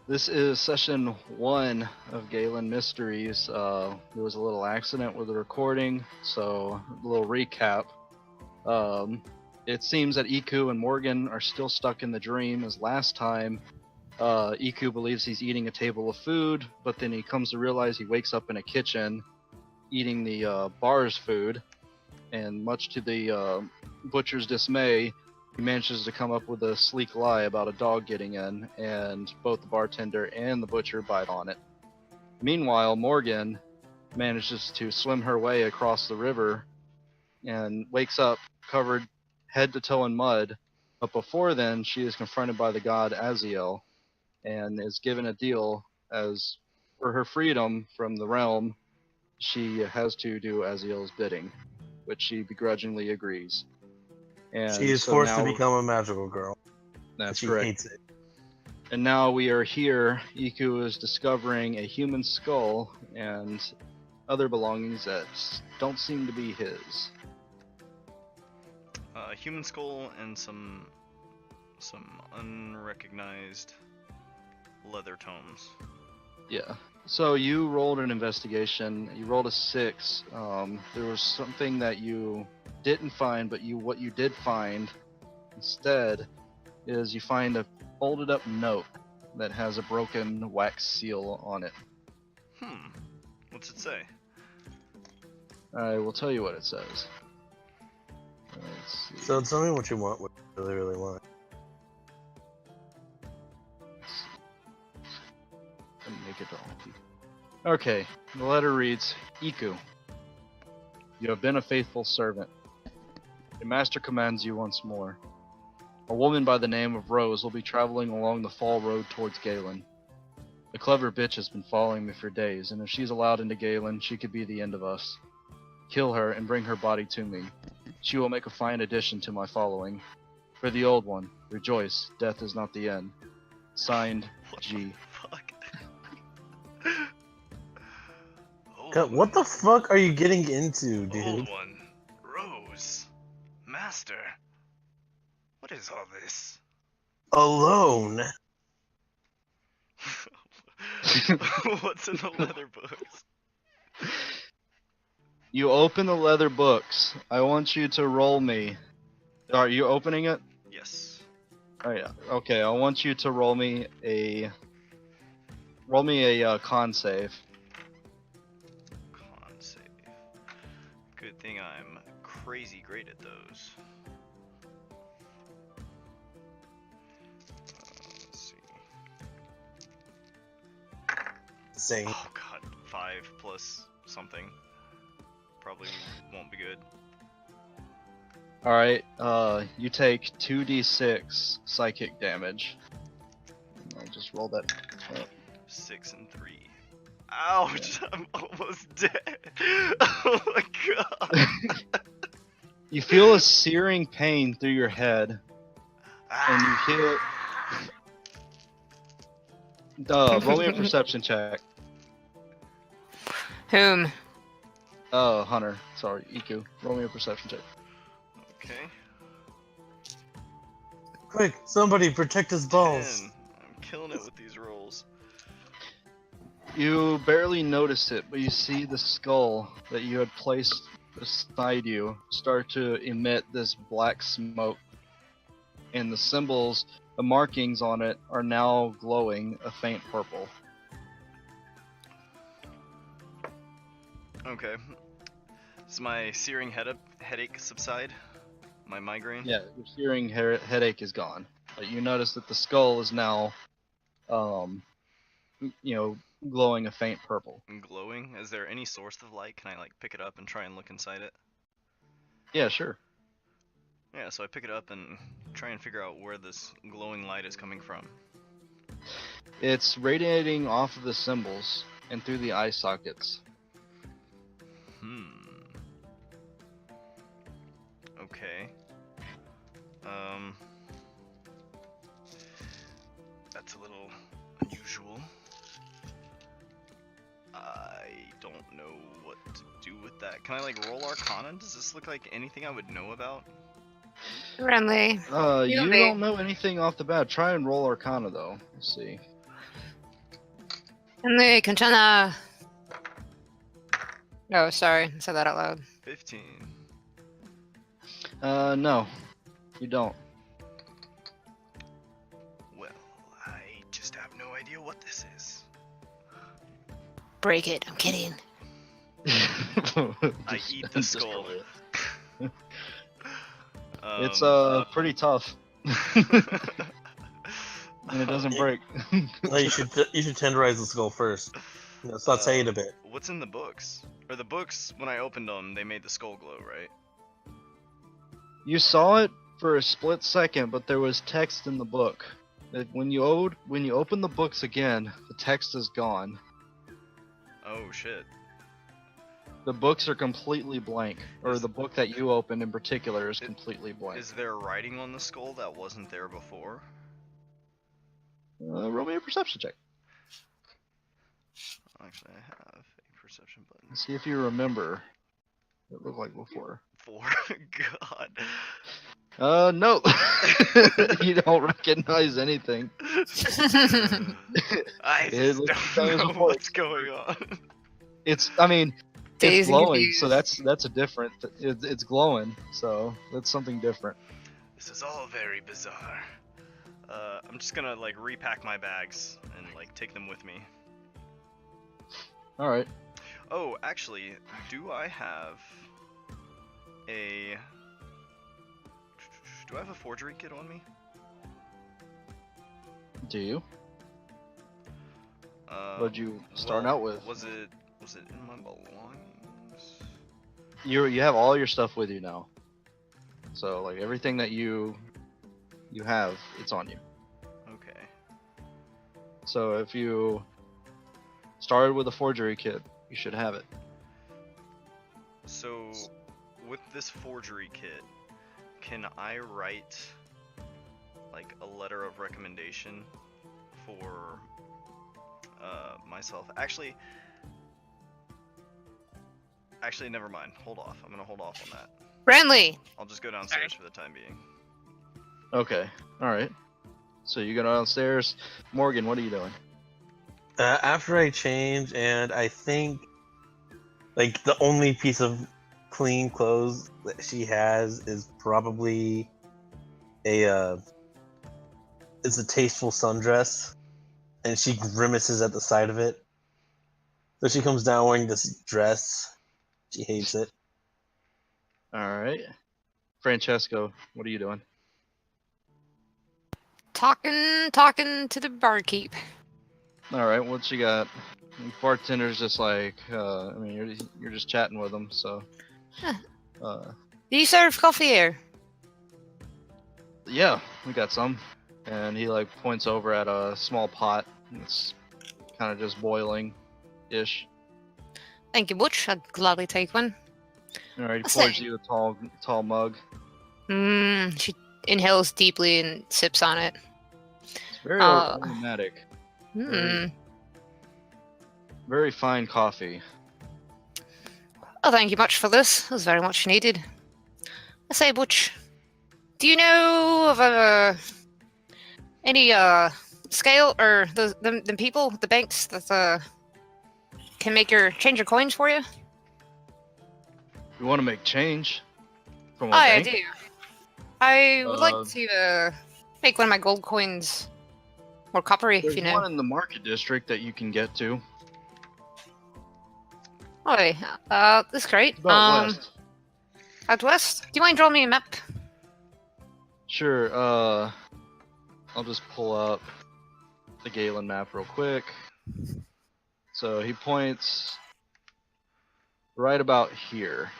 This is session 1 of Galen Mysteries. There was a little accident with the recording, so a little recap. It seems that Iku and Morgan are still stuck in the dream as last time. Iku believes he's eating a table of food, but then he comes to realize he wakes up in a kitchen eating the bar's food, and much to the butcher's dismay, he manages to come up with a sleek lie about a dog getting in, and both the bartender and the butcher bite on it. Meanwhile, Morgan manages to swim her way across the river and wakes up covered head to toe in mud. But before then, she is confronted by the god Aziel and is given a deal as for her freedom from the realm, she has to do Aziel's bidding, which she begrudgingly agrees. She And is so forced to now, become a magical girl. that's She correct. hates it. And now we are here. Iku is discovering a human skull and other belongings that don't seem to be his. Human skull and some unrecognized leather tomes. Yeah. So you rolled an investigation. You rolled a 6. There was something that you didn't find, but what you did find instead is you find a folded up note that has a broken wax seal on it. What's it say? I will tell you what it says. Let's see. So tell me what you want, what you really want. Let me make it all. Okay, the letter reads, Iku, you have been a faithful servant. Your master commands you once more. A woman by the name of Rose will be traveling along the fall road towards Galen. The clever bitch has been following me for days, and if she's allowed into Galen, she could be the end of us. Kill her and bring her body to me. She will make a fine addition to my following. For the old one, rejoice, death is not the end. Signed, G. Fuck. God, what the fuck are you getting into, dude? Old one. Rose. Master. What is all this? Alone. What's in the leather books? You open the leather books. I want you to roll me. Are you opening it? Yes. Oh yeah. Okay, I want you to roll me a con save. Con save. Good thing I'm crazy great at those. Let's see. Sing. Oh god, 5 plus something. Probably won't be good. Alright, you take 2d6 psychic damage. I'll just roll that up. 6 and 3. Ouch! I'm almost dead. Oh my god. You feel a searing pain through your head, and you hear. Roll me a perception check. Whom? Oh, Hunter. Sorry, Iku. Roll me a perception check. Okay. Quick, somebody protect his balls. 10. I'm killing it with these rolls. You barely notice it, but you see the skull that you had placed beside you start to emit this black smoke, and the symbols, the markings on it, are now glowing a faint purple. Okay. Does my searing headache subside? My migraine? Yeah, your searing headache is gone. But you notice that the skull is now, glowing a faint purple. And glowing? Is there any source of light? Can I like pick it up and try and look inside it? Yeah, sure. Yeah, so I pick it up and try and figure out where this glowing light is coming from. It's radiating off of the symbols and through the eye sockets. Okay. That's a little unusual. I don't know what to do with that. Can I like roll Arcana? Does this look like anything I would know about? Friendly. You be. don't know anything off the bat. Try and roll Arcana though. Let's see. And they continue. Oh, sorry, I said that out loud. 15. No, you don't. Well, I just have no idea what this is. Break it. I'm kidding. I eat the skull. It's pretty tough. And it doesn't break. No, you should tenderize the skull first. You know, saute it a bit. What's in the books? Or the books, when I opened them, they made the skull glow, right? You saw it for a split second, but there was text in the book. When you open the books again, the text is gone. Oh shit. The books are completely blank, or the book that you opened in particular is completely blank. Is there writing on the skull that wasn't there before? Roll me a perception check. Actually, I have a perception button. See if you remember what it looked like before. 4. God. No. You don't recognize anything. I just don't know what's going on. It's Dazed and glowing, confused. so that's a different. It's glowing, so that's something different. This is all very bizarre. I'm just gonna like repack my bags and like take them with me. All right. Oh, actually, do I have a forgery kit on me? Do you? What'd you start well, out with? Was it in my belongings? You have all your stuff with you now. So like everything that you have, it's on you. Okay. So if you started with a forgery kit, you should have it. So, with this forgery kit, can I write like a letter of recommendation for myself? Actually, never mind. Hold off. I'm gonna hold off on that. Friendly. I'll just go downstairs for the time being. Okay. All right. So you go downstairs. Morgan, what are you doing? After I change, and I think, like, the only piece of clean clothes that she has is probably it's a tasteful sundress, and she grimaces at the sight of it. So she comes down wearing this dress. She hates it. All right. Francesco, what are you doing? Talking to the barkeep. All right. What you got? The bartender's just like, you're just chatting with him, so. Do you serve coffee here? Yeah, we got some. And he like points over at a small pot. It's kind of just boiling-ish. Thank you, Butch. I'd gladly take one. All right, he What's pours that? you a tall mug. She inhales deeply and sips on it. It's very Uh, aromatic. Hmm. Very fine coffee. Oh, thank you much for this. It was very much needed. I say, Butch, do you know of any scale or the people, the banks that can change your coins for you? You want to make change from a I bank? do. I would like Uh, to make one of my gold coins more coppery, There's if you know. one in the market district that you can get to. Oh, that's great. About west. Out west. Do you mind drawing me a map? Sure. I'll just pull up the Galen map real quick. So he points right about here.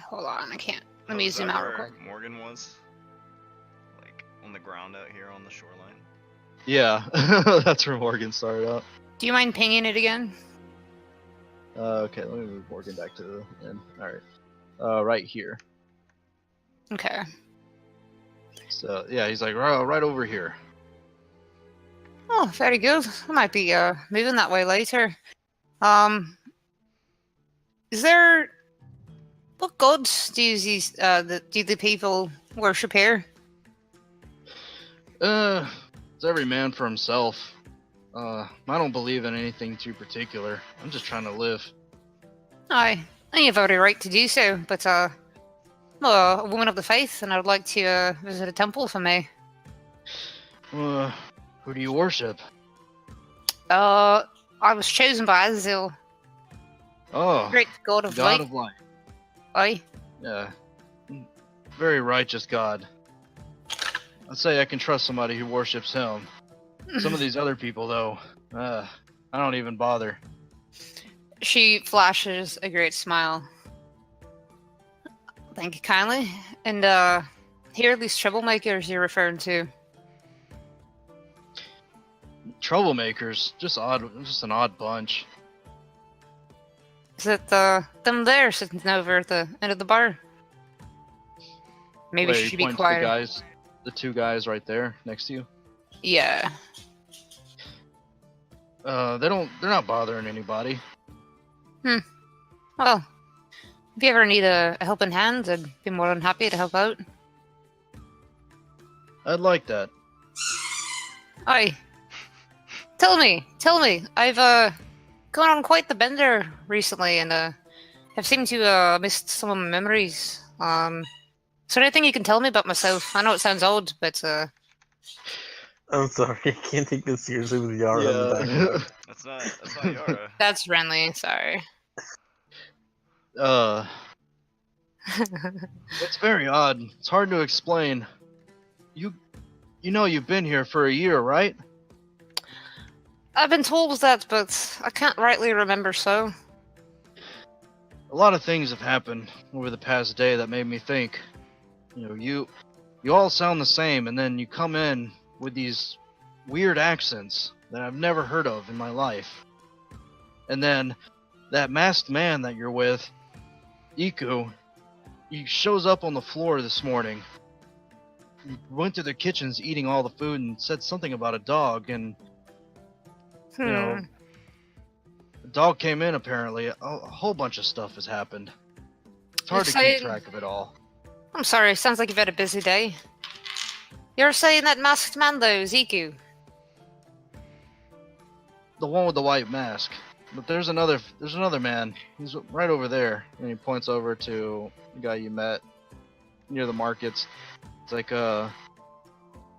Hold on, I can't. Let Oh, me is zoom that out real where quick. Morgan was? Like on the ground out here on the shoreline? Yeah, that's where Morgan started out. Do you mind pinging it again? Okay, let me move Morgan back to the end. All right. Right here. Okay. So yeah, he's like right over here. Oh, very good. I might be moving that way later. Is there what gods do these do the people worship here? It's every man for himself. I don't believe in anything too particular. I'm just trying to live. Aye, and you've every right to do so, but I'm a woman of the faith, and I would like to visit a temple if I may. Who do you worship? I was chosen by Azil, Oh, great god of God light. of light. Aye. Yeah. Very righteous God. I'd say I can trust somebody who worships him. Some of these other people, though, I don't even bother. She flashes a great smile. Thank you kindly. And here are these troublemakers you're referring to. Troublemakers, just an odd bunch. Is it them there sitting over at the end of the bar? Maybe Wait, she you should be point to quiet. the two guys right there next to you. Yeah. They're not bothering anybody. Well, if you ever need a helping hand, I'd be more than happy to help out. I'd like that. Aye. Tell me. I've gone on quite the bender recently, and have seemed to missed some of my memories. Is there anything you can tell me about myself? I know it sounds odd, but I'm sorry, I can't take this seriously with Yara in the background. That's not Yara. that's Renly. Sorry. It's very odd. It's hard to explain. You know you've been here for a year, right? I've been told that, but I can't rightly remember so. A lot of things have happened over the past day that made me think. You know, you all sound the same, and then you come in with these weird accents that I've never heard of in my life. And then that masked man that you're with, Iku, he shows up on the floor this morning. He went to the kitchens eating all the food and said something about a dog, and you know, the dog came in apparently. A whole bunch of stuff has happened. It's hard to keep track of it all. I'm sorry, sounds like you've had a busy day. You're saying that masked man though, Ziku? The one with the white mask. But there's another man. He's right over there. And he points over to the guy you met near the markets. It's like, that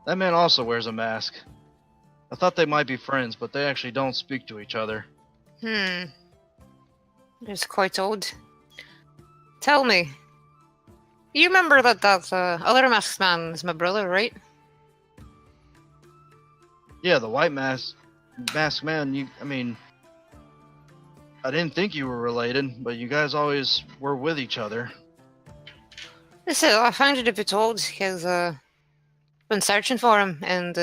man also wears a mask. I thought they might be friends, but they actually don't speak to each other. It's quite odd. Tell me, you remember that other masked man is my brother, right? Yeah, the white masked man, I didn't think you were related, but you guys always were with each other. Listen, I found it a bit odd because I've been searching for him, and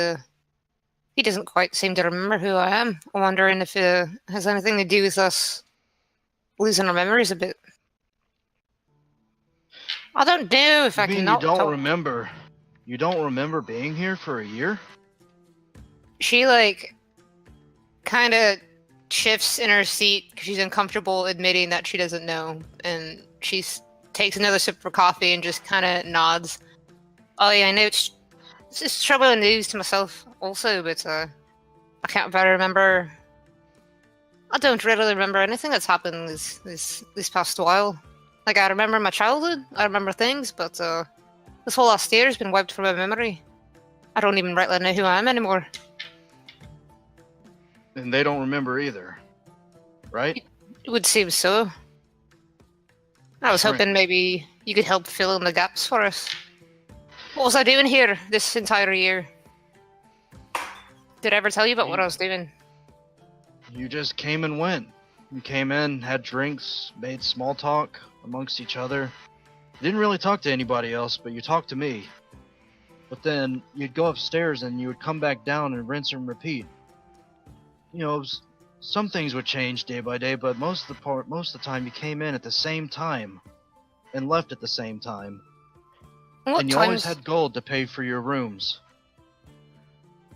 he doesn't quite seem to remember who I am. I'm wondering if it has anything to do with us losing our memories a bit. I don't know if I can not talk. Remember? You don't remember being here for a year? She kind of shifts in her seat because she's uncomfortable admitting that she doesn't know, and she takes another sip of coffee and just kind of nods. Oh yeah, I know it's just troubling news to myself also, but I can't better remember. I don't really remember anything that's happened this past while. I remember my childhood, I remember things, but this whole last year has been wiped from my memory. I don't even rightly know who I am anymore. And they don't remember either, right? It would seem so. I was hoping maybe you could help fill in the gaps for us. What was I doing here this entire year? Did I ever tell you about what I was doing? You just came and went. You came in, had drinks, made small talk amongst each other. You didn't really talk to anybody else, but you talked to me. But then you'd go upstairs and you would come back down and rinse and repeat. You know, some things would change day by day, but most of the time you came in at the same time and left at the same time. And you always had gold to pay for your rooms.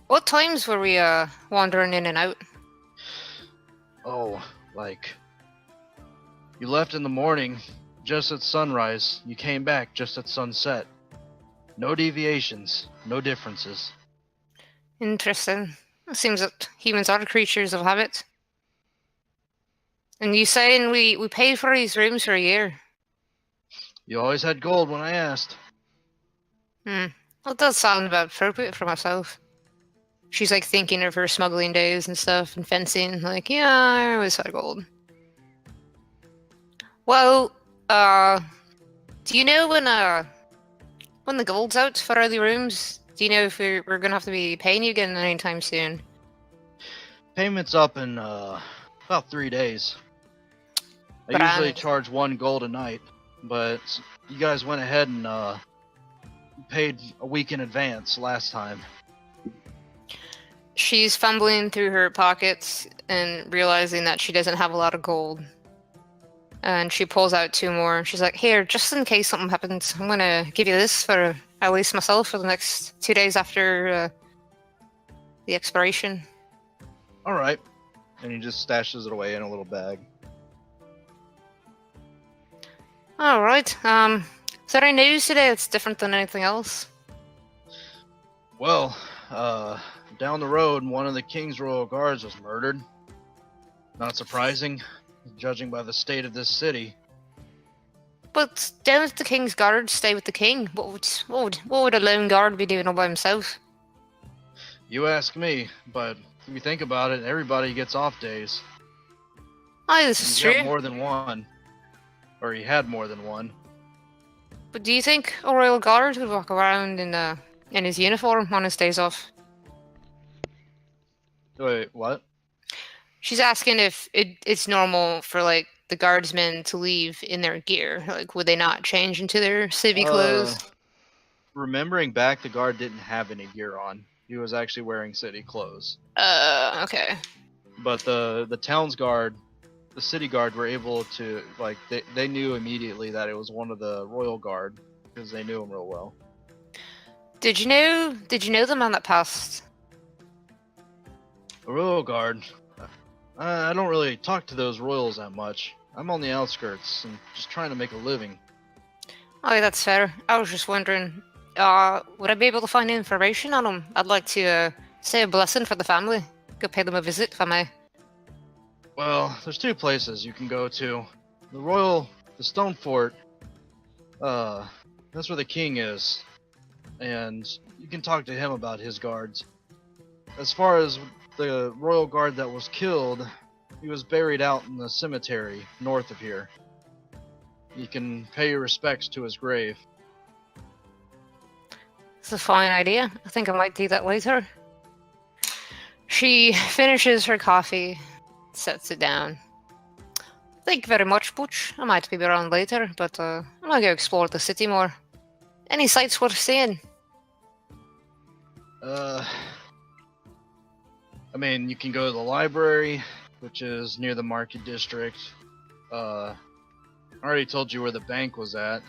What times were we wandering in and out? Oh, you left in the morning just at sunrise. You came back just at sunset. No deviations, no differences. Interesting. It seems that humans are creatures of habit. And you saying we paid for these rooms for a year? You always had gold when I asked. Well, it does sound about appropriate for myself. She's like thinking of her smuggling days and stuff and fencing. Like, yeah, I always had gold. Well, do you know when the gold's out for early rooms? Do you know if we're gonna have to be paying you again anytime soon? Payment's up in about 3 days. I But usually charge 1 gold a night, but you guys went ahead and paid a week in advance last time. She's fumbling through her pockets and realizing that she doesn't have a lot of gold. And she pulls out 2 more. She's like, here, just in case something happens, I'm gonna give you this for at least myself for the next 2 days after the expiration. All right. And he just stashes it away in a little bag. All right. Is there any news today that's different than anything else? Well, down the road, one of the King's Royal Guards was murdered. Not surprising, judging by the state of this city. But don't the King's guards stay with the King? What would a lone guard be doing all by himself? You ask me, but if you think about it, everybody gets off days. Aye, this is He's true. got more than one. Or he had more than one. But do you think a royal guard would walk around in his uniform on his days off? Wait, what? She's asking if it's normal for like the guardsmen to leave in their gear. Like, would they not change into their civvy clothes? Remembering back, the guard didn't have any gear on. He was actually wearing city clothes. Okay. But the town's guard, the city guard, were able to, like, they knew immediately that it was one of the royal guard because they knew him real well. Did you know the man that passed? The royal guard. I don't really talk to those royals that much. I'm on the outskirts and just trying to make a living. Oh, yeah, that's fair. I was just wondering, would I be able to find information on him? I'd like to say a blessing for the family. Go pay them a visit if I may. Well, there's 2 places you can go to. The Stone Fort. That's where the king is, and you can talk to him about his guards. As far as the royal guard that was killed, he was buried out in the cemetery north of here. You can pay your respects to his grave. It's a fine idea. I think I might do that later. She finishes her coffee, sets it down. Thank you very much, Butch. I might be around later, but I'm gonna go explore the city more. Any sights worth seeing? I mean, you can go to the library, which is near the market district. I already told you where the bank was at.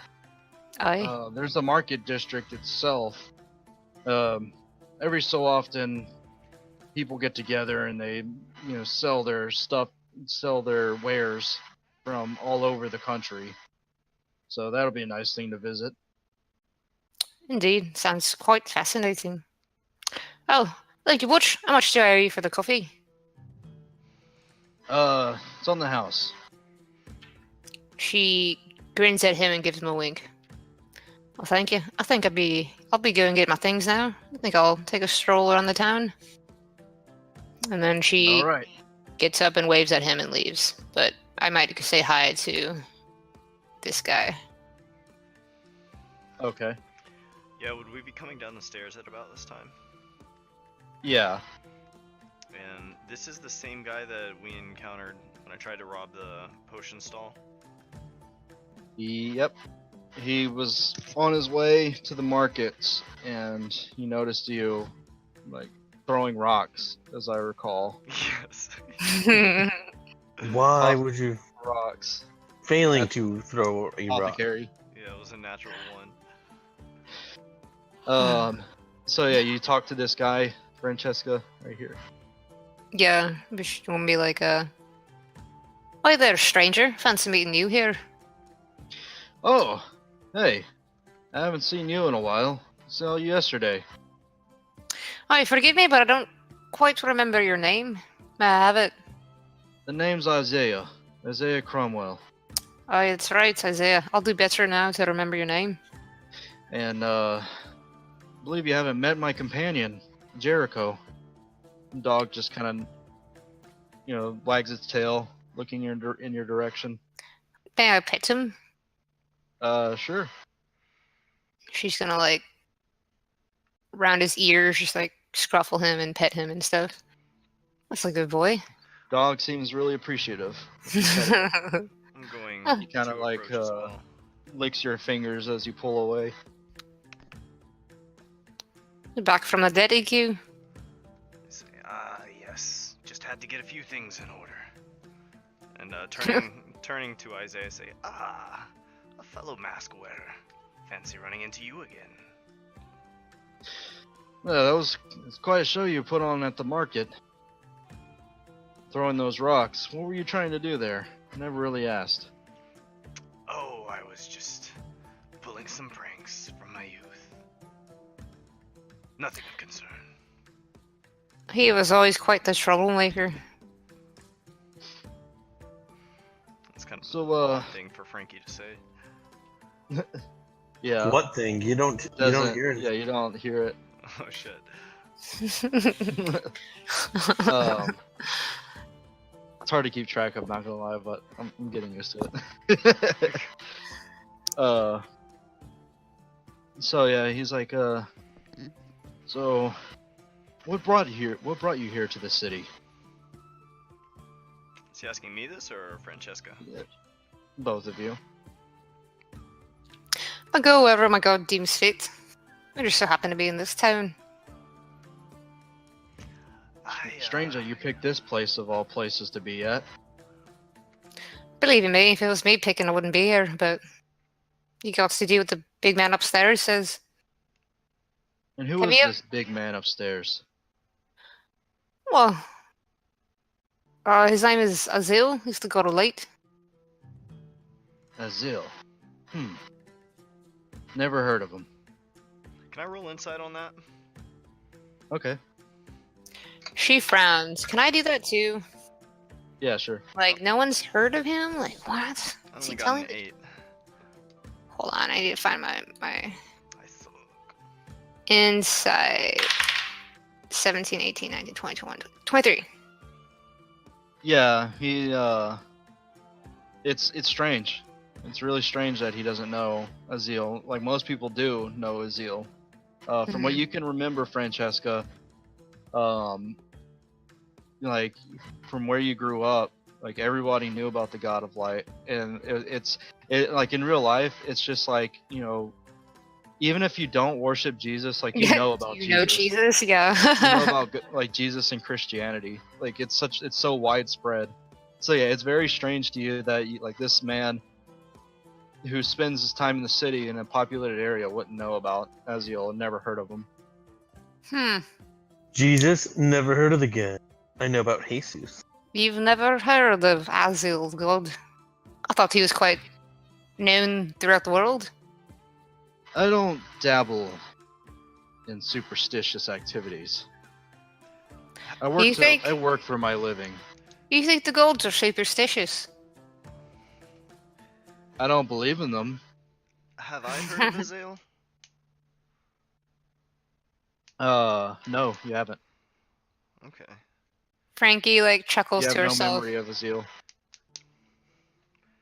Aye. There's the market district itself. Every so often, people get together and they, sell their stuff, sell their wares from all over the country. So that'll be a nice thing to visit. Indeed, sounds quite fascinating. Oh, thank you, Butch. How much do I owe you for the coffee? It's on the house. She grins at him and gives him a wink. Well, thank you. I think I'll be going and get my things now. I think I'll take a stroll around the town. And then she All right. gets up and waves at him and leaves. But I might say hi to this guy. Okay. Yeah, would we be coming down the stairs at about this time? Yeah. And this is the same guy that we encountered when I tried to rob the potion stall? Yep. He was on his way to the market, and he noticed you, like, throwing rocks, as I recall. Yes. Why would you Rocks. failing to throw a rock? Apothecary. Yeah, it was a natural one. So yeah, you talk to this guy, Francesca, right here. Yeah, but she won't be like, hi there, stranger. Fancy meeting you here. Oh, hey. I haven't seen you in a while. Saw you yesterday. Hi, forgive me, but I don't quite remember your name. May I have it? The name's Isaiah. Isaiah Cromwell. Oh, that's right, Isaiah. I'll do better now to remember your name. And, I believe you haven't met my companion, Jericho. The dog just kind of, wags its tail, looking in your direction. May I pet him? Sure. She's gonna, like, round his ears, just, like, scruffle him and pet him and stuff. That's a good boy. Dog seems really appreciative. I'm going Huh. He kind to of like approach as well. licks your fingers as you pull away. Back from the dead, EQ. Say, yes. Just had to get a few things in order. And turning to Isaiah, say, a fellow mask wearer. Fancy running into you again. Yeah, it's quite a show you put on at the market. Throwing those rocks. What were you trying to do there? I never really asked. Oh, I was just pulling some pranks from my youth. Nothing of concern. He was always quite the troublemaker. It's kind of So, an odd thing for Frankie to say. Yeah. What thing? You don't hear it. Yeah, you don't hear it. Oh shit. It's hard to keep track of, not gonna lie, but I'm getting used to it. So yeah, he's like, so what brought you here? What brought you here to the city? Is he asking me this or Francesca? Both of you. I'll go wherever my god deems fit. I just so happen to be in this town. Strange that you picked this place of all places to be at. Believe in me, if it was me picking, I wouldn't be here, but you got to do what the big man upstairs says. And who Have is you- this big man upstairs? Well, his name is Azil. He's the god of light. Azil. Never heard of him. Can I roll insight on that? Okay. She frowns. Can I do that too? Yeah, sure. Like, no one's heard of him? Like, what? I Is only he got telling an me? 8. Hold on, I need to find my I suck. insight. 17, 18, 19, 20, 21, 23. Yeah, it's strange. It's really strange that he doesn't know Azil. Like most people do know Azil. From what you can remember, Francesca, like from where you grew up, like everybody knew about the God of Light, and it's like in real life, it's just like even if you don't worship Jesus, like you know about You know Jesus, yeah. you know about like Jesus and Christianity. Like it's so widespread. So yeah, it's very strange to you that like this man who spends his time in the city in a populated area wouldn't know about Azil and never heard of him. Jesus, never heard of the guy. I know about Jesus. You've never heard of Azil, God? I thought he was quite known throughout the world. I don't dabble in superstitious activities. I work for my living. You think the gods are superstitious? I don't believe in them. Have I heard of Azale? No, you haven't. Okay. Frankie, like, chuckles You to have no herself. memory of Azil.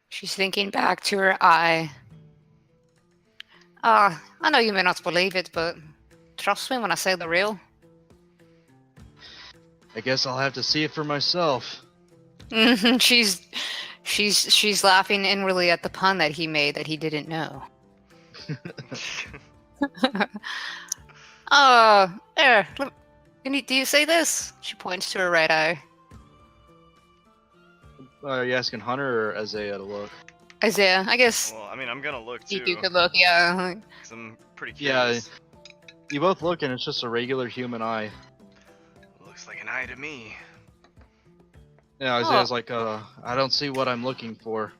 She's thinking back to her eye. I know you may not believe it, but trust me when I say the real. I guess I'll have to see it for myself. She's laughing inwardly at the pun that he made that he didn't know. There. Do you say this? She points to her right eye. Are you asking Hunter or Isaiah to look? Isaiah, I guess Well, I mean, I'm gonna look too. you could look, yeah. 'Cause I'm pretty Yeah. curious. You both look and it's just a regular human eye. Looks like an eye to me. Yeah, Isaiah's like, I don't see what I'm looking for.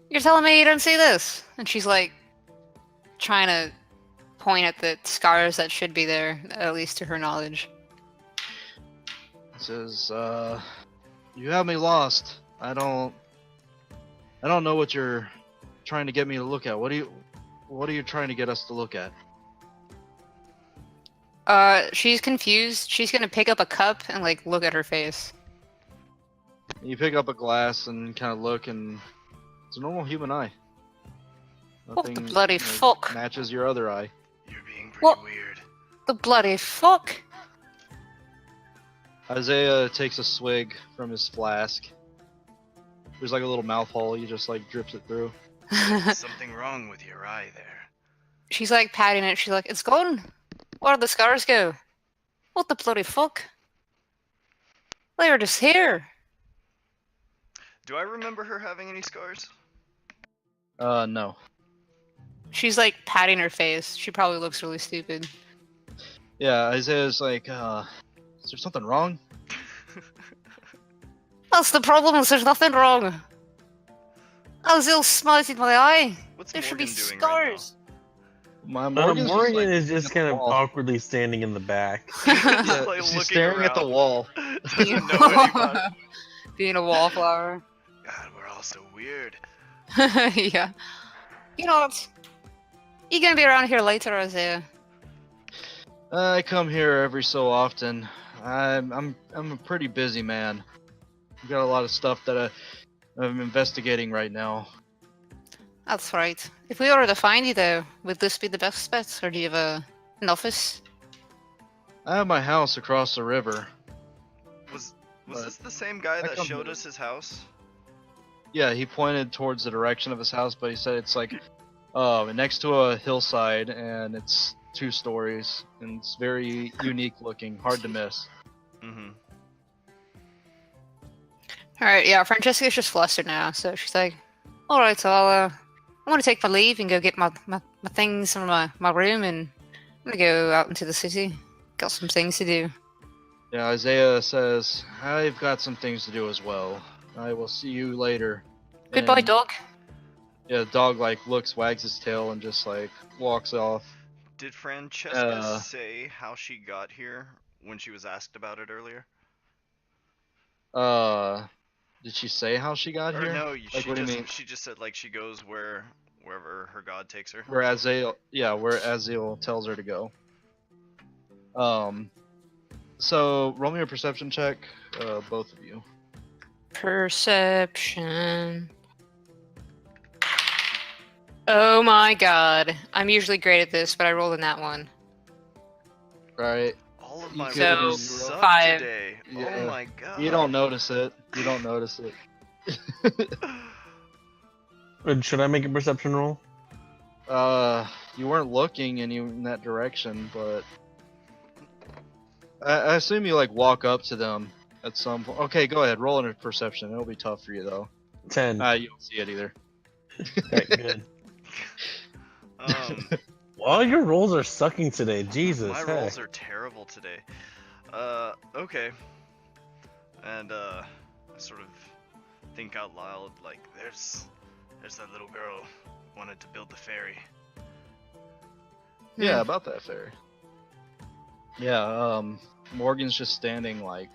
You're telling me you don't see this? And she's like, trying to point at the scars that should be there, at least to her knowledge. He says, you have me lost. I don't know what you're trying to get me to look at. What are you trying to get us to look at? She's confused. She's gonna pick up a cup and like look at her face. You pick up a glass and kind of look, and it's a normal human eye. What the Nothing, bloody like, fuck? matches your other eye. You're being pretty What? weird. The bloody fuck? Isaiah takes a swig from his flask. There's like a little mouth hole. He just like drips it through. Something wrong with your eye there. She's like patting it. She's like, it's gone. Where'd the scars go? What the bloody fuck? They were just here. Do I remember her having any scars? No. She's like patting her face. She probably looks really stupid. Yeah, Isaiah's like, is there something wrong? That's the problem, is there's nothing wrong. I was ill smited my eye. What's There should be Morgan doing right now? scars. My Morgan Morgan's just, like, is just looking kind at of the wall. awkwardly standing in the back. Yeah, Like she's looking staring at the around. wall. Doesn't know anybody. Being a wallflower. God, we're all so weird. Yeah. You know what? You gonna be around here later, Isaiah? I come here every so often. I'm a pretty busy man. I've got a lot of stuff that I'm investigating right now. That's right. If we were to find you, though, would this be the best bet, or do you have an office? I have my house across the river. Was But this the same guy I that come showed here. us his house? Yeah, he pointed towards the direction of his house, but he said it's like next to a hillside, and it's 2 stories, and it's very unique looking, hard to miss. Mm-hmm. Alright, yeah, Francesca's just flustered now, so she's like, alright, so I'm gonna take my leave and go get my things from my room, and I'm gonna go out into the city. Got some things to do. Yeah, Isaiah says, I've got some things to do as well. I will see you later. Goodbye, And, dog. Yeah, the dog like looks, wags his tail, and just like walks off. Did Francesca Uh. say how she got here when she was asked about it earlier? Did she say how she got Or here? no, Like, she what do you just mean? she just said like she goes wherever her god takes her. Where Azael tells her to go. So roll me a perception check, both of you. Perception. Oh my god. I'm usually great at this, but I rolled in that one. Right. All of You my could rolls do suck 5. today. Yeah. Oh my god. You don't notice it. You don't notice it. Should I make a perception roll? You weren't looking in that direction, but I assume you like walk up to them at some point. Okay, go ahead. Roll in a perception. It'll be tough for you though. 10. You don't see it either. Alright, good. Um, All your rolls are sucking today. Jesus. my heck. rolls are terrible today. Okay. And I sort of think out loud like there's that little girl who wanted to build the ferry. Yeah, about that fair. Yeah, Morgan's just standing like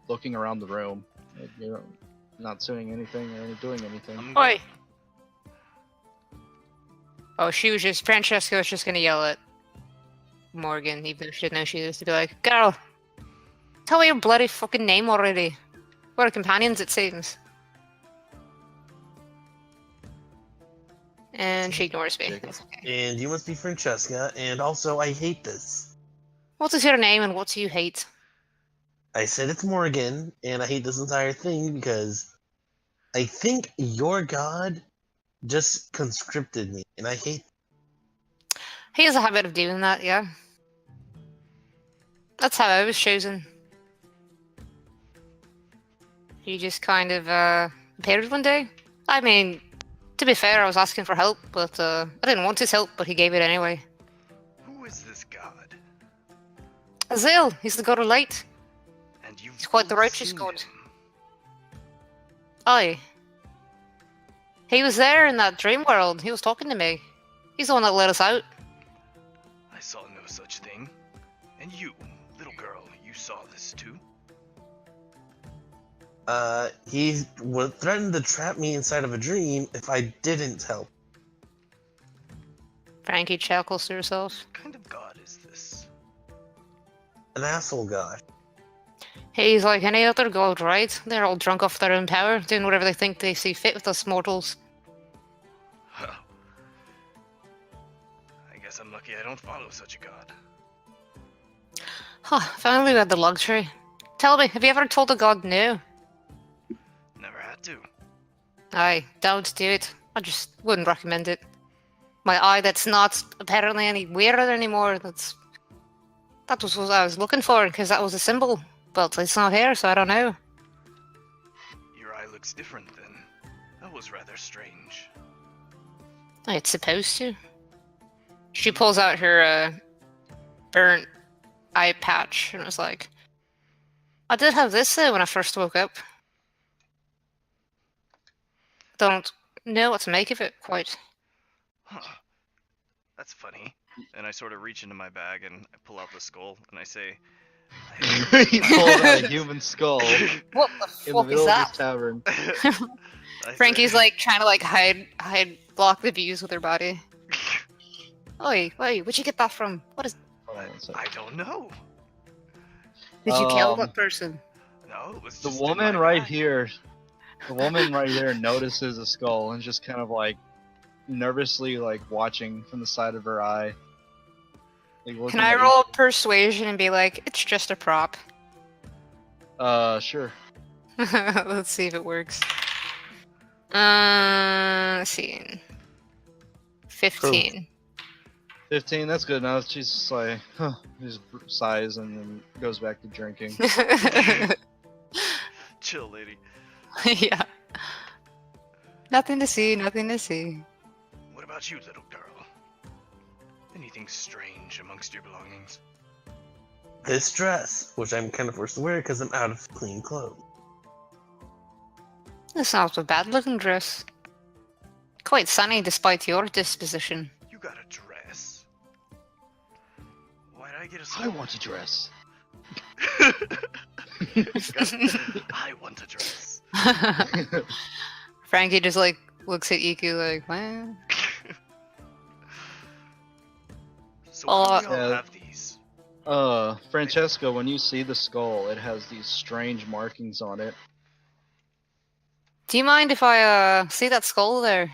looking around the room. Like, you know, not saying anything or doing anything. I'm gonna- Oi! Oh, Francesca was just gonna yell at Morgan, even if she didn't know she was, to be like, girl, tell me your bloody fucking name already. We're companions, it seems. And she ignores me. Jacob. It's okay. And you must be Francesca, and also I hate this. What is your name and what do you hate? I said it's Morgan, and I hate this entire thing because I think your god just conscripted me, and I hate. He has a habit of doing that, yeah. That's how I was chosen. He just kind of appeared one day. I mean, to be fair, I was asking for help, but I didn't want his help, but he gave it anyway. Who is this god? Azil, he's the god of light. And you've He's quite the both righteous seen god. him. Aye. He was there in that dream world. He was talking to me. He's the one that let us out. I saw no such thing. And you, little girl, you saw this too? He would threaten to trap me inside of a dream if I didn't help. Frankie chuckles to herself. What kind of god is this? An asshole god. He's like any other god, right? They're all drunk off their own power, doing whatever they think they see fit with us mortals. Well, I guess I'm lucky I don't follow such a god. Huh, if I only had the luxury. Tell me, have you ever told a god no? Never had to. Aye, don't do it. I just wouldn't recommend it. My eye that's not apparently any weirder anymore, that was what I was looking for, because that was a symbol. But it's not here, so I don't know. Your eye looks different then. That was rather strange. It's supposed to. She pulls out her burnt eye patch and was like, I did have this when I first woke up. Don't know what to make of it quite. Huh. That's funny. And I sort of reach into my bag and I pull out the skull and I say, He pulled out a human skull in What the the fuck is middle of that? this tavern. Frankie's like trying to like hide block the views with her body. Oi, where'd you get that from? What is? Hold on one second. I don't know. Did you kill Um, that person? No, it was The just in woman my right bag. here, the woman right here notices a skull and just kind of like nervously like watching from the side of her eye. Like, Can looking I at roll persuasion and be like, it's just a prop? Sure. Let's see if it works. Let's see. 15. 15, that's good enough. She's just like, huh, just sighs and then goes back to drinking. Chill, lady. Yeah. Nothing to see, nothing to see. What about you, little girl? Anything strange amongst your belongings? This dress, which I'm kind of forced to wear because I'm out of clean clothes. That's not a bad looking dress. Quite sunny despite your disposition. You got a dress? Why did I get a I want a dress. I want a dress. Frankie just like looks at Iku like, well, So why do we all Yeah. have these? Francesca, when you see the skull, it has these strange markings on it. do you mind if I see that skull there?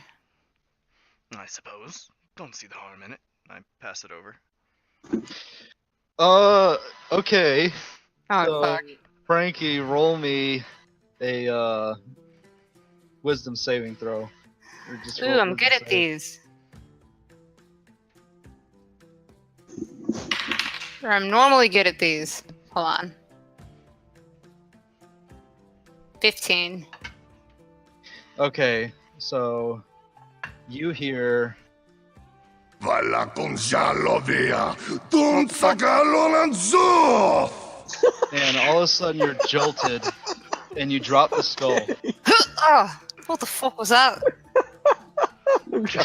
I suppose. Don't see the harm in it. I pass it over. Okay. Oh So, fuck. Frankie, roll me a wisdom saving throw. Or just Ooh, roll I'm good wisdom at save. these. Or I'm normally good at these. Hold on. 15. Okay, so you hear Valla con Jalovia, don't sacarlo and all of a sudden you're jolted and you drop the skull. Oh, what the fuck was that?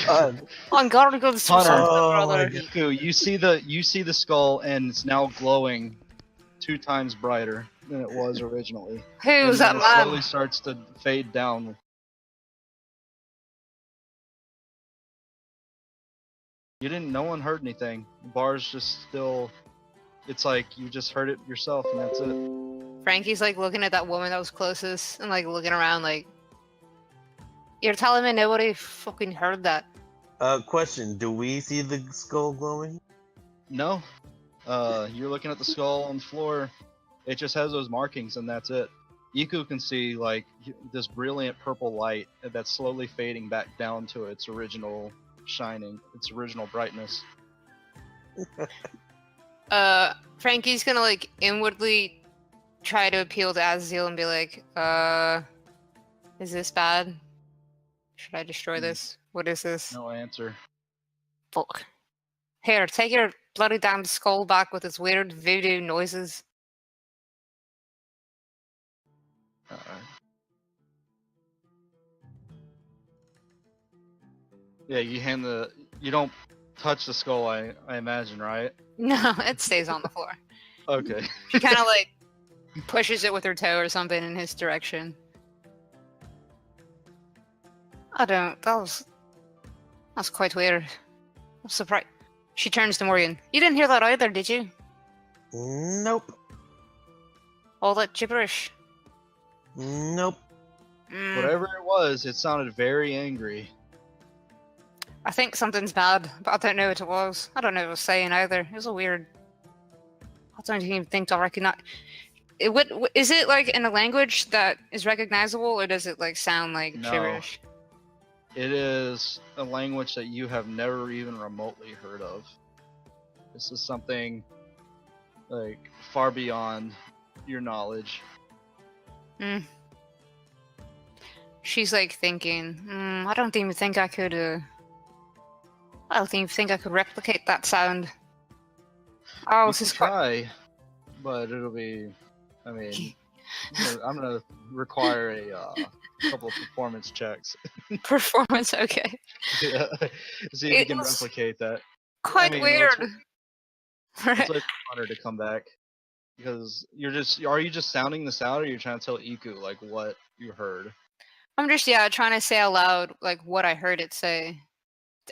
God. On guard against something, Hunter. brother. Iku, you see the skull and it's now glowing 2 times brighter than it was originally. Who's that And then it slowly man? starts to fade down. You didn't. No one heard anything. The bar's just still. It's like you just heard it yourself, and that's it. Frankie's like looking at that woman that was closest and like looking around like, you're telling me nobody fucking heard that? Question, do we see the skull glowing? No. You're looking at the skull on the floor. It just has those markings, and that's it. Iku can see like this brilliant purple light that's slowly fading back down to its original shining, its original brightness. Frankie's gonna like inwardly try to appeal to Azazel and be like, is this bad? Should I destroy this? What is this? No answer. Fuck. Here, take your bloody damn skull back with its weird voodoo noises. Alright. Yeah, you don't touch the skull, I imagine, right? No, it stays on the floor. Okay. He kind of like Pushes it with her toe or something in his direction. I don't. That's quite weird. I'm surprised. She turns to Morgan. You didn't hear that either, did you? Nope. All that gibberish. Nope. Whatever it was, it sounded very angry. I think something's bad, but I don't know what it was. I don't know what it was saying either. It was a weird. I don't even think I'll recognize. Is it like in a language that is recognizable, or does it like sound like No. gibberish? It is a language that you have never even remotely heard of. This is something like far beyond your knowledge. She's like thinking, I don't even think I could. I don't even think I could replicate that sound. Oh, You this can is quite. try, but it'll be. I mean, I'm gonna require a couple of performance checks. Performance, okay. Yeah, see if you It can was replicate that. quite weird. Let's wait for Hunter to come back, because are you just sounding this out, or you're trying to tell Iku like what you heard? I'm just trying to say out loud like what I heard it say.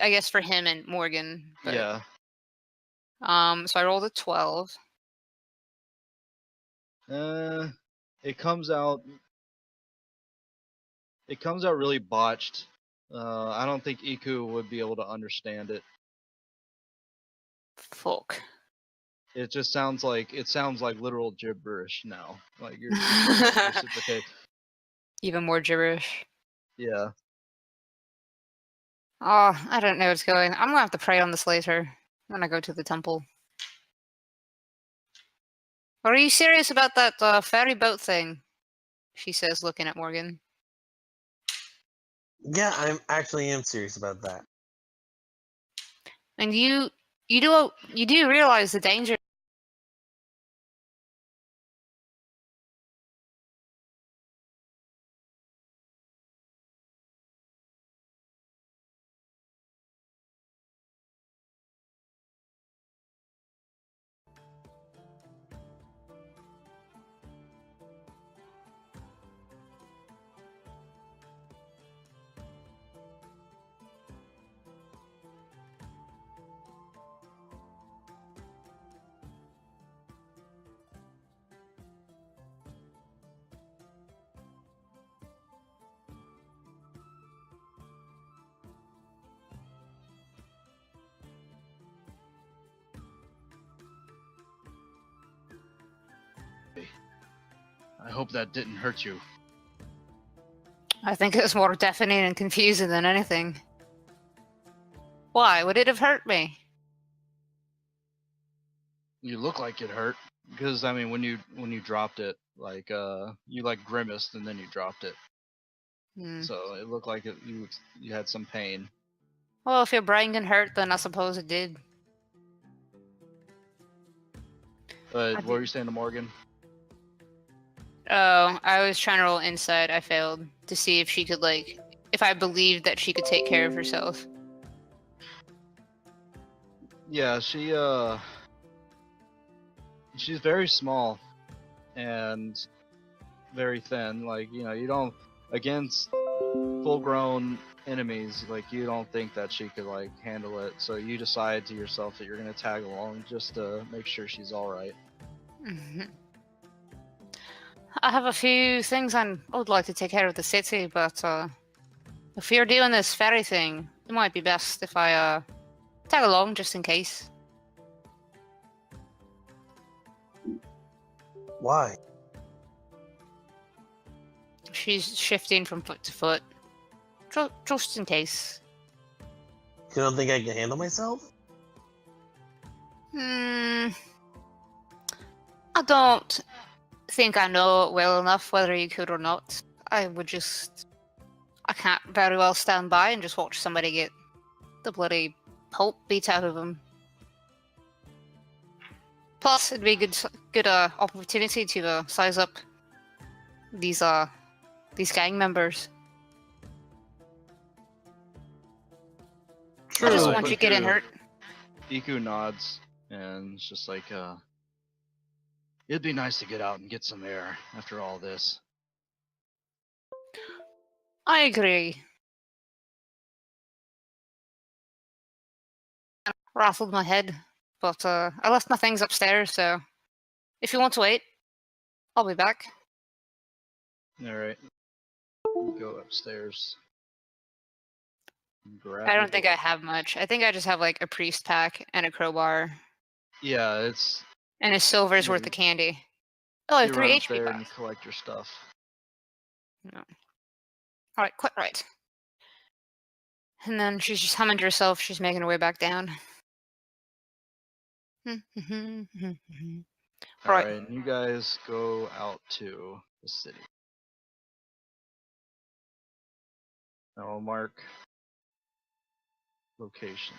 I guess for him and Morgan. But, Yeah. So I rolled a 12. It comes out. It comes out really botched. I don't think Iku would be able to understand it. Fuck. It just sounds like literal gibberish now. Like you're reciprocate. Even more gibberish. Yeah. Oh, I don't know what's going. I'm gonna have to pray on this later when I go to the temple. Are you serious about that ferry boat thing? She says, looking at Morgan. Yeah, I'm actually am serious about that. And you do realize the danger. I hope that didn't hurt you. I think it was more deafening and confusing than anything. Why would it have hurt me? You look like it hurt, because I mean when you dropped it, like you like grimaced and then you dropped it. So it looked like you had some pain. Well, if your brain can hurt, then I suppose it did. But what were you saying to Morgan? Oh, I was trying to roll insight. I failed to see if she could if I believed that she could take care of herself. Yeah, she's very small and very thin. Like, you don't, against full-grown enemies, like, you don't think that she could handle it. So you decide to yourself that you're gonna tag along just to make sure she's all right. I have a few things I would like to take care of the city, but if you're doing this ferry thing, it might be best if I tag along just in case. Why? She's shifting from foot to foot. Just in case. You don't think I can handle myself? I don't think I know well enough whether you could or not. I can't very well stand by and just watch somebody get the bloody pulp beat out of them. Plus, it'd be a good opportunity to size up these gang members. True. I just want you getting hurt. Iku nods and it's just like, It'd be nice to get out and get some air after all this. I agree. I rattled my head, but I left my things upstairs, so if you want to wait, I'll be back. Alright. Go upstairs. Grab I your don't think I book. have much. I think I just have like a priest pack and a crowbar Yeah, it's and a silver's Yeah, worth of candy. Oh, I have you 3 run up HP there and you back. collect your stuff. No. Alright, quite right. And then she's just humming to herself. She's making her way back down. Right. Alright, and you guys go out to the city. I will mark locations.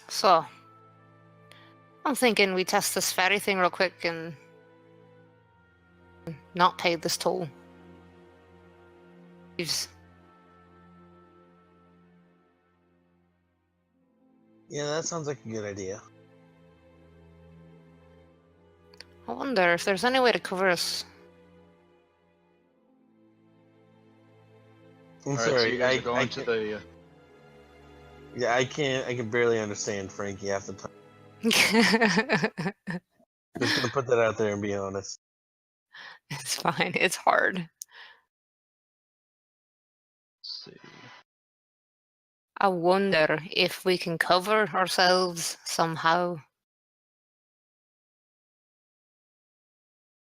So, I'm thinking we test this ferry thing real quick and not pay this toll. Leaves. Yeah, that sounds like a good idea. I wonder if there's any way to cover us. I'm Alright, so sorry, you guys are I going to can't, the yeah, I can barely understand Frankie half the time. Just gonna put that out there and be honest. It's fine. It's hard. let's see. I wonder if we can cover ourselves somehow.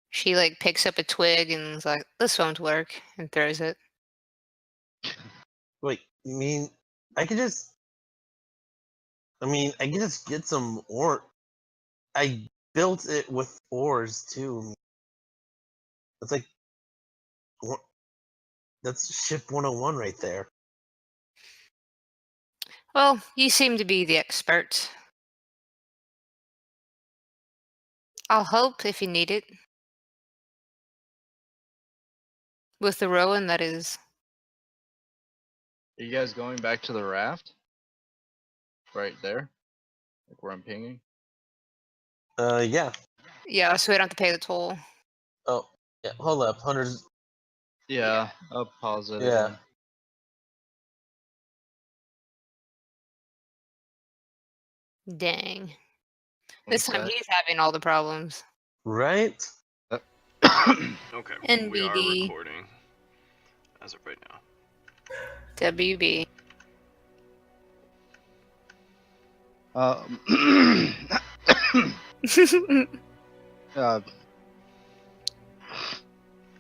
She like picks up a twig and is like, "This won't work," and throws it. Wait, you mean I could just? I mean, I could just get some ore. I built it with ores too. That's like, that's ship 101 right there. Well, you seem to be the expert. I'll help if you need it. With the rowing, that is. Are you guys going back to the raft? Right there? Like where I'm pinging? Yeah. Yeah, so we don't have to pay the toll. Oh, yeah. Hold up, hunters. Yeah, I'll pause it Yeah. again. Dang. One This time sec. he's having all the problems. Right? Okay, we are NBD. recording as of right now. WB.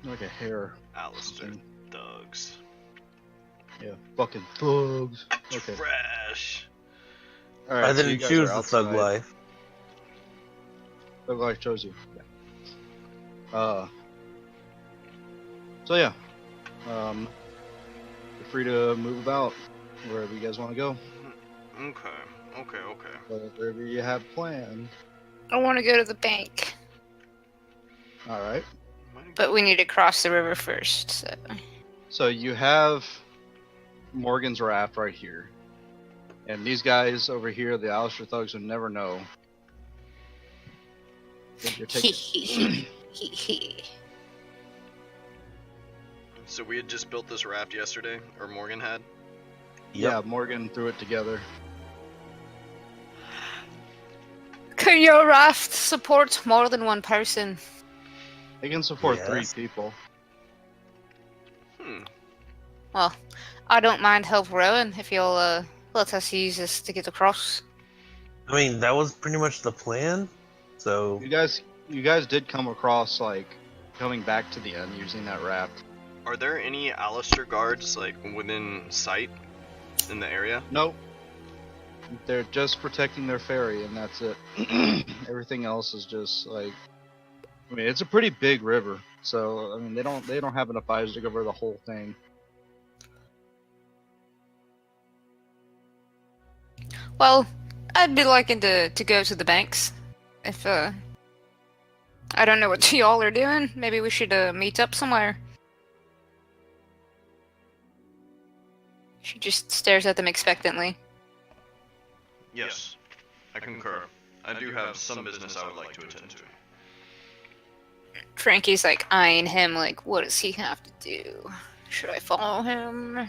like a hair. Alistair thugs. Yeah, fucking thugs. Okay. Trash. Alright, I so you didn't guys choose are the thug outside. life. Thug life chose you. Yeah. So yeah. You're free to move about wherever you guys want to go. Okay. Whatever you have planned. I want to go to the bank, Alright. but we need to cross the river first. So. So you have Morgan's raft right here. And these guys over here, the Alistair thugs, would never know that you're taking. So we had just built this raft yesterday, or Morgan had. Yeah, Morgan threw it together. Can your raft support more than one person? It can support Yes. 3 people. Well, I don't mind help rowing if you'll let us use this to get across. I mean, that was pretty much the plan. So You guys did come across, like, coming back to the end using that raft. Are there any Alistair guards like within sight in the area? Nope. They're just protecting their ferry, and that's it. Everything else is just like, I mean, it's a pretty big river, so I mean, they don't have enough eyes to cover the whole thing. Well, I'd be liking to go to the banks. If I don't know what y'all are doing. Maybe we should meet up somewhere. She just stares at them expectantly. Yes, I concur. I do have some business I would like to attend to. Frankie's like eyeing him like, what does he have to do? Should I follow him?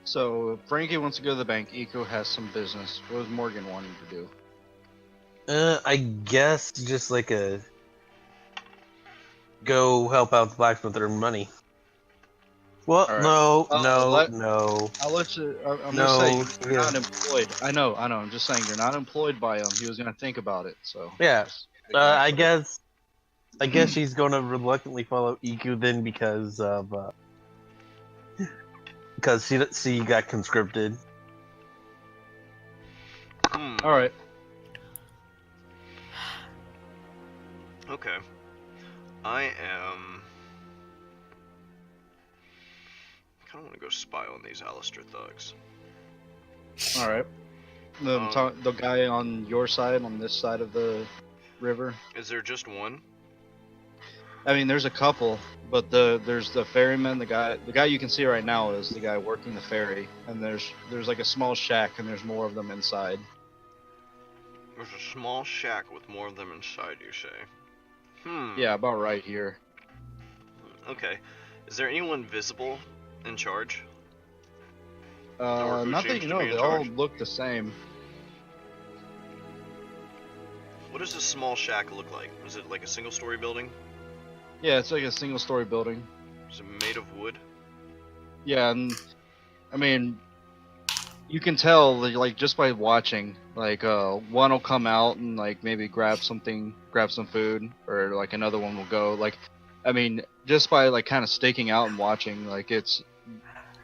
So Frankie wants to go to the bank. Eco has some business. What was Morgan wanting to do? I guess just like go help out the blacksmith with their money. Well, All right. no, I'll no. let you. I'm No, gonna say you're yeah. not employed. I know. I'm just saying you're not employed by him. He was gonna think about it. So Yeah. just- I guess she's gonna reluctantly follow Iku then because she got conscripted. All right. Okay. I kind of want to go spy on these Alistair thugs. All right. The guy on your side, on this side of the river. Is there just one? I mean, there's a couple, but there's the ferryman. The guy you can see right now is the guy working the ferry, and there's like a small shack, and there's more of them inside. There's a small shack with more of them inside, you say? Yeah, about right here. Okay. Is there anyone visible in charge? Or who Not that seems you to know. be in They all charge? look the same. What does a small shack look like? Is it like a single-story building? Yeah, it's like a single-story building. Is it made of wood? Yeah, and I mean, you can tell like just by watching. Like one will come out and like maybe grab some food, or like another one will go. Like, I mean, just by like kind of staking out and watching, like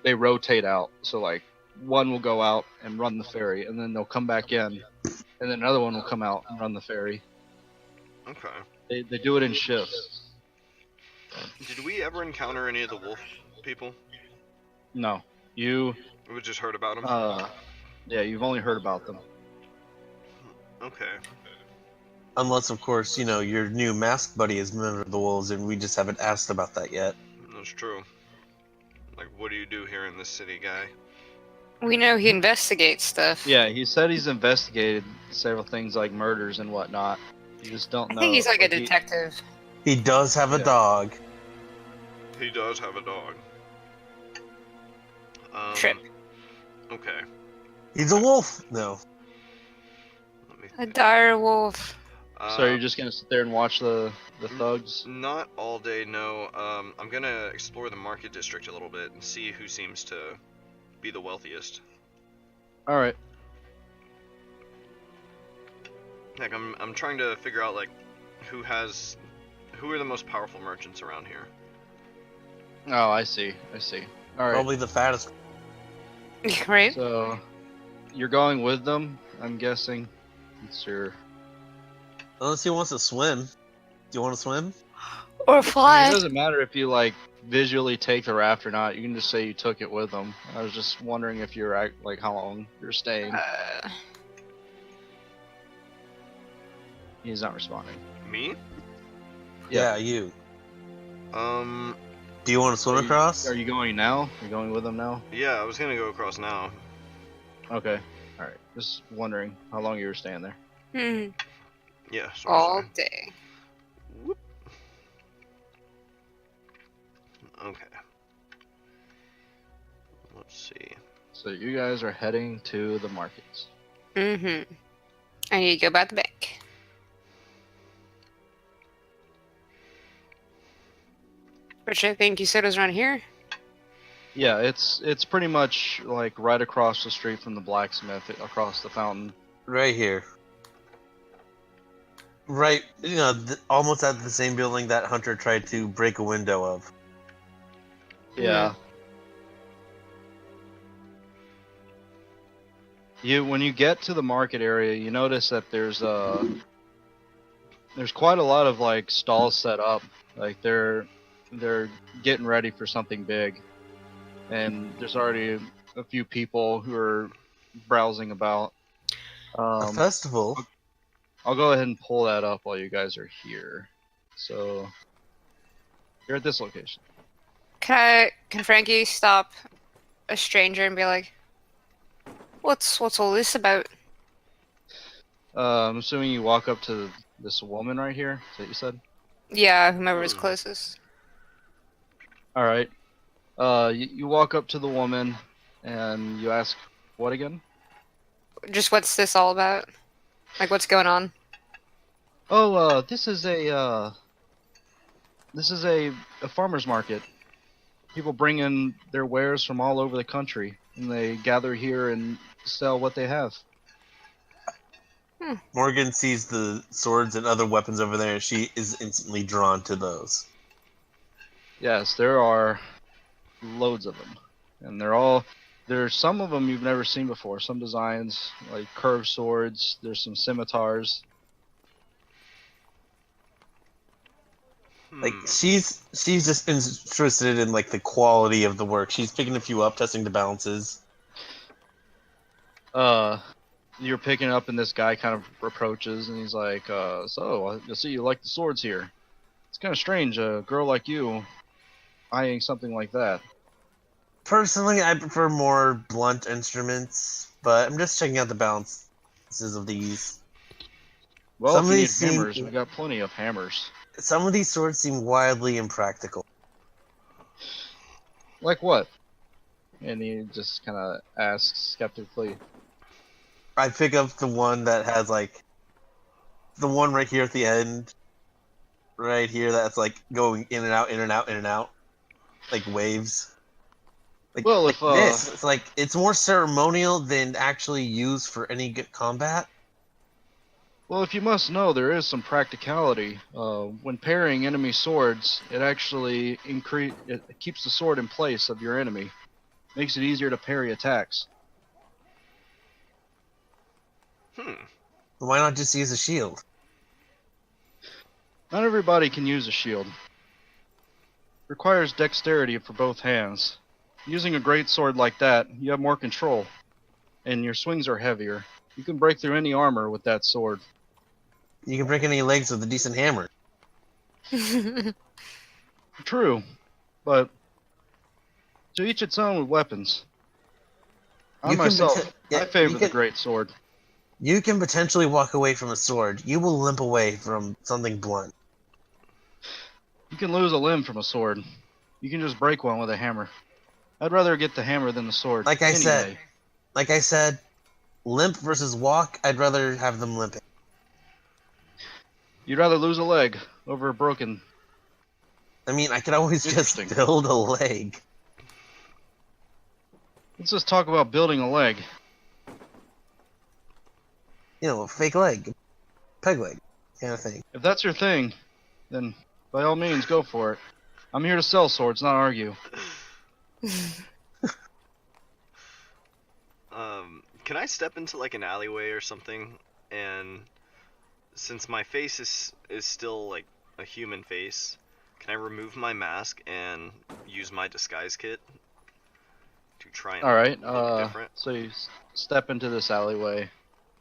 they rotate out. So like one will go out and run the ferry, and then they'll come back in, and then another one will come out and run the ferry. Okay. They do it in shifts. Did we ever encounter any of the wolf people? No, you. We just heard about them? Yeah, you've only heard about them. Okay. Unless, of course, your new masked buddy is a member of the Wolves, and we just haven't asked about that yet. That's true. Like, what do you do here in this city, guy? We know he investigates stuff. Yeah, he said he's investigated several things like murders and whatnot. You just don't I know. think he's like a detective. He does have a Yeah. dog. He does have a dog. Trip. Okay. He's a wolf. No. Let me A think. dire wolf. So you're just gonna sit there and watch the thugs? Not all day, no. I'm gonna explore the market district a little bit and see who seems to be the wealthiest. All right. Like, I'm trying to figure out, like, who are the most powerful merchants around here. Oh, I see. All right. Probably the fattest. Right? So you're going with them, I'm guessing. It's your. Unless he wants to swim. Do you want to swim? Or I mean, fly. it doesn't matter if you like visually take the raft or not. You can just say you took it with them. I was just wondering if you're like how long you're staying. He's not responding. Me? Yeah, you. Um, Do you want to swim across? Are you going now? Are you going with them now? yeah, I was gonna go across now. Okay. All right. Just wondering how long you were staying there. Yeah, sorry, All sorry. day. Whoop. Okay. Let's see. So you guys are heading to the markets. I need to go by the bank. Which I think you said was around here. Yeah, it's pretty much like right across the street from the blacksmith, across the fountain. Right here. Right, almost at the same building that Hunter tried to break a window of. Yeah. When you get to the market area, you notice that there's quite a lot of like stalls set up. Like they're getting ready for something big, and there's already a few people who are browsing about. A festival? I'll go ahead and pull that up while you guys are here. So you're at this location. Can Frankie stop a stranger and be like, What's all this about? I'm assuming you walk up to this woman right here. Is that what you said? Yeah, whomever is closest. All right. You walk up to the woman and you ask, "What again?" Just what's this all about? Like, what's going on? Oh, this is a farmer's market. People bring in their wares from all over the country, and they gather here and sell what they have. Morgan sees the swords and other weapons over there, and she is instantly drawn to those. Yes, there are loads of them, and there's some of them you've never seen before. Some designs like curved swords. There's some scimitars. Like she's just interested in like the quality of the work. She's picking a few up, testing the balances. You're picking up, and this guy kind of approaches, and he's like, "So I see you like the swords here. It's kind of strange, a girl like you eyeing something like that." Personally, I prefer more blunt instruments, but I'm just checking out the balances of these. Well, Some if of you these need seem- hammers, we got plenty of hammers. Some of these swords seem wildly impractical. Like what? And he just kind of asks skeptically. I pick up the one that has like the one right here at the end, right here that's like going in and out, in and out, in and out, like waves. Like, Well, like if this, it's like it's more ceremonial than actually used for any good combat. Well, if you must know, there is some practicality. When parrying enemy swords, it actually it keeps the sword in place of your enemy. Makes it easier to parry attacks. Why not just use a shield? Not everybody can use a shield. Requires dexterity for both hands. Using a great sword like that, you have more control, and your swings are heavier. You can break through any armor with that sword. You can break any legs with a decent hammer. True, but to each its own with weapons. I You can myself, poten- yeah, I favor you the can- great sword. You can potentially walk away from a sword. You will limp away from something blunt. You can lose a limb from a sword. You can just break one with a hammer. I'd rather get the hammer than the sword. Like I said, anyway. limp versus walk, I'd rather have them limping. You'd rather lose a leg over a broken. I mean, I could always just Interesting. build a leg. Let's just talk about building a leg. You know, a fake leg. Peg leg. Kind of thing. If that's your thing, then by all means go for it. I'm here to sell swords, not argue. Can I step into like an alleyway or something? And since my face is still like a human face, can I remove my mask and use my disguise kit to try and All right. look different? So you step into this alleyway,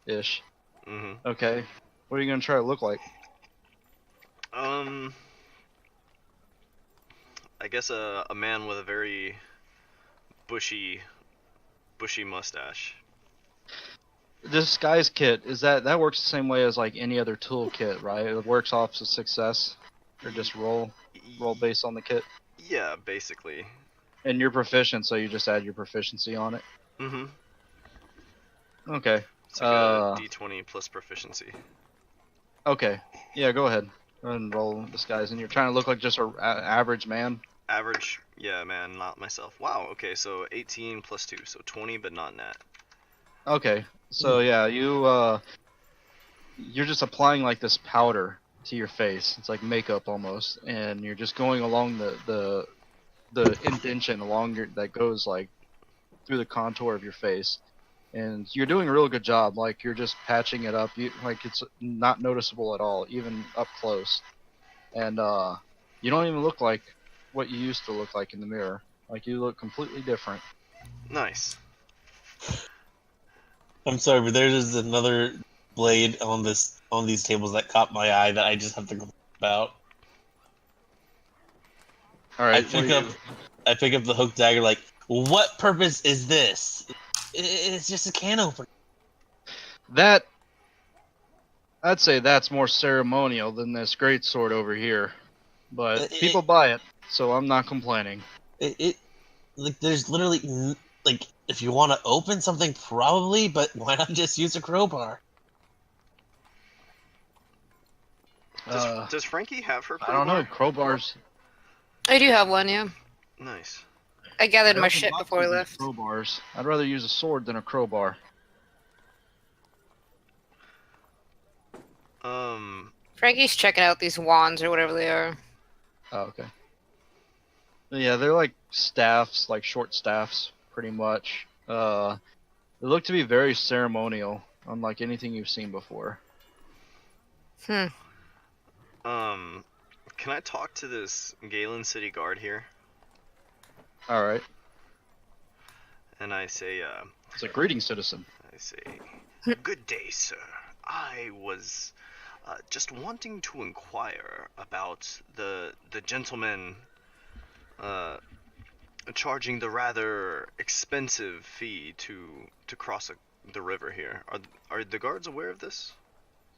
ish. Mm-hmm. Okay. What are you gonna try to look like? I guess a man with a very bushy mustache. Disguise kit is that works the same way as like any other tool kit, right? It works off of success, or just roll based on the kit. Yeah, basically. And you're proficient, so you just add your proficiency on it. Mm-hmm. Okay. It's like a D20 plus proficiency. Okay. Yeah, go ahead. Go ahead and roll disguise, and you're trying to look like just a average man. Average, yeah, man, not myself. Wow. Okay, so 18 plus 2, so 20, but not net. Okay. So yeah, you're just applying like this powder to your face. It's like makeup almost, and you're just going along the indentation along that goes like through the contour of your face, and you're doing a real good job. Like you're just patching it up. Like it's not noticeable at all, even up close, and you don't even look like what you used to look like in the mirror. Like you look completely different. Nice. I'm sorry, but there's another blade on these tables that caught my eye that I just have to go about. All right. I pick up the hook dagger like, what purpose is this? It's just a can opener. That I'd say that's more ceremonial than this great sword over here. But people buy it, so I'm not complaining. Like, there's literally, like, if you want to open something, probably, but why not just use a crowbar? Does Frankie have her I crowbar? don't know, crowbars. I do have one, yeah. Nice. I gathered I my open shit before I boxes with left. Crowbars. I'd rather use a sword than a crowbar. Frankie's checking out these wands or whatever they are. Oh, okay. Yeah, they're like staffs, like short staffs, pretty much. They look to be very ceremonial, unlike anything you've seen before. Hmm. Can I talk to this Galen city guard here? All right. And I say, It's a greeting, citizen. good day, sir. I was just wanting to inquire about the gentleman charging the rather expensive fee to cross the river here. Are the guards aware of this?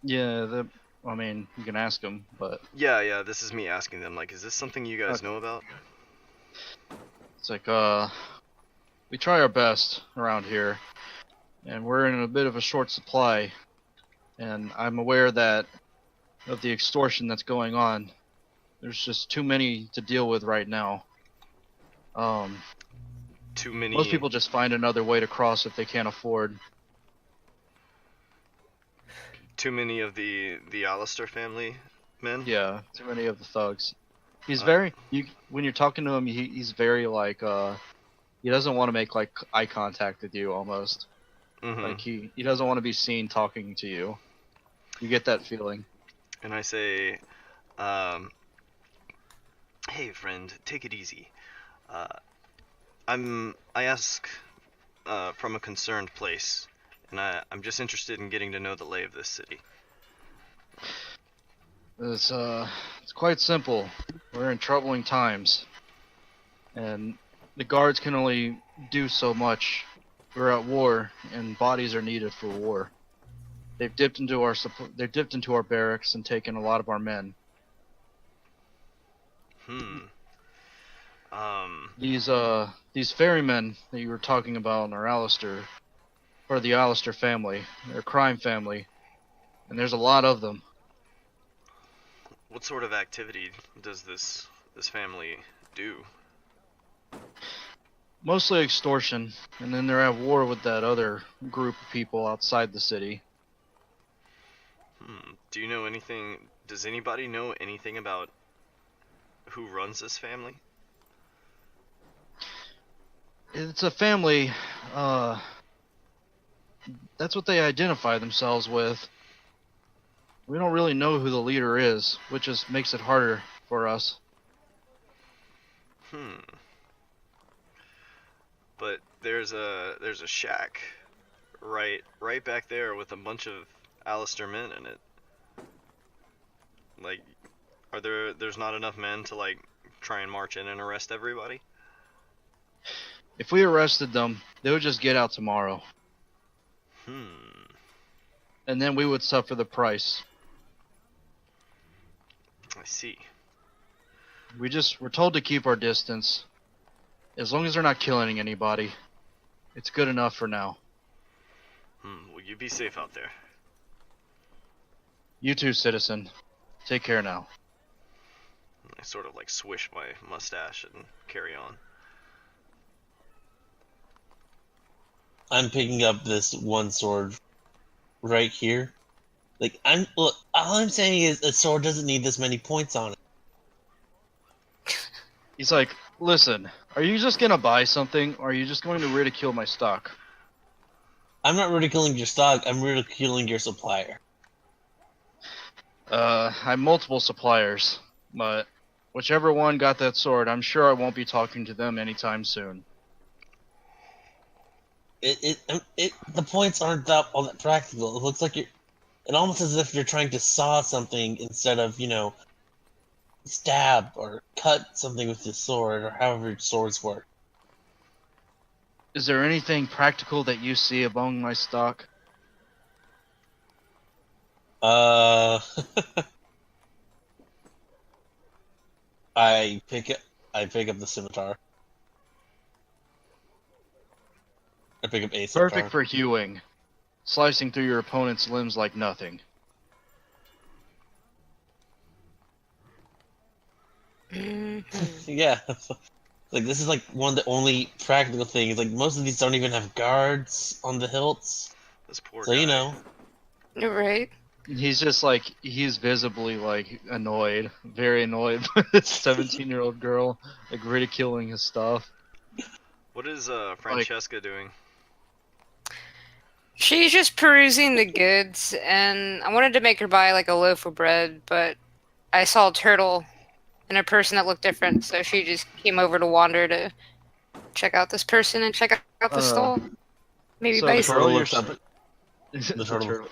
Yeah, I mean, you can ask them, but Yeah, this is me asking them. Like, is this something you guys know about? it's like, we try our best around here, and we're in a bit of a short supply, and I'm aware that of the extortion that's going on. There's just too many to deal with right now. Too many. Most people just find another way to cross if they can't afford. Too many of the Alistair family men? Yeah, too many of the thugs. He's very when you're talking to him, he's very like he doesn't want to make like eye contact with you almost. Mm-hmm. Like he doesn't want to be seen talking to you. You get that feeling. And I say, hey friend, take it easy. I ask from a concerned place, and I'm just interested in getting to know the lay of this city. It's quite simple. We're in troubling times, and the guards can only do so much. We're at war, and bodies are needed for war. They've dipped into our barracks and taken a lot of our men. These ferrymen that you were talking about are Alistair, or the Alistair family. They're a crime family, and there's a lot of them. What sort of activity does this family do? Mostly extortion, and then they're at war with that other group of people outside the city. Do you know anything? Does anybody know anything about who runs this family? It's a family, that's what they identify themselves with. We don't really know who the leader is, which just makes it harder for us. But there's a shack right back there with a bunch of Alistair men in it. Like, there's not enough men to like try and march in and arrest everybody? If we arrested them, they would just get out tomorrow. And then we would suffer the price. I see. We're told to keep our distance. As long as they're not killing anybody, it's good enough for now. Will you be safe out there? You too, citizen. Take care now. I sort of like swish my mustache and carry on. I'm picking up this one sword right here. Like, all I'm saying is a sword doesn't need this many points on it. He's like, listen, are you just gonna buy something, or are you just going to ridicule my stock? I'm not ridiculing your stock, I'm ridiculing your supplier. I have multiple suppliers, but whichever one got that sword, I'm sure I won't be talking to them anytime soon. The points aren't all that practical. It looks like it almost as if you're trying to saw something instead of, stab or cut something with your sword, or however swords work. Is there anything practical that you see among my stock? Uh, I pick it. I pick up the scimitar. I pick up a scimitar. Perfect for hewing. Slicing through your opponent's limbs like nothing. Yeah. Like, this is like one of the only practical things. Like, most of these don't even have guards on the hilts. This poor So, guy. you know. You're right. He's just like, he's visibly like annoyed, very annoyed by this 17-year-old girl, like ridiculing his stuff. What is Francesca doing? She's just perusing the goods, and I wanted to make her buy like a loaf of bread, but I saw a turtle and a person that looked different, so she just came over to wander to check out this person and check out the stall. Maybe so buy the some. girl Turtle you're looks up at the turtle.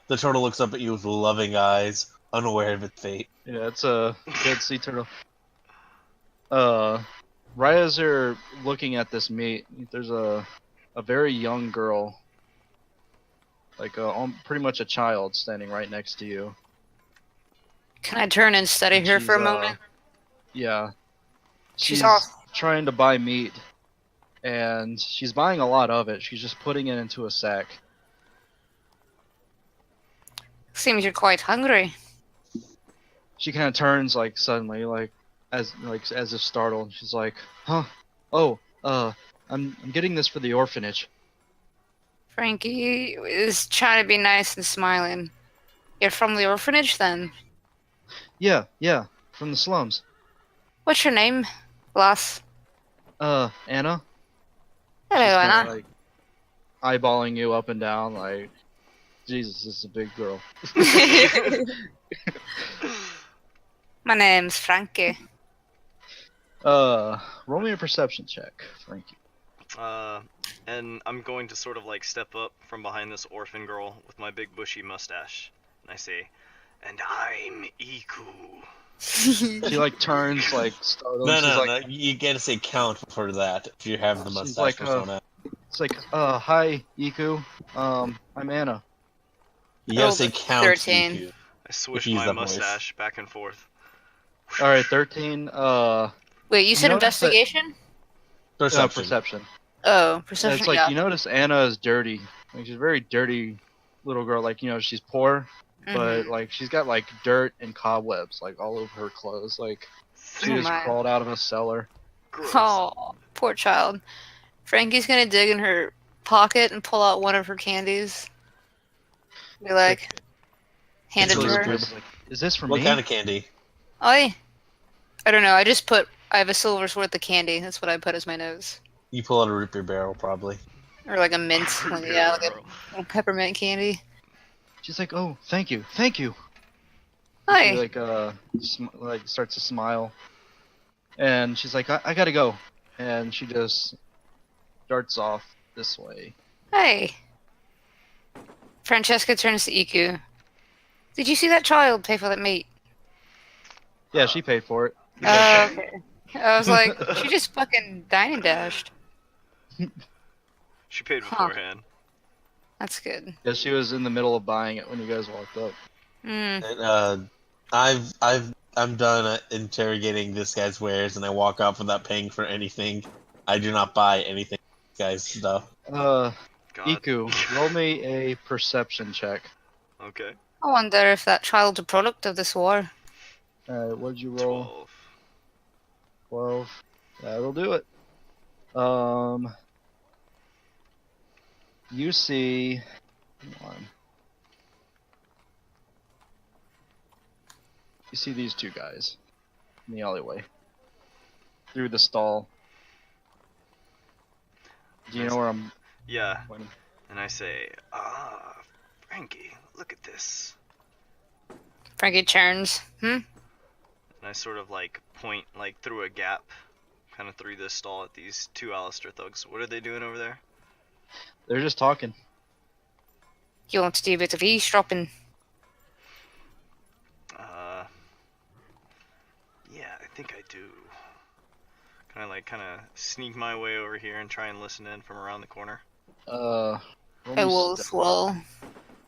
The turtle looks up at you with loving eyes, unaware of its fate. Yeah, it's a good sea turtle. Right as you're looking at this meat, there's a very young girl, like pretty much a child, standing right next to you. Can I turn and study And her for a she's, moment? Yeah, She's she's off. trying to buy meat, and she's buying a lot of it. She's just putting it into a sack. Seems you're quite hungry. She kind of turns like suddenly, like as if startled. She's like, "Huh? Oh, I'm getting this for the orphanage." Frankie is trying to be nice and smiling. You're from the orphanage, then? Yeah, from the slums. What's your name, lass? Anna. Hello, She's kinda, Anna. like eyeballing you up and down, like, Jesus, this is a big girl. My name's Frankie. Roll me a perception check, Frankie. And I'm going to sort of like step up from behind this orphan girl with my big bushy mustache, and I say, "And I'm Iku." She like turns like startled. No, She's no, like, no. You gotta say count for that if you have the She's mustache like, persona. It's like, hi, Iku. I'm Anna. You gotta rolled say a count. 13. EQ. I swish use my that voice. mustache back and forth. All right, 13. Wait, you said notice that- investigation? Perception. Perception. Oh, And perception. it's like Yeah. you notice Anna is dirty. Like she's a very dirty little girl. Like she's poor, but Mhm. like she's got like dirt and cobwebs like all over her clothes. Like she Oh just my. crawled out of a cellar. Gross. Oh, poor child. Frankie's gonna dig in her pocket and pull out one of her candies. Be like, hand it It's to really her. good. Like, is this for What me? kind of candy? I don't know. I have a silver's worth of candy. That's what I put as my nose. You pull out a root beer barrel, probably. Or like a mint. Like, yeah, like Barrel. a peppermint candy. She's like, oh, thank you. She Hi. like starts to smile, and she's like, I gotta go, and she just darts off this way. Hey. Francesca turns to Iku. Did you see that child pay for that meat? Yeah, she paid for it. Okay. I was like, she just fucking dine and dashed. She paid Huh. beforehand. That's good. Yeah, she was in the middle of buying it when you guys walked up. Mm. And I'm done interrogating this guy's wares, and I walk off without paying for anything. I do not buy anything. This guy's stuff. God. Iku, roll me a perception check. Okay. I wonder if that child's a product of this war. Alright, what'd you roll? 12. 12. That'll do it. You see. Come on. You see these two guys in the alleyway. Through the stall. Do you know where I'm Yeah. pointing? And I say, Frankie, look at this. Frankie turns. And I sort of like point like through a gap, kind of through this stall at these two Alistair thugs. What are they doing over there? They're just talking. You want to do a bit of eavesdropping? Yeah, I think I do. Can I like kind of sneak my way over here and try and listen in from around the corner? Roll I me will as well.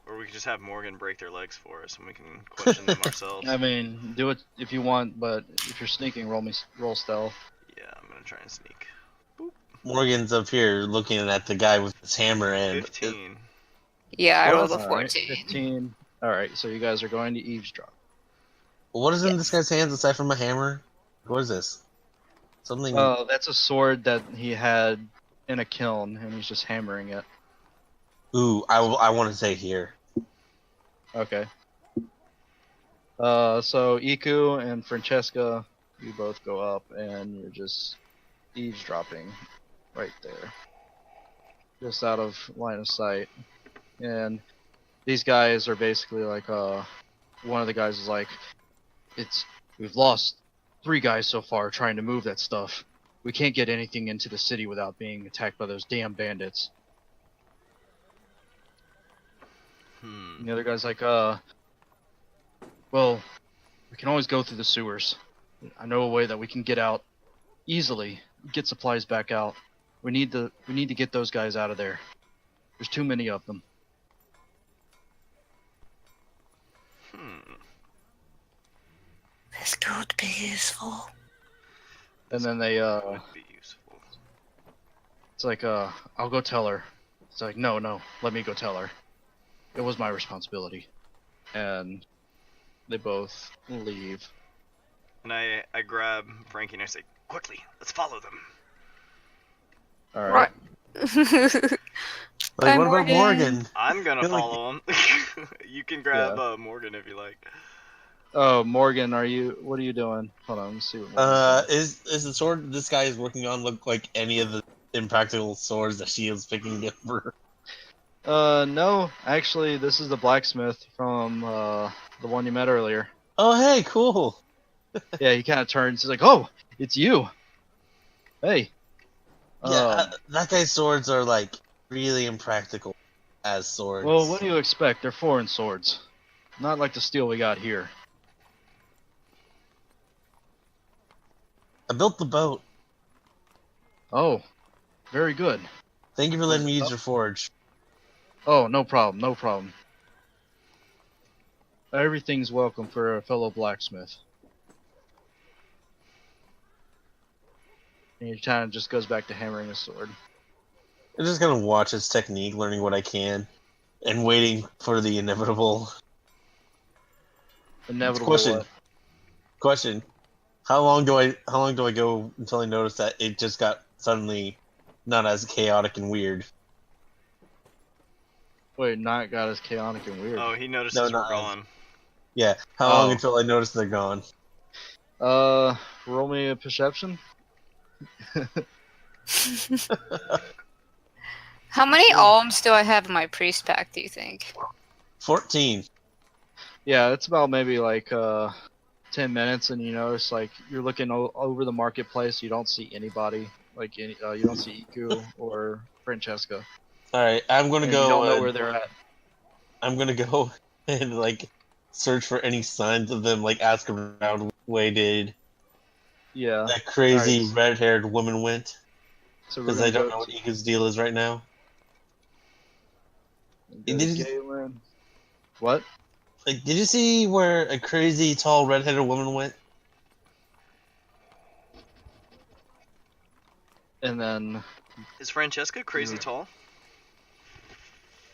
Or we could just have Morgan break their legs for us, and we can question them ourselves. I mean, do it if you want, but if you're sneaking, roll stealth. Yeah, I'm gonna try and sneak. Morgan's up here looking at the guy with his hammer and 15. Yeah, I rolled a All right, 14. 15. All right, so you guys are going to eavesdrop. what is in Yes. this guy's hands aside from a hammer? What is this? Something. That's a sword that he had in a kiln, and he's just hammering it. Ooh, I want to say here. Okay. So Iku and Francesca, you both go up, and you're just eavesdropping right there, just out of line of sight. And these guys are basically like, one of the guys is like, we've lost 3 guys so far trying to move that stuff. We can't get anything into the city without being attacked by those damn bandits. And the other guy's like, well, we can always go through the sewers. I know a way that we can get out easily, get supplies back out. We need to get those guys out of there. There's too many of them. This could be useful. And then they, Would be useful. it's like, I'll go tell her. It's like, no, let me go tell her. It was my responsibility. And they both leave. And I grab Frankie and I say, quickly, let's follow them. Alright. Like, Bye, what about Morgan. Morgan? I'm gonna Feel like- follow him. You can grab Morgan if you like. Oh, Morgan, what are you doing? Hold on, let me see what Morgan's doing. Is the sword this guy is working on look like any of the impractical swords that she is picking up for? No, actually, this is the blacksmith from, the one you met earlier. Oh, hey, cool. Yeah, he kind of turns, he's like, oh, it's you! Hey! Yeah, that guy's swords are, like, really impractical as swords. Well, what do you expect? They're foreign swords. Not like the steel we got here. I built the boat. Oh, very good. Thank you for letting me use your forge. Oh, no problem, no problem. Everything's welcome for a fellow blacksmith. And he kind of just goes back to hammering his sword. I'm just gonna watch his technique, learning what I can, and waiting for the inevitable. Inevitable Question. what? Question. How long do I go until I notice that it just got suddenly not as chaotic and weird? Wait, not got as chaotic and weird. Oh, he notices No, we're not as- gone. Yeah. How long Oh. until I notice they're gone? Roll me a perception. How many alms do I have in my priest pack, do you think? 14. Yeah, it's about maybe like 10 minutes, and you notice like you're looking over the marketplace. You don't see anybody. Like you don't see Iku or Francesca. All right, I'm gonna And go. you don't know and- where they're at. I'm gonna go and like search for any signs of them. Like ask around which way did Yeah. that crazy Alright. red-haired woman went? So we're Because gonna I don't go know what to- Ika's deal is right now. go to Did you- Galen. What? Like, did you see where a crazy tall red-headed woman went? And then Is Francesca crazy Yeah. tall?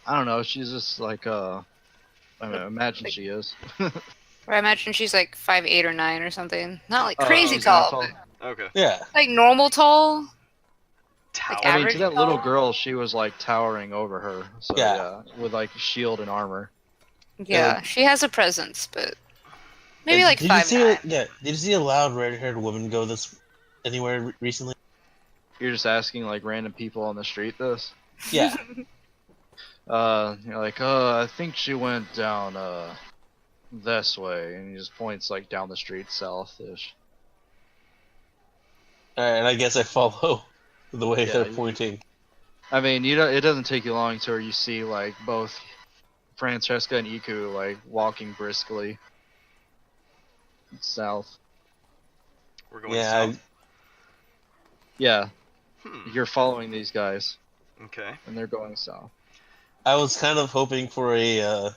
I don't know. She's just like I imagine she is. Or I imagine she's like 5'8" or 9" or something. Not like Oh, crazy she's not tall, tall. but Okay. Yeah. like normal tall. Tower. I mean, average to that little tall? girl, she was like towering over her. So Yeah. yeah, with like shield and armor. Yeah, she has a presence, but maybe Yeah, like did 5'9". you see did you see a loud red-haired woman go anywhere recently? You're just asking like random people on the street this. Yeah. You're like, I think she went down this way, and he just points like down the street south-ish. Alright, and I guess I follow the way Yeah, they're you- pointing. I mean, it doesn't take you long till you see like both Francesca and Iku like walking briskly south. We're going Yeah, south. Yeah, Hmm. you're following these guys, Okay. and they're going south. I was kind of hoping for a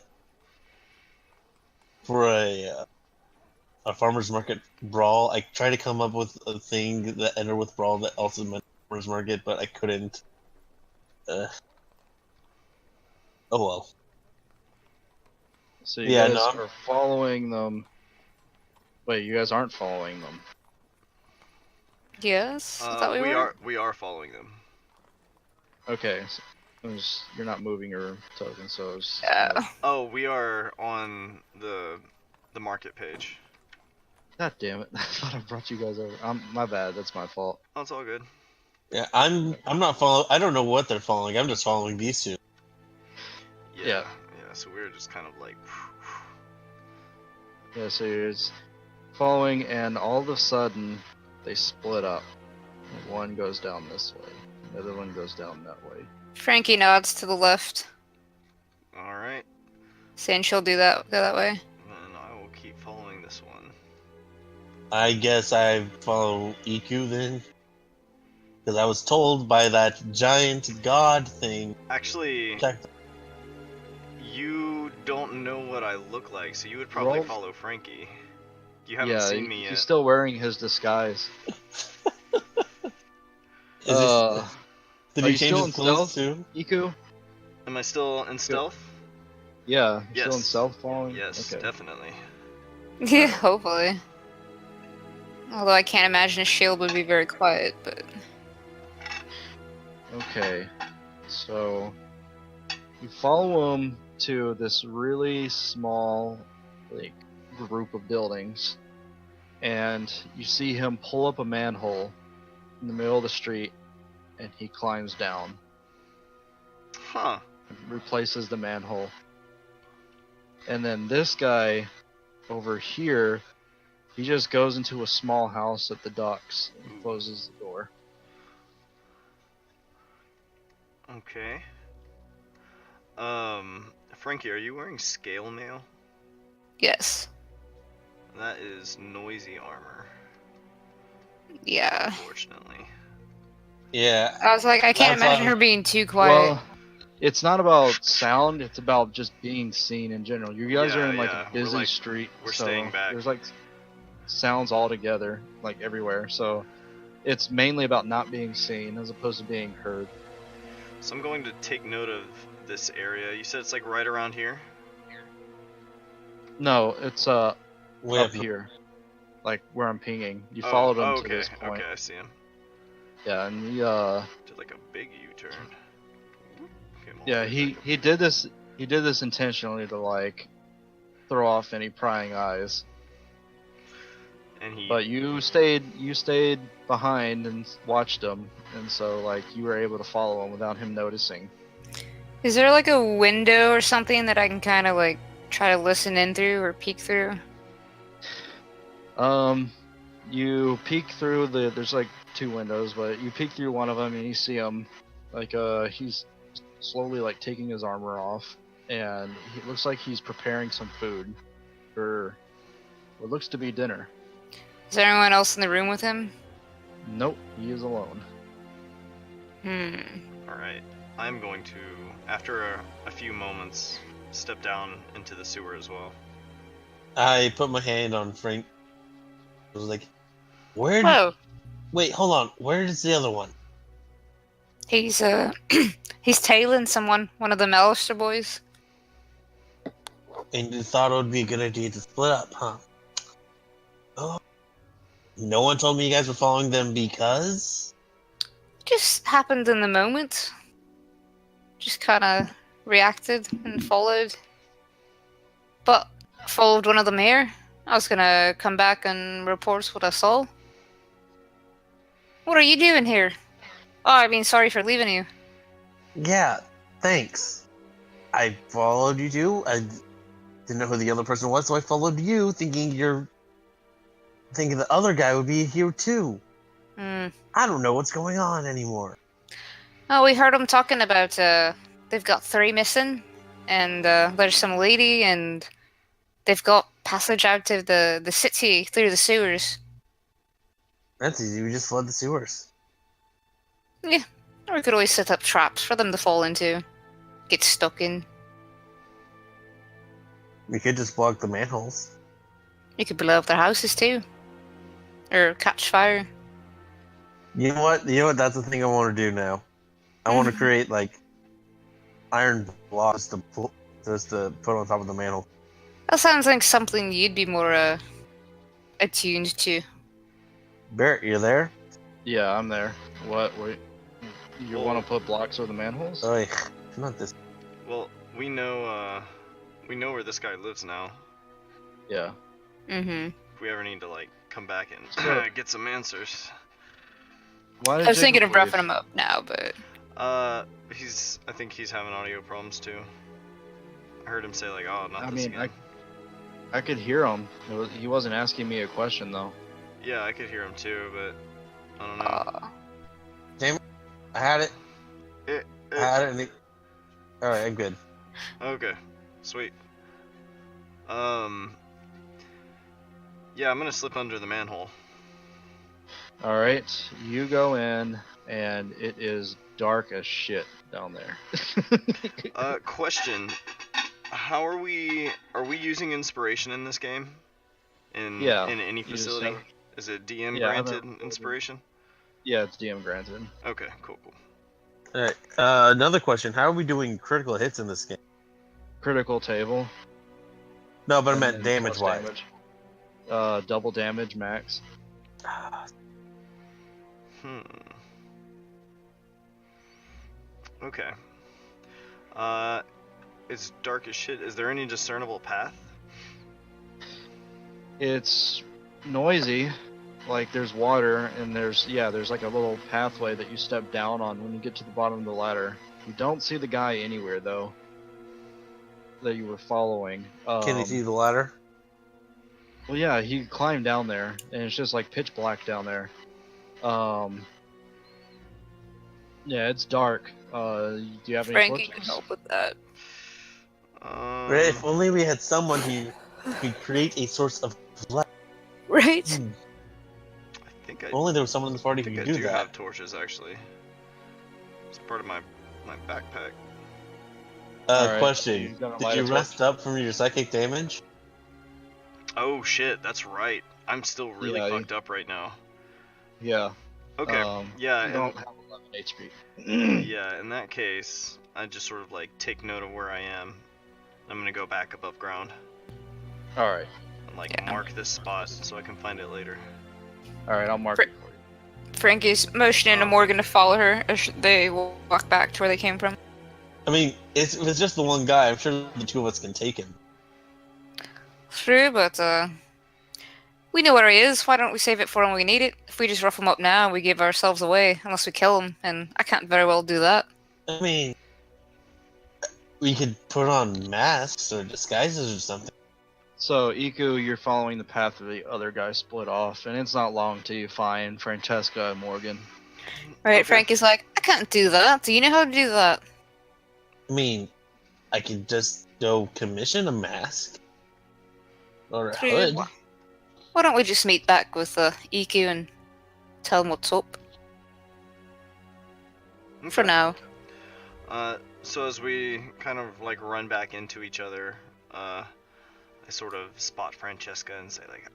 farmers market brawl. I tried to come up with a thing that ended with brawl that also meant farmers market, but I couldn't. Oh well. So you Yeah, guys no. are following them. Wait, you guys aren't following them. Yes, I thought we we were. are following them. Okay, so you're not moving your token, so it's Yeah. Oh, we are on the market page. God damn it! I thought I brought you guys over. My bad. That's my fault. Oh, it's all good. Yeah, I'm not following. I don't know what they're following. I'm just following these two. Yeah. So we're just kind of like. Yeah, so you're just following, and all of a sudden they split up. And one goes down this way, the other one goes down that way. Frankie nods to the left, All right. saying she'll do that. Go that way. Then I will keep following this one. I guess I follow EQ then, because I was told by that giant god thing. Actually, Check. you don't know what I look like, so you would probably Roll. follow Frankie. You haven't Yeah, seen me yet. he's still wearing his disguise. Is it, did Are he you change still his in clothes stealth? too? Am I still in stealth? Yeah, you're still in Yes. stealth following? Yes, Okay. definitely. Yeah, hopefully. Although I can't imagine a shield would be very quiet, but Okay, so you follow him to this really small, like, group of buildings, and you see him pull up a manhole in the middle of the street, and he climbs down Huh. and replaces the manhole. And then this guy over here, he just goes into a small house at the docks and closes the door. Okay. Frankie, are you wearing scale mail? yes. That is noisy armor, Yeah. unfortunately. Yeah. I was like, I can't That's imagine why- her being too quiet. Well, it's not about sound, it's about just being seen in general. You guys are in like Yeah, a busy we're like- street, we're so staying back. there's like sounds all together, like everywhere. So it's mainly about not being seen as opposed to being heard. So I'm going to take note of this area. You said it's like right around here? No, it's Way up up here, like where I'm pinging. You Oh, followed him okay, to this point. okay, I see him. Yeah, and he Did like a big U-turn. Came all the yeah, way he back up he did this intentionally to like throw off any prying eyes. And he But you stayed behind and watched him, and so like you were able to follow him without him noticing. Is there like a window or something that I can kind of like try to listen in through or peek through? You peek through there's like two windows, but you peek through one of them and you see him, like he's slowly like taking his armor off, and it looks like he's preparing some food for what looks to be dinner. Is there anyone else in the room with him? Nope, he is alone. Alright. I'm going to, after a few moments, step down into the sewer as well. I put my hand on Frank. I was like, where? Whoa. Wait, hold on. Where is the other one? He's he's tailing someone, one of the Malister boys. And you thought it would be a good idea to split up, huh? Oh. No one told me you guys were following them because? Just happened in the moment. Just kind of reacted and followed. But followed one of them here. I was gonna come back and report what I saw. What are you doing here? Oh, I mean, sorry for leaving you. Yeah, thanks. I followed you too. I didn't know who the other person was, so I followed you, thinking the other guy would be here too. Hmm. I don't know what's going on anymore. Oh, we heard them talking about, they've got 3 missing, and, there's some lady, and they've got passage out of the city through the sewers. That's easy. We just flood the sewers. Yeah, or we could always set up traps for them to fall into, get stuck in. We could just block the manholes. You could blow up their houses too, or catch fire. You know what? That's the thing I want to do now. I want to create like iron blocks just to put on top of the manhole. That sounds like something you'd be more attuned to. Barrett, you there? Yeah, I'm there. What? Wait. You Well- want to put blocks over the manholes? Oh, not this. Well, we know where this guy lives now. Yeah. Mm-hmm. If we ever need to like come back and So- get some answers. Why did I was thinking Jacob of roughing leave? him up now, but I think he's having audio problems too. I heard him say like, "Oh, not I this mean, again." I could hear him. He wasn't asking me a question though. Yeah, I could hear him too, but I don't know. I had it. I Eh, had it. All right, I'm good. Okay, sweet. Yeah, I'm gonna slip under the manhole. All right, you go in, and it is dark as shit down there. Question: How are we using inspiration in this game? Yeah, In any you just facility? have- Is it DM Yeah, I haven't granted really- inspiration? Yeah, it's DM granted. Okay, cool. All right. Another question: how are we doing critical hits in this game? Critical table. No, but I and meant then damage plus wise. damage. Double damage max. Okay. It's dark as shit. Is there any discernible path? It's noisy. Like there's water and there's like a little pathway that you step down on when you get to the bottom of the ladder. You don't see the guy anywhere though that you were following. Can you see the ladder? Well, yeah, he climbed down there, and it's just like pitch black down there. Yeah, it's dark. Do you have any Frankie torches? can help with that. Right, if only we had someone who could create a source of light. Right? I think If only there was someone in the party I who think could I do do that. have torches actually. It's part of my backpack. Alright, Question: he's gonna did light you a torch. rest up from your psychic damage? Oh shit, that's right. I'm still really Yeah, fucked up right now. Yeah. Okay. Yeah, You and- don't have 11 HP. Yeah, in that case, I just sort of like take note of where I am. I'm gonna go back above ground All right. and like Yeah. mark this spot so I can find it later. All right. I'll mark Frick. it for you. Frankie's motioning to Morgan to follow her as they walk back to where they came from. I mean, if it's just the one guy, I'm sure the two of us can take him. True, but we know where he is. Why don't we save it for when we need it? If we just rough him up now, we give ourselves away, unless we kill him, and I can't very well do that. I mean, we could put on masks or disguises or something. So, Iku, you're following the path that the other guy split off, and it's not long till you find Francesca and Morgan. Right, Okay. Frankie's like, I can't do that. Do you know how to do that? I mean, I could just go commission a mask or a True. hood. Why don't we just meet back with EQ and tell him what's up? For Okay. now. So as we kind of like run back into each other, I sort of spot Francesca and say like,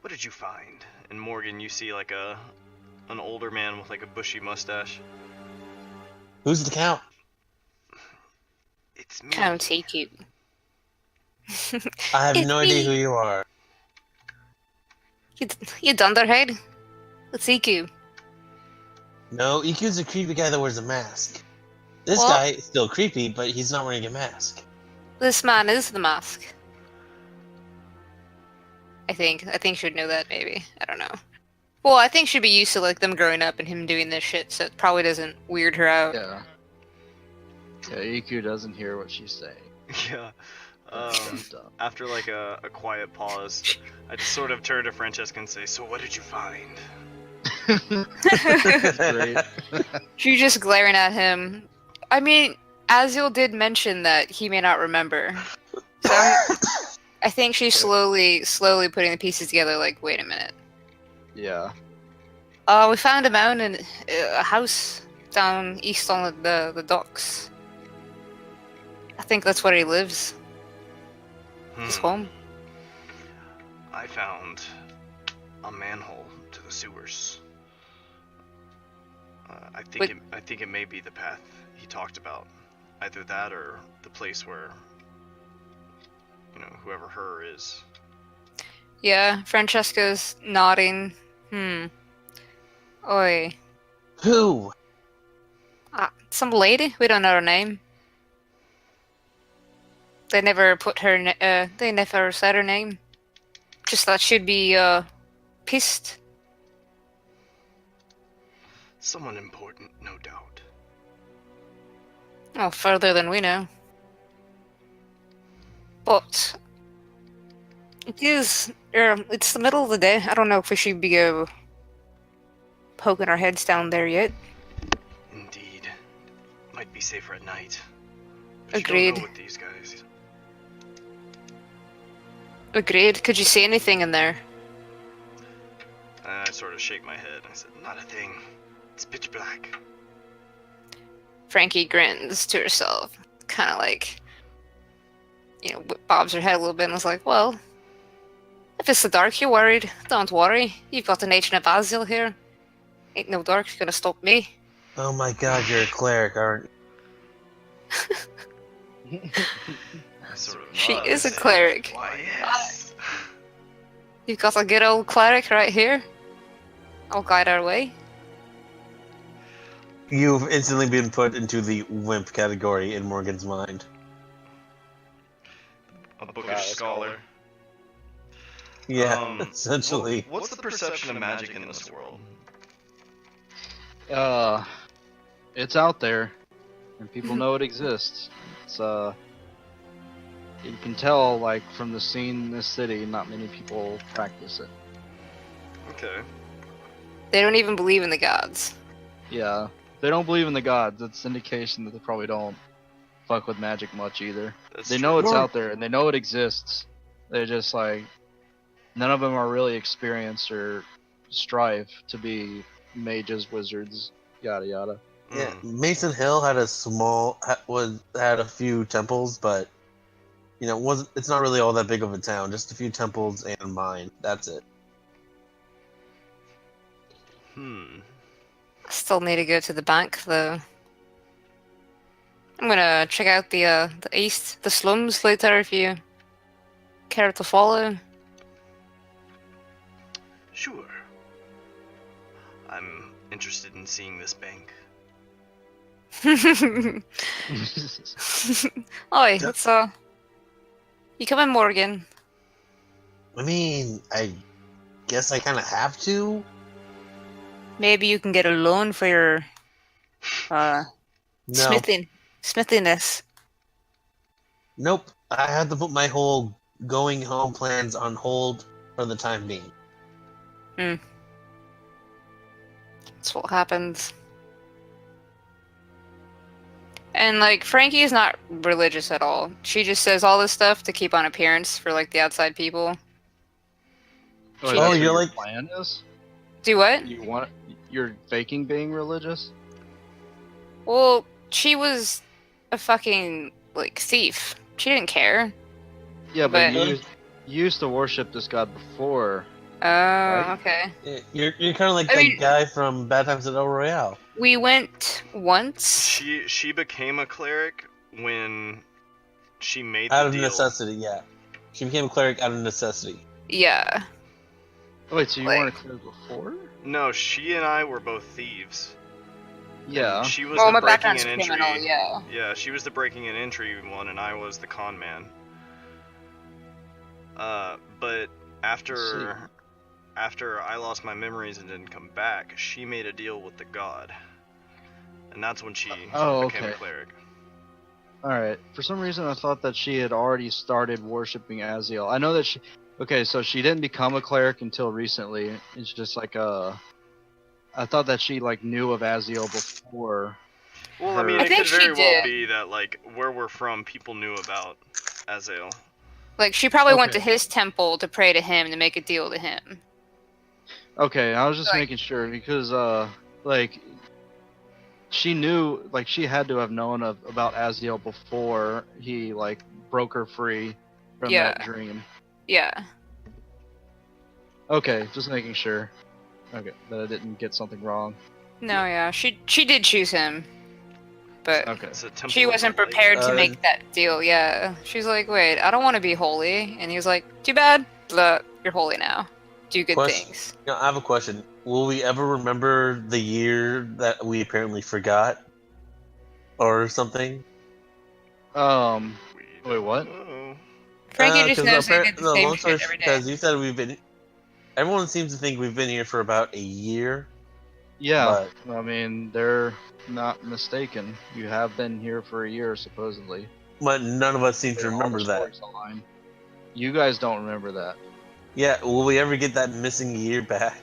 what did you find? And Morgan, you see like an older man with like a bushy mustache. Who's the count? It's me. Count EQ. I have It's no idea me. who you are. You dunderhead. It's EQ. No, EQ's a creepy guy that wears a mask. This What? guy is still creepy, but he's not wearing a mask. This man is the mask. I think she'd know that, maybe. I don't know. Well, I think she'd be used to like them growing up and him doing this shit, so it probably doesn't weird her out. Yeah. Yeah, EQ doesn't hear what she's saying. Yeah. That's dumb. After like a quiet pause, I just sort of turn to Francesca and say, "So what did you find?" Great. She's just glaring at him. I mean, Azil did mention that he may not remember. So I think she's slowly putting the pieces together like, wait a minute. Yeah. We found a mountain, a house down east on the docks. I think that's where he lives. His home. I found a manhole to the sewers. I think it may be the path he talked about. Either that or the place where, whoever her is. Yeah, Francesca's nodding. Oi. Who? Some lady? We don't know her name. They never put her. They never said her name. Just that she'd be pissed. Someone important, no doubt. Oh, further than we know. But it is. It's the middle of the day. I don't know if we should be poking our heads down there yet. Indeed, might be safer at night. But Agreed. You don't know with these guys. Agreed. Could you see anything in there? I sort of shake my head. I said, "Not a thing. It's pitch black." Frankie grins to herself, kind of like, bobs her head a little bit and was like, well, if it's the dark you're worried, don't worry. You've got an agent of Azil here. Ain't no dark gonna stop me. Oh my god, you're a cleric, aren't you? I sort of She nod is a and say, cleric. Why, yes. You've got a good old cleric right here. I'll guide our way. You've instantly been put into the wimp category in Morgan's mind. A bookish scholar. Yeah, essentially. What's the perception of magic in this world? It's out there, and people know it exists. It's you can tell, like, from the scene in this city, not many people practice it. Okay. They don't even believe in the gods. Yeah, they don't believe in the gods. That's indication that they probably don't fuck with magic much either. That's They true. know it's out there, and they know it exists. They're just like, none of them are really experienced or strive to be mages, wizards, yada yada. Yeah, Mason Hill had a had a few temples, but it's not really all that big of a town. Just a few temples and a mine. That's it. I still need to go to the bank, though. I'm gonna check out the east, the slums later if you care to follow. Sure. I'm interested in seeing this bank. Oi, let's you come in, Morgan. I mean, I guess I kind of have to. Maybe you can get a loan for your No. smithiness. Nope. I had to put my whole going home plans on hold for the time being. That's what happens. And like Frankie's not religious at all. She just says all this stuff to keep on appearance for like the outside people. Oh, She- that's what you're your like- plan is? Do what? You're faking being religious? Well, she was a fucking like thief. She didn't care. Yeah, but But- you used to worship this god before. Oh, Right. okay. You're kind of like I that mean- guy from Bad Times at El Royale. We went once. She became a cleric when she made the Out of deal. necessity, yeah. She became a cleric out of necessity. Yeah. Oh, wait, so you Like- weren't a cleric before? No, she and I were both thieves. Yeah. She was Well, the my breaking background's and entry. criminal. Yeah. Yeah, she was the breaking and entry one, and I was the con man. But after I lost my memories and didn't come back, she made a deal with the god, and that's when she became a okay. cleric. Alright. For some reason, I thought that she had already started worshipping Aziel. I know that she... Okay, so she didn't become a cleric until recently. It's just like I thought that she like knew of Aziel before. Well, I mean, I it think could she very well did. be that like where we're from, people knew about Azael. Like she probably went to Okay. his temple to pray to him to make a deal to him. Okay, I was just Like- making sure because like she knew, like she had to have known about Aziel before he like broke her free from that Yeah. dream. Yeah. Okay, just making sure. Okay, that I didn't get something wrong. No, yeah. She did choose him, but Okay. It's a temple she of the wasn't light. prepared to make that deal. Yeah. She's like, wait, I don't want to be holy, and he was like, too bad. Look, you're holy now. Do good Question. things. You know, I have a question. Will we ever remember the year that we apparently forgot, or something? Wait, what? Oh. Frankie just knows they did the same long story shit every day. because you said we've been. Everyone seems to think we've been here for about a year. Yeah, But I mean they're not mistaken. You have been here for a year supposedly. but none of us seem to All the remember that. stories align. You guys don't remember that. Yeah, will we ever get that missing year back?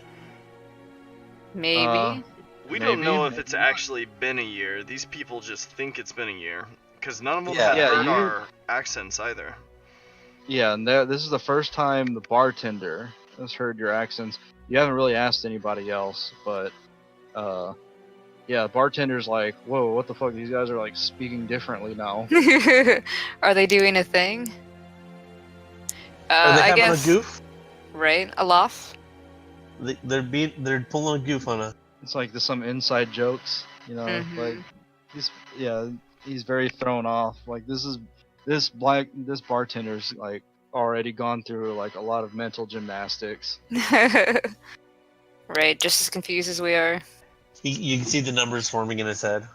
Maybe. We Maybe, don't know if maybe it's not. actually been a year. These people just think it's been a year. Because none of them Yeah. have Yeah, heard you- our accents either. Yeah, and this is the first time the bartender has heard your accents. You haven't really asked anybody else, but yeah, the bartender's like, whoa, what the fuck? These guys are like speaking differently now. Are they doing a thing? Are they I having guess, a goof? right? A laugh? They're pulling a goof on us. It's like there's some inside jokes, you know, like Mhm. he's very thrown off. Like this bartender's like already gone through like a lot of mental gymnastics. Right, just as confused as we are. You can see the numbers forming in his head.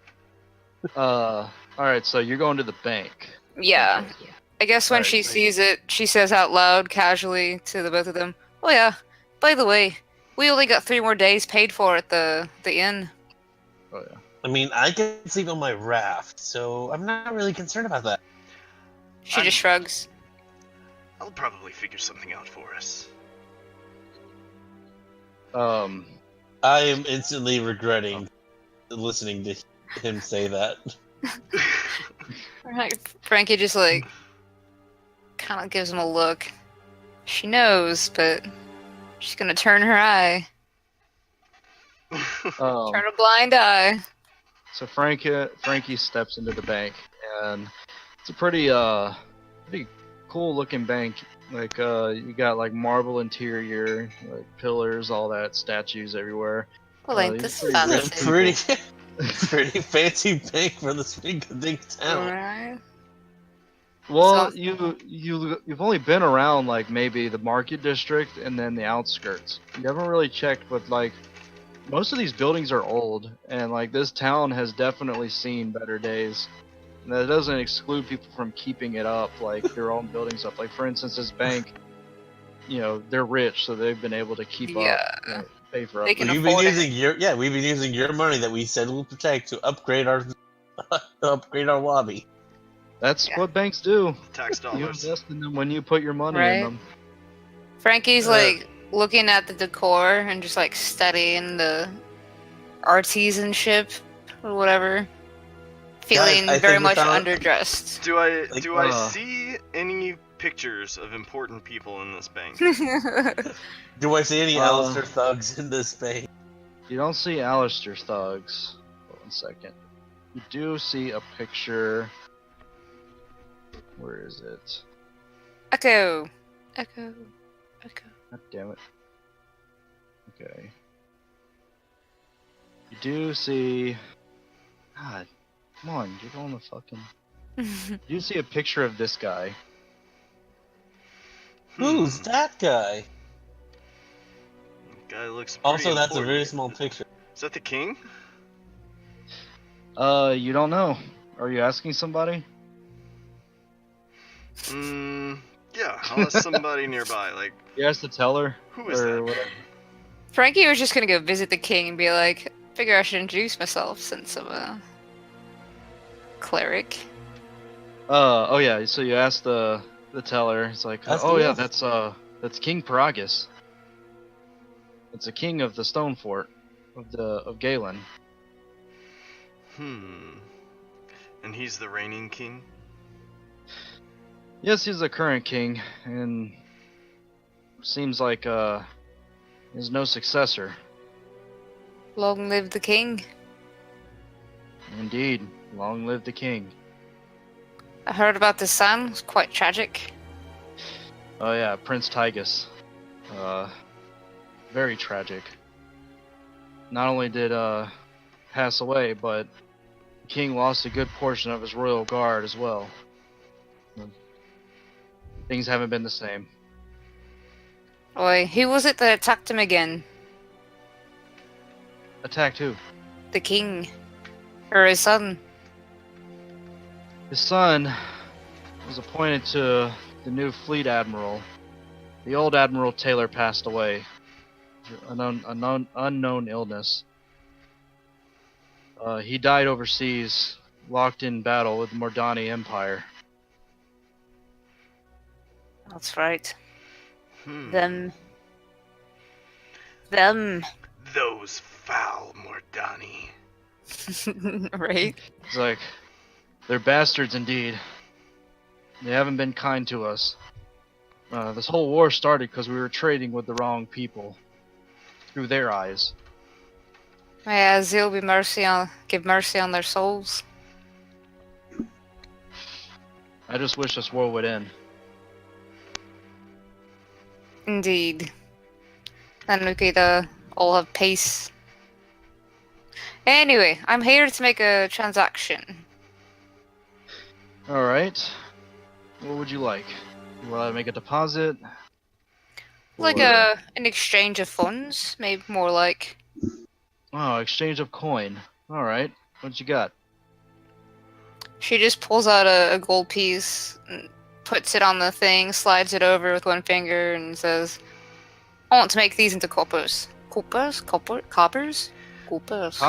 All right, so you're going to the bank. Yeah. Okay. I guess when Alright, she so- sees it, she says out loud, casually, to the both of them, "Oh yeah, by the way, we only got 3 more days paid for at the inn." Oh yeah. I mean, I can sleep on my raft, so I'm not really concerned about that. She just shrugs. I'll probably figure something out for us. I am instantly regretting listening to him say that. Right, Frankie just like kind of gives him a look. She knows, but she's gonna turn her eye, turn a blind eye. So Frankie steps into the bank, and it's a pretty cool looking bank. Like you got like marble interior, like pillars, all that, statues everywhere. Well, ain't you this pretty fancy? rich. Pretty fancy bank for this big town. Alright. Well, So- you've only been around like maybe the market district and then the outskirts. You haven't really checked, but like most of these buildings are old, and like this town has definitely seen better days. And that doesn't exclude people from keeping it up, like their own buildings up. Like for instance, this bank, you know, they're rich, so they've been able to keep Yeah. up, you know, pay for They up. can We've been afford it. using we've been using your money that we said we'll protect to upgrade our lobby. That's Yeah. what banks do. Tax You dollars. invest in them when you put your money in Right. them. Frankie's Uh, like looking at the decor and just like studying the artisanship or whatever. Feeling I very think we much found- underdressed. Do I Like, do I see any pictures of important people in this bank? Do I see any Uh, Alistair thugs in this bank? You don't see Alistair's thugs. Hold on a second. You do see a picture. Where is it? Echo. Echo. Echo. God damn it. Okay. You do see. God, come on, get on the fucking. You do see a picture of this guy. Who's that guy? Guy looks pretty Also, that's a important. very small picture. Is that the king? You don't know. Are you asking somebody? Yeah, I'll ask somebody nearby. Like, You asked the teller? who is or that? whatever. Frankie was just gonna go visit the king and be like, figure I should introduce myself since I'm a cleric. Oh yeah, so you asked the teller. It's like, That's oh the yeah, wolf. that's King Paragus. It's the king of the stone fort of Galen. And he's the reigning king? Yes, he's the current king, and seems like There's no successor. Long live the king. Indeed, long live the king. I heard about this son. It's quite tragic. Oh yeah, Prince Tygus. Very tragic. Not only did pass away, but the king lost a good portion of his royal guard as well. Things haven't been the same. Oi, who was it that attacked him again? Attacked who? The king. Or his son? His son was appointed to the new fleet admiral. The old Admiral Taylor passed away. Unknown illness. He died overseas, locked in battle with the Mordani Empire. That's right. Hmm. Them. Those foul Mordani. Right? It's like, they're bastards indeed. They haven't been kind to us. This whole war started because we were trading with the wrong people. Through their eyes. May Azil give mercy on their souls. I just wish this war would end. Indeed. Then we could all have peace. Anyway, I'm here to make a transaction. Alright. What would you like? You want to make a deposit? Like Or- an exchange of funds, maybe more like. Oh, exchange of coin. Alright. What you got? She just pulls out a gold piece, and puts it on the thing, slides it over with one finger, and says, "I want to make these into coppers." Coppers? Coppers? Coppers. Coopers.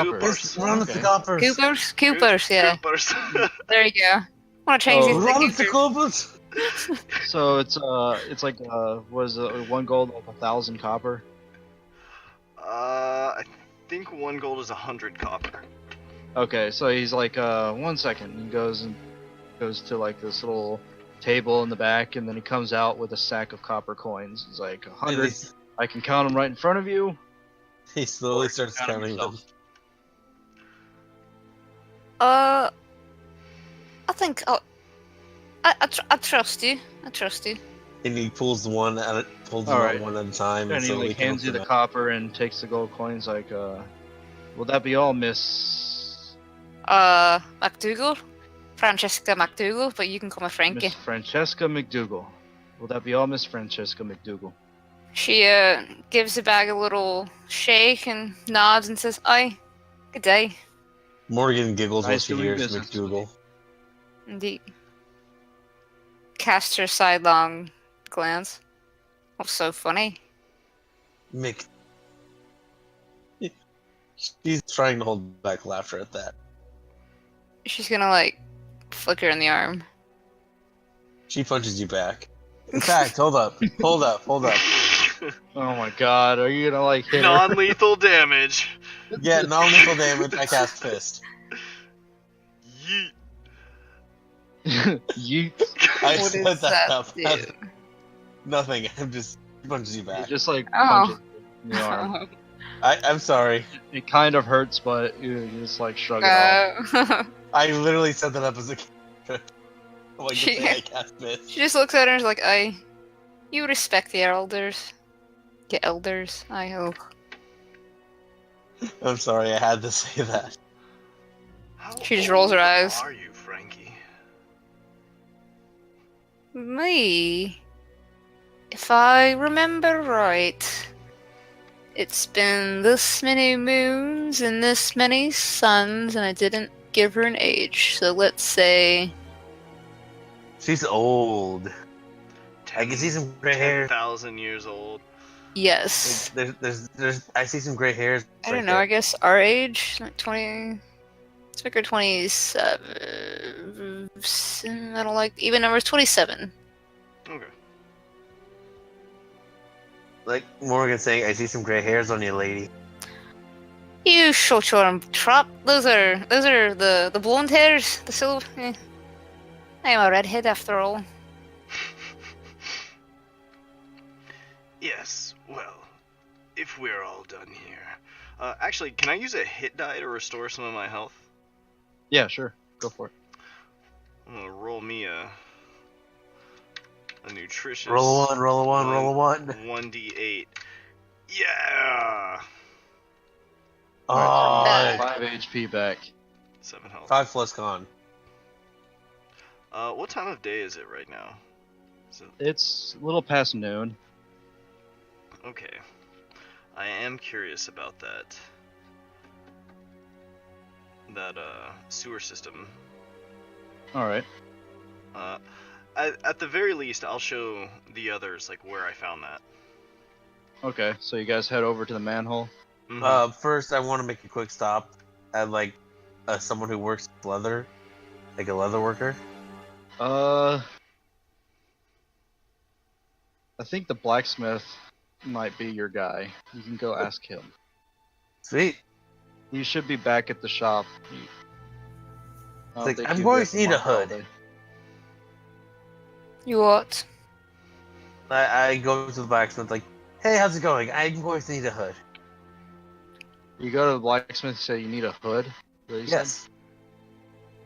Run with the Okay. coppers. Coopers, yeah. Coopers. There you go. I want to change Oh. these Run to with the coopers. coppers. So it's like was one gold like 1,000 copper? I think 1 gold is 100 copper. Okay, so he's like 1 second. He goes to like this little table in the back, and then he comes out with a sack of copper coins. He's like 100. I can count them right in front of you. He slowly Or starts count 'em counting them. yourself. I think I trust you. I trust you. And he pulls one at Alright. one at a time. And he slowly like hands counts you them the out. copper and takes the gold coins. Like, will that be all, Miss MacDougal, Francesca MacDougal, but you can call me Frankie. Miss Francesca McDougal? Will that be all, Miss Francesca McDougal? She gives the bag a little shake and nods and says, "Aye, good day." Morgan giggles when Nice she doing hears business. McDougal. Indeed. Cast her sidelong glance. What's so funny? Mick. She's trying to hold back laughter at that. She's gonna like flick her in the arm. She punches you back. In fact, hold up. Hold up. Oh my God, are you gonna like hit her? Non-lethal damage. Yeah, non-lethal damage. I cast Fist. Yeet. Yeet. I What set does that up. do? Nothing. I'm just she punches you You back. just like Oh. punch it in the arm. I'm sorry. It kind of hurts, but you just like shrug it off. I literally set that up as a character. Like to She- say I cast Fist. She just looks at her and is like, "Aye, you respect the elders. The elders, I hope." I'm sorry. I had to say that. How She just rolls her old eyes. Are you, Frankie? Me? If I remember right, it's been this many moons and this many suns, and I didn't give her an age. So let's say She's old. I can see some gray hair. 10,000 years old. yes. There's. I see some gray hairs. I don't know. I guess our age, like 20. Let's make her 27. I don't like even numbers. 27. Okay. Like Morgan saying, I see some gray hairs on you, lady. You shut your trap. Those are the blonde hairs. The silver. I am a redhead after all. Yes, well, if we're all done here, actually, can I use a hit die to restore some of my health? Yeah, sure. Go for it. I'm gonna roll me a nutritious. Roll a 1, roll a 1, roll a 1. 1d8. Yeah. Oh, Alright, 5 HP back. 7 health. 5 plus con. What time of day is it right now? Is it... It's a little past noon. Okay. I am curious about that. That sewer system. Alright. At the very least, I'll show the others like where I found that. Okay, so you guys head over to the manhole. Mhm. First, I want to make a quick stop at like someone who works with leather, like a leather worker. I think the blacksmith might be your guy. You can go ask him. Sweet. He should be back at the shop. I don't Like, think I'm he'll going be to need a at the market all hood. day. You what? I go to the blacksmith like, hey, how's it going? I'm going to need a hood. You go to the blacksmith and say you need a hood? Is that what you said? Yes,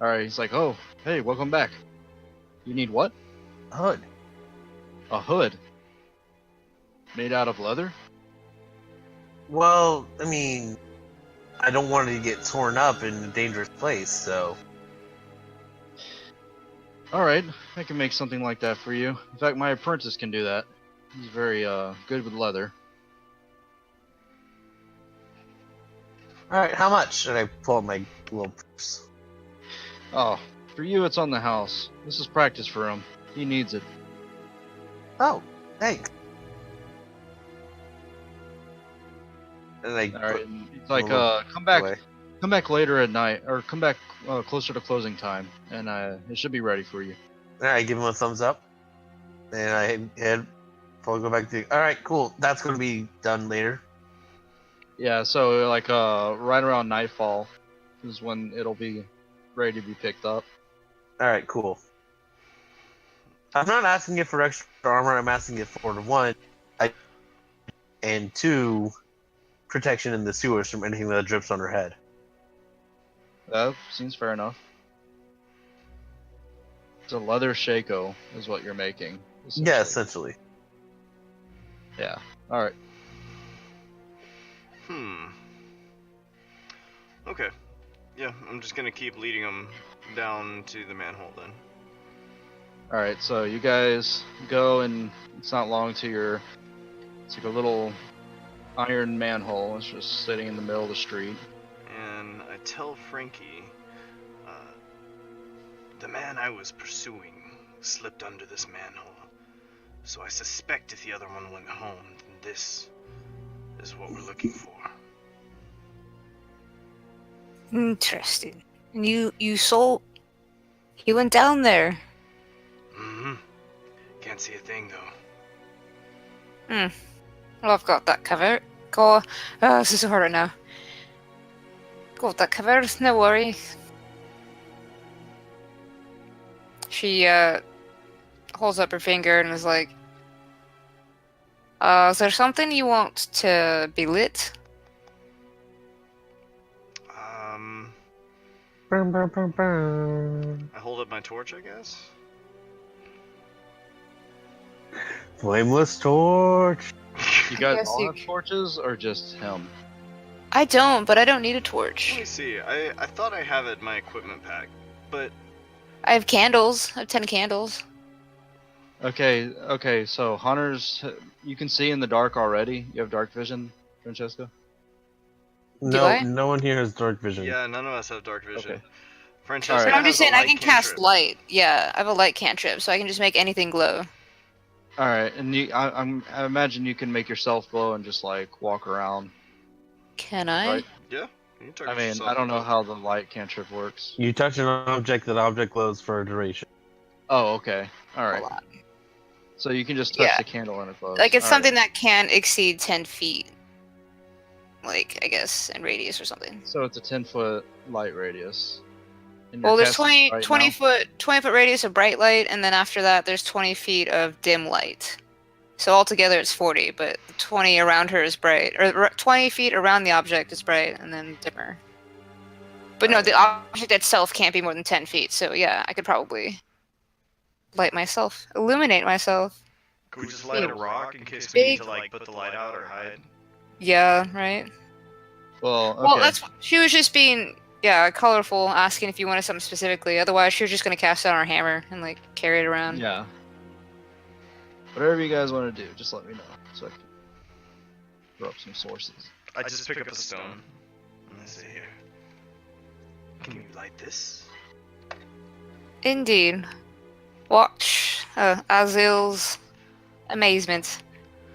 Alright, he's like, oh, hey, welcome back. You need what? a hood. A hood? Made out of leather? Well, I mean, I don't want it to get torn up in a dangerous place, so... Alright, I can make something like that for you. In fact, my apprentice can do that. He's very good with leather. Alright, how much? And I pull out my little purse. Oh, for you it's on the house. This is practice for him. He needs it. Oh, thanks. And I Alright, put it's like, little come back away. come back later at night, or come back closer to closing time, and it should be ready for you. Alright, give him a thumbs up. And I head, probably go back to... Alright, cool. That's going to be done later. Yeah, so like right around nightfall is when it'll be ready to be picked up. Alright, cool. I'm not asking you for extra armor, I'm asking you for one, and two, protection in the sewers from anything that drips on her head. That seems fair enough. It's a leather shako is what you're making. Yeah, essentially. essentially. Yeah. Alright. Okay. Yeah, I'm just gonna keep leading them down to the manhole then. Alright, so you guys go, and it's not long to your... It's like a little iron manhole. It's just sitting in the middle of the street. And I tell Frankie, the man I was pursuing slipped under this manhole. So I suspect if the other one went home, then this is what we're looking for. Interesting. And you saw... He went down there. Mm-hmm. Can't see a thing though. Well, I've got that covered. Go... this is so hard right now. Got that covered, no worry. She, holds up her finger and is like, is there something you want to be lit? Burn, burn, burn, burn. I hold up my torch, I guess. Flameless torch. You guys Yes, all you have torches, or just him? I don't, but I don't need a Let torch. me see. I thought I have it in my equipment pack, but I have candles. I have 10 candles. Okay, so hunters, you can see in the dark already. You have dark vision, Francesca? No, I? no one here has dark vision. yeah, none of us have dark vision. Okay. Francesca Alright. But I'm has just saying, a I light can cast cantrip. light. Yeah, I have a light cantrip, so I can just make anything glow. Alright, and I imagine you can make yourself glow and just like walk around. Can I? Right. Yeah. You can touch I mean, yourself I don't know up. how the light cantrip works. You touch an object, that object glows for a duration. Oh, okay. Alright. Hold on. So you can just touch Yeah. the candle and it glows. Like, it's Alright. something that can't exceed 10 feet. Like, I guess, in radius or something. So it's a 10-foot light radius. And Well, you're there's casting 20 right now? foot radius of bright light, and then after that, there's 20 feet of dim light. So altogether it's 40, but 20 around her is bright. Or 20 feet around the object is bright, and then dimmer. But no, the object itself can't be more than 10 feet, so yeah, I could probably light myself, illuminate myself. Can we just light a rock in case we Big- need to like put the light out or hide? Yeah, right? Well, okay. Well, she was just being, colorful, asking if you wanted something specifically. Otherwise, she was just going to cast it on her hammer and, like, carry it around. Yeah. Whatever you guys want to do, just let me know so I can throw up some sources. I just pick up a stone. And I say here. Can you light this? Indeed. Watch Azil's amazement.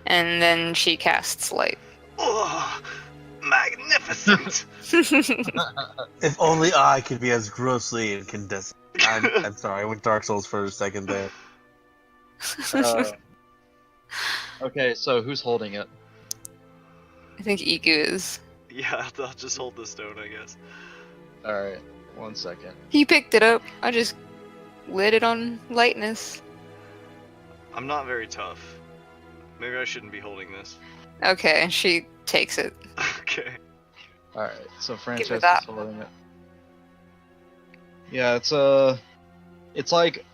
And then she casts light. Oh, magnificent! If only I could be as grossly incandescent. I'm sorry, I went Dark Souls for a second there. Okay, so who's holding it? I think Iku is. Yeah, I'll just hold the stone, I guess. Alright, 1 second. He picked it up. I just lit it on lightness. I'm not very tough. Maybe I shouldn't be holding this. Okay, she takes it. Okay. Alright, so Give Francesca's her that. holding it. Yeah, it's like,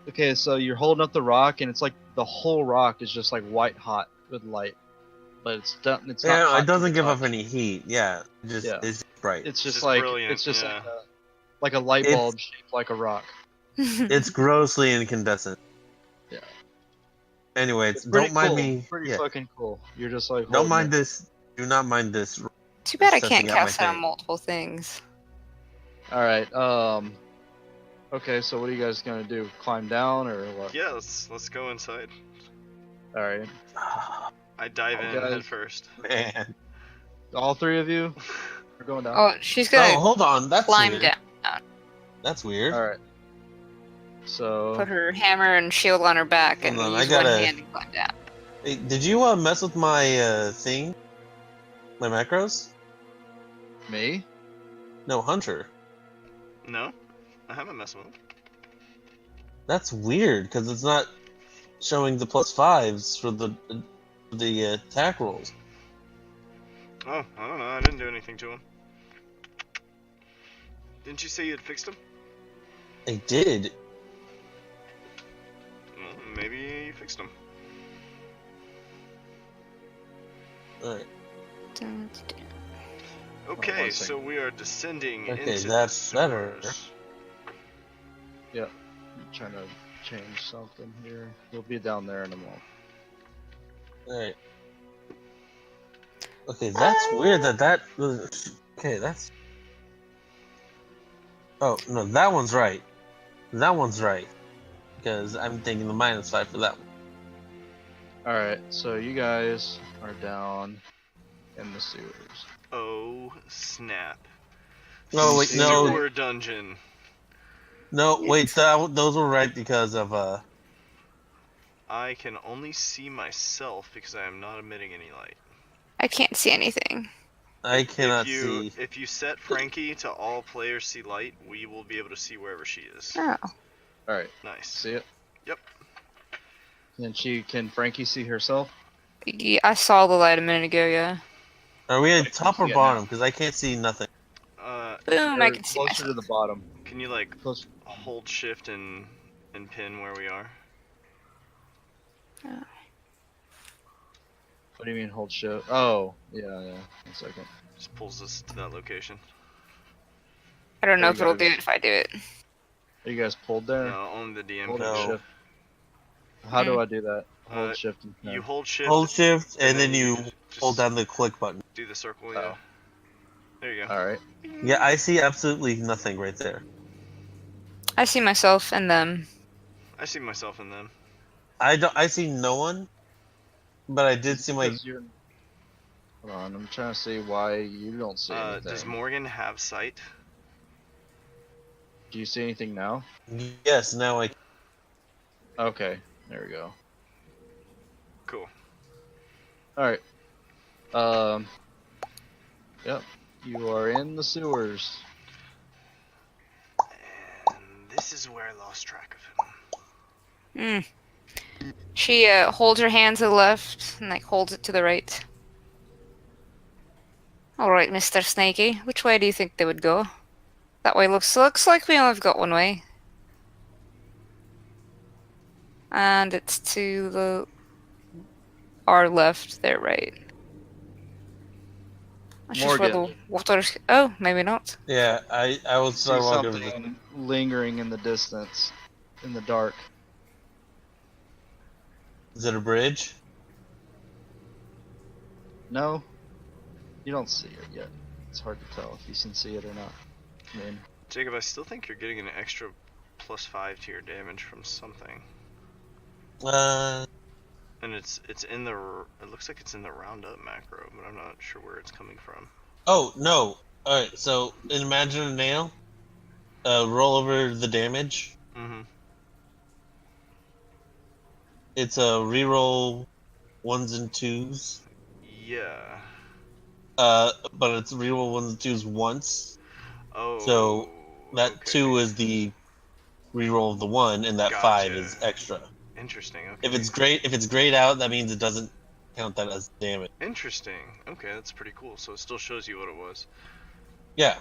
okay, so you're holding up the rock, and it's like the whole rock is just like white hot with light, but it's not. It's not. Yeah, hot it doesn't to the give off touch. any heat. Yeah, it's just bright. It's just just like brilliant, it's just yeah. like a light It's- bulb shaped like a rock. It's grossly incandescent. Yeah. Anyways, It's pretty don't mind cool. me. Pretty Yeah, fucking cool. You're just like don't holding mind it. this. Do not mind this. Too bad I Just can't testing out my cast it on thing. multiple things. All right. Okay, so what are you guys gonna do? Climb down or what? Yeah, let's go inside. All right. I dive in guys. head first. Man. All three of you are going down. Oh, she's Oh, gonna hold on. That's climb weird. down. That's weird. All right. So Put her hammer and shield on her back and Hold on, use I gotta- one hand and climb down. Hey, did you mess with my thing? My macros? me? No, Hunter. No? I haven't messed with it. That's weird because it's not showing the +5s for the attack rolls. Oh, I don't know. I didn't do anything to him. Didn't you say you had fixed him? I did. Well, maybe you fixed him. Alright. Okay, one so second. we are descending Okay, into that's the better. sewers. I'm trying to change something here. You'll be down there in a moment. Alright. Okay, that's weird that was... Okay, that's... Oh, no, that one's right. That one's right. Because I'm thinking the -5 for that one. Alright, so you guys are down in the sewers. Oh, snap. Oh, wait, no. Sewer dungeon. No, wait, those were right because of, I can only see myself because I am not emitting any light. I can't see anything. I cannot if you, see. If you set Frankie to all players see light, we will be able to see wherever she is. Oh. Alright, Nice. see it? Yep. Can Frankie see herself? Yeah, I saw the light a minute ago, yeah. Are we at top or Yeah, bottom? Because I can't see nothing. Boom, You're I can see closer myself. to the bottom. Can you like Close. hold shift and pin where we are? What do you mean hold shift? Oh, yeah. 1 second. Just pulls us to that location. I don't know There if you it'll go. do it if I do it. Are you guys pulled there? No, only the DM Hold can No. do it. shift. How do I do that? Hold Uh, shift and You pin. hold shift. Hold shift, and then you just hold down the click button. Do the circle, yeah. Oh. There you go. Alright. Yeah, I see absolutely nothing right there. I see myself and them. I see myself in them. I see no one, but I did see my... Because you're- Hold on, I'm trying to see why you don't see anything. Does Morgan have sight? Do you see anything now? Yes, now I... Okay, there we go. Cool. Alright. Yep. You are in the sewers. And this is where I lost track of him. Hmm. She holds her hand to the left and like holds it to the right. All right, Mr. Snaky, which way do you think they would go? That way looks like we only have got one way. And it's to our left, their right. That's just where the Morgan. water. Oh, maybe not. Yeah, I will See start walking over this. something lingering in the distance, in the dark. Is it a bridge? No, you don't see it yet. It's hard to tell if you can see it or not. I mean, Jacob, I still think you're getting an extra +5 to your damage from something. And it's in the. It looks like it's in the roundup macro, but I'm not sure where it's coming from. Oh no! All right, so imagine a nail. Roll over the damage. Mm-hmm. It's a reroll 1s and 2s. Yeah. But it's reroll 1s and 2s once. Oh. So that okay. 2 is the reroll of the 1, and that Gotcha. 5 is extra. Interesting. Okay. If it's grayed out, that means it doesn't count that as damage. Interesting. Okay, that's pretty cool. So it still shows you what it was. Yeah,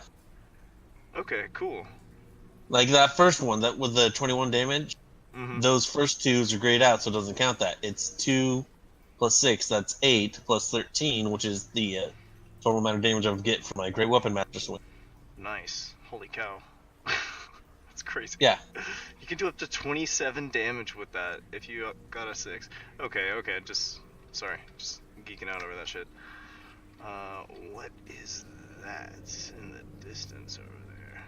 Okay, cool. like that first one that with the 21 damage. Mm-hmm. Those first 2s are grayed out, so it doesn't count that. It's 2 plus 6, that's 8 plus 13, which is the total amount of damage I would get for my Great Weapon Master Swing. Nice. Holy cow. That's crazy. Yeah. You can do up to 27 damage with that if you got a 6. Okay, just geeking out over that shit. What is that in the distance over there?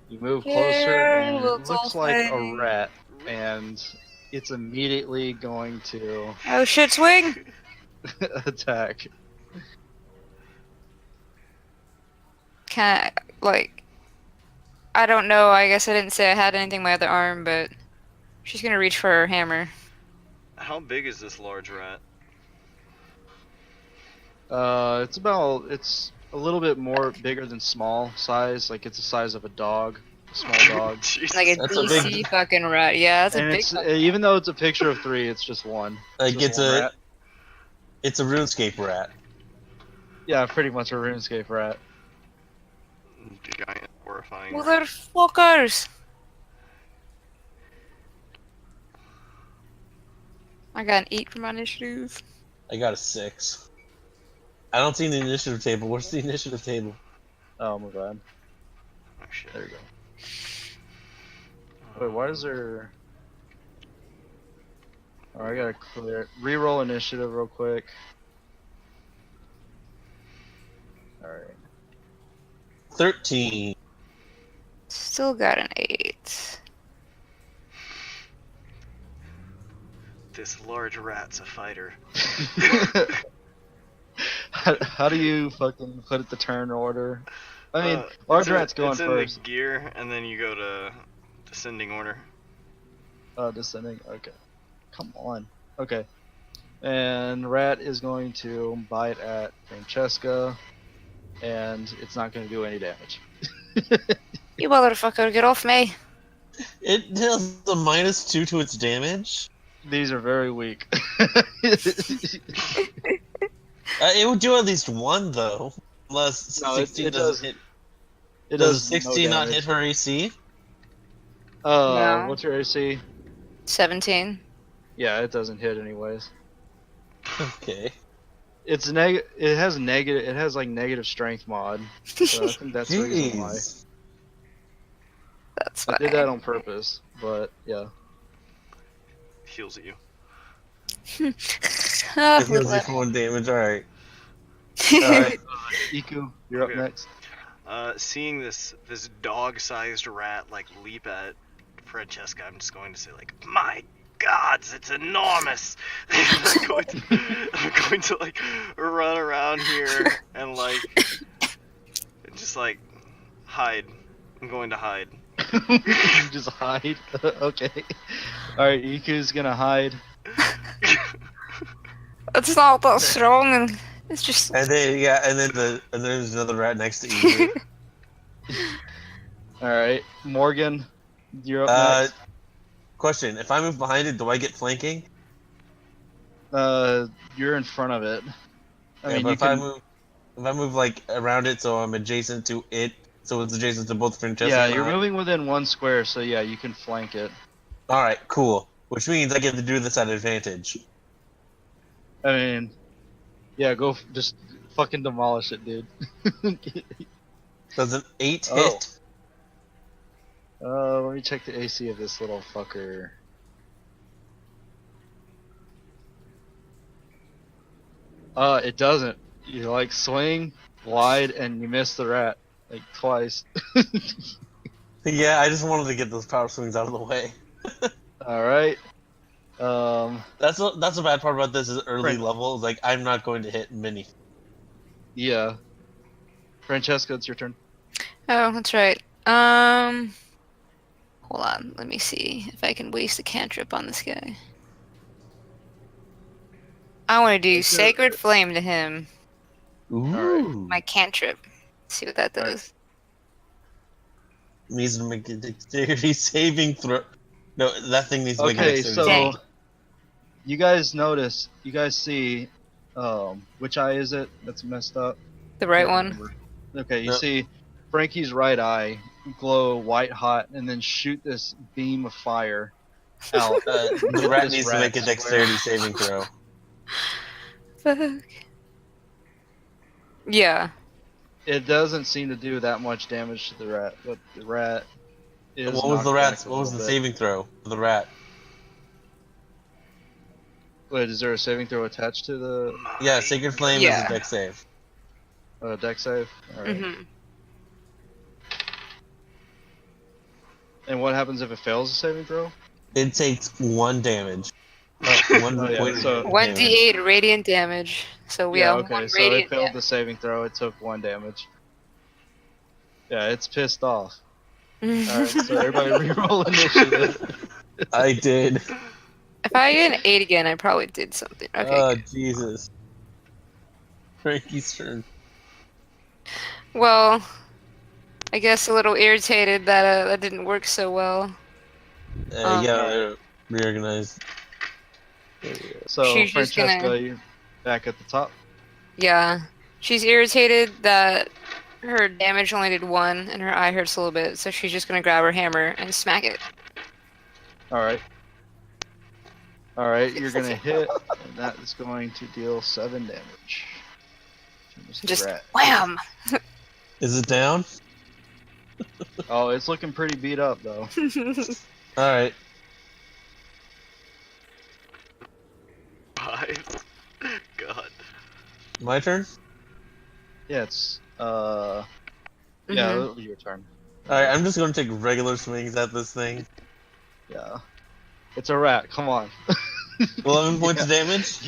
you move closer, and it looks like a rat, and it's immediately going to Oh shit, swing! attack. Can't, like, I don't know, I guess I didn't say I had anything in my other arm, but she's gonna reach for her hammer. How big is this large rat? It's a little bit more bigger than small size. Like it's the size of a dog, a small dog. Jesus. Like a That's a DC big- fucking rat. Yeah, that's a And big it's fucking even though it's a picture of 3, it's just one. Like just it's one a rat. it's a RuneScape rat. Yeah, pretty much a RuneScape rat. Giant, horrifying. Motherfuckers! I got an 8 for my initiative. I got a 6. I don't see the initiative table. Where's the initiative table? Oh my god. Oh shit. There you go. Wait, why is there? Oh, I gotta clear. Reroll initiative real quick. All right. 13. Still got an 8. This large rat's a fighter. How do you fucking put it the turn order? I mean, Uh, large it's in- rat's going it's in first. the gear, and then you go to descending order. Descending. Okay. Come on. Okay. And rat is going to bite at Francesca, and it's not going to do any damage. You motherfucker, get off me! It has a -2 to its damage. These are very weak. It would do at least 1 though, unless No, 16 it doesn't does- hit. It Does does 16 no not damage. hit her AC? No. What's your AC? 17. Yeah, it doesn't hit anyways. Okay. It's It has negative. It has like negative strength mod. So I think that's the reason why. Jeez. That's I fine. did that on purpose, but yeah. Heals at you. Ah, It heals you little- for 1 damage. All right. Alright. Iku, you're up Okay. next. Seeing this dog-sized rat like leap at Francesca, I'm just going to say like, my gods, it's enormous. I'm going to like run around here and like just like hide. I'm going to hide. Just hide. Okay. Alright, Iku's gonna hide. It's not that strong, and it's just. And then and then there's another rat next to you. Alright, Morgan, you're up next. Question: if I move behind it, do I get flanking? You're in front of it. I mean, but you if can. if I move like around it, so I'm adjacent to it, so it's adjacent to both Francesca Yeah, and you're I. moving within 1 square, so yeah, you can flank it. All right, cool. Which means I get to do this at advantage. I mean, yeah, just fucking demolish it, dude. Does an 8 Oh. hit? Let me check the AC of this little fucker. It doesn't. You like swing wide and you miss the rat like twice. Yeah, I just wanted to get those power swings out of the way. All right. That's the bad part about this is early Fran- levels. Like I'm not going to hit many. Yeah. Francesca, it's your turn. Oh, that's right. Hold on. Let me see if I can waste a cantrip on this guy. I want to do It's a- Sacred Flame to him. Ooh. My cantrip. See what that Alright. does. Needs to make a dexterity saving throw. No, that thing needs to make a Okay, dexterity so saving. you guys see, which eye is it that's messed up? The right Can't one. remember. Okay, you No. see Frankie's right eye glow white hot and then shoot this beam of fire out. The Hit rat this needs to rat make a square. dexterity saving throw. Fuck. Yeah. It doesn't seem to do that much damage to the rat, but the rat is What was the knocked rat's? back a What was the little bit. saving throw for the rat? Wait, is there a saving throw attached to the Yeah, Sacred Flame is Yeah. a dex save. deck save? Alright. Mm-hmm. And what happens if it fails a saving throw? It takes 1 damage. One Oh, yeah, point so- of One damage. d8 radiant damage. So we Yeah, have okay, one so it radiant failed damage. the saving throw, it took 1 damage. Yeah, it's pissed off. Alright, so everybody reroll initiative. I did. If I get an 8 again, I probably did something. Okay. Oh, good. Jesus. Frankie's turn. Well, I guess a little irritated that that didn't work so well. Yeah, reorganize. So, She's just Francesca, gonna- you're back at the top. Yeah. She's irritated that her damage only did 1 and her eye hurts a little bit, so she's just gonna grab her hammer and smack it. Alright. Alright, you're gonna hit, and that is going to deal 7 damage. to Mr. Just Rat. wham! Is it down? Oh, it's looking pretty beat up, though. Alright. 5. God. My turn? Yeah, it's, yeah, Mhm. it'll be your turn. Alright, I'm just gonna take regular swings at this thing. Yeah. It's a rat, come on. 11 points of damage?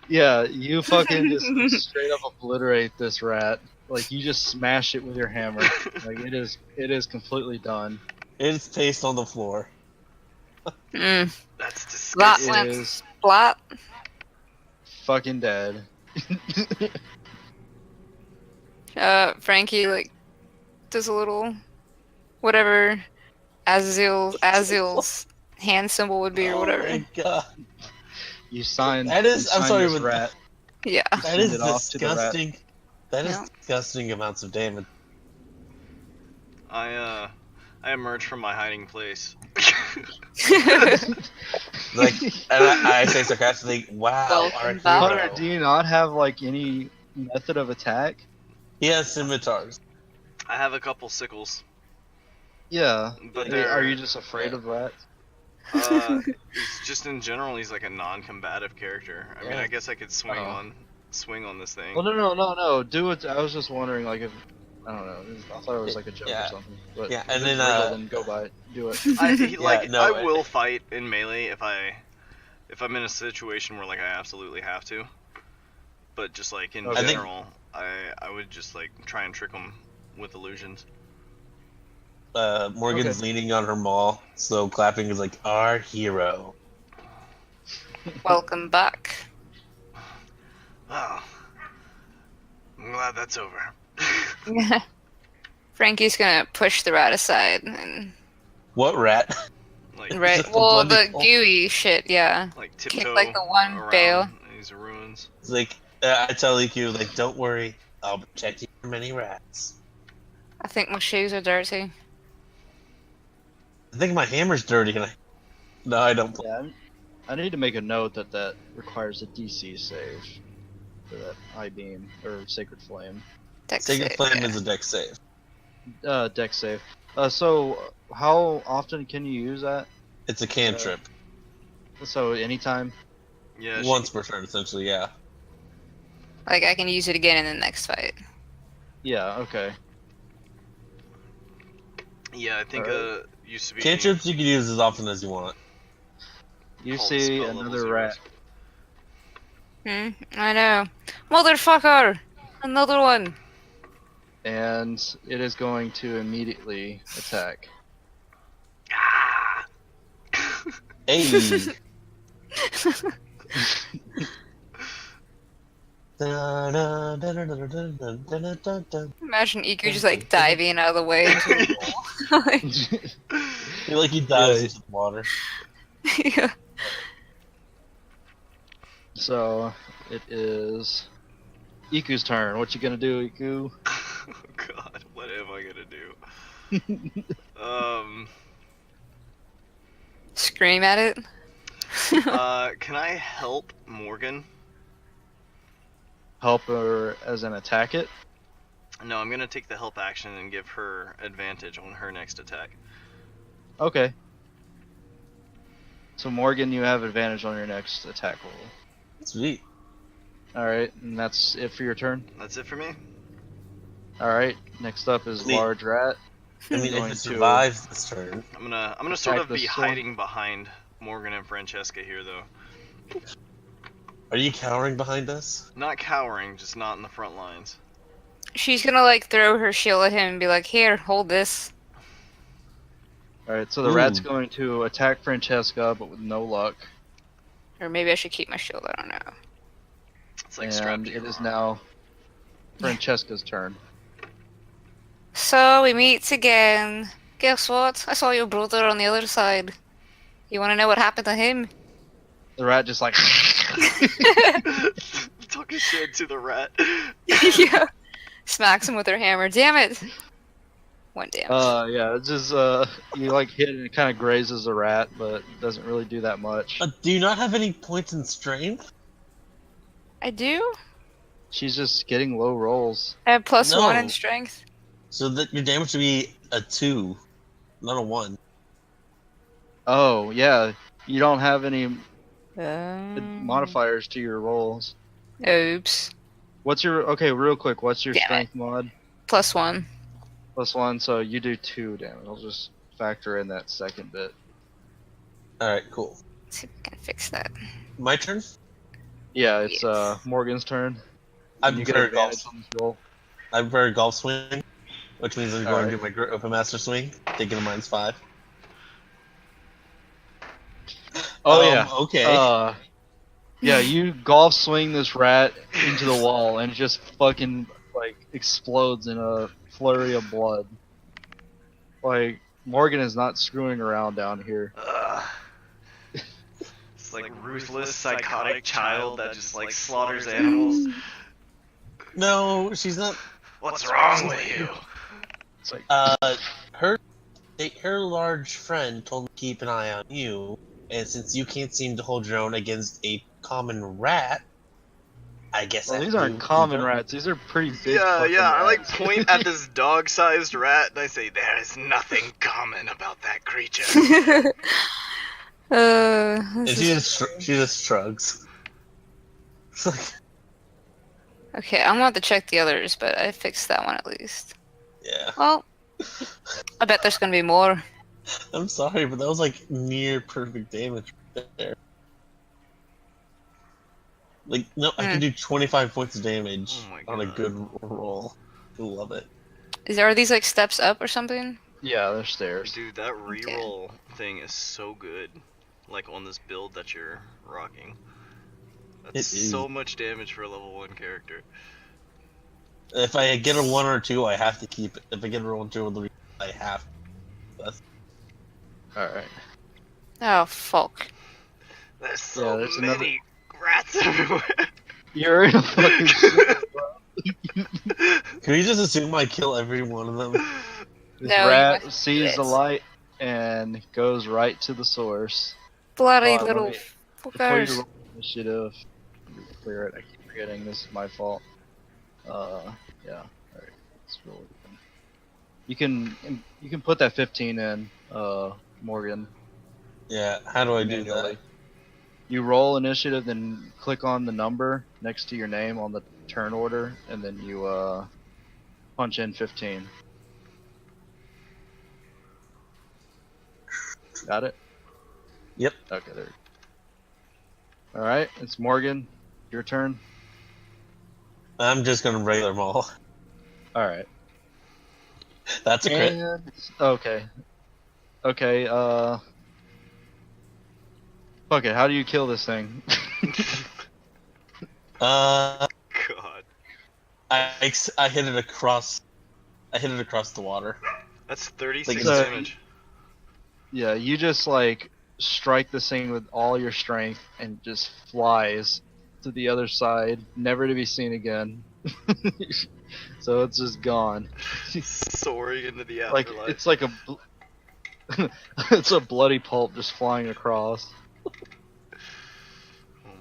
You fucking just straight up obliterate this rat. Like, you just smash it with your hammer. Like, it is completely done. It's paste on the floor. Mm. That's Lot disgusting. It went is splat. fucking dead. Frankie like does a little whatever Azil's hand symbol would be or whatever. Oh my god. You signed. That is- you I'm signed sorry, this but- rat. Yeah. That Send is it off to the rat. disgusting. That is Yeah. disgusting amounts of damage. I emerged from my hiding place. Like, and I say sarcastically, wow, Welcome our back. Hunter, hero. do you not have like any method of attack? He has scimitars. I have a couple sickles, Yeah. but Are they're you just afraid of rats? It's just in general, he's like a non-combative character. I mean, Yeah. I guess I could swing Oh. on this thing. Well, no. Do it. I was just wondering, like, if I don't know. I thought it was like a joke Yeah. or something. But Yeah, if and it's then, real, then go by it. Do it. no, I will fight in melee if I'm in a situation where like I absolutely have to. But just like in Okay. I think- general, I would just like try and trick him with illusions. Morgan's Okay. leaning on her maul, so clapping is like, our hero. Welcome back. Oh, I'm glad that's over. Frankie's gonna push the rat aside and What rat? Like, Right. Just a Well, bloody the hole. gooey shit, yeah. like Kick tiptoe like the one around bale. these ruins. It's like I tell EQ, like, don't worry, I'll protect you from any rats. I think my shoes are dirty. I think my hammer's dirty. Can I? No, I don't. Yeah, I need to make a note that that requires a DC save for that eye beam or sacred flame. Dex Sacred save, Flame yeah. is a deck save. Dex save. So how often can you use that? It's a cantrip. So anytime. Yeah, Once per turn, essentially, yeah. Like, I can use it again in the next fight. Yeah. Okay. Yeah, I think Alright. used to be Cantrips you can use as often as you want. You called see spell level another zeros. Hmm, I know. Motherfucker! Another one! and it is going to immediately attack. Ah! Hey! Da-da-da-da-da-da-da-da-da. Imagine Iku just like diving out of the way into a hole. Like, Feel like he dives Yeah. into the water. yeah. So it is Iku's turn. What you gonna do, Iku? Oh god, what am I gonna do? Scream at it. Can I help Morgan? Help her as an attack it. No, I'm gonna take the help action and give her advantage on her next attack. Okay. So Morgan, you have advantage on your next attack roll. Sweet. All right, and that's it for your turn. That's it for me. All right. Next up is Neat. large rat. I mean, if Going it to- survives this turn, I'm gonna sort Attack of be this one. hiding behind Morgan and Francesca here, though. are you cowering behind us? Not cowering, just not in the front lines. She's gonna like throw her shield at him and be like, "Here, hold this." All right. So the rat's Ooh. going to attack Francesca, but with no luck. Or maybe I should keep my shield. I don't know. It's like strapped And to it your is arm. now Francesca's turn. So we meet again. Guess what? I saw your brother on the other side. You want to know what happened to him? The rat just like. Talking shit to the rat. Yeah. Smacks him with her hammer. Damn it. One damage. Yeah, it's just you like hit it and it kind of grazes the rat, but doesn't really do that much. Do you not have any points in strength? I do. She's just getting low rolls. I have +1 in No. strength. So that your damage should be a 2, not a 1. Oh yeah, you don't have any Um, modifiers to your rolls. Oops. What's your real quick? What's your Damn it. strength mod? +1. +1, so you do 2 damage. I'll just factor in that second bit. Alright, cool. Let's see if we can fix that. My turn? Yeah, it's Yes. Morgan's turn. I And you get prefer advantage golf. on this roll. I prefer golf swing, which means I'm going Alright. to do my grip open master swing, taking a -5. Oh yeah. Okay. Yeah, you golf swing this rat into the wall and it just fucking like explodes in a flurry of blood. Like Morgan is not screwing around down here. It's like ruthless, psychotic child that just like slaughters animals. No, she's not. What's wrong with you? It's like Her large friend told me to keep an eye on you, and since you can't seem to hold your own against a common rat, I guess well, I these have aren't to common keep rats. These are pretty big. Yeah, fucking yeah. I like rats. point at this dog-sized rat and I say, "There is nothing common about that creature." And This she is- just shrugs. It's like, Okay, I'm gonna have to check the others, but I fixed that one at least. yeah. Well, I bet there's gonna be more. I'm sorry, but that was like near perfect damage right there. Like, no, I can do 25 points of damage Oh my on a God. good roll. I love it. Are these like steps up or something? Yeah, they're stairs. Dude, that reroll thing is so good. Like on this build that you're rocking. That's It is. so much damage for a level 1 character. If I get a 1 or 2, I have to keep it. If I get a roll 2 or 3, I have to. All right. Oh, fuck. There's so there's many rats everywhere. You're in a fucking sewer. Can we just assume I kill every one of them? This No, you rat must sees do the it. light and goes right to the source. Bloody Hold on, little before you fuckers. roll initiative, let me clear it. I keep forgetting. This is my fault. Yeah. All right. Let's roll it again. You can put that 15 in, Morgan. Yeah, how do I do Manually. that? You roll initiative, then click on the number next to your name on the turn order, and then you punch in 15. Got it? Yep. Okay, there. All right, it's Morgan. Your turn. I'm just gonna regular them all. All right. That's a crit. And okay. Okay. Fuck it. How do you kill this thing? Uh, God. I hit it across. I hit it across the water. That's 36 So- damage. Yeah, you just like strike this thing with all your strength and just flies to the other side, never to be seen again. So it's just gone. Soaring into the Like afterlife. it's like it's a bloody pulp just flying across. Oh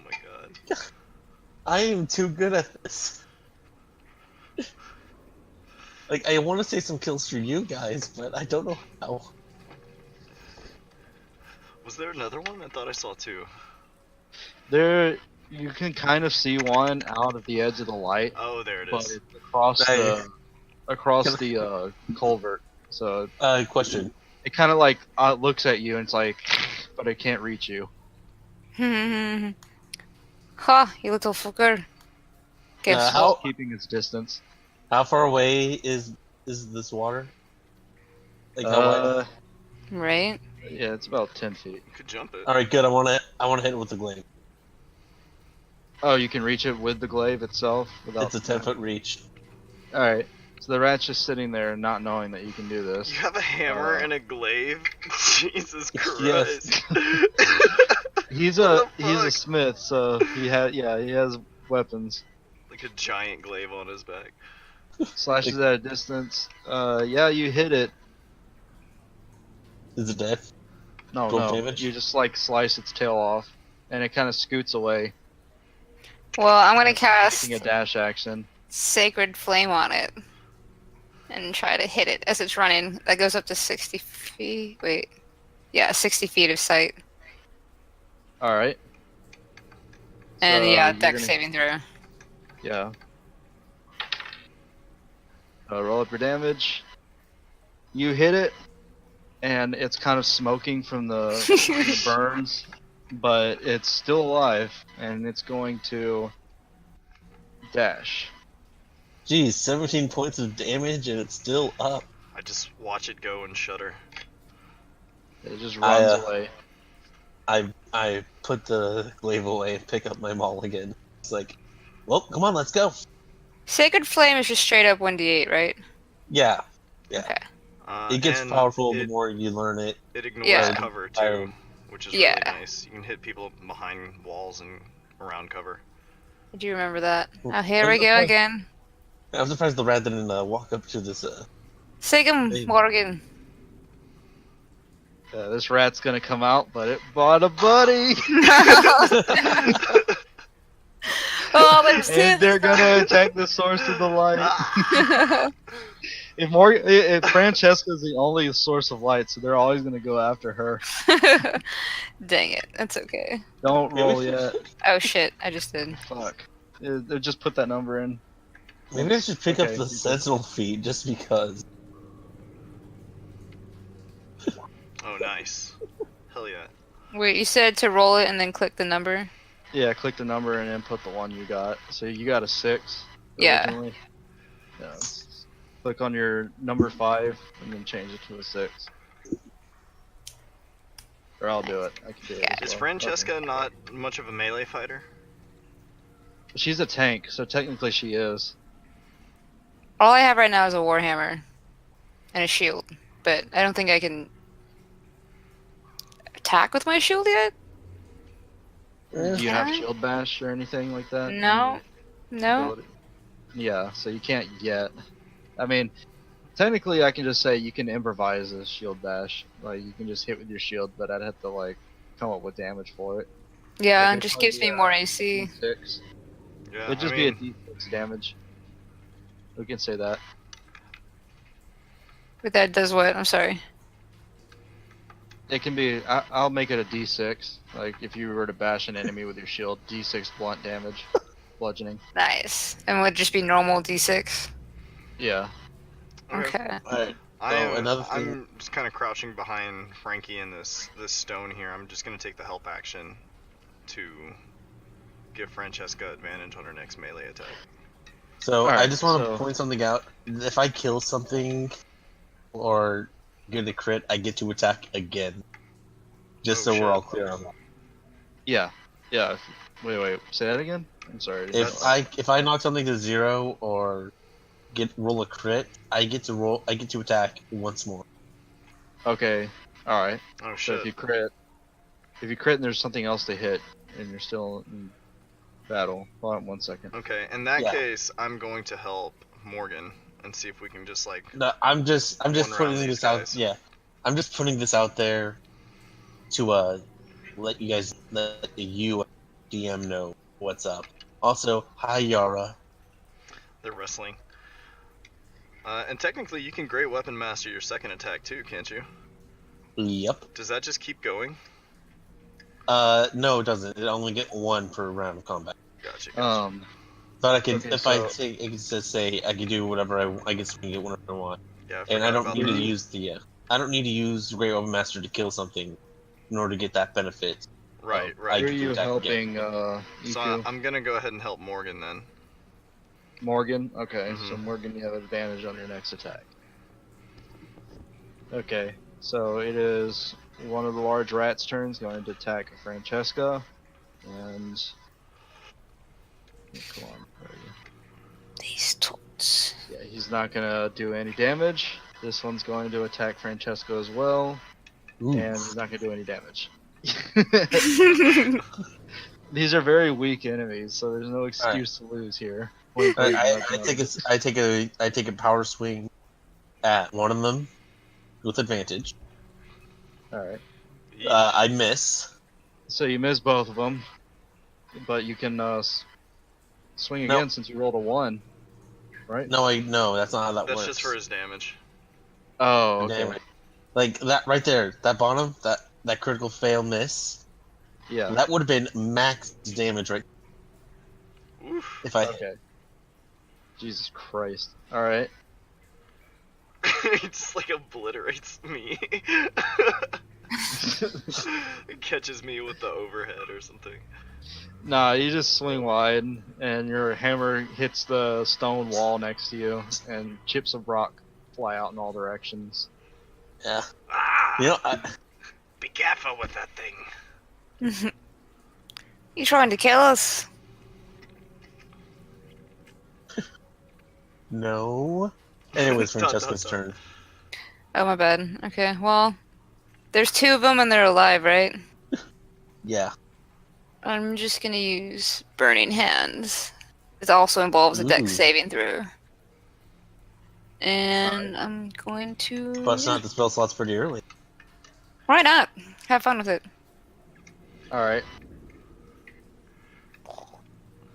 my god. I am too good at this. Like, I want to say some kills for you guys, but I don't know how. Was there another one? I thought I saw two. There, you can kind of see one out of the edge of the light, Oh, there it but is. it's across Hey. the culvert. So Question. it kind of like looks at you and it's like, but it can't reach you. Ha, you little fucker. Guess how- what? Keeping its distance. How far away is this water? Like, how wide? Right? Yeah, it's about 10 feet. You could jump it. All right, good. I want to hit it with the glaive. Oh, you can reach it with the glaive itself without. It's a 10-foot reach. All right. So the rat's just sitting there, not knowing that you can do this. You have a hammer and a glaive? Jesus Christ. Yes. He's What a the fuck? smith, so he has weapons. Like a giant glaive on his back. Slashes at a distance. Yeah, you hit it. Is it dead? No, 12 no. damage? You just like slice its tail off, and it kind of scoots away, Well, I'm gonna cast taking a dash action. Sacred Flame on it. And try to hit it as it's running. That goes up to 60 feet. Wait. Yeah, 60 feet of sight. All right. And So yeah, you're dex gonna- saving throw. Yeah. Roll up your damage. You hit it, and it's kind of smoking from the burns, but it's still alive, and it's going to dash. Geez, 17 points of damage and it's still up. I just watch it go and shudder. It just I, runs away. I put the glaive away and pick up my maul again. It's like, well, come on, let's go. Sacred Flame is just straight up 1d8, right? Yeah, Okay. it gets And powerful the it, more you learn it. it ignores Yeah. cover too, Fire. which is Yeah. really nice. You can hit people behind walls and around cover. I do remember that. Well, Oh, here I'm we go surprised- again. I'm surprised the rat didn't walk up to this. Sigum Hey. Morgan. This rat's gonna come out, but it bought a buddy, Oh, there's two. and they're gonna attack the source of the light. If Francesca's the only source of light, so they're always gonna go after her. Dang it. That's okay. Don't Maybe- roll yet. Oh shit, I just did. Fuck. Just put that number in. Maybe I should pick up Okay, the you did. sentinel feat just because. Oh, nice. Hell yeah. Wait, you said to roll it and then click the number? Yeah, click the number and input the one you got. So you got a 6. Yeah. originally. Yeah. Click on your number 5 and then change it to a 6. Or I'll do it. I can do it. Yeah. as Is well. Francesca Okay. not much of a melee fighter? She's a tank, so technically she is. All I have right now is a warhammer and a shield, but I don't think I can attack with my shield yet? Do you have Can I? shield bash or anything like that? in No. your No. ability? Yeah, so you can't yet. I mean, technically, I can just say you can improvise a shield bash. Like you can just hit with your shield, but I'd have to like come up with damage for it. Yeah, Like, it it'd just probably gives be me a more AC. D6. Yeah, It'd just I be a mean, D6 damage. We can say that. But that does what? I'm sorry. It can be. I'll make it a D6. Like if you were to bash an enemy with your shield, D6 blunt damage, bludgeoning. Nice. And would it just be normal D6? Yeah. Okay. Alright. So another thing. I'm just kind of crouching behind Frankie in this stone here. I'm just gonna take the help action to give Francesca advantage on her next melee attack. So I Alright, just want to so- point something out. If I kill something or get a crit, I get to attack again. Just Oh, so we're shit. all clear on that. Yeah. Yeah. Wait. Say that again. I'm sorry. If I knock something to 0 or roll a crit, I get to attack once more. Okay. All right. Oh So shit. if you crit and there's something else to hit, and you're still in battle. Hold on 1 second. Okay, in that Yeah. case, I'm going to help Morgan and see if we can just like. No, I'm just One putting round these this out. guys. Yeah, I'm just putting this out there to let you DM know what's up. Also, hi Yara. They're wrestling. And technically, you can Great Weapon Master your second attack too, can't you? Yep. Does that just keep going? No, it doesn't. It only get 1 per round of combat. Gotcha. But I can, Okay, if I so- take, it can just say I can do whatever I guess we can get whatever I want, Yeah, and I don't about need to that. use I don't need to use Great Weapon Master to kill something in order to get that benefit. Right, I right. Who are get to you attack helping, So Iku? I'm gonna go ahead and help Morgan then. Morgan? Okay, so Mhm. Morgan, you have advantage on your next attack. Okay, so it is one of the large rat's turns going to attack Francesca, and... Come on, where are you? These tots. Yeah, he's not gonna do any damage. This one's going to attack Francesca as well, Ooh. and he's not gonna do any damage. These are very weak enemies, so there's no excuse to lose here. I take a power swing at one of them with advantage. Alright. I miss. So you miss both of them, but you can swing No. again since you rolled a 1, right? No, that's not how that That's works. just for his damage. Oh, okay. Damn it. Like that right there, that bottom, that critical fail miss. Yeah. That would have been max damage, right? Oof. If I Okay. Jesus Christ. Alright. It just like obliterates me. It catches me with the overhead or something. Nah, you just swing wide, and your hammer hits the stone wall next to you, and chips of rock fly out in all directions. yeah, Ah! you know, Be careful with that thing. You trying to kill us? no. Anyways, Dun, dun, Francesca's dun. turn. Oh, my bad. Okay, well, there's 2 of them and they're alive, right? Yeah. I'm just gonna use Burning Hands. It also involves a Ooh. dex saving throw. And I'm going to... Plus, not the spell slot's pretty early. Why not? Have fun with it. Alright.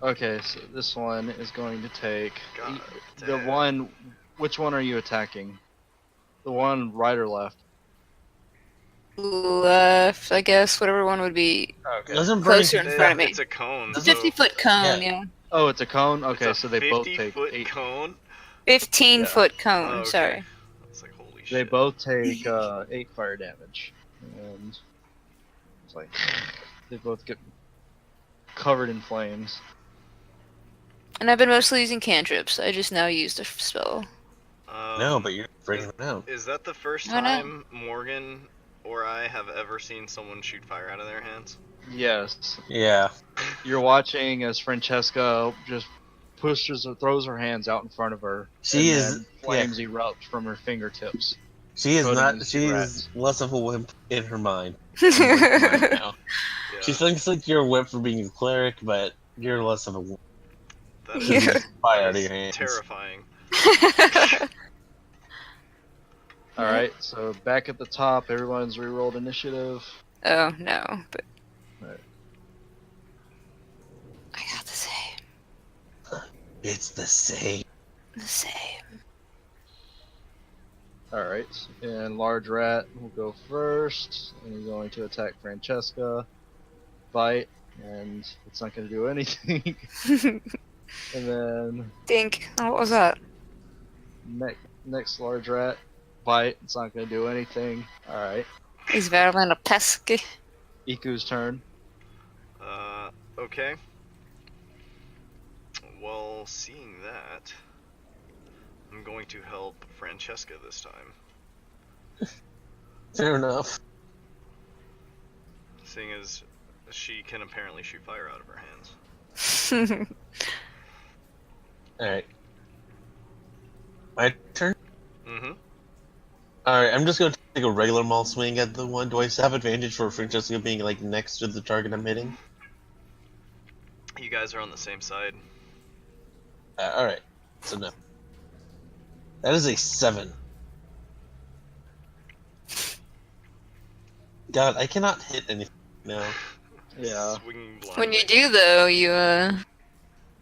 Okay, so this one is going to take... God the damn. one... Which one are you attacking? The one right or left? Left, I guess, whatever one would be Okay. Doesn't closer Burning in front of me. It's a cone. The so 50-foot cone, Yeah. yeah. Oh, it's a cone? Okay, it's a so they both take 50-foot 8... cone. 15-foot cone, Oh, okay. sorry. It's like holy shit. They both take 8 fire damage. And... It's like... They both get covered in flames. And I've been mostly using cantrips. I just now used a spell. No, but you're breaking it out. Is that the first Why not? time Morgan or I have ever seen someone shoot fire out of their hands? Yes. Yeah. You're watching as Francesca just pushes or throws her hands out in front of her. She and is- then flames erupt from her fingertips. She is Voting not. these She rats. is less of a wimp in her mind. Right now. Yeah, She thinks like you're a wimp for being a cleric, but you're less of a wimp. that You is, just fire out that of is your hands. terrifying. All right, so back at the top, everyone's rerolled initiative. Oh no, but Right. I got the same. It's the same. The same. All right, and large rat will go first, and he's going to attack Francesca. Bite, and it's not going to do anything. And then Dink. Oh, what was that? next large rat, bite. It's not going to do anything. All right, He's very a pesky. Iku's turn. Okay. Well, seeing that, I'm going to help Francesca this time. Fair enough. Seeing as she can apparently shoot fire out of her hands. All right. My turn. Mm-hmm. All right. I'm just gonna take a regular maul swing at the one. Do I have advantage for Francesca being like next to the target I'm hitting? You guys are on the same side. All right. So no. That is a 7. God, I cannot hit anything now. Yeah. Swinging blindly. When you do, though, you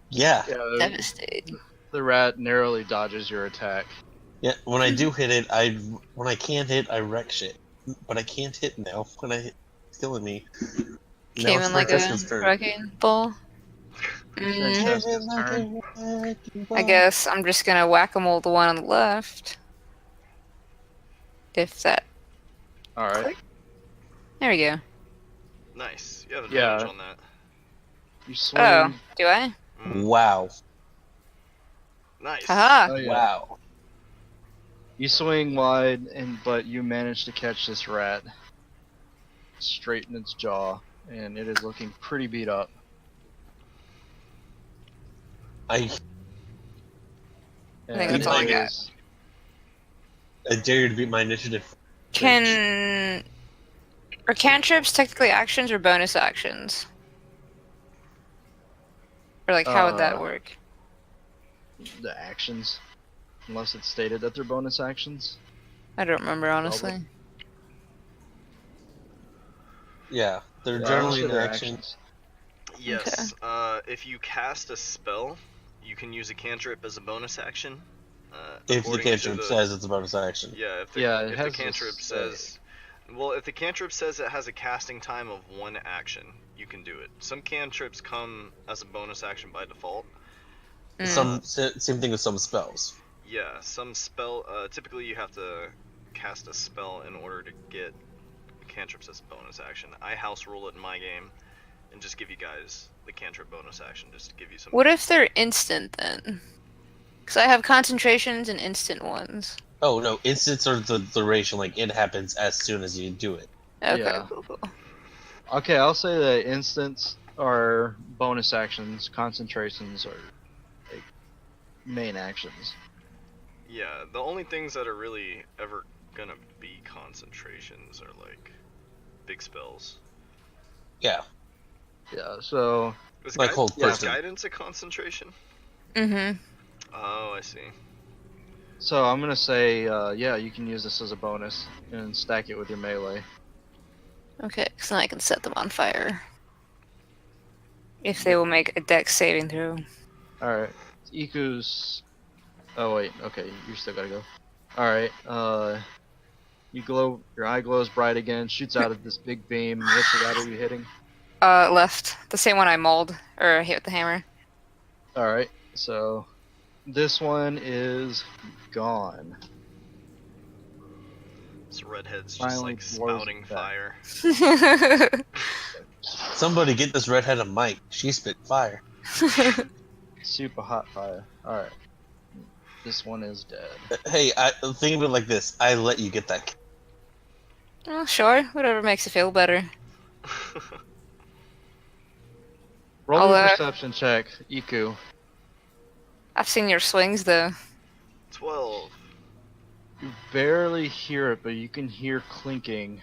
Yeah. devastate. The rat narrowly dodges your attack. Yeah. When I do hit it, when I can't hit, I wreck shit. But I can't hit now. When it's killing me. Now Came it's in like Francesca's a turn. wrecking ball. Francesca's turn. I guess I'm just gonna whack-a-mole the one on the left. If that. All right. There we go. Nice. You have advantage Yeah. on that. You swing. Oh, do I? Wow. Nice. Haha. Oh, yeah. Wow. You swing wide, but you manage to catch this rat straight in its jaw, and it is looking pretty beat up. I think And that's all I it got. is- dare you to beat my initiative. Are cantrips technically actions or bonus actions? Or like, how would that work? the actions, unless it's stated that they're bonus actions. I don't remember, honestly. Yeah, they're Yeah, generally honestly, an they're action. Yes. If you cast a spell, you can use a cantrip as a bonus action. If the according to cantrip says it's a bonus action. Yeah, if the, Yeah, it if has the to cantrip say. says... Well, if the cantrip says it has a casting time of 1 action, you can do it. Some cantrips come as a bonus action by default. Same thing with some spells. Yeah, some spell... typically you have to cast a spell in order to get cantrips as a bonus action. I house rule it in my game, and just give you guys the cantrip bonus action, just to give you some... What if they're instant, then? Because I have concentrations and instant ones. Oh no, instants are the duration, like it happens as soon as you do it. Okay, Yeah. cool. Okay, I'll say that instants are bonus actions, concentrations are like main actions. Yeah, the only things that are really ever gonna be concentrations are like big spells. Yeah, Yeah, so Is like hold is person. guidance a concentration? Mm-hmm. Oh, I see. I'm gonna say yeah, you can use this as a bonus and stack it with your melee. Okay, because then I can set them on fire. If they will make a dex saving throw. All right, Iku's. Oh wait, okay, you still gotta go. All right, you glow. Your eye glows bright again. Shoots out of this big beam. Which rat are you hitting? Left. The same one I mauled, or hit with the hammer. All right, so this one is gone. This redhead's just Finally like blows spouting back. fire. Somebody get this redhead a mic. She spit fire. Super hot fire. All right, this one is dead. Hey, think of it like this. I let you get that. Oh, sure. Whatever makes you feel better. Roll me a I'll, perception check, Iku. I've seen your swings, though. 12. You barely hear it, but you can hear clinking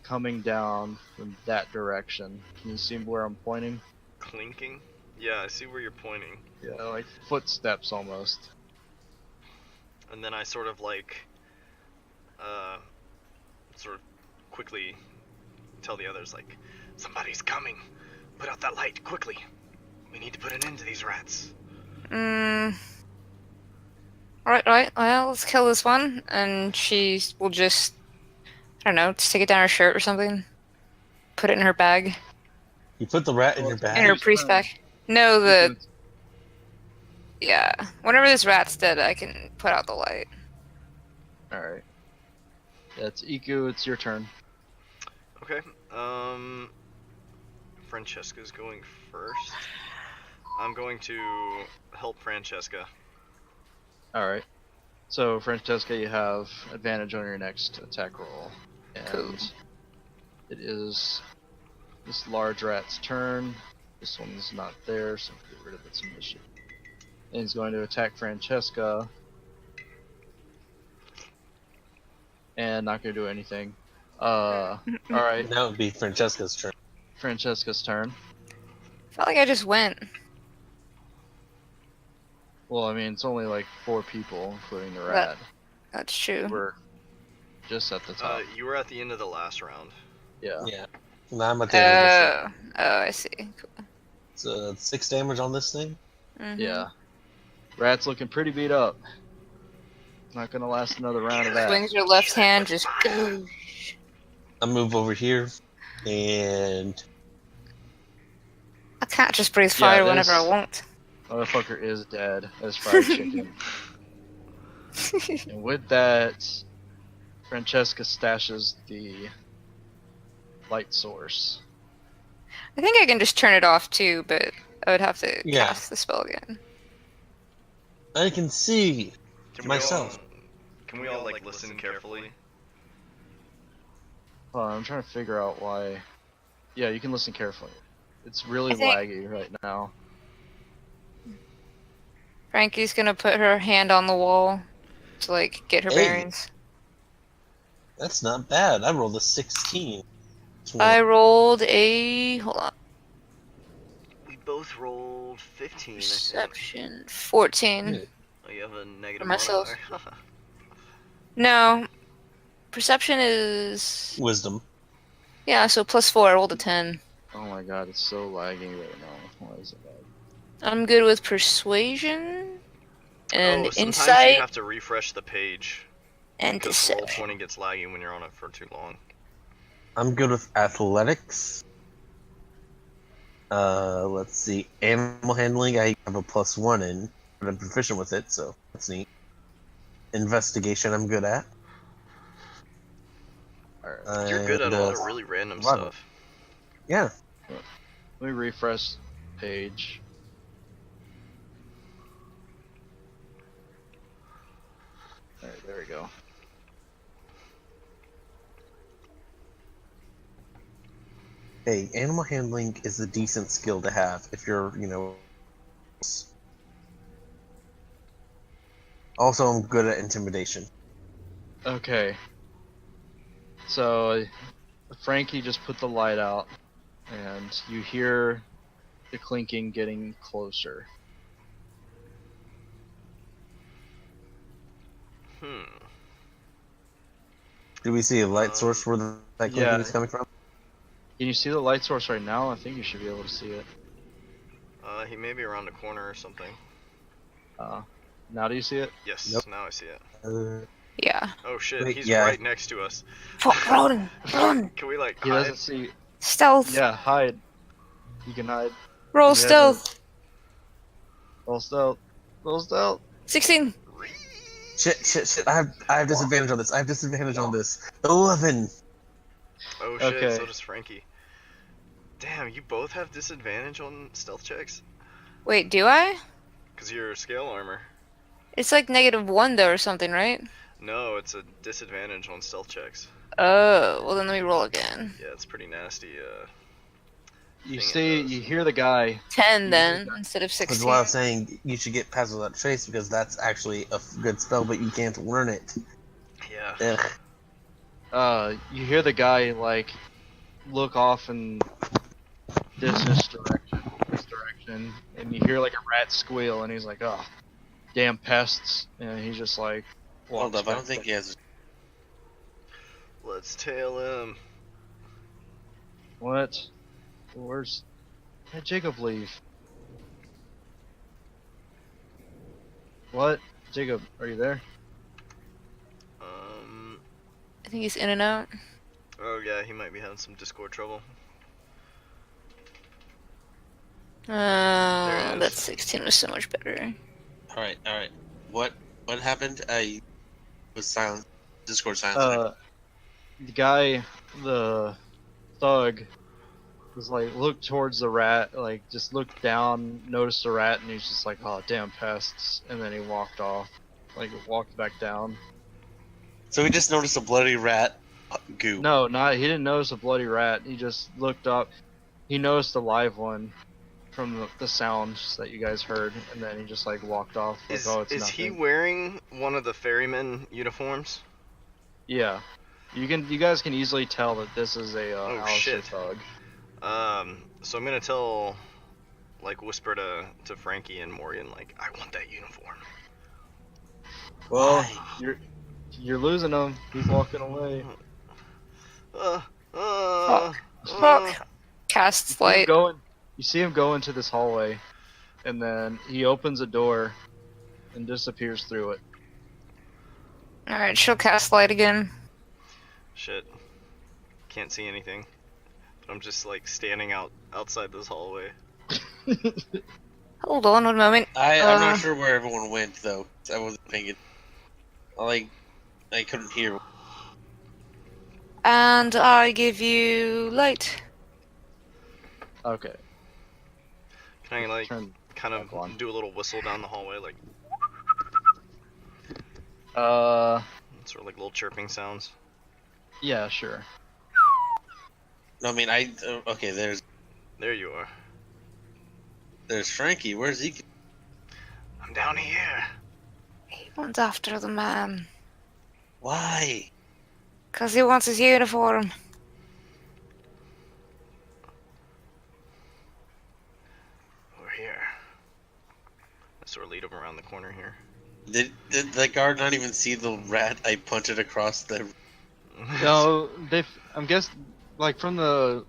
coming down from that direction. Can you see where I'm pointing? Clinking? Yeah, I see where you're pointing. Yeah, like footsteps almost. And then I sort of like, sort of quickly tell the others, like, somebody's coming. Put out that light, quickly. We need to put an end to these rats. Right. Well, let's kill this one, and she will just, I don't know, stick it down her shirt or something. Put it in her bag. You put the rat in Well, your it's In her bag? priest bag. No, Iku, yeah. Whenever this rat's dead, I can put out the light. Alright. Yeah, it's Iku, it's your turn. Okay, Francesca's going first. I'm going to help Francesca. Alright. So, Francesca, you have advantage on your next attack roll. And Cool. it is this large rat's turn. This one's not there, so get rid of its initiative. And he's going to attack Francesca. And not going to do anything. Alright, That would be Francesca's turn. Francesca's turn. Felt like I just went. Well, I mean, it's only like 4 people, including the rat. That's true. We're just at the top. You were at the end of the last round. Yeah. Yeah. Now I'm at the end of this one. Oh, I see. Cool. So 6 damage on this thing? Mhm. Yeah. Rat's looking pretty beat up. Not gonna last another round of that. Swings your left hand, just go. I'll move over here, and I can't just breathe Yeah, fire whenever I this- want. Motherfucker is dead as fried chicken. And with that, Francesca stashes the light source. I think I can just turn it off too, but I would have to Yeah. cast the spell again. I can see. Can Myself. Can we all like listen carefully? Hold on, I'm trying to figure out why. Yeah, you can listen carefully. It's really I think- laggy right now. Frankie's gonna put her hand on the wall to like get her Hey. bearings. That's not bad. I rolled a 16. I rolled a hold on, We both rolled 15. I think. perception 14. Yeah. Oh, you have a negative For myself. modifier. No, perception is Wisdom. yeah, so +4. I rolled a 10. Oh my god, it's so laggy right now. Why is it lag? I'm good with persuasion and Oh, sometimes you insight have to refresh the page and because deception. Roll20 gets laggy when you're on it for too long. I'm good with athletics. Let's see. Animal handling, I have a +1 in, but I'm proficient with it, so that's neat. Investigation, I'm good at. Alright, You're good at And, a lot of really random survival. stuff. Yeah. let me refresh page. Alright, there we go. Hey, animal handling is a decent skill to have if you're, Also, I'm good at intimidation. Okay. So, Frankie just put the light out, and you hear the clinking getting closer. Do we see a light source where that clinking yeah. is coming from? Can you see the light source right now? I think you should be able to see it. He may be around the corner or something. Now do you see it? Yes, Nope. now I see it. Yeah. Oh shit, Wait, he's yeah. right next to us. Fuck, run! Can we like He hide? doesn't see. Stealth! Yeah, hide. You can hide. Roll Yeah, stealth! Roll stealth. Roll stealth. 16! Shit. I have disadvantage on this. 11. Oh shit, Okay. so does Frankie. Damn, you both have disadvantage on stealth checks? Wait, do I? Because you're scale armor. It's like -1 though or something, right? No, it's a disadvantage on stealth checks. Oh, well then let me roll again. Yeah, it's pretty nasty. You thing it see, does. you hear the guy. 10 You then, hear instead of That's 16. why I was saying you should get Pass Without Trace because that's actually a good spell, but you can't learn it. Yeah. You hear the guy like look off in this direction, and you hear like a rat squeal, and he's like, "Oh, damn pests!" And he just like Hold walks up, I don't back. think he has. Let's tail him. What? Where's Hey, Jacob leave? What? Jacob, are you there? I think he's in and out. Oh yeah, he might be having some Discord trouble. Oh, is. that 16 was so much better. All right. What happened? I was silent. Discord silent. The guy, the thug, was like looked towards the rat, like just looked down, noticed the rat, and he's just like, "Oh, damn pests!" And then he walked off, like walked back down. So we just noticed a bloody rat goo. No, not he didn't notice a bloody rat. He just looked up. He noticed a live one from the sounds that you guys heard, and then he just like walked off. Like, Is oh, it's is he nothing. wearing one of the ferryman uniforms? Yeah, you guys can easily tell that this is a Oh, Alistair shit. thug. So I'm gonna tell, like, whisper to Frankie and Morgan, like, I want that uniform. Well, Why? you're losing him. He's walking away. Fuck. Cast You see him light. going. You see him go into this hallway, and then he opens a door and disappears through it. Alright, she'll cast light again. Shit. Can't see anything. But I'm just, like, standing outside this hallway. Hold on one moment. I'm not sure where everyone went though. I wasn't thinking. I couldn't hear. And I give you light. Okay. Can I, like, Turn kind back on. of do a little whistle down the hallway, like, sort of like little chirping sounds? Yeah, sure. No, I mean okay. There you are. There's Frankie. Where's he? I'm down here. He wants after the man. Why? Because he wants his uniform. We're here. I sort of lead him around the corner here. Did the guard not even see the rat I punted across the? No, I'm guessing, like from the,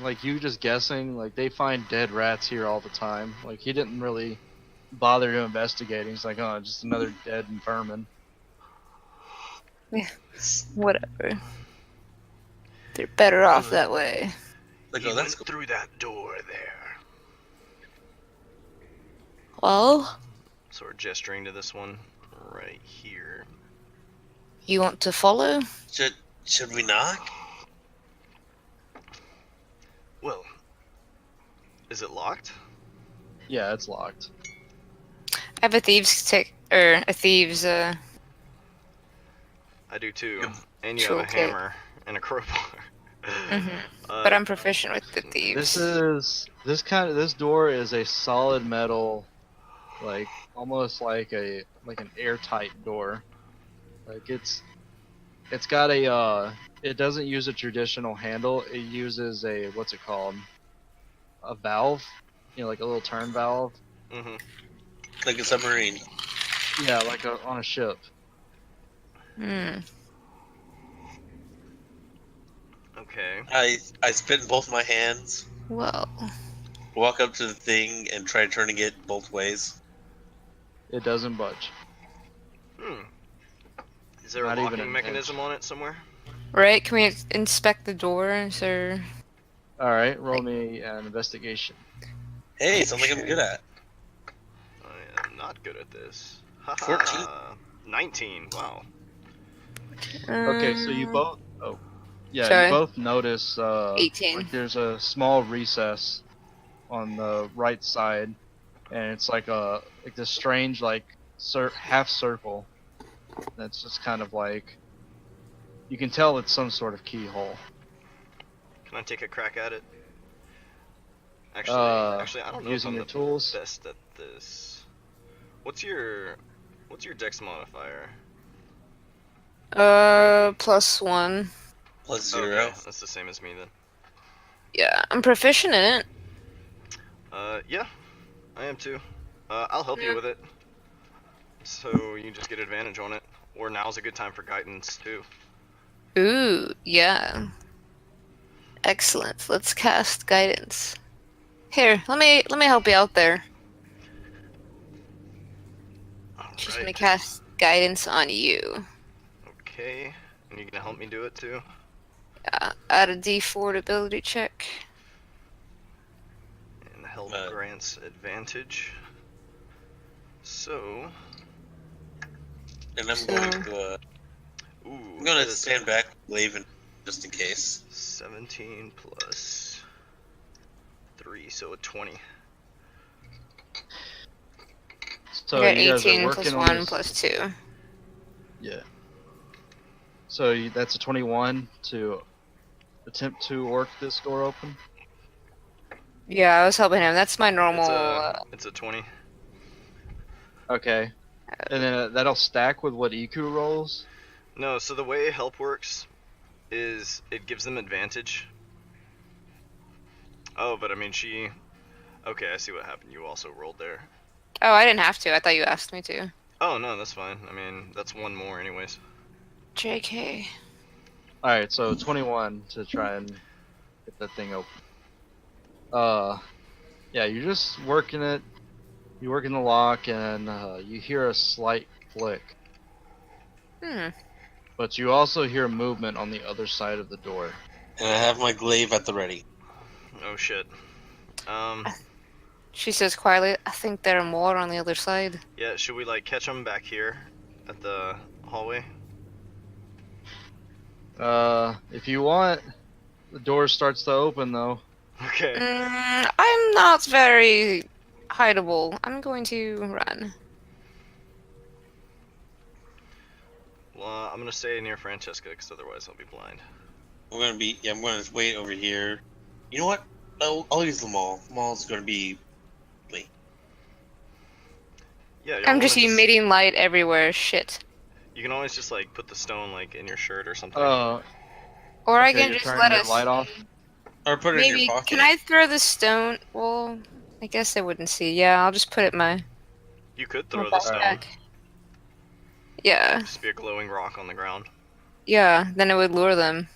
like you just guessing, like they find dead rats here all the time. Like he didn't really bother to investigate. He's like, oh, just another dead vermin. Whatever. They're better off that way. Like, He oh, that's went through that door there. Well, Sort of gesturing to this one right here. you want to follow? Should we knock? Well, is it locked? Yeah, it's locked. I have a thieves I do too. And you have a Toolkit. hammer and a crowbar. but I'm proficient with the thieves. This door is a solid metal, like almost like an airtight door. Like it's got a it doesn't use a traditional handle. It uses a what's it called? A valve, like a little turn valve. Mm-hmm. Like a submarine. Yeah, like on a ship. Okay. I spit in both my hands. Well, Walk up to the thing and try turning it both ways. It doesn't budge. Is there Not a even locking an mechanism on it somewhere? right? Can we inspect the doors or? All right, roll me an investigation. Hey, something I'm good at. I am not good at this. 14. 19. Wow. Okay, so you both. Oh, yeah, Sorry. you both notice. 18. Like there's a small recess on the right side, and it's like this strange half circle. That's just kind of like. You can tell it's some sort of keyhole. Can I take a crack at it? Actually, I don't know if using I'm your the tools. best at this. What's your Dex modifier? +1. +0. Okay, that's the same as me then. Yeah, I'm proficient in it. Yeah, I am too. I'll help you with it. So you just get advantage on it. Or now's a good time for guidance too. Ooh, yeah. Excellent. Let's cast guidance. Here, let me help you out there. She's gonna Alright. cast guidance on you. Okay. And you gonna help me do it too? Add a D4 ability check. And help grants advantage. So. And I'm So- going to. Ooh. I'm going to stand back, waving, just in case. 17 plus 3, so a 20. So I got you guys are 18 working plus on 1 this. plus 2. Yeah. So that's a 21 to attempt to work this door open. Yeah, I was helping him. That's my normal. It's a 20. Okay. And then that'll stack with what Iku rolls. No, so the way help works is it gives them advantage. Oh, but I mean she. Okay, I see what happened. You also rolled there. Oh, I didn't have to. I thought you asked me to. Oh no, that's fine. I mean that's one more anyways. JK. All right, so 21 to try and get that thing open. Yeah, you're just working it. You work in the lock, and you hear a slight click. But you also hear movement on the other side of the door. And I have my glaive at the ready. Oh shit. She says quietly, I think there are more on the other side. Yeah, should we like catch them back here at the hallway? If you want, the door starts to open though. Okay. I'm not very hideable. I'm going to run. Well, I'm gonna stay near Francesca because otherwise I'll be blind. I'm going to wait over here. You know what? I'll use the mall. The mall's going to be. Yeah, y'all I'm wanna just emitting light everywhere. Shit. You can always just like put the stone like in your shirt or something. Or okay, I can you're just turning let your us. light off. Or put it in Maybe. your pocket. Can I throw the stone? Well, I guess they wouldn't see. Yeah, I'll just put it in my. You could my throw the stone. backpack. Yeah. Just be a glowing rock on the ground. Yeah. Then it would lure them.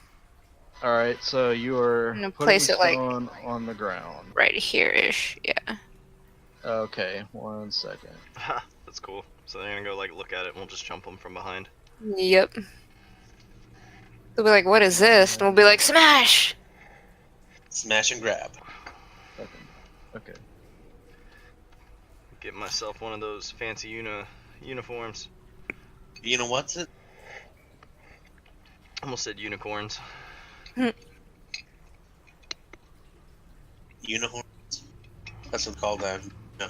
All right, so you are I'm gonna putting place the it, like, stone on the ground. Right here-ish. Yeah. Okay, 1 second. Ha, that's cool. So they're gonna go like look at it and we'll just jump them from behind. Yep. They'll be like, what is this? And we'll be like, smash! Smash and grab. Okay. Get myself one of those fancy uniforms. You know what's it? Almost said unicorns. Unicorns? That's what called that. No.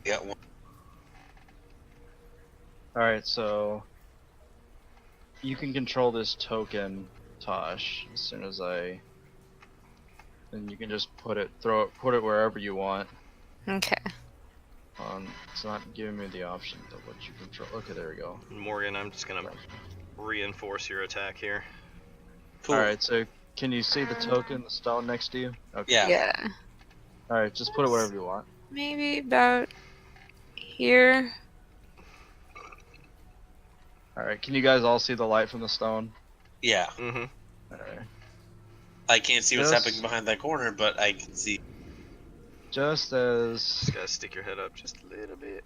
You got one. All right, so you can control this token, Tosh. As soon as and you can just put it wherever you want. Okay. It's not giving me the option to what you control. Okay, there we go. Morgan, I'm just gonna reinforce your attack here. Cool. All right, so can you see the token, the stone next to you? Okay. Yeah. All right, just put it wherever you want. Maybe about here. All right, can you guys all see the light from the stone? Yeah. Mm-hmm. All right. I can't see what's Yes. happening behind that corner, but I can see. Just as Just gotta stick your head up just a little bit.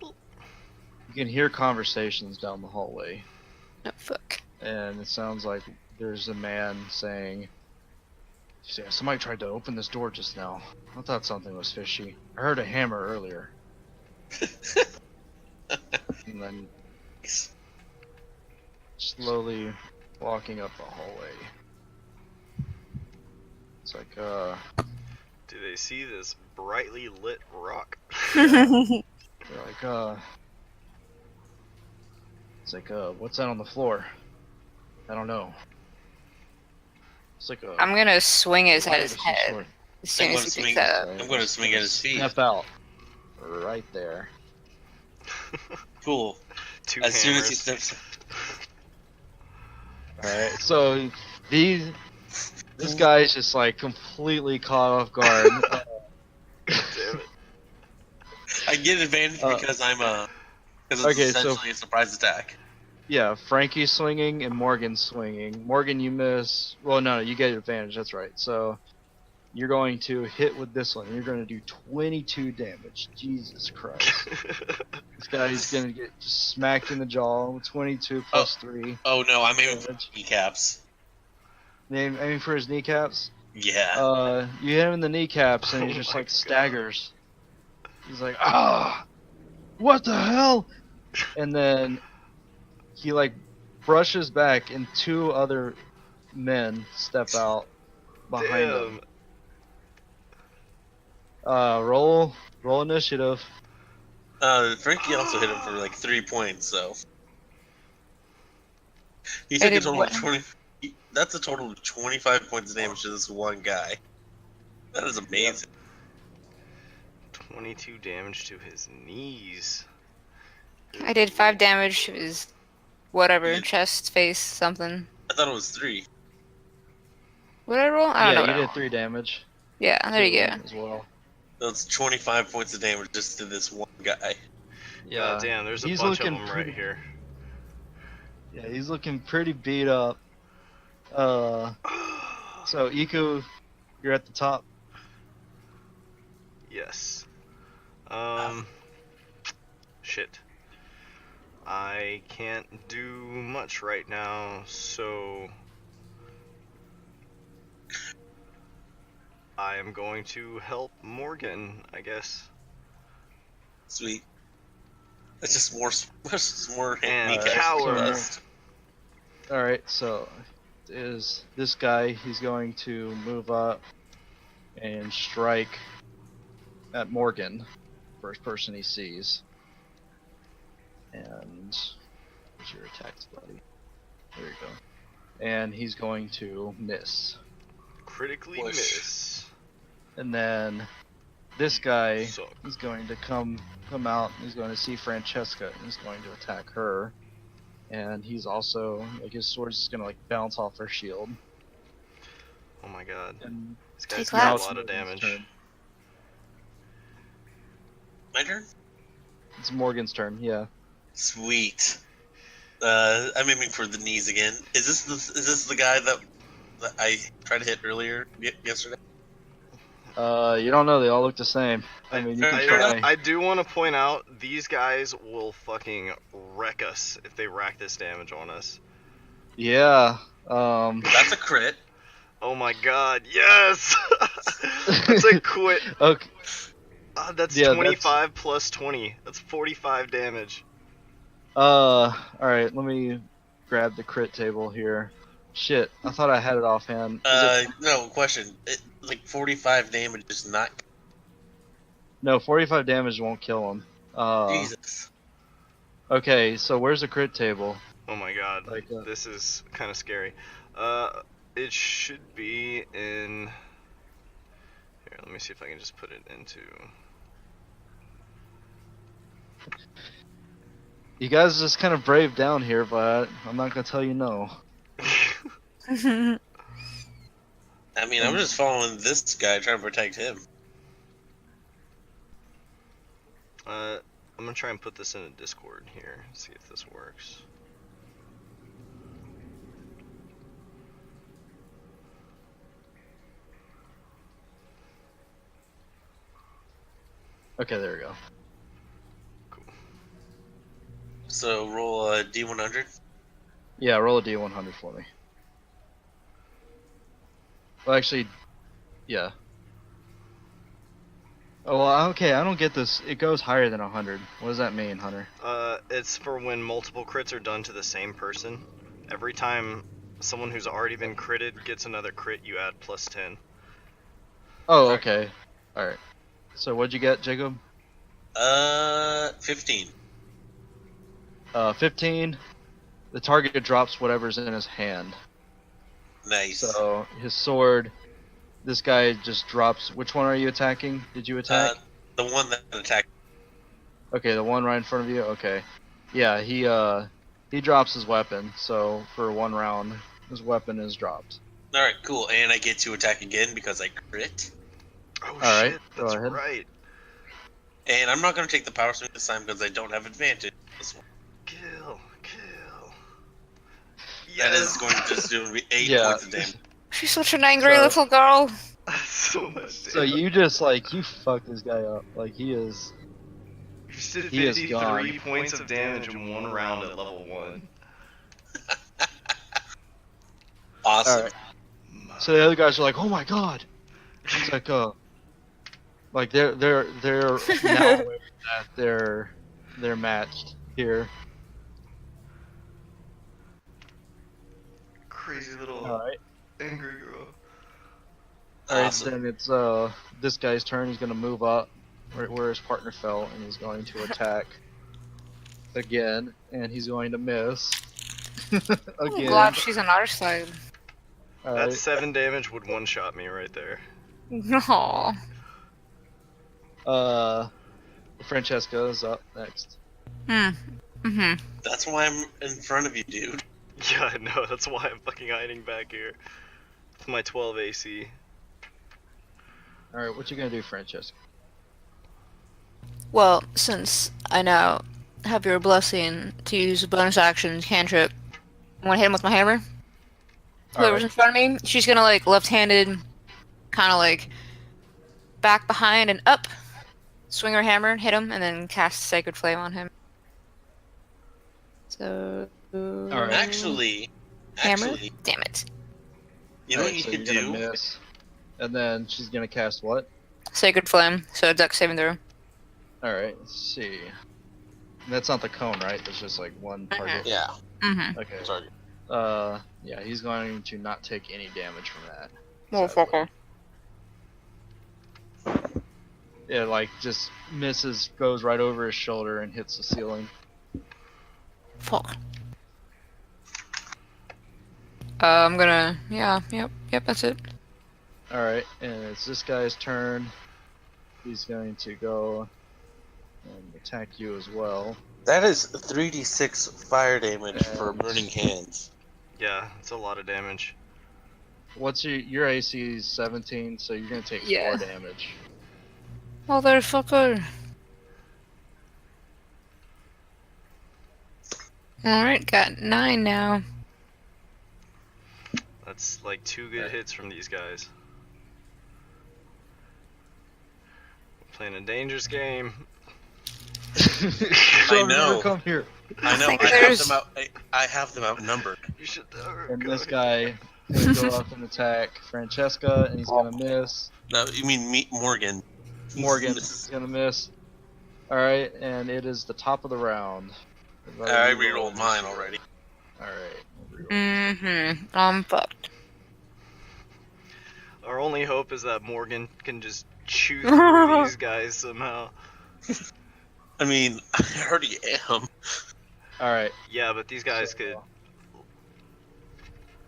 you can hear conversations down the hallway, Oh, fuck. and it sounds like there's a man saying, "Yeah, somebody tried to open this door just now. I thought something was fishy. I heard a hammer earlier." And then slowly walking up the hallway. It's like, Do they see this brightly lit rock? they're like, it's like, what's that on the floor? I don't know. It's like a. I'm gonna swing his at blade his of some head sort. as soon I'm as gonna he swing. picks that up. I'm gonna swing at his feet. Step out. Right there. Cool. Two As soon as he hammers. steps. Alright, so this guy's just like completely caught off guard. Damn it. I get advantage because because it's okay, so- essentially a surprise attack. Yeah, Frankie's swinging and Morgan's swinging. Morgan, you miss. Well, no, you get advantage. That's right. So you're going to hit with this one. You're going to do 22 damage. Jesus Christ. This guy's going to get just smacked in the jaw. 22 plus 3. Oh no, I'm aiming for damage. kneecaps. Aiming for his kneecaps. Yeah. You hit him in the kneecaps and he Oh just my like God. staggers. He's like, ah, what the hell? And then he like brushes back and 2 other men step out behind him. Roll initiative. Frankie also hit him for like 3 points, so he I took a did total what? of 20. That's a total of 25 points of damage to this one guy. That is amazing. 22 damage to his knees. I did 5 damage to his whatever, Yeah. chest, face, something. I thought it was 3. What did I roll? I don't Yeah, know. you what I did rolled. 3 damage. Yeah, there you go. As well. That's 25 points of damage just to this one guy. Yeah. God damn, there's a He's bunch of looking them pretty- right here. Yeah, he's looking pretty beat up. So Iku, you're at the top. Yes. Shit. I can't do much right now, so I am going to help Morgan, I guess. Sweet. It's just more And kneecaps coward. for us. Alright, so is this guy, he's going to move up and strike at Morgan, first person he sees. And where's your attacks, buddy? There you go. And he's going to miss. Critically Push. miss. And then this guy, Suck. he's going to come out and he's going to see Francesca and he's going to attack her. And he's also, like, his sword's just going to like bounce off her shield. Oh my god. And This guy's Take got that. a lot of Morgan's damage. turn. My turn? It's Morgan's turn, yeah. Sweet. I'm aiming for the knees again. Is this the guy that I tried to hit earlier yesterday? You don't know, they all look the same. I mean, you can try. I do want to point out, these guys will fucking wreck us if they rack this damage on us. Yeah, That's a crit. Oh my god, yes! That's a quit. okay, That's Yeah, 25 plus 20. That's 45 damage. alright, let me grab the crit table here. Shit, I thought I had it offhand. No, question. Like 45 damage is not. No, 45 damage won't kill him. Jesus. Okay, so where's the crit table? Oh my god, Like, this is kind of scary. It should be in... Here, let me see if I can just put it into... You guys just kind of brave down here, but I'm not gonna tell you no. I mean, I'm just following this guy trying to protect him. I'm gonna try and put this in a Discord here, see if this works. Okay, there we go. So roll a D100. Yeah, roll a D100 for me. Well, actually, yeah. Oh, well, okay, I don't get this. It goes higher than 100. What does that mean, Hunter? It's for when multiple crits are done to the same person. Every time someone who's already been critted gets another crit, you add plus 10. Oh, okay. Alright. So what'd you get, Jacob? 15. 15. The target drops whatever's in his hand. Nice. So his sword. This guy just drops. Which one are you attacking? Did you attack? The one that attacked. Okay, the one right in front of you. Okay, yeah, he drops his weapon. So for 1 round, his weapon is dropped. All right, cool. And I get to attack again because I crit. Oh All right, shit, go that's ahead. right. And I'm not going to take the power swing this time because I don't have advantage. This one. Kill. That Yes. is going to just do 8 Yeah. points of damage. She's such an angry So- little girl. so much So damage. you just you fuck this guy up. Like he is. You just did He is 53 gone. points of damage in 1 round at level 1. Awesome. All right. So the other guys are like, "Oh my god!" It's like they're now aware that they're matched here. Crazy little All right. angry girl. All right. Awesome. Then it's this guy's turn. He's gonna move up right where his partner fell, and he's going to attack again, and he's going to miss I'm again. glad she's on our side. All That right. 7 damage would one-shot me right there. No. Francesca is up next. Mm-hmm. That's why I'm in front of you, dude. Yeah, I know. That's why I'm fucking hiding back here. With my 12 AC. All right. What you gonna do, Francesca? Well, since I now have your blessing to use a bonus action cantrip, I'm gonna hit him with my hammer. Whoever's in front of me, she's gonna left-handed, kind of back behind and up, swing her hammer, hit him, and then cast Sacred Flame on him. So. Alright. Actually, Hammer? Damn it. you know Alright, what you so can you're do? gonna miss. And then she's gonna cast what? Sacred Flame, so Dex saving throw. Alright, let's see. That's not the cone, right? That's just one target. Yeah. Mm-hmm. Okay. Sorry. Yeah, he's going to not take any damage from that. Motherfucker. Yeah, just misses, goes right over his shoulder and hits the ceiling. Fuck. I'm gonna. Yeah, yep, that's it. Alright, and it's this guy's turn. He's going to go and attack you as well. That is 3d6 fire damage for And- burning hands. Yeah, it's a lot of damage. What's your AC is 17, so you're gonna take 4 damage. Motherfucker. Alright, got 9 now. That's 2 good hits from these guys. Playing a dangerous game. I know. Come here. I know. think I have there's- them out. I have them outnumbered. You should. And this guy is gonna go up and attack Francesca, and he's gonna miss. No, you mean meet Morgan. Morgan is gonna miss. Alright, and it is the top of the round. I rerolled mine already. Alright. Mm-hmm. I'm fucked. Our only hope is that Morgan can just chew through these guys somehow. I mean, I already am. Alright. Yeah, but these guys could.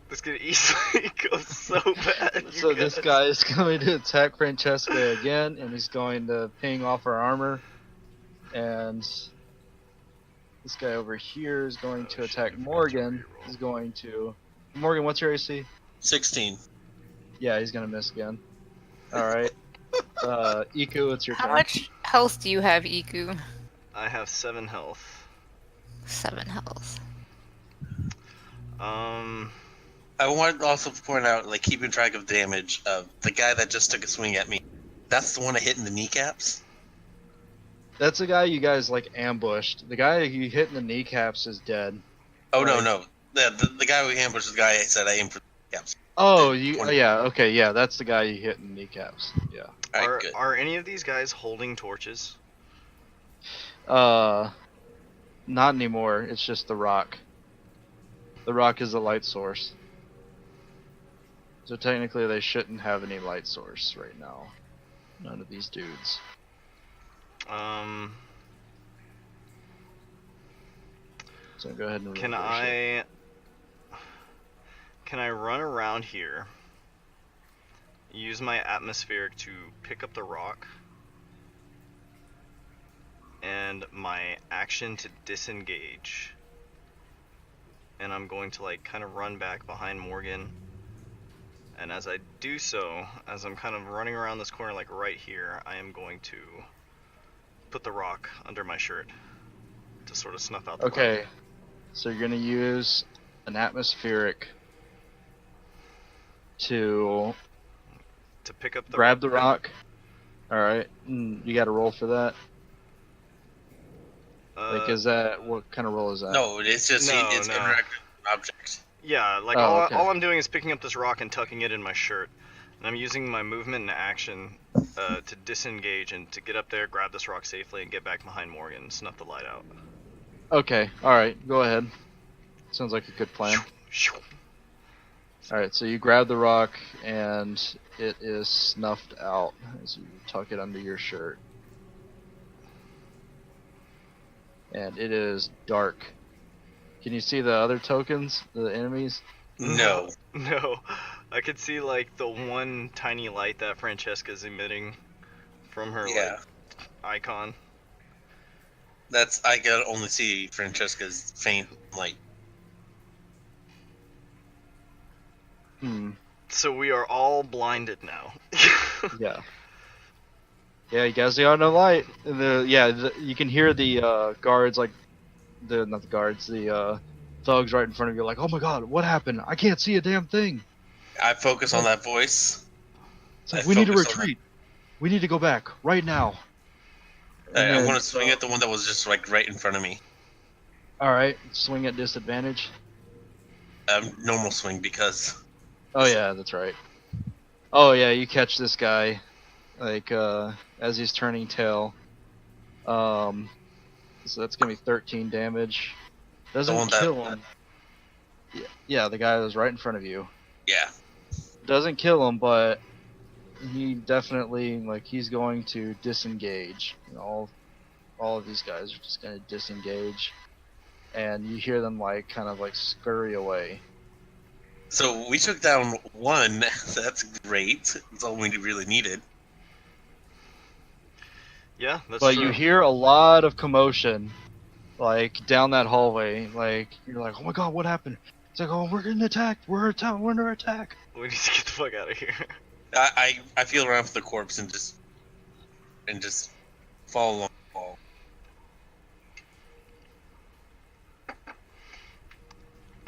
This could easily go so bad. you So this guys. guy is going to attack Francesca again, and he's going to ping off her armor. And this guy over here is going to attack Morgan. He's going to... Morgan, what's your AC? 16. Yeah, he's going to miss again. Alright. Iku, it's your How turn. much health do you have, Iku? I have 7 health. 7 health. I wanted to also point out, keeping track of damage of the guy that just took a swing at me. That's the one I hit in the kneecaps. That's the guy you guys, ambushed. The guy you hit in the kneecaps is dead. Oh, Right. no. The guy who ambushed the guy I said I aimed for the kneecaps. Oh, that's the guy you hit in the kneecaps. Yeah. Alright, good. Are any of these guys holding torches? Not anymore. It's just the rock. The rock is a light source. So technically they shouldn't have any light source right now. None of these dudes. Can So go ahead and reverse it. Can I run around here? Use my atmospheric to pick up the rock. And my action to disengage. And I'm going to like kind of run back behind Morgan. And as I do so, as I'm kind of running around this corner like right here, I am going to put the rock under my shirt to sort of snuff out the Okay. light. So you're gonna use an atmospheric to To pick up the grab the rock. Alright. You gotta roll for that. Like, is that, what kind of roll is that? No, it's just No, it's no. interactive object. Yeah, like Oh, okay. all I'm doing is picking up this rock and tucking it in my shirt. And I'm using my movement and action to disengage and to get up there, grab this rock safely, and get back behind Morgan and snuff the light out. Okay, alright, go ahead. Sounds like a good plan. Alright, so you grab the rock and it is snuffed out as you tuck it under your shirt. And it is dark. Can you see the other tokens, the enemies? No. No. I could see like the one tiny light that Francesca's emitting from her Yeah. like icon. I can only see Francesca's faint light. So we are all blinded now. Yeah. Yeah, you guys got no light. You can hear the guards, like, not the guards, the thugs right in front of you, like, oh my god, what happened? I can't see a damn thing. I focus on that voice. It's like, I we need to focus on retreat. We need to go back, right now. And I then- want to swing at the one that was just like right in front of me. Alright, swing at disadvantage. Normal swing because Oh yeah, that's right. Oh yeah, you catch this guy, like, as he's turning tail. So that's gonna be 13 damage. Doesn't one that- kill him. Yeah, the guy that was right in front of you. yeah. Doesn't kill him, but he definitely, like, he's going to disengage. You know, all of these guys are just gonna disengage. And you hear them, like, kind of, like, scurry away. So we took down one. That's great. That's all we really needed. Yeah, that's But true. you hear a lot of commotion, like, down that hallway. Like, you're like, oh my god, what happened? It's like, oh, we're getting attacked. We're under attack. We need to get the fuck out of here. I feel around for the corpse and just follow along the wall.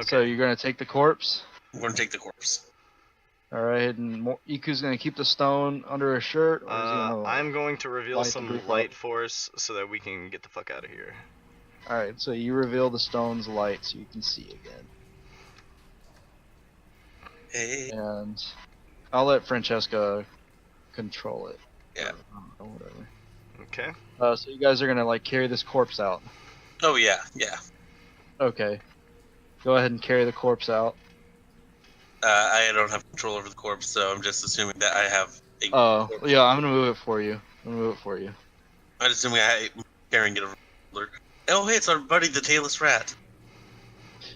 So you're gonna take the corpse. I'm going to take the corpse. All right, and Iku's gonna keep the stone under his shirt. Or is he gonna... I'm going to reveal light the some group light up? for us so that we can get the fuck out of here. All right, so you reveal the stone's light so you can see again. Hey. And I'll let Francesca control it. Yeah. Or whatever. Okay. So you guys are gonna, like, carry this corpse out. Oh yeah. Okay. Go ahead and carry the corpse out. I don't have control over the corpse, so I'm just assuming that I have. Oh, corpse. yeah, I'm gonna move it for you. I'm assuming I'm carrying it over. Oh hey, it's our buddy the tailless rat.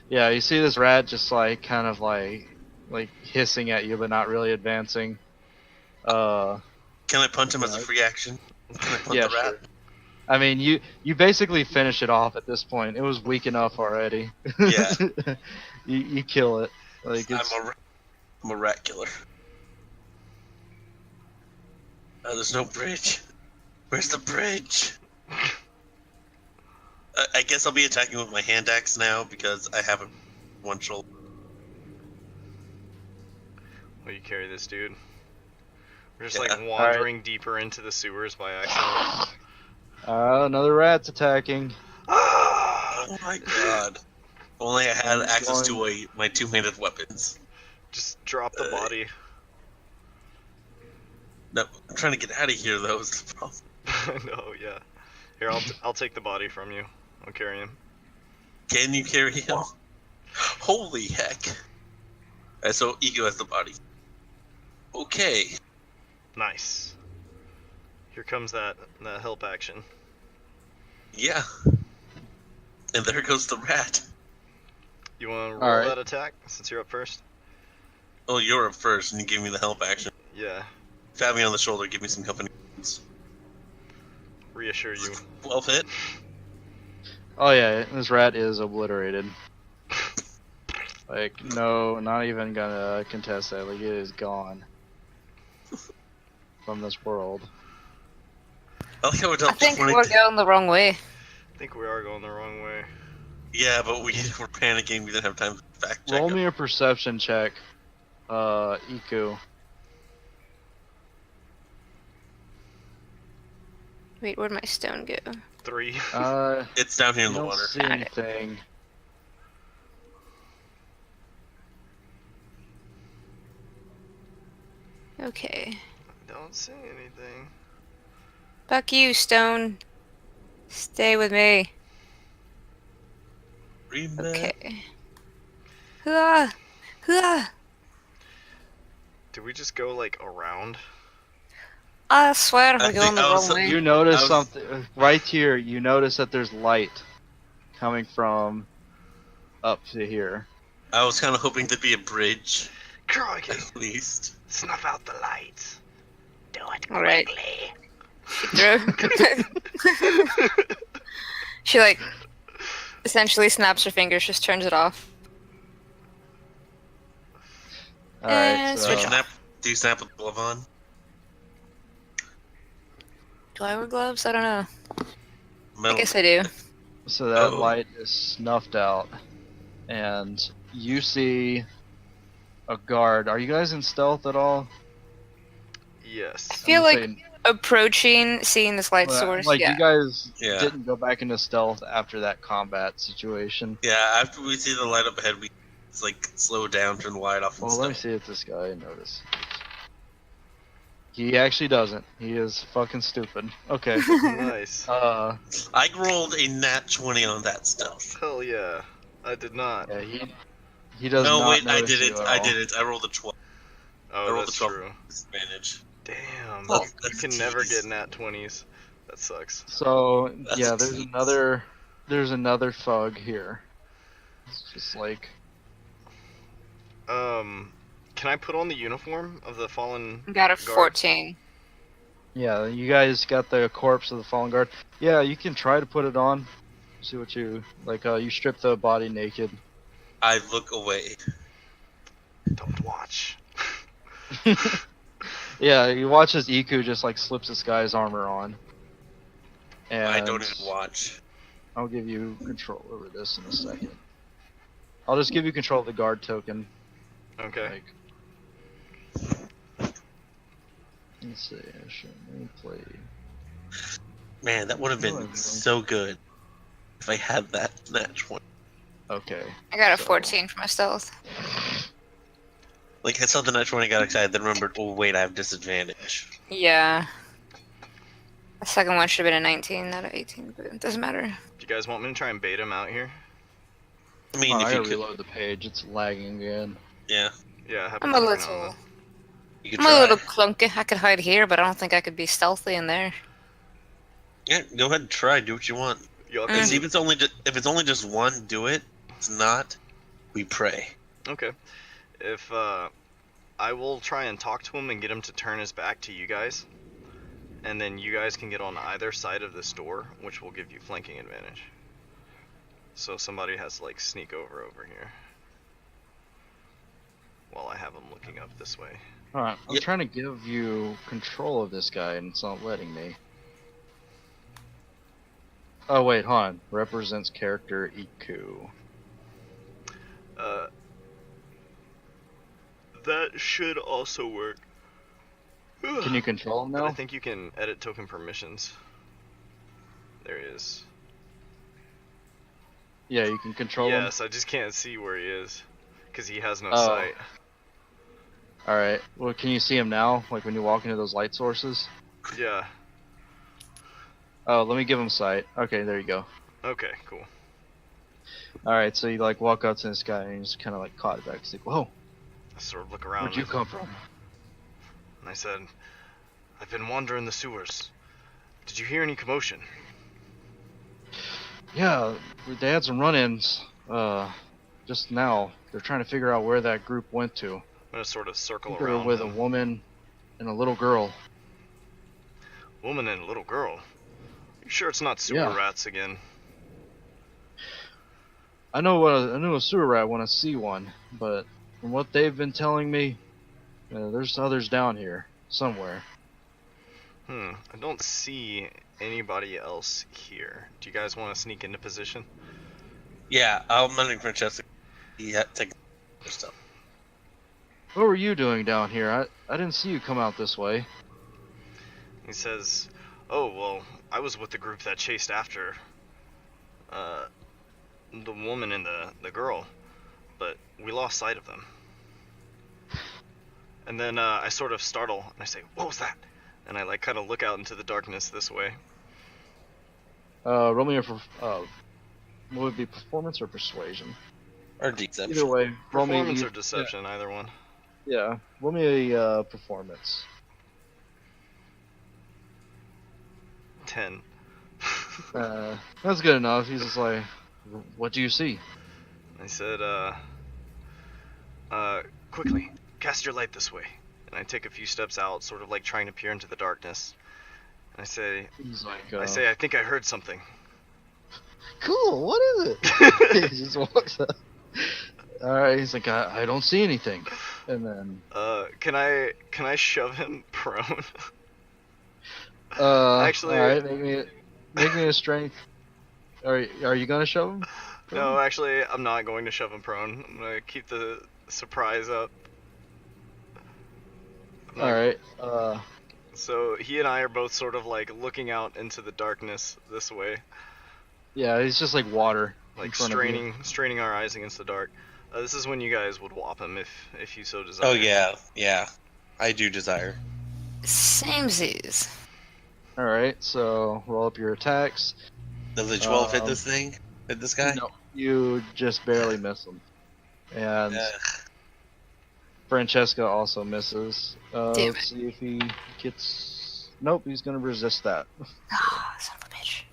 Yeah, you see this rat just, like, kind of like hissing at you, but not really advancing. Can I punch him as a Right. free action? Can I punch Yeah, the rat? sure. I mean, you basically finish it off at this point. It was weak enough already. Yeah. you kill it. Like, it's, I'm a rat killer. Oh, there's no bridge. Where's the bridge? I guess I'll be attacking with my hand axe now because I have one shoulder. Will you carry this dude? We're just Yeah. like wandering deeper into the sewers by accident. another rat's attacking. Oh my god. Only I had I'm access to going- my two-handed weapons. Just drop the body. No, I'm trying to get out of here though. Is the problem. No, yeah. Here, I'll take the body from you. I'll carry him. Can you carry him? Holy heck. Alright, so Ego has the body. Okay. Nice. Here comes that help action. Yeah. And there goes the rat. You want to roll Alright. that attack since you're up first? Oh, you're up first, and you gave me the help action. Yeah. Pat me on the shoulder, give me some company. Reassure you. 12 hit. Oh yeah, this rat is obliterated. Like, no, not even gonna contest that. Like, it is gone from this world. I like how it I dealt think 20. we're going the wrong way. I think we are going the wrong way. Yeah, but we were panicking. We didn't have time to fact check. Roll it. me a perception check, Iku. Wait, where'd my stone go? 3. It's down here in You the don't water. see anything. Okay. Don't see anything. Fuck you, stone. Stay with me. Remember. Okay. Hua! Hua! Did we just go like around? I swear I we're think going the I was- wrong way. You notice I was- something right here. You notice that there's light coming from up to here. I was kind of hoping there'd be a bridge, Crikey! at least. Snuff out the lights. Do it All right. quickly. She threw. She like essentially snaps her fingers, just turns it off. All right, And so switch off. Snap. Do you snap with the glove on? Do I wear gloves? I don't know. I Metal. guess I do. so that Oh. light is snuffed out, and you see a guard. Are you guys in stealth at all? Yes. I feel I'm like saying- approaching, seeing this light well, source. like Yeah. you guys Yeah. didn't go back into stealth after that combat situation. Yeah, after we see the light up ahead, we like slow down, turn the light off. And Well, let me stuff. see if this guy notices. He actually doesn't. He is fucking stupid. Okay. Nice. Uh, I rolled a nat 20 on that stuff. Hell yeah. I did not. yeah, he does No, not wait, I notice did it. you at I all. did it. I rolled a 12. I Oh, rolled that's a 12 true. disadvantage. Damn. Oh, you that's can never jeez. get nat 20s. That sucks. So That's yeah, a there's another thug here. It's just like Can I put on the uniform of the fallen? Got a guard? 14. yeah, you guys got the corpse of the fallen guard. Yeah, you can try to put it on. See what you like. You strip the body naked. I look away. Don't watch. Yeah, you watch as Iku just like slips this guy's armor on. And I don't even watch. I'll give you control over this in a second. I'll just give you control of the guard token. Okay. Like, let's see. Let me play. Man, that would have been so good if I had that nat 20. Okay. I got a So- 14 for my stealth. Like, I saw the nat 20, got excited, then remembered, oh wait, I have disadvantage. Yeah. The second one should have been a 19, not an 18, but it doesn't matter. Do you guys want me to try and bait him out here? I mean, Oh, if I you gotta could, reload the page. It's lagging again. yeah, Yeah, happens I'm a every now and little. then. you could I'm try. a little clunky. I could hide here, but I don't think I could be stealthy in there. Yeah, go ahead and try. Do what you want. Y'all And can- see if it's only if it's only just one, do it. If it's not, we pray. Okay. If I will try and talk to him and get him to turn his back to you guys, and then you guys can get on either side of this door, which will give you flanking advantage. So somebody has to like sneak over here, while I have him looking up this way. Alright, I'm Yep. trying to give you control of this guy and it's not letting me. Oh wait, hold on. Represents character Iku. That should also work. Can you control him But I now? think you can edit token permissions. There he is. Yeah, you can control him. Yes, I just can't see where he is, because he has no Oh. sight. Alright, well can you see him now? Like when you walk into those light sources? Yeah. Oh, let me give him sight. Okay, there you go. Okay, cool. Alright, so you like walk up to this guy and you just kinda like caught it back. He's like, whoa, I sort of look around. where'd you come from? And I said, I've been wandering the sewers. Did you hear any commotion? Yeah, they had some run-ins, just now. They're trying to figure out where that group went to. gonna sort of circle You're around with a him. woman and a little girl. Woman and a little girl. You sure it's not sewer Yeah. rats again? I know a sewer rat when I see one, but from what they've been telling me, there's others down here somewhere. I don't see anybody else here. Do you guys want to sneak into position? Yeah, I'm letting Francesca take her stuff. What were you doing down here? I didn't see you come out this way. He says, "Oh well, I was with the group that chased after the woman and the girl, but we lost sight of them." And then I sort of startle and I say, "What was that?" And I like kind of look out into the darkness this way. Roll me what would it be, performance or persuasion? Or deception. Either way, roll me Performance or deception, either one. Yeah, roll me a performance. 10. That's good enough. He's just like, what do you see? I said, quickly, cast your light this way. And I take a few steps out, sort of like trying to peer into the darkness. And I say, He's like, I think I heard something. Cool, what is it? He just walks up. Alright, he's like, I don't see anything. And then Can I shove him prone? actually, alright, make me a strength. Are you gonna shove him? No, actually, I'm not going to shove him prone. I'm gonna keep the surprise up. Alright, So he and I are both sort of like looking out into the darkness this way, yeah, he's just like water. like in front of you. straining our eyes against the dark. This is when you guys would whop him if you so desire. Oh yeah, I do desire. Samesies. Alright, so roll up your attacks. Does a 12 hit this thing? Hit this guy? No, you just barely miss him. And Ugh. Francesca also misses. Damn Let's see if he gets... Nope, he's gonna resist that. Ah, son of a bitch.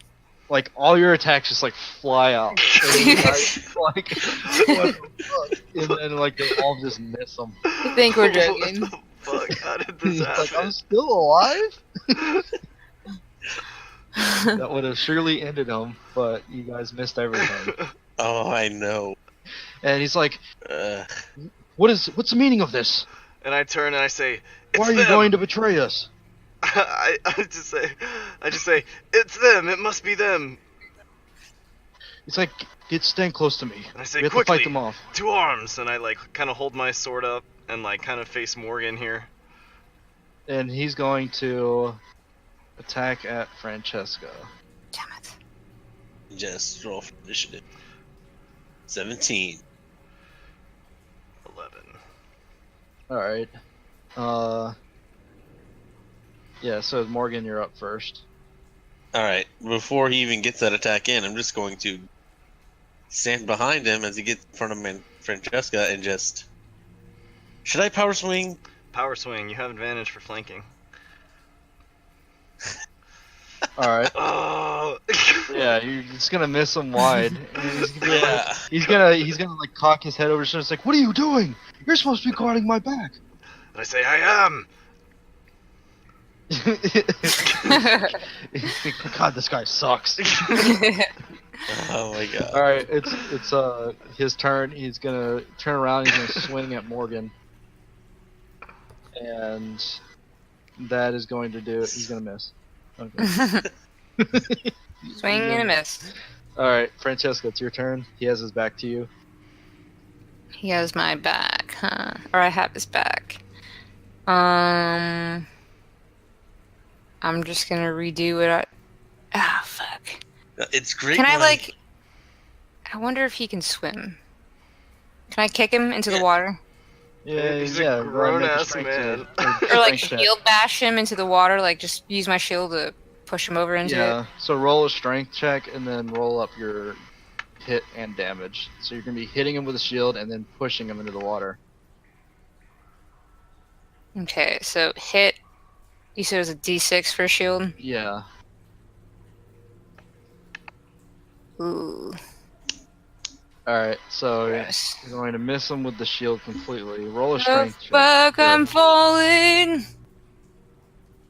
Like, all your attacks just, like, fly out. And you guys, like, what the fuck? And then, like, they all just miss him. I think we're joking. What the fuck? How did this He's like, happen? I'm still alive? That would have surely ended him, but you guys missed everything. Oh, I know. And he's like, Ugh. what's the meaning of this? And I turn and I say, "It's Why are you them." going to betray us? I just say, "It's them. It must be them." He's like, stand close to me. And I say, We have to "Quickly, fight them off." to arms!" And I like kind of hold my sword up and like kind of face Morgan here. And he's going to attack at Francesca. Damn it. Just roll for initiative. 17. 11. Alright. Yeah, so Morgan, you're up first. Alright, before he even gets that attack in, I'm just going to stand behind him as he gets in front of Francesca and just... Should I power swing? Power swing. You have advantage for flanking. Alright. Oh. Yeah, you're just gonna miss him wide. And he's gonna, be like, Yeah. he's gonna like cock his head over his shoulder. It's like, what are you doing? You're supposed to be guarding my back. And I say, "I am." God, this guy sucks. Oh my god. Alright, it's his turn. He's gonna turn around, he's gonna swing at Morgan. And that is going to do it. He's gonna miss. Okay. Swing and a miss. Alright, Francesca, it's your turn. He has his back to you. He has my back, huh? Or I have his back. I'm just gonna redo what I... Ah, fuck. It's great. Can I, when like... I wonder if he can swim. Can I kick him into the water? Yeah, He's yeah. a go ahead and make a grown-ass strength man. check. Or, like, Strength check. shield bash him into the water? Like, just use my shield to push him over into it? Yeah, so roll a strength check and then roll up your hit and damage. So you're going to be hitting him with a shield and then pushing him into the water. Okay, so hit... You said it was a D6 for a shield? Yeah. Ooh. All right, so Yes. you're going to miss him with the shield completely. Roll a The strength check. fuck, Sure. I'm falling.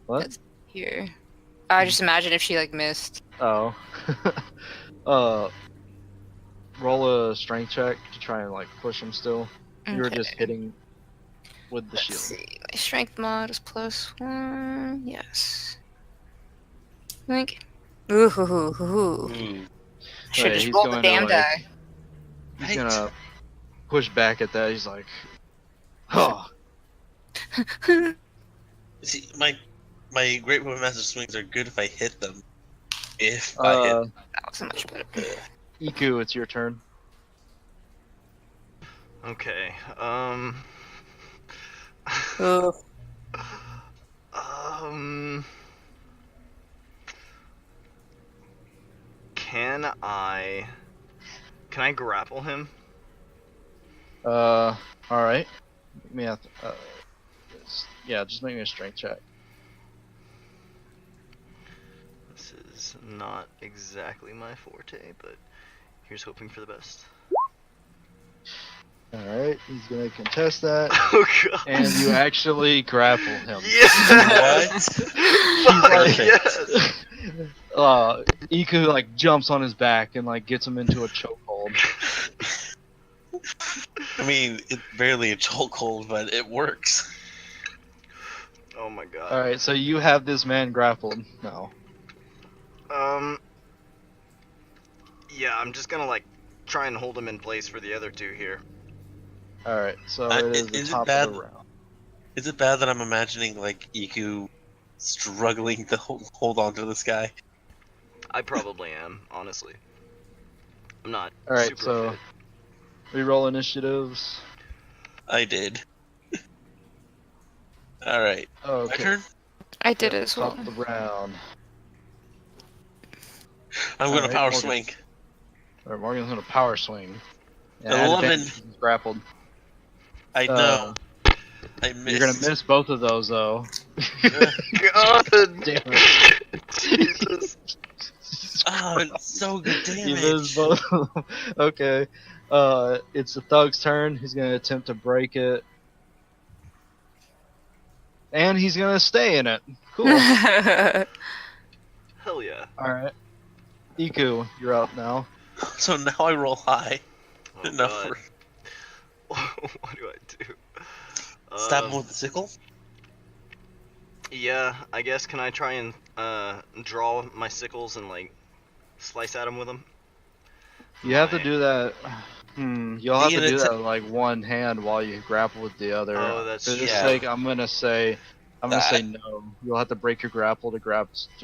What? Here. I just imagine if she like missed. Oh. uh, roll a strength check to try and like push him still. You were just Okay. hitting with the Let's shield. see. My strength mod is +1. Yes. Think. Ooh, hoo, hoo, hoo, hoo. Ooh. Should Right, just he's roll the going to, damn like- die. He's Right. gonna push back at that. He's like, oh. See, my great weapon master swings are good if I hit them. If I hit. That was much better. Iku, it's your turn. Okay. Ooh. Um. Can I grapple him? All right. Make me yeah, just make me a strength check. This is not exactly my forte, but here's hoping for the best. All right, he's gonna contest that, Oh god. and you actually grapple him. Yes! Fuck Perfect. yes! Iku like jumps on his back and like gets him into a chokehold. I mean, it's barely a chokehold, but it works. Oh my god. All right, so you have this man grappled now. Yeah, I'm just gonna like try and hold him in place for the other two here. All right, so Uh, it is the is it top bad- of the round. Is it bad that I'm imagining like Iku struggling to hold on to this guy? I probably am, honestly. I'm not All right, super so fit. reroll initiatives. I did. All right, my Okay, turn. I did Yep, as well. top of the round. I'm All gonna right, power Morgan. swing. All right, Morgan's gonna power swing. Yeah, add 11. advantage 'cause he's grappled. I know. I missed. You're gonna miss both of those though. God Damn it. Jesus. Oh, it's so good You damage. missed both. Okay. It's the thug's turn. He's gonna attempt to break it, and he's gonna stay in it. Cool. Hell yeah. All right. Iku, you're up now. So now I roll high. Oh No, god. What do I do? stab him with the sickle. Yeah, I guess can I try and draw my sickles and like slice at him with them? You have to My- do that. You'll have to Being do a that with like one hand while you grapple with the other. Oh, that's For this true. sake, I'm gonna say no. You'll have to break your grapple to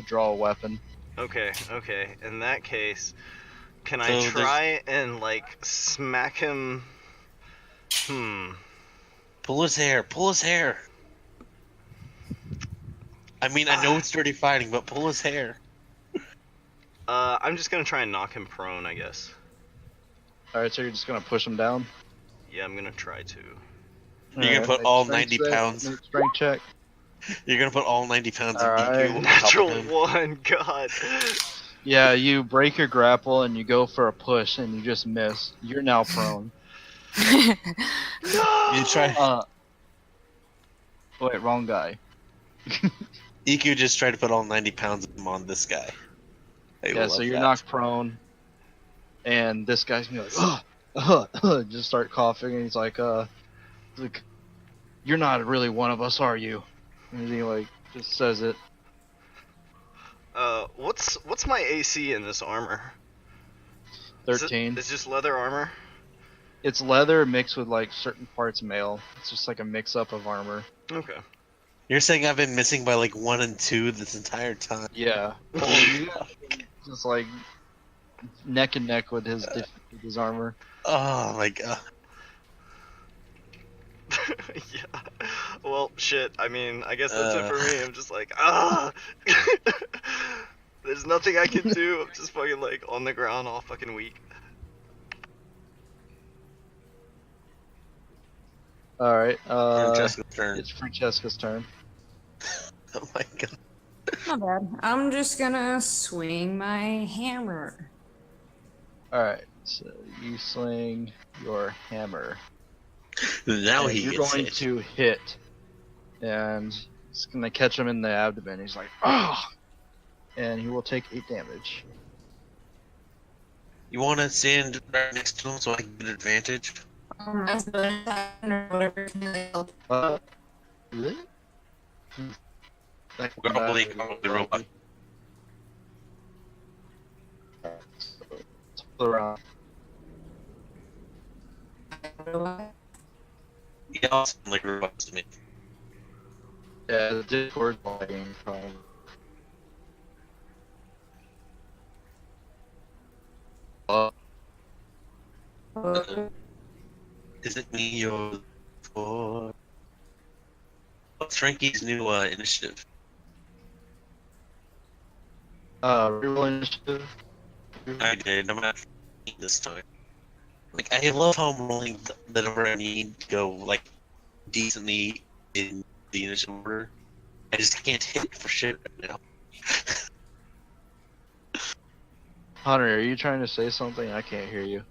draw a weapon. Okay, okay. In that case, can So I there's- try and like smack him? Pull his hair. Pull his hair. I mean, I know it's dirty fighting, but pull his hair. I'm just gonna try and knock him prone, I guess. All right, so you're just gonna push him down. Yeah, I'm gonna try to. You're gonna put make all strength 90 check, pounds. make strength check. You're gonna put all 90 pounds All of right. DQ on top Natural of him. one, God. Yeah, you break your grapple and you go for a push and you just miss. You're now prone. No. You try. Wait, wrong guy. EQ just tried to put all 90 pounds of him on this guy. I Yeah, love so you're that. knocked prone, and this guy's gonna be like, just start coughing, and he's like, you're not really one of us, are you? And he like just says it. What's my AC in this armor? Is 13. It's just leather armor. It's leather mixed with like certain parts mail. It's just like a mix up of armor. Okay. You're saying I've been missing by like 1 and 2 this entire time. Yeah. Holy Just like neck and neck with his armor. Oh my god. Yeah. Well, shit. I mean, I guess that's it for me. I'm just like, ah. There's nothing I can do. I'm just fucking like on the ground, all fucking weak. All right. Francesca's turn. It's Francesca's turn. Oh my god. Not bad. I'm just gonna swing my hammer. All right. So you swing your hammer. Now And he you're gets going hit. to hit, and it's going to catch him in the abdomen. He's like, oh! And he will take 8 damage. You want to stand right next to him so I can get advantage? As a bonus action or whatever. Really? Probably robot. Around. Yeah, all sound like robots to me. Yeah, the Discord lagging probably. Is it me you're for? What's Frankie's new initiative? Reroll initiative. I did. I'm not this time. Like, I love how I'm rolling the number I need to go, like, decently in the initial order. I just can't hit for shit right now. Hunter, are you trying to say something? I can't hear you.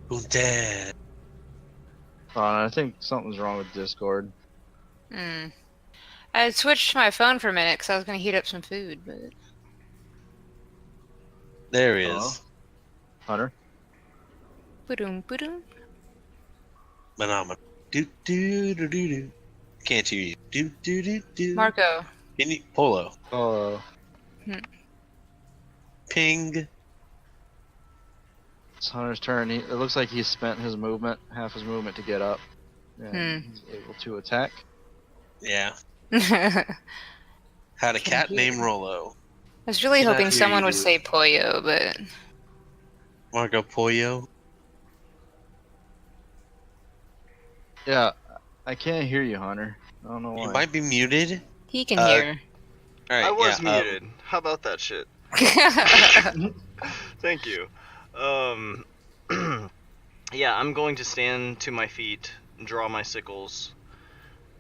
Who's dead? I think something's wrong with Discord. I switched to my phone for a minute because I was going to heat up some food, but... There he Hello? is. Hunter? Boom, boom. Phenomenal. Do do do do do. Can't hear you. Do do do do. Marco. Can you Polo? Oh, Ping. it's Hunter's turn. It looks like he's spent his movement, half his movement to get up. And he's able to attack. Yeah. I Had a cat hear named you. Rollo. was really Cannot hoping hear someone you, would dude. say Pollo, but... Marco Pollo. Yeah, I can't hear you, Hunter. I don't know why. You might be muted. He can hear. Alright, I was yeah, muted. How about that shit? Thank you. Yeah, I'm going to stand to my feet, draw my sickles,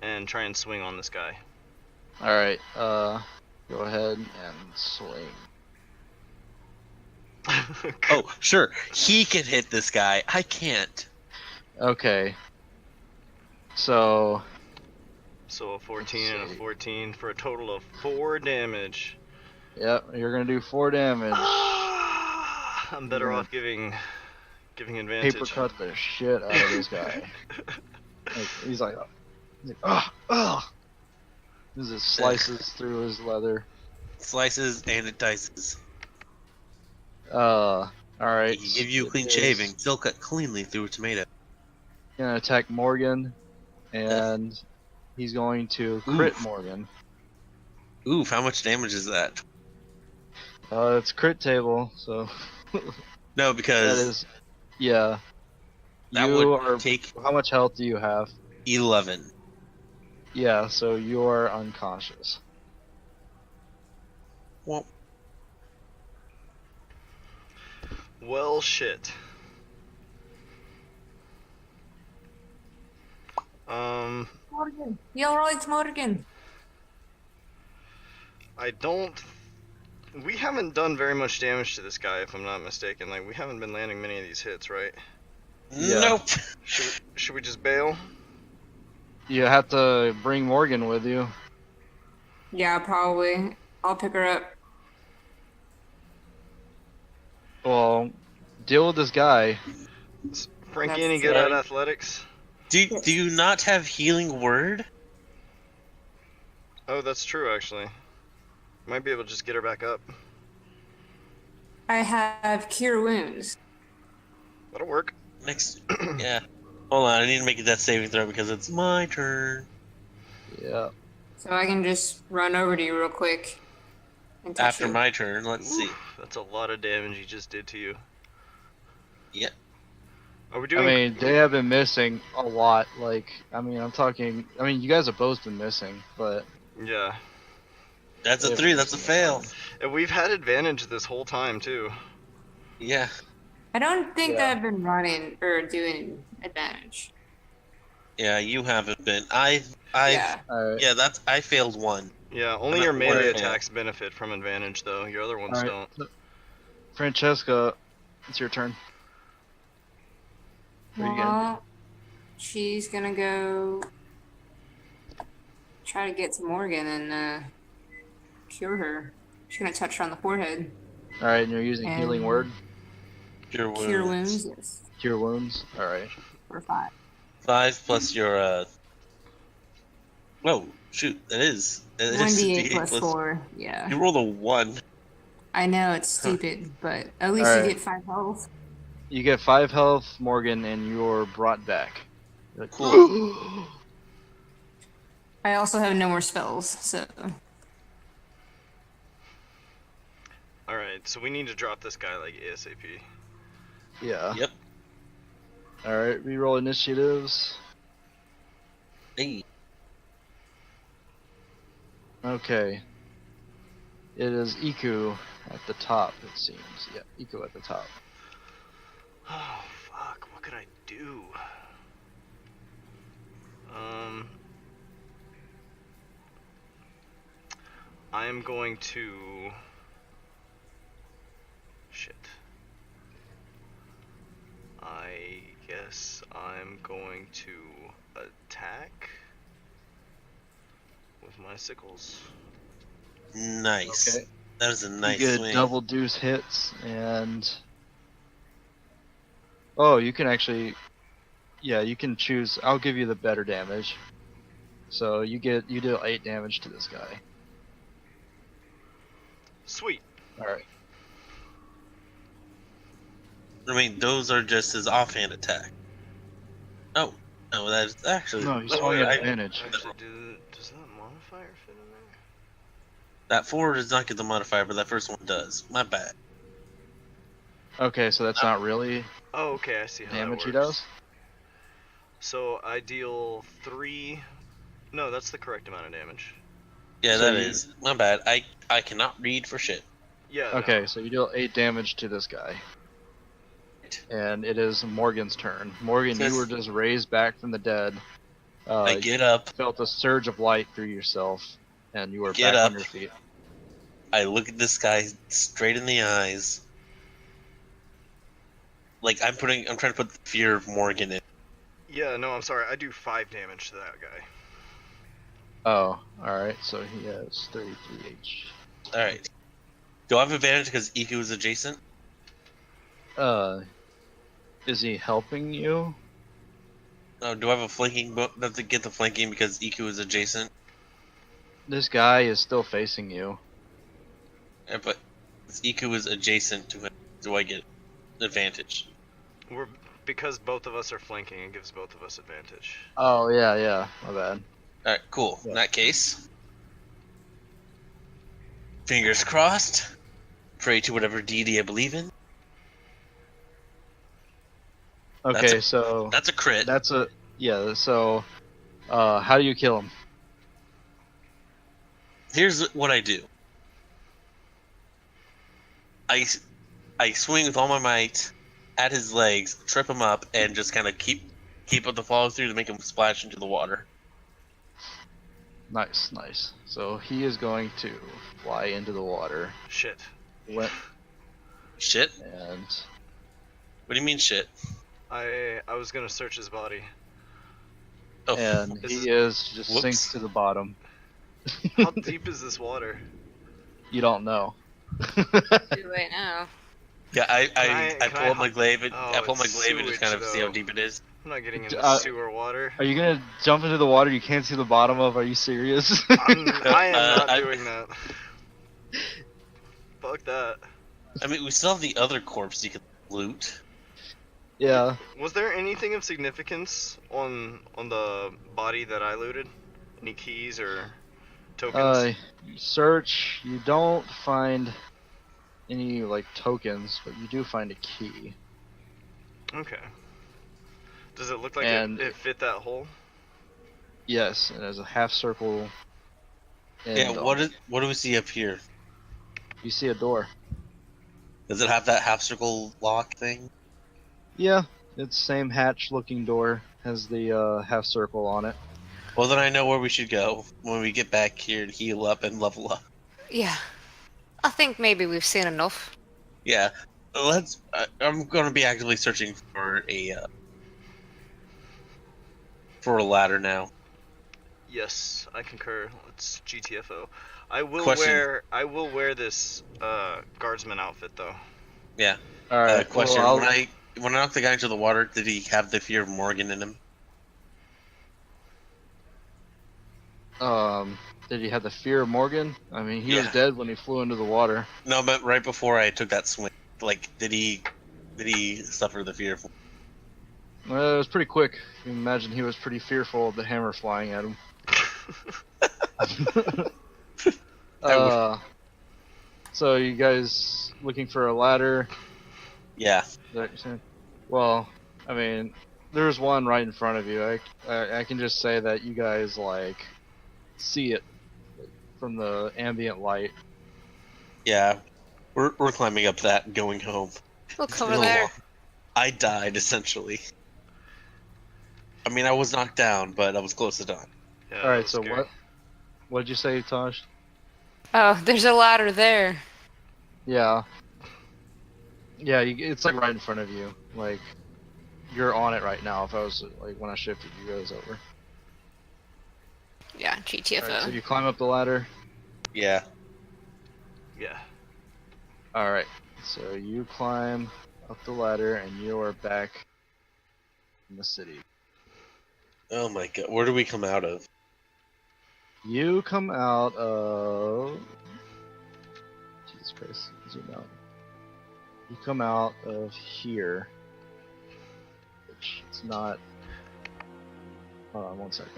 and try and swing on this guy. Alright, go ahead and swing. Oh, sure. He can hit this guy. I can't. Okay. So, So a 14 and a see. 14 for a total of 4 damage. yep, you're gonna do 4 damage. I'm better Yeah. off giving advantage. Paper cut the shit out of this guy. He's like, ugh. This just slices through his leather. Slices and it dices. Alright. He can give you a clean shaving. Still cut cleanly through a tomato. Gonna attack Morgan, and he's going to crit Morgan. Oof, how much damage is that? It's crit table, so No, that because is, yeah. that You would are. take How much health do you have? 11. Yeah, so you're unconscious. Well, Well, shit. Morgan. You're right, Morgan. I don't. We haven't done very much damage to this guy, if I'm not mistaken. Like, we haven't been landing many of these hits, right? Yeah. nope. Should we just bail? You have to bring Morgan with you. Yeah, probably. I'll pick her up. Well, deal with this guy. Frankie, That's any good at right. athletics? Do you not have healing word? Oh, that's true, actually. Might be able to just get her back up. I have cure wounds. That'll work. Next. Yeah. Hold on, I need to make a death saving throw because it's my turn. Yeah. So I can just run over to you real quick. And touch After you. my turn, let's see. Oof, that's a lot of damage he just did to you. Yeah. Are we I doing? mean, they have been missing a lot. Like, I mean, you guys have both been missing, but Yeah. That's a Yeah, 3, that's a fail. And we've had advantage this whole time too. Yeah. I don't think Yeah. I've been running or doing advantage. Yeah, you haven't been. I Yeah. alright. yeah, I failed 1. Yeah, only I'm your not melee worried. attacks benefit from advantage though. Your other ones Alright. don't. Francesca, it's your turn. What are you gonna Well, she's gonna go try to get to Morgan and cure her. She's gonna touch her on the forehead do? All right, and you're using healing and word, Cure cure wounds. wounds. Yes, cure wounds. All right. for 5. 5 plus your Whoa, shoot, that is. It is 1d8 D8 plus 4. Yeah, You rolled a 1. I know it's Huh. stupid, but at All least you right. get 5 health. You get 5 health, Morgan, and you're brought back. You're like, Cool. I also have no more spells, so Alright, so we need to drop this guy like ASAP. yeah. Yep. All right. Reroll initiatives. Hey. Okay. It is Iku at the top. It seems. Yeah, Iku at the top. Oh, fuck. What could I do? I am going to... Shit. I guess I'm going to attack with my sickles. Nice. Okay. That was a nice you get swing. double deuce hits and oh, you can actually, yeah, you can choose. I'll give you the better damage. So you do 8 damage to this guy. Sweet. All right. I mean, those are just his offhand attack. Oh, no, that's actually. No, he's throwing at I- advantage. Actually, does that modifier fit in there? That 4 does not get the modifier, but that first one does. My bad. Okay, so that's not really Oh, okay, I see how damage that he works. does. So I deal 3... No, that's the correct amount of damage. Yeah, So that you- is. My bad. I cannot read for shit. Yeah, Okay, no. so you deal 8 damage to this guy. And it is Morgan's turn. Morgan, you were just raised back from the dead. I get up. Felt a surge of light through yourself, and you were Get back up. on your feet. I look at this guy straight in the eyes. Like I'm trying to put the fear of Morgan in. Yeah, no, I'm sorry. I do 5 damage to that guy. Oh, alright, so he has 33 H. All right. Do I have advantage because Iku is adjacent? Is he helping you? Oh, do I have a flanking? Does it get the flanking because Iku is adjacent? This guy is still facing you. Yeah, but Iku is adjacent to him. Do I get advantage? Because both of us are flanking, it gives both of us advantage. Oh, yeah, my bad. All right, cool. Yeah. In that case, fingers crossed. Pray to whatever deity I believe in. Okay, so That's a crit. so how do you kill him? Here's what I do. I swing with all my might at his legs, trip him up, and just kind of keep up the follow through to make him splash into the water. Nice. So he is going to fly into the water. Shit. Shit? And What do you mean shit? I was gonna search his body. Oh, and This he is just Whoops. sinks to the bottom. How deep is this water? You don't know. Do it now. yeah. I Can pull I up my glaive. Oh, I pull my it's glaive and just kind of sewage, see how though. deep it is. I'm not getting into Uh, sewer water. Are you gonna jump into the water you can't see the bottom of? Are you serious? I am not I'm- doing that. Fuck that. I mean, we still have the other corpse you can loot. Yeah. Was there anything of significance on the body that I looted? Any keys or tokens? You search. You don't find any like tokens, but you do find a key. Okay. Does it look like And- it fit that hole? Yes, and there's a half circle. And, Yeah. What do we see up here? You see a door. Does it have that half circle lock thing? Yeah, it's same hatch-looking door. Has the half circle on it. Well, then I know where we should go when we get back here and heal up and level up. Yeah. I think maybe we've seen enough. Yeah, let's. I'm gonna be actively searching for a ladder now. Yes, I concur. Let's GTFO. I will Question. wear this guardsman outfit though. Yeah. All right. Question. Well, When I knocked the guy into the water, did he have the fear of Morgan in him? did he have the fear of Morgan? I mean, he was Yeah. dead when he flew into the water. No, but right before I took that swing, like, did he suffer the fear of? Well, it was pretty quick. You can imagine he was pretty fearful of the hammer flying at him. So you guys looking for a ladder? Yeah. Is that what you're saying? Well, I mean, there's one right in front of you. I can just say that you guys like see it from the ambient light. Yeah. We're climbing up that and going home. Look It's over been a there. long- I died essentially. I mean, I was knocked down, but I was close to dying. Yeah, All that right. was So scary. what'd you say, Tosh? Oh, there's a ladder there. Yeah. Yeah. It's like right in front of you. Like you're on it right now. If I was like when I shifted you guys over. Yeah, All GTFO. right, so you climb up the ladder. Yeah. Yeah. All right. So you climb up the ladder, and you are back in the city. Oh my god. Where do we come out of? You come out of. Jesus Christ, zoom out. You come out of here. Which it's not. Hold on 1 second.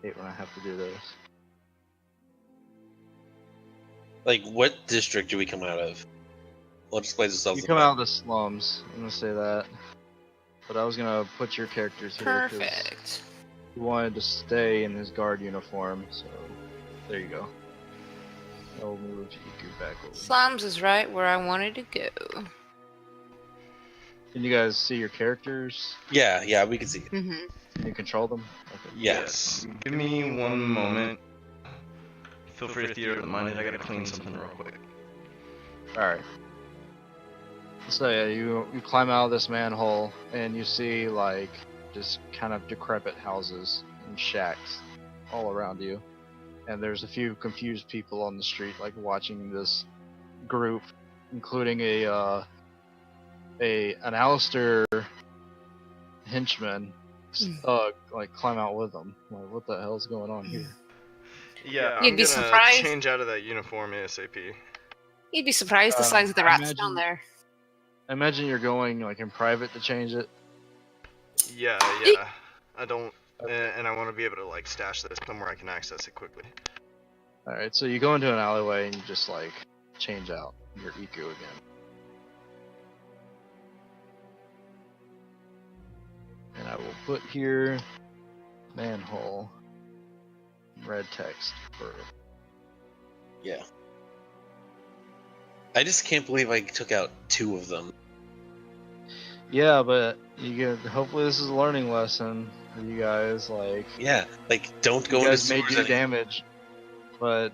Hate when I have to do this. Like, what district do we come out of? We'll just place ourselves. You come out of the slums. I'm gonna say that. But I was gonna put your characters here because Perfect. he wanted to stay in his guard uniform. So there you go. I'll move Iku back over. Slums is right where I wanted to go. Can you guys see your characters? Yeah, we can see it. Mm-hmm. Can you control them? Okay. Yes. Give me 1 moment. Feel free to theater of the mind. I gotta clean something real quick. Alright. So yeah, you climb out of this manhole and you see like just kind of decrepit houses and shacks all around you. And there's a few confused people on the street like watching this group, including an Alistair henchman like climb out with them. Like what the hell's going on here? Yeah, You'd I'm be gonna surprised. change out of that uniform ASAP. You'd be surprised the size of the I rats imagine- down there. I imagine you're going like in private to change it. Yeah. I don't, and I want to be able to like stash this somewhere I can access it quickly. Alright, so you go into an alleyway and you just like change out your Iku again. And I will put here manhole red text for Yeah. I just can't believe I took out 2 of them. yeah, but you get hopefully this is a learning lesson for you guys. Like Yeah, like, don't go you into guys may sewers do any- damage, but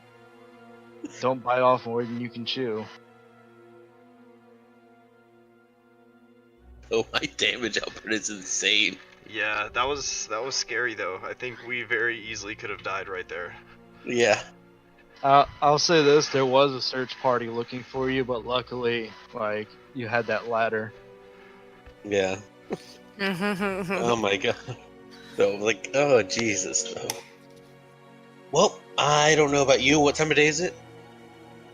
don't bite off more than you can chew. Oh, my damage output is insane. Yeah, that was scary though. I think we very easily could have died right there. Yeah. I'll say this: there was a search party looking for you, but luckily, like you had that ladder. Yeah. Oh my god. So, like, oh, Jesus. though. Well, I don't know about you. What time of day is it?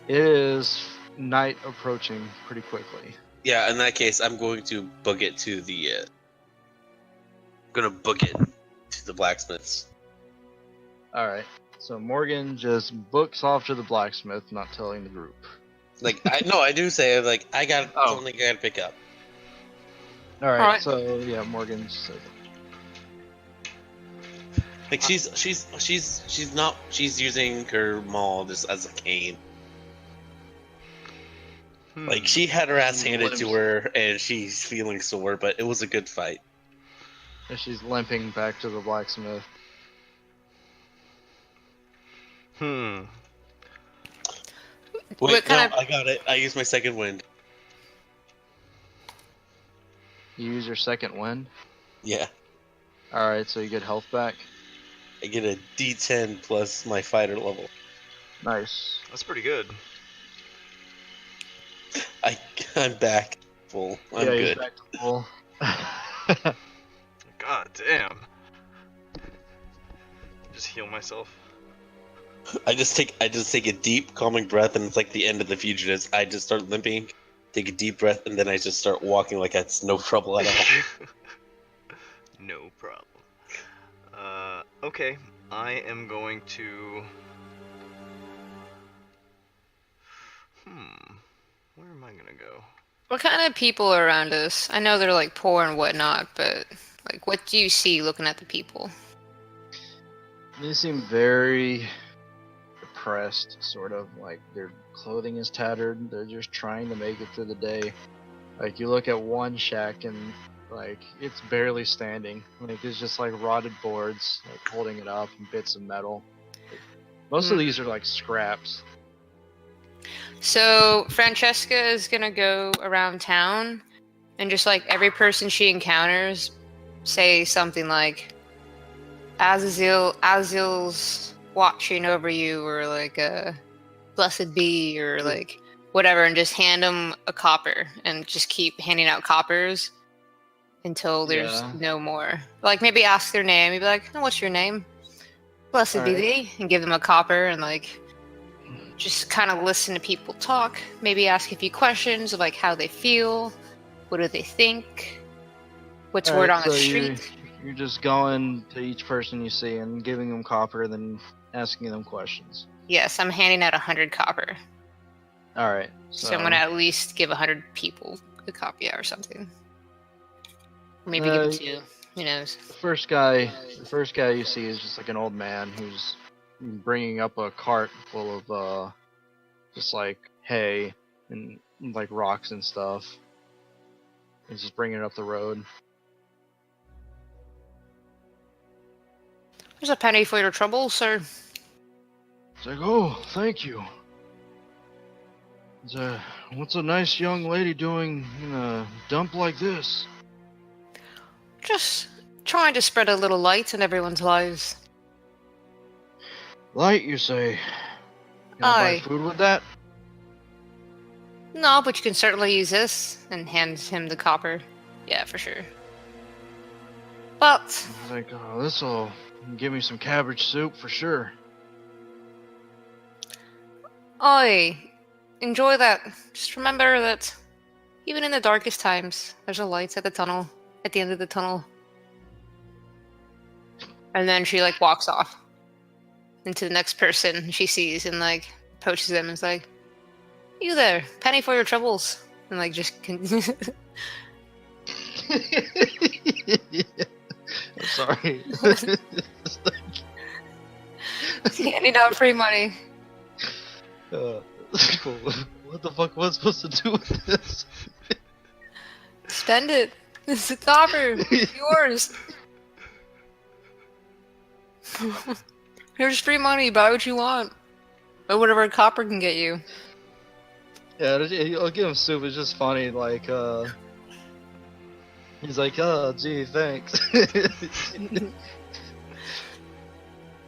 It is night approaching pretty quickly. Yeah, in that case, I'm going to book it to the, blacksmiths. Alright, so Morgan just books off to the blacksmith, not telling the group. Like, I do say, like, I got Oh. something I gotta pick up. Alright, Alright. so yeah, Morgan says Like, she's using her maul just as a cane. Like, she had her ass handed to her, and she's feeling sore, but it was a good fight. and she's limping back to the blacksmith. Wait, What kind no, I got it. I used my second wind. You use your second wind. Yeah. All right, so you get health back. I get a D10 plus my fighter level. Nice. That's pretty good. I'm back full. I'm yeah, he's good. back to full. God damn. Just heal myself. I just take a deep, calming breath, and it's like the end of the fugitives. I just start limping, take a deep breath, and then I just start walking like it's no trouble at all. No problem. Okay. I am going to... Where am I gonna go? What kind of people are around us? I know they're like poor and whatnot, but like, what do you see looking at the people? They seem very depressed, sort of like their clothing is tattered. They're just trying to make it through the day. Like you look at one shack and like it's barely standing. Like it's just like rotted boards, like holding it up and bits of metal. Like, most of these are like scraps. So Francesca is gonna go around town and just like every person she encounters say something like Azil's watching over you, or like blessed be, or like whatever, and just hand them a copper and just keep handing out coppers until there's no more. Like maybe ask their name, maybe like, oh, what's your name? Blessed be thee, and give them a copper and like just kind of listen to people talk, maybe ask a few questions of like how they feel, what do they think, what's word on the street. You're just going to each person you see and giving them copper, then asking them questions. Yes, I'm handing out 100 copper. All right. So I'm gonna at least give 100 people a copy or something. Or maybe give it to, who knows. The first guy you see is just like an old man who's bringing up a cart full of just like hay and like rocks and stuff. He's just bringing it up the road. There's a penny for your trouble, sir. It's like, oh, thank you. What's a nice young lady doing in a dump like this? Just trying to spread a little light in everyone's lives. Light, you say? Can I buy food with that? No, but you can certainly use this, and hands him the copper. Yeah, for sure. But I was like, oh, this'll give me some cabbage soup for sure. Oi, enjoy that. Just remember that even in the darkest times, there's a light at the end of the tunnel. And then she like walks off into the next person she sees and like approaches them and is like, you there, penny for your troubles. And like just I'm sorry. handing out free money. What the fuck was I supposed to do with this? Spend it. It's a copper. It's yours. Here's free money. Buy what you want. Or whatever a copper can get you. Yeah, I'll give him soup. It's just funny. Like, he's like, oh, gee, thanks.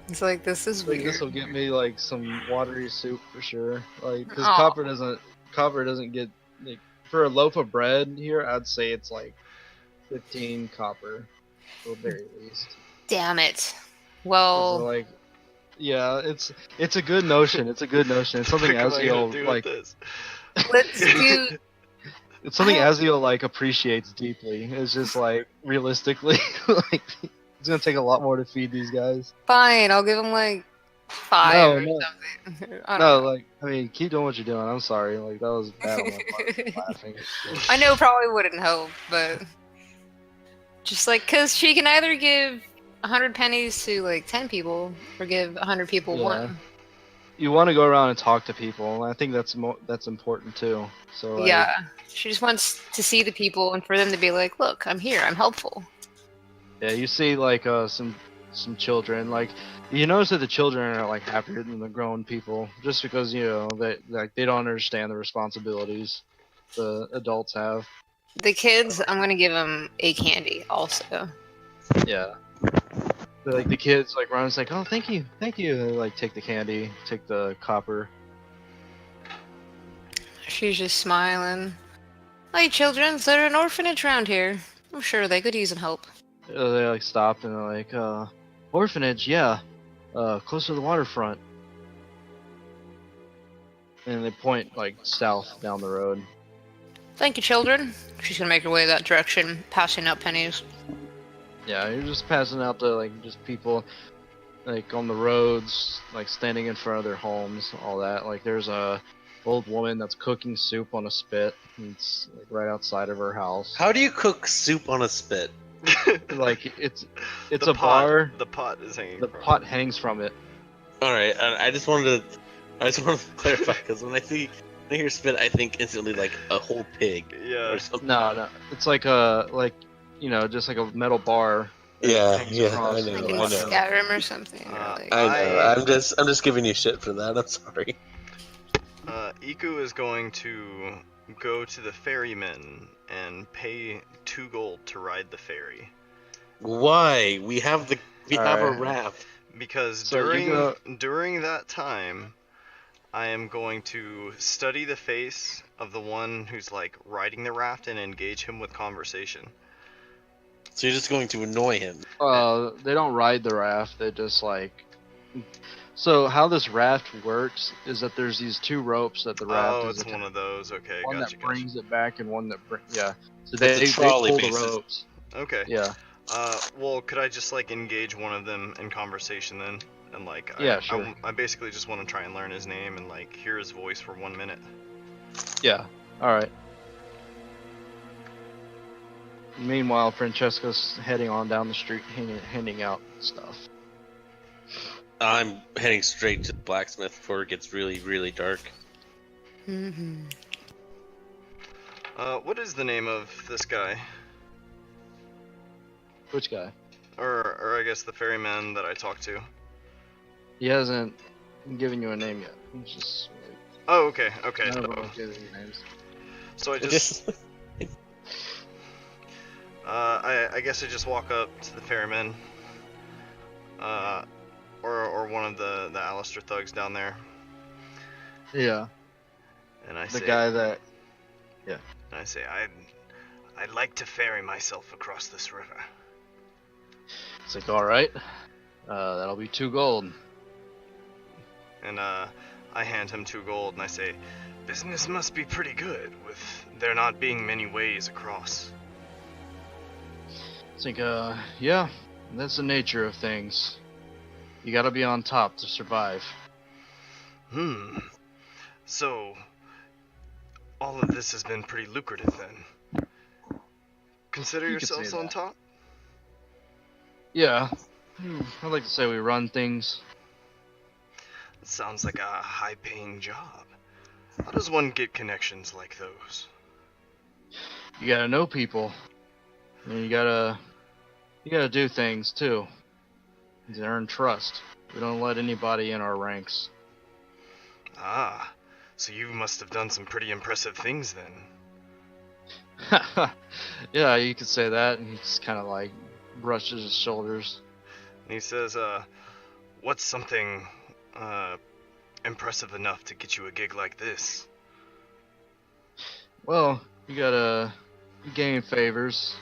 It's like, this is weird. This will get me like some watery soup for sure. Like, because copper doesn't get like, for a loaf of bread here. I'd say it's like 15 copper, at the very least. Damn it. Well, so, like, yeah, it's a good notion. It's a good notion. It's something Aziel like. Let's do. It's something Aziel like appreciates deeply. It's just like realistically, like it's gonna take a lot more to feed these guys. Fine, I'll give them like 5 or something. Like I mean, keep doing what you're doing. I'm sorry, like that was bad on my part. Laughing. I know, probably wouldn't help, but just like, cause she can either give 100 pennies to like 10 people, or give 100 people one. You want to go around and talk to people. I think that's important too. So like, yeah, she just wants to see the people and for them to be like, "Look, I'm here. I'm helpful." Yeah, you see like some some children. Like, you notice that the children are like happier than the grown people, just because they don't understand the responsibilities the adults have. The kids, I'm gonna give them a candy also. Yeah. Like the kids like run, it's like, oh, thank you. And they like take the candy, take the copper. She's just smiling. Hey, children, is there an orphanage around here? I'm sure they could use some help. They like stop and they're like, orphanage, yeah, close to the waterfront. And they point like south down the road. Thank you, children. She's gonna make her way that direction, passing out pennies. Yeah, you're just passing out to like just people like on the roads, like standing in front of their homes, all that. Like there's a old woman that's cooking soup on a spit. It's like right outside of her house. How do you cook soup on a spit? Like it's The a pot- bar. The pot is hanging. The from it. pot hangs from it. All right, I just wanted to clarify because when I hear spit, I think instantly like a whole pig Yeah. or something. No, it's like just like a metal bar. that Yeah, hangs yeah, across I the know, Like I in know. Skyrim or something. Or Uh, like... I know. I'm just giving you shit for that. I'm sorry. Iku is going to go to the ferryman and pay 2 gold to ride the ferry. Why? We have a Alright. raft. Because So you during that time, I am going to study the face of the one who's like riding the raft and engage him with conversation. So you're just going to annoy him. They don't ride the raft. They just like. So how this raft works is that there's these 2 ropes that the raft Oh, is it's one of those. Okay, one gotcha. that brings it back and one that yeah. So It's they a trolley pull the basis. ropes. Okay. Yeah. Well, could I just like engage one of them in conversation then? And like, Yeah, sure. I basically just want to try and learn his name and like hear his voice for 1 minute. Yeah. All right. Meanwhile, Francesca's heading on down the street, handing out stuff. I'm heading straight to the blacksmith before it gets really, really dark. Mm-hmm. What is the name of this guy? Which guy? Or I guess the ferryman that I talked to. He hasn't given you a name yet. He's just like, Oh, okay. none of them have given you names. So I just I guess I just walk up to the ferryman, or one of the Alistair thugs down there, Yeah. and I The say, guy that. and I say, I'd like to ferry myself across this river. It's like, all right. That'll be 2 gold. And I hand him 2 gold, and I say, business must be pretty good with there not being many ways across. It's like, yeah, that's the nature of things. You gotta be on top to survive. So, all of this has been pretty lucrative then. Consider You could say yourselves on that. top? Yeah. I'd like to say we run things. It sounds like a high-paying job. How does one get connections like those? You gotta know people. And you gotta do things too. To earn trust. We don't let anybody in our ranks. Ah, so you must have done some pretty impressive things then. Yeah, you could say that. And he just kind of like brushes his shoulders. And he says, what's something, impressive enough to get you a gig like this? Well, you gotta gain favors.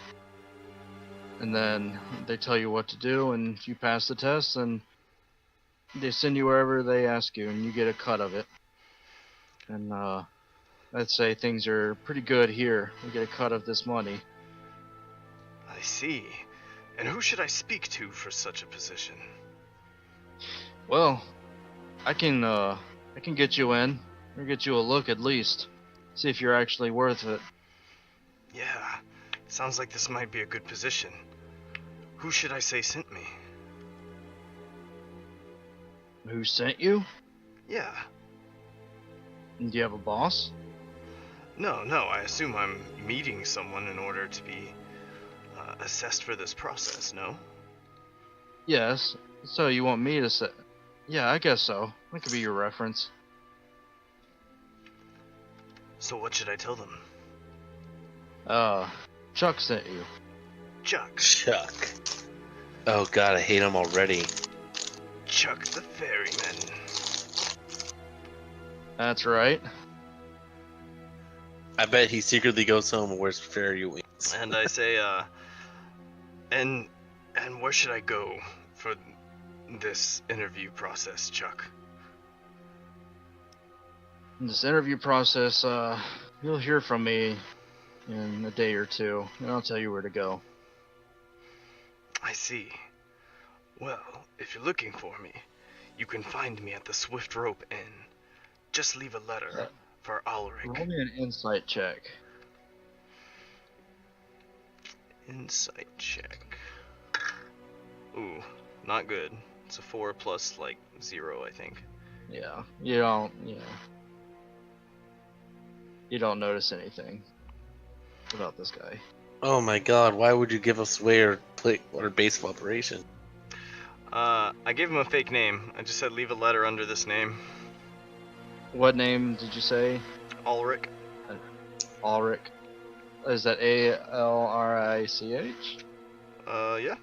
And then they tell you what to do, and if you pass the test, then they send you wherever they ask you, and you get a cut of it. And I'd say things are pretty good here. We get a cut of this money. I see. And who should I speak to for such a position? Well, I can get you in, or get you a look at least. See if you're actually worth it. Yeah, sounds like this might be a good position. Who should I say sent me? Who sent you? Yeah. And do you have a boss? No, I assume I'm meeting someone in order to be assessed for this process, no? Yes. So you want me to say? Yeah, I guess so. That could be your reference. So what should I tell them? Chuck sent you. Chuck. Chuck. Oh god, I hate him already. Chuck the ferryman. That's right. I bet he secretly goes home and wears fairy wings. And I say, and where should I go for this interview process, Chuck? In this interview process, you'll hear from me in a day or two, and I'll tell you where to go. I see. Well, if you're looking for me, you can find me at the Swift Rope Inn. Just leave a letter for Ulrich. Roll me an insight check. Insight check. Ooh, not good. It's a 4 plus, 0, I think. Yeah, you don't notice anything about this guy. Oh my god, why would you give us away our base of operation? I gave him a fake name. I just said leave a letter under this name. What name did you say? Ulrich. Ulrich. Is that Alrich? Yeah.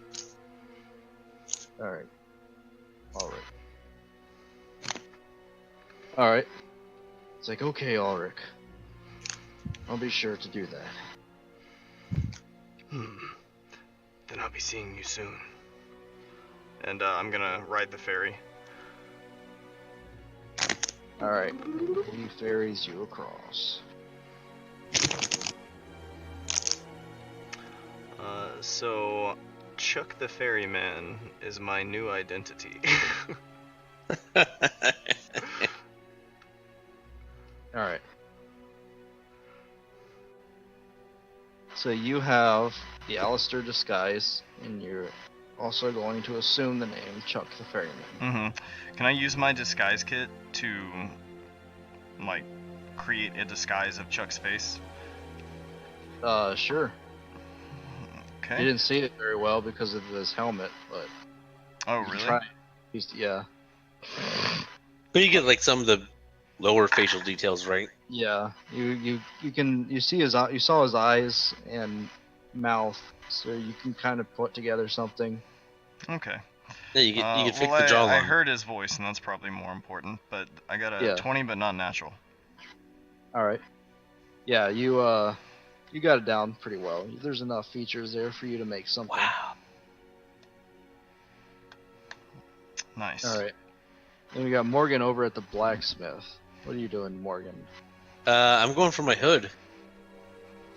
Alright. Ulrich. Alright. It's like, okay, Ulrich. I'll be sure to do that. Then I'll be seeing you soon. And I'm gonna ride the ferry. Alright. He ferries you across. So Chuck the Ferryman is my new identity. Alright. So you have the Alistair disguise, and you're also going to assume the name Chuck the Ferryman. Mm-hmm. Can I use my disguise kit to, create a disguise of Chuck's face? Sure. Okay. You didn't see it very well because of his helmet, but... Oh, you can really? try. Yeah. But you get some of the lower facial details, right? Yeah. You see his you saw his eyes and mouth, so you can kind of put together something. Okay. Yeah, you can fix the jawline. I heard his voice, and that's probably more important, but I got a 20, but not natural. Alright. Yeah, you got it down pretty well. There's enough features there for you to make something. Wow. Nice. Alright. Then we got Morgan over at the blacksmith. What are you doing, Morgan? I'm going for my hood.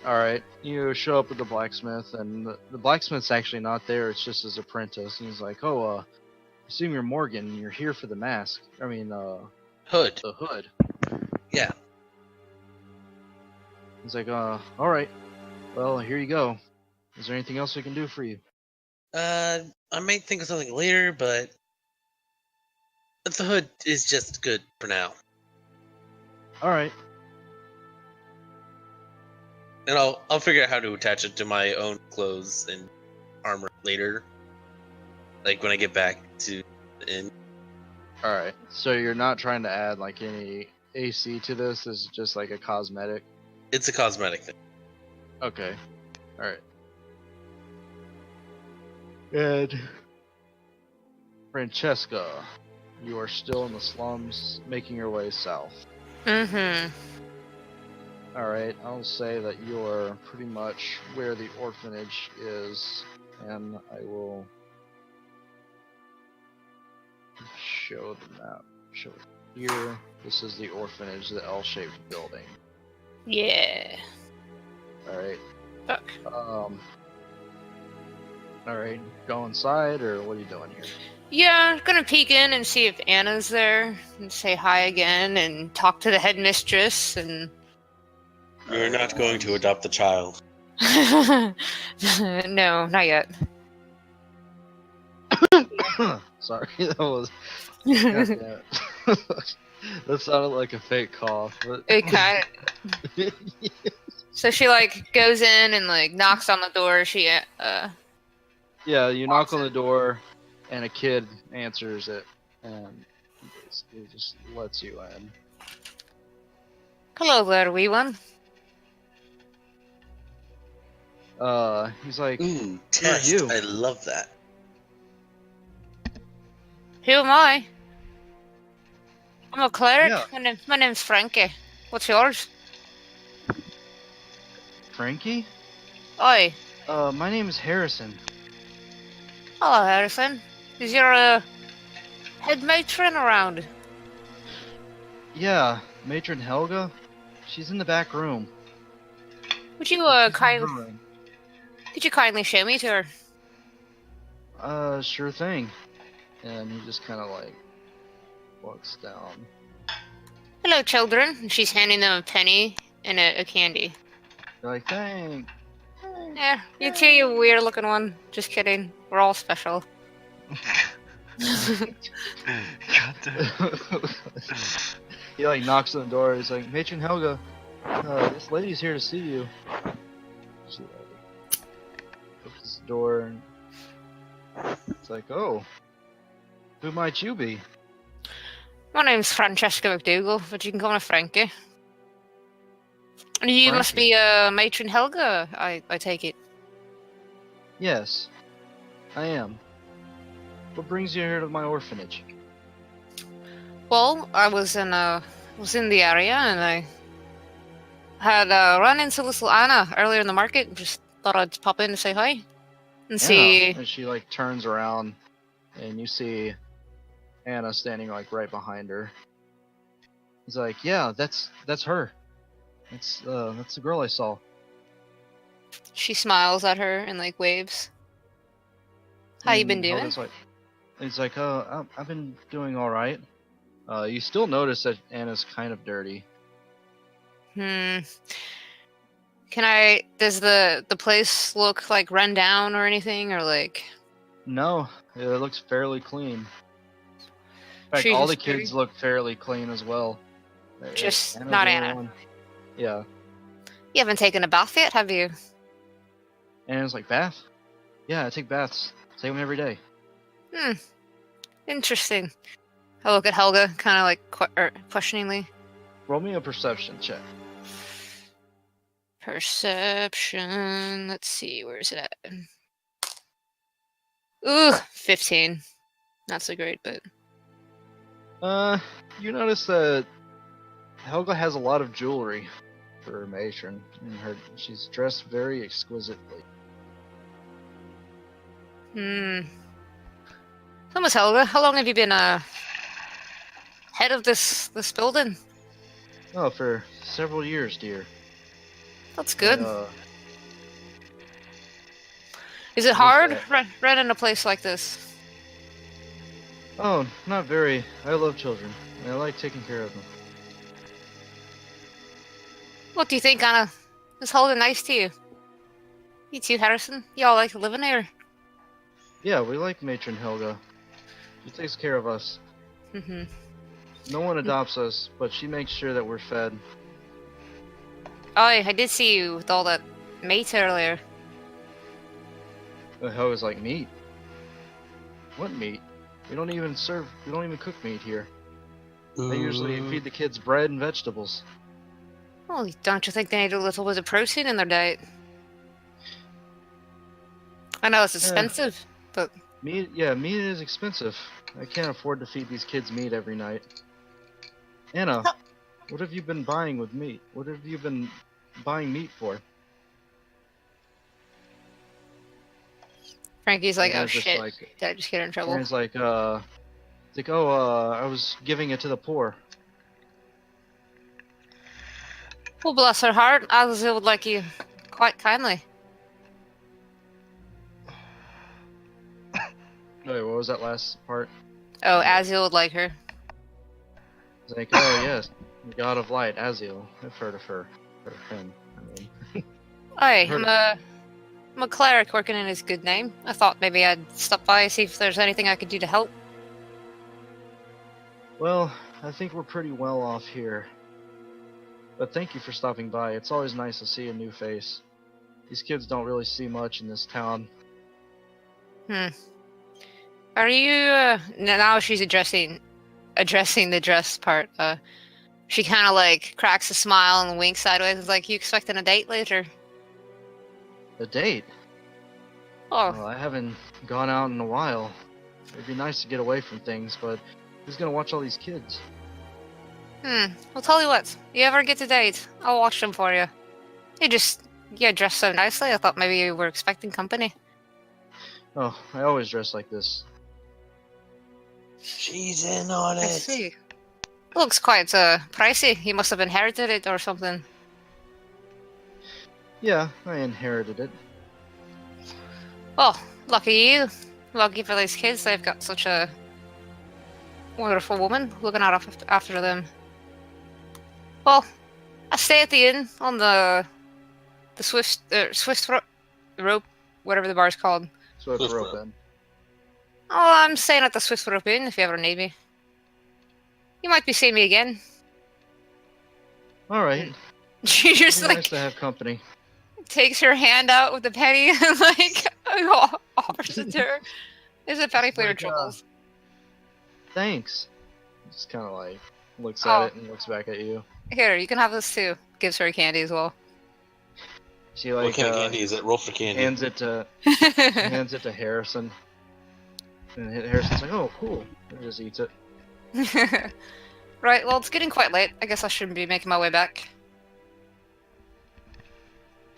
Alright, you show up at the blacksmith, and the blacksmith's actually not there, it's just his apprentice. And he's like, I assume you're Morgan, and you're here for the mask. Hood. The hood. Yeah. He's like, alright. Well, here you go. Is there anything else we can do for you? I might think of something later, but the hood is just good for now. Alright. And I'll figure out how to attach it to my own clothes and armor later. When I get back to the inn. Alright. So you're not trying to add any AC to this? This is just a cosmetic? It's a cosmetic thing. Okay. Alright. And Francesca, you are still in the slums, making your way south. Mm-hmm. Alright, I'll say that you're pretty much where the orphanage is, and I will show the map. Show it here. This is the orphanage, the L-shaped building. Yeah. Alright. Fuck. Alright, go inside, or what are you doing here? Yeah, gonna peek in and see if Anna's there, and say hi again, and talk to the headmistress, and... You're not going to adopt the child. No, not yet. Sorry, that was... God damn it. That sounded like a fake cough. But... It kind of... So she, goes in and, knocks on the door. She, Yeah, you knock on the door, and a kid answers it, and basically just lets you in. Hello there, wee one. He's like, Ooh, "Who are test. you?" I love that. Who am I? I'm a cleric. Yeah. My name's Frankie. What's yours? Frankie? Oi. My name is Harrison. Hello, Harrison. Is your head matron around? Yeah, Matron Helga. She's in the back room. Would you She's in her room. could you kindly show me to her? Sure thing. And he just kind of like walks down. Hello, children. And she's handing them a penny and a candy. You're like, thanks. Yeah, you two, you weird looking one. Just kidding. We're all special. God damn. He like knocks on the door. He's like, Matron Helga, this lady's here to see you. She like opens the door and it's like, oh, who might you be? My name's Francesca McDougal, but you can call me Frankie. And you must be Matron Helga, I take it. Yes, I am. What brings you here to my orphanage? Well, I was in the area and I had run into little Anna earlier in the market. Just thought I'd pop in to say hi and see. And she like turns around and you see Anna standing like right behind her. He's like, yeah, that's her. That's the girl I saw. She smiles at her and like waves. How you been And doing? Helga's like, he's like, I've been doing all right. You still notice that Anna's kind of dirty. Can I? Does the place look like run down or anything, or like? No, it looks fairly clean. In fact, She's all the just dirty? kids look fairly clean as well. Just Anna's not the only Anna. one. Yeah. You haven't taken a bath yet, have you? Anna's like, bath? Yeah, I take baths. Take them every day. Interesting. I look at Helga, kind of like questioningly. Roll me a perception check. Perception. Let's see, where is it at? Ooh, 15. Not so great, but You notice that Helga has a lot of jewelry for her matron. And she's dressed very exquisitely. So Miss Helga, how long have you been head of this building? Oh, for several years, dear. That's good. And, Is it hard running a place like this? oh, not very. I love children. And I like taking care of them. What do you think, Anna? Is Helga nice to you? You too, Harrison? Y'all like living here? Yeah, we like Matron Helga. She takes care of us. Mm-hmm. No one adopts us, but she makes sure that we're fed. Oh, I did see you with all that meat earlier. Helga's like, meat? What meat? We don't even cook meat here. I usually feed the kids bread and vegetables. Well, don't you think they need a little bit of protein in their diet? I know it's expensive, but... Meat is expensive. I can't afford to feed these kids meat every night. Anna, what have you been buying with meat? What have you been buying meat for? Frankie's like, And oh it's just shit, like- did I just get in trouble? And it's like, I was giving it to the poor. Well, bless her heart, Azazel would like you quite kindly. Wait, what was that last part? Oh, Azazel would like her. It's like, oh yes, the god of light, Aziel. I've heard of her. Or him, I mean. Hey, Heard I'm a cleric working in his good name. I thought maybe I'd stop by and see if there's anything I could do to help. Well, I think we're pretty well off here. But thank you for stopping by. It's always nice to see a new face. These kids don't really see much in this town. Are you? Now she's addressing the dress part. She kind of like cracks a smile and winks sideways. It's like, you expecting a date later? A date? Oh, Well, I haven't gone out in a while. It'd be nice to get away from things, but who's gonna watch all these kids? I'll tell you what. You ever get a date, I'll watch them for you. You dress so nicely. I thought maybe you were expecting company. Oh, I always dress like this. She's in on I it. see. Looks quite pricey. You must have inherited it or something. Yeah, I inherited it. Oh, lucky you. Lucky for these kids, they've got such a wonderful woman looking after them. Well, I stay at the inn on the Swift rope, whatever the bar's called. So I Swift broke rope. in. Oh, I'm staying at the Swift rope inn if you ever need me. You might be seeing me again. Alright. She just Nice like to have company. takes her hand out with the penny and like offers it to her. There's a penny for your Like, troubles. Thanks. Just kind of like looks Oh. at it and looks back at you. Here, you can have this too. Gives her candy as well. She What like kind of candy is it? Roll for candy. hands it to Harrison. And Harrison's like, "Oh, cool." And just eats it. Right, well, it's getting quite late. I guess I shouldn't be making my way back.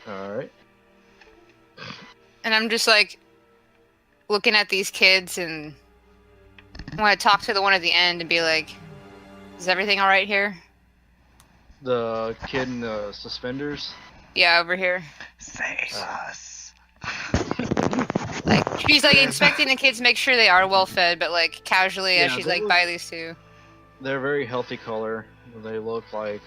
Alright. And I'm just like looking at these kids and want to talk to the one at the end and be like, is everything alright here? The kid in the suspenders. Yeah, over here. Save us. Like, she's like inspecting the kids, make sure they are well fed, but like casually as Yeah, she's they like look- by these two. They're very healthy color. They look like,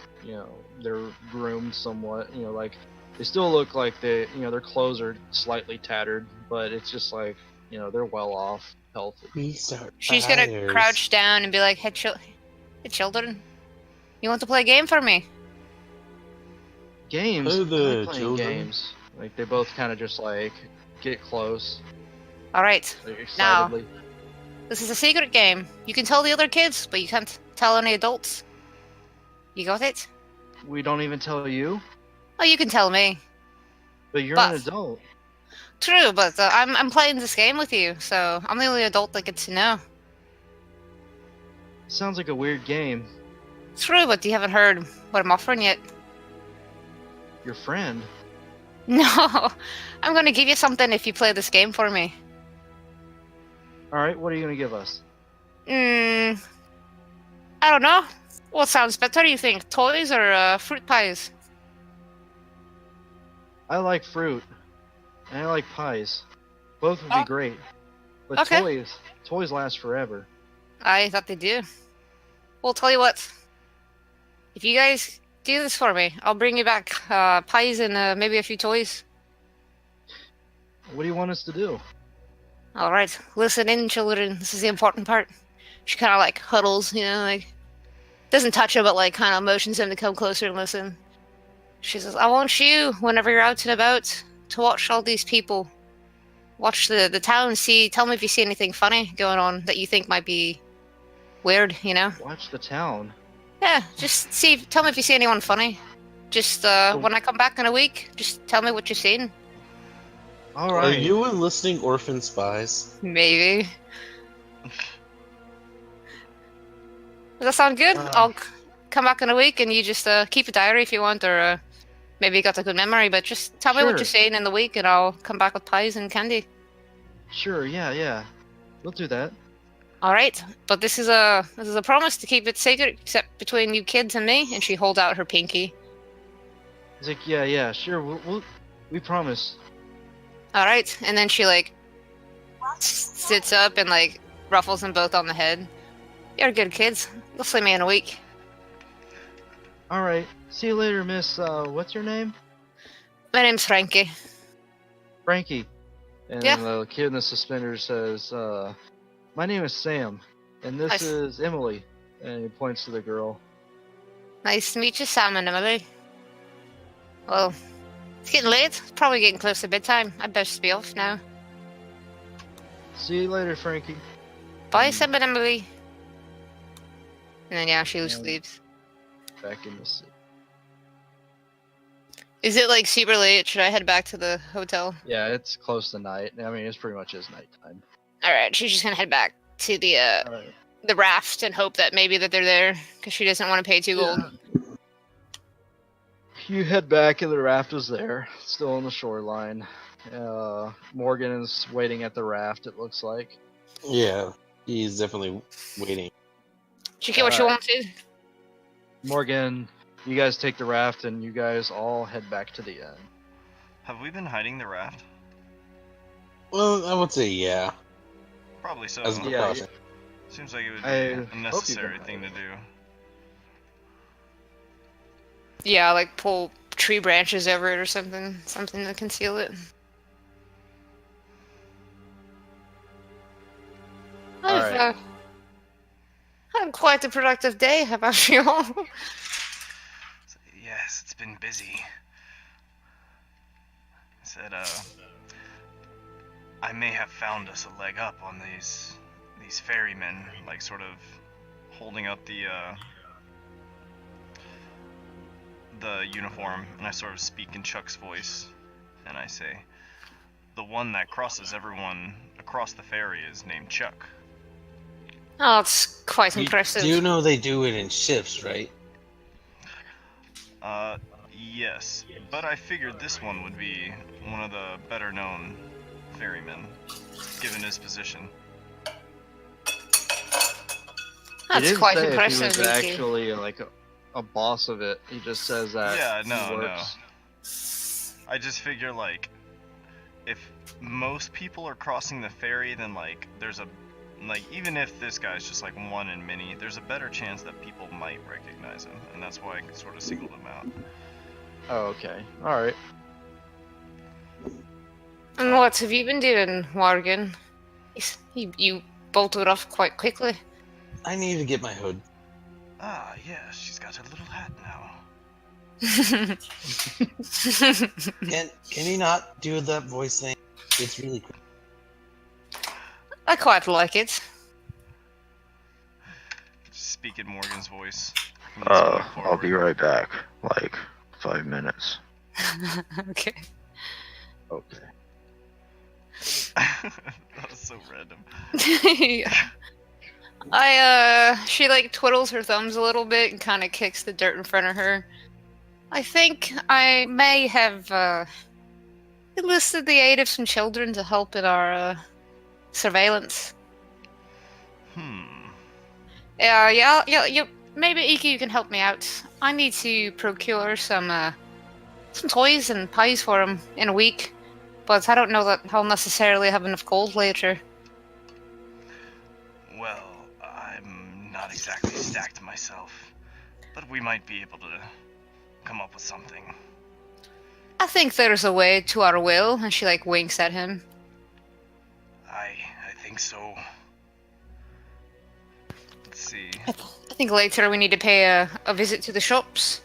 they're groomed somewhat. Like they still look like their clothes are slightly tattered, but it's just like, they're well off, healthy. We start She's gonna fires. crouch down and be like, hey, children, you want to play a game for me? Games. Oh, I the like playing children. games. Like they both kind of just like get close. Alright, Like, Now. excitedly. this is a secret game. You can tell the other kids, but you can't tell any adults. You got it? We don't even tell you, Oh, you can tell me. but you're But- an adult. True, but I'm playing this game with you, so I'm the only adult that gets to know. Sounds like a weird game. True, but you haven't heard what I'm offering yet. Your friend. No, I'm gonna give you something if you play this game for me. All right, what are you gonna give us? I don't know. What sounds better, you think? Toys or fruit pies? I like fruit, and I like pies. Both would be Oh. great, but Okay. toys last forever. I thought they do. Well, tell you what. If you guys do this for me, I'll bring you back pies and maybe a few toys. What do you want us to do? All right, listen in, children. This is the important part. She kind of like huddles, like doesn't touch him, but like kind of motions him to come closer and listen. She says, "I want you, whenever you're out and about, to watch all these people. Watch the town. Tell me if you see anything funny going on that you think might be weird. Watch the town. Yeah, just tell me if you see anyone funny. Just when I come back in a week, just tell me what you've seen. All Are right. you enlisting orphan spies? Maybe. Does that sound good? I'll come back in a week and you just keep a diary if you want, or maybe you got a good memory, but just tell me what Sure. you're saying in the week and I'll come back with pies and candy. Sure. Yeah. We'll do that. Alright, but this is a promise to keep it secret except between you kids and me, and she holds out her pinky. He's like, yeah. Sure. We promise. Alright, and then she like sits up and like ruffles them both on the head. You're good kids. You'll see me in a week. All right. See you later, Miss. What's your name? My name's Frankie. Frankie. And Yeah. the kid in the suspenders says, "My name is Sam, and this Nice. is Emily." And he points to the girl. Nice to meet you, Sam and Emily. Well, it's getting late. It's probably getting close to bedtime. I'd best be off now. See you later, Frankie. Bye, Sam and Emily. And then, yeah, she just And- leaves. Back in the city. Is it, like, super late? Should I head back to the hotel? Yeah, it's close to night. I mean, it's pretty much is nighttime. Alright, she's just gonna head back to the Alright. the raft and hope that maybe that they're there, because she doesn't want to pay 2 gold. You head back and the raft is there, still on the shoreline. Morgan is waiting at the raft, it looks like. Yeah, he's definitely waiting. Did you get what you Alright. wanted? Morgan, you guys take the raft and you guys all head back to the inn. Have we been hiding the raft? Well, I would say yeah. Probably so. As a Yeah, precaution. Seems like it would be I a hope you've necessary been thing to do. Yeah, like pull tree branches over it or something to conceal it. I've Alright. had quite a productive day. How about you all? Yes, it's been busy. I said, I may have found us a leg up on these ferrymen, like sort of holding up the uniform, and I sort of speak in Chuck's voice, and I say, the one that crosses everyone across the ferry is named Chuck. Oh, it's quite impressive. You know they do it in shifts, right? Yes, but I figured this one would be one of the better known ferrymen, given his position. He That's didn't quite say impressive. if he was Ricky. actually like a boss of it. He just says that Yeah, he no. works. I just figure, like, if most people are crossing the ferry, then, like, there's a, like, even if this guy's just, like, one in many, there's a better chance that people might recognize him, and that's why I sort of singled him out. Oh, okay. Alright. And what have you been doing, Morgan? You bolted off quite quickly. I need to get my hood. Ah, yeah, she's got her little hat now. Can you not do that voice thing? It's really cool. I quite like it. Just speak in Morgan's voice. from this point I'll be forward. right back. Like 5 minutes. Okay. Okay. That was so random. She like twiddles her thumbs a little bit and kind of kicks the dirt in front of her. I think I may have enlisted the aid of some children to help in our surveillance. Yeah. Maybe Iki, you can help me out. I need to procure some toys and pies for him in a week, but I don't know that I'll necessarily have enough gold later. Well, I'm not exactly stacked myself, but we might be able to come up with something. I think there's a way to our will, and she like winks at him. I think so. Let's see. I think later we need to pay a visit to the shops,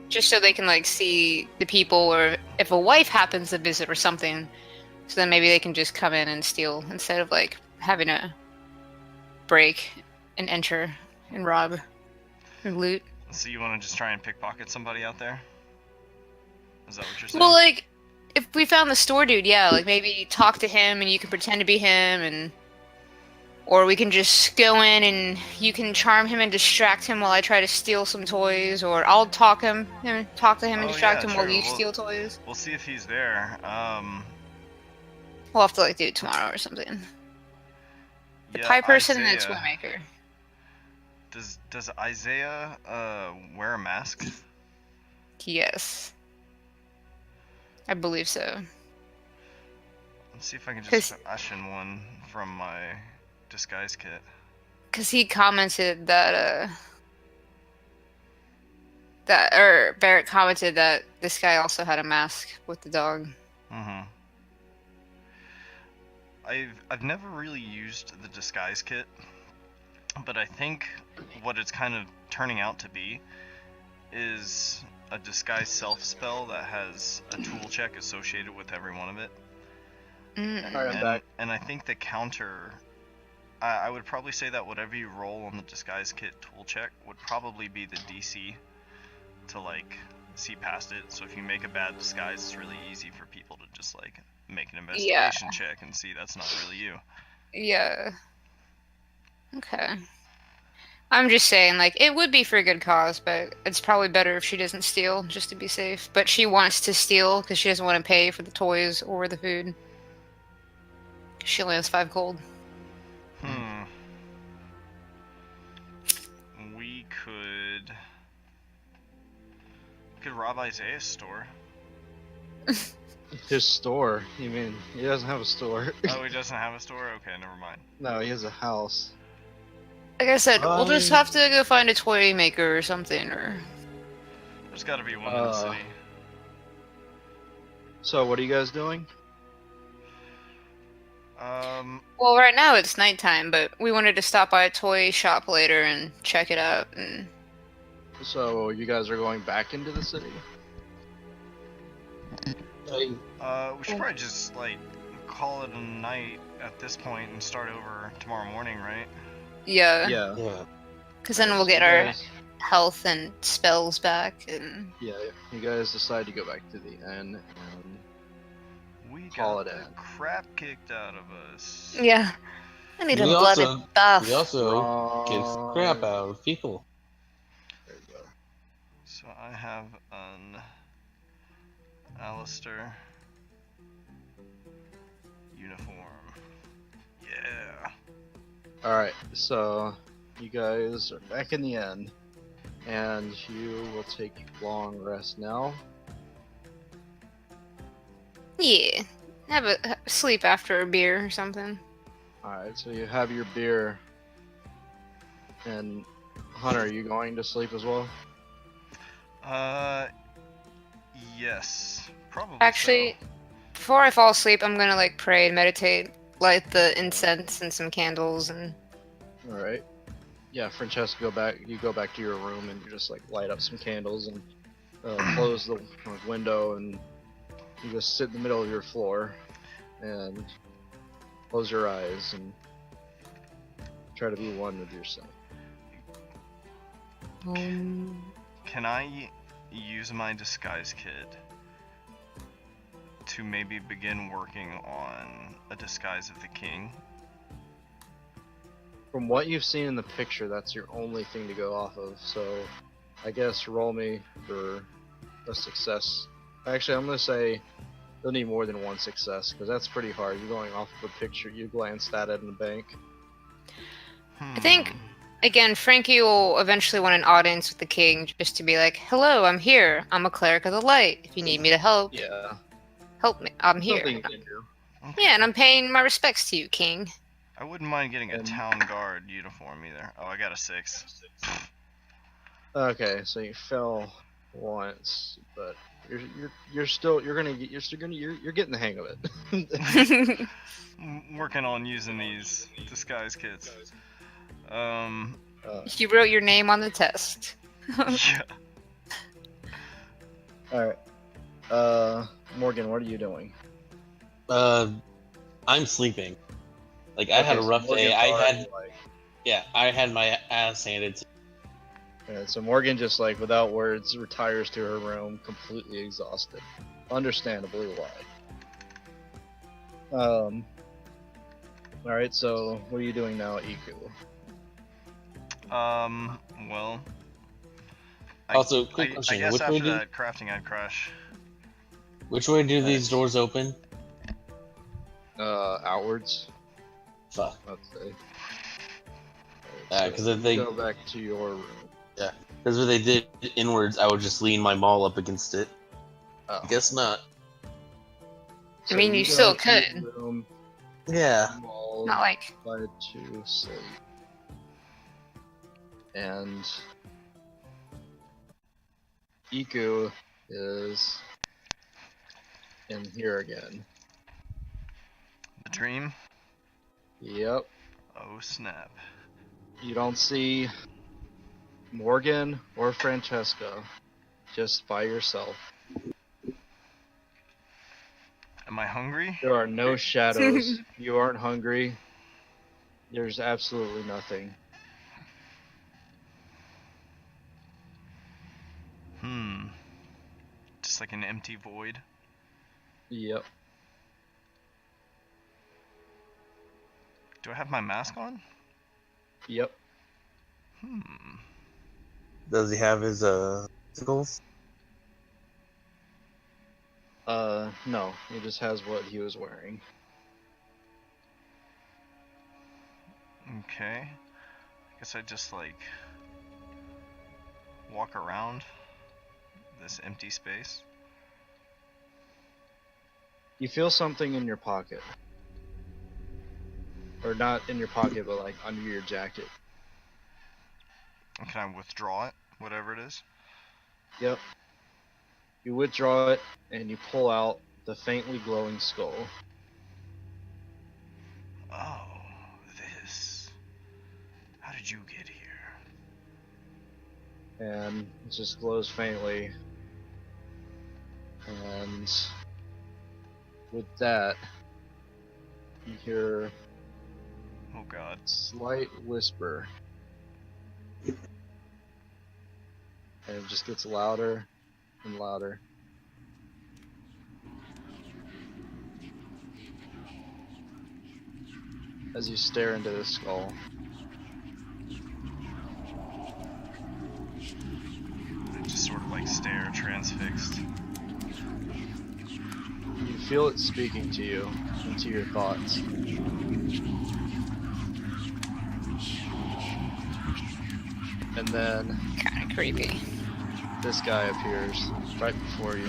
just so they can like see the people, or if a wife happens to visit or something, so then maybe they can just come in and steal instead of like having to break and enter and rob and loot. So you want to just try and pickpocket somebody out there? Is that what you're saying? Well, like, if we found the store dude, yeah, like maybe talk to him and you can pretend to be him, and or we can just go in and you can charm him and distract him while I try to steal some toys, or I'll talk to him and distract him while you steal toys. We'll see if he's there. We'll have to like do it tomorrow or something. The Yeah, pie person and the Isaiah- toy maker. Does Isaiah wear a mask? Yes. I believe so. Let's see if I can 'Cause- just fashion one from my disguise kit. Because he commented that, Barrett commented that this guy also had a mask with the dog. Mm-hmm. I've never really used the disguise kit, but I think what it's kind of turning out to be is a disguise self spell that has a tool check associated with every one of it. Mm. Alright, I'm back. And I think the counter, I would probably say that whatever you roll on the disguise kit tool check would probably be the DC to like see past it. So if you make a bad disguise, it's really easy for people to just like make an investigation check and see that's not really you. Yeah. Okay. I'm just saying, like, it would be for a good cause, but it's probably better if she doesn't steal, just to be safe. But she wants to steal because she doesn't want to pay for the toys or the food. She only has 5 gold. We could rob Isaiah's store. His store? You mean he doesn't have a store? Oh, he doesn't have a store? Okay, never mind. No, he has a house. Like I said, we'll just have to go find a toy maker or something, or... There's gotta be one in the city. So what are you guys doing? Well, right now it's nighttime, but we wanted to stop by a toy shop later and check it out, and... So you guys are going back into the city? We should probably just, like, call it a night at this point and start over tomorrow morning, right? Yeah. Yeah. Because then we'll get our health and spells back, and... Yeah, you guys decide to go back to the inn and We call got it the in. crap kicked out of us. Yeah. I need a We bloody also- bath. We also get crap out of people. There you go. So I have an Alistair uniform. Yeah. Alright, so you guys are back in the inn, and you will take a long rest now. Yeah. Have a sleep after a beer or something. Alright, so you have your beer, and Hunter, are you going to sleep as well? Yes. Probably Actually, so. before I fall asleep, I'm gonna, like, pray and meditate. Light the incense and some candles, and... Alright. Yeah, Francesca, you go back to your room and you just like light up some candles and close the window, and you just sit in the middle of your floor and close your eyes and try to be one with yourself. Can I use my disguise kit to maybe begin working on a disguise of the king? From what you've seen in the picture, that's your only thing to go off of, so I guess roll me for a success. Actually, I'm going to say you'll need more than one success, because that's pretty hard. You're going off of a picture you glanced at in the bank. I think, again, Frankie will eventually want an audience with the king, just to be like, hello, I'm here. I'm a cleric of the light. If you need me to help, Yeah. help me. I'm here. Something you can do. Yeah, and I'm paying my respects to you, king. I wouldn't mind getting a town guard uniform either. Oh, I got a 6. Okay, so you fell once, but you're getting the hang of it. Working on using these disguise kits. You wrote your name on the test. Yeah. Alright. Morgan, what are you doing? I'm sleeping. Like, I had a rough day. I had my ass handed to me. Yeah, so Morgan just like without words retires to her room, completely exhausted. Understandably why. Alright, so what are you doing now, Iku? Well. Also, quick question. I guess Which after way do that crafting, I'd crush. which way do these doors open? Outwards, Fuck. I'd say. Because if they go back to your room. because if they did inwards, I would just lean my maul up against it. Oh. Guess not. I mean, you go still to your could. room, Yeah. all Not like... try to sleep. And Iku is in here again. The dream? Yep. Oh snap. You don't see Morgan or Francesca, just by yourself. Am I hungry? There are no shadows. You aren't hungry. There's absolutely nothing. Just like an empty void. Yep. Do I have my mask on? Yep. Does he have his sickles? No. He just has what he was wearing. Okay. I guess I just like walk around this empty space. You feel something in your pocket. Or not in your pocket, but like under your jacket. Can I withdraw it? Whatever it is? Yep. You withdraw it, and you pull out the faintly glowing skull. Oh, this. How did you get here? And it just glows faintly. And with that, you hear Oh god. a slight whisper. And it just gets louder and louder. As you stare into the skull. I just sort of like stare, transfixed. You feel it speaking to you, into your thoughts. And then Kind of creepy. this guy appears right before you.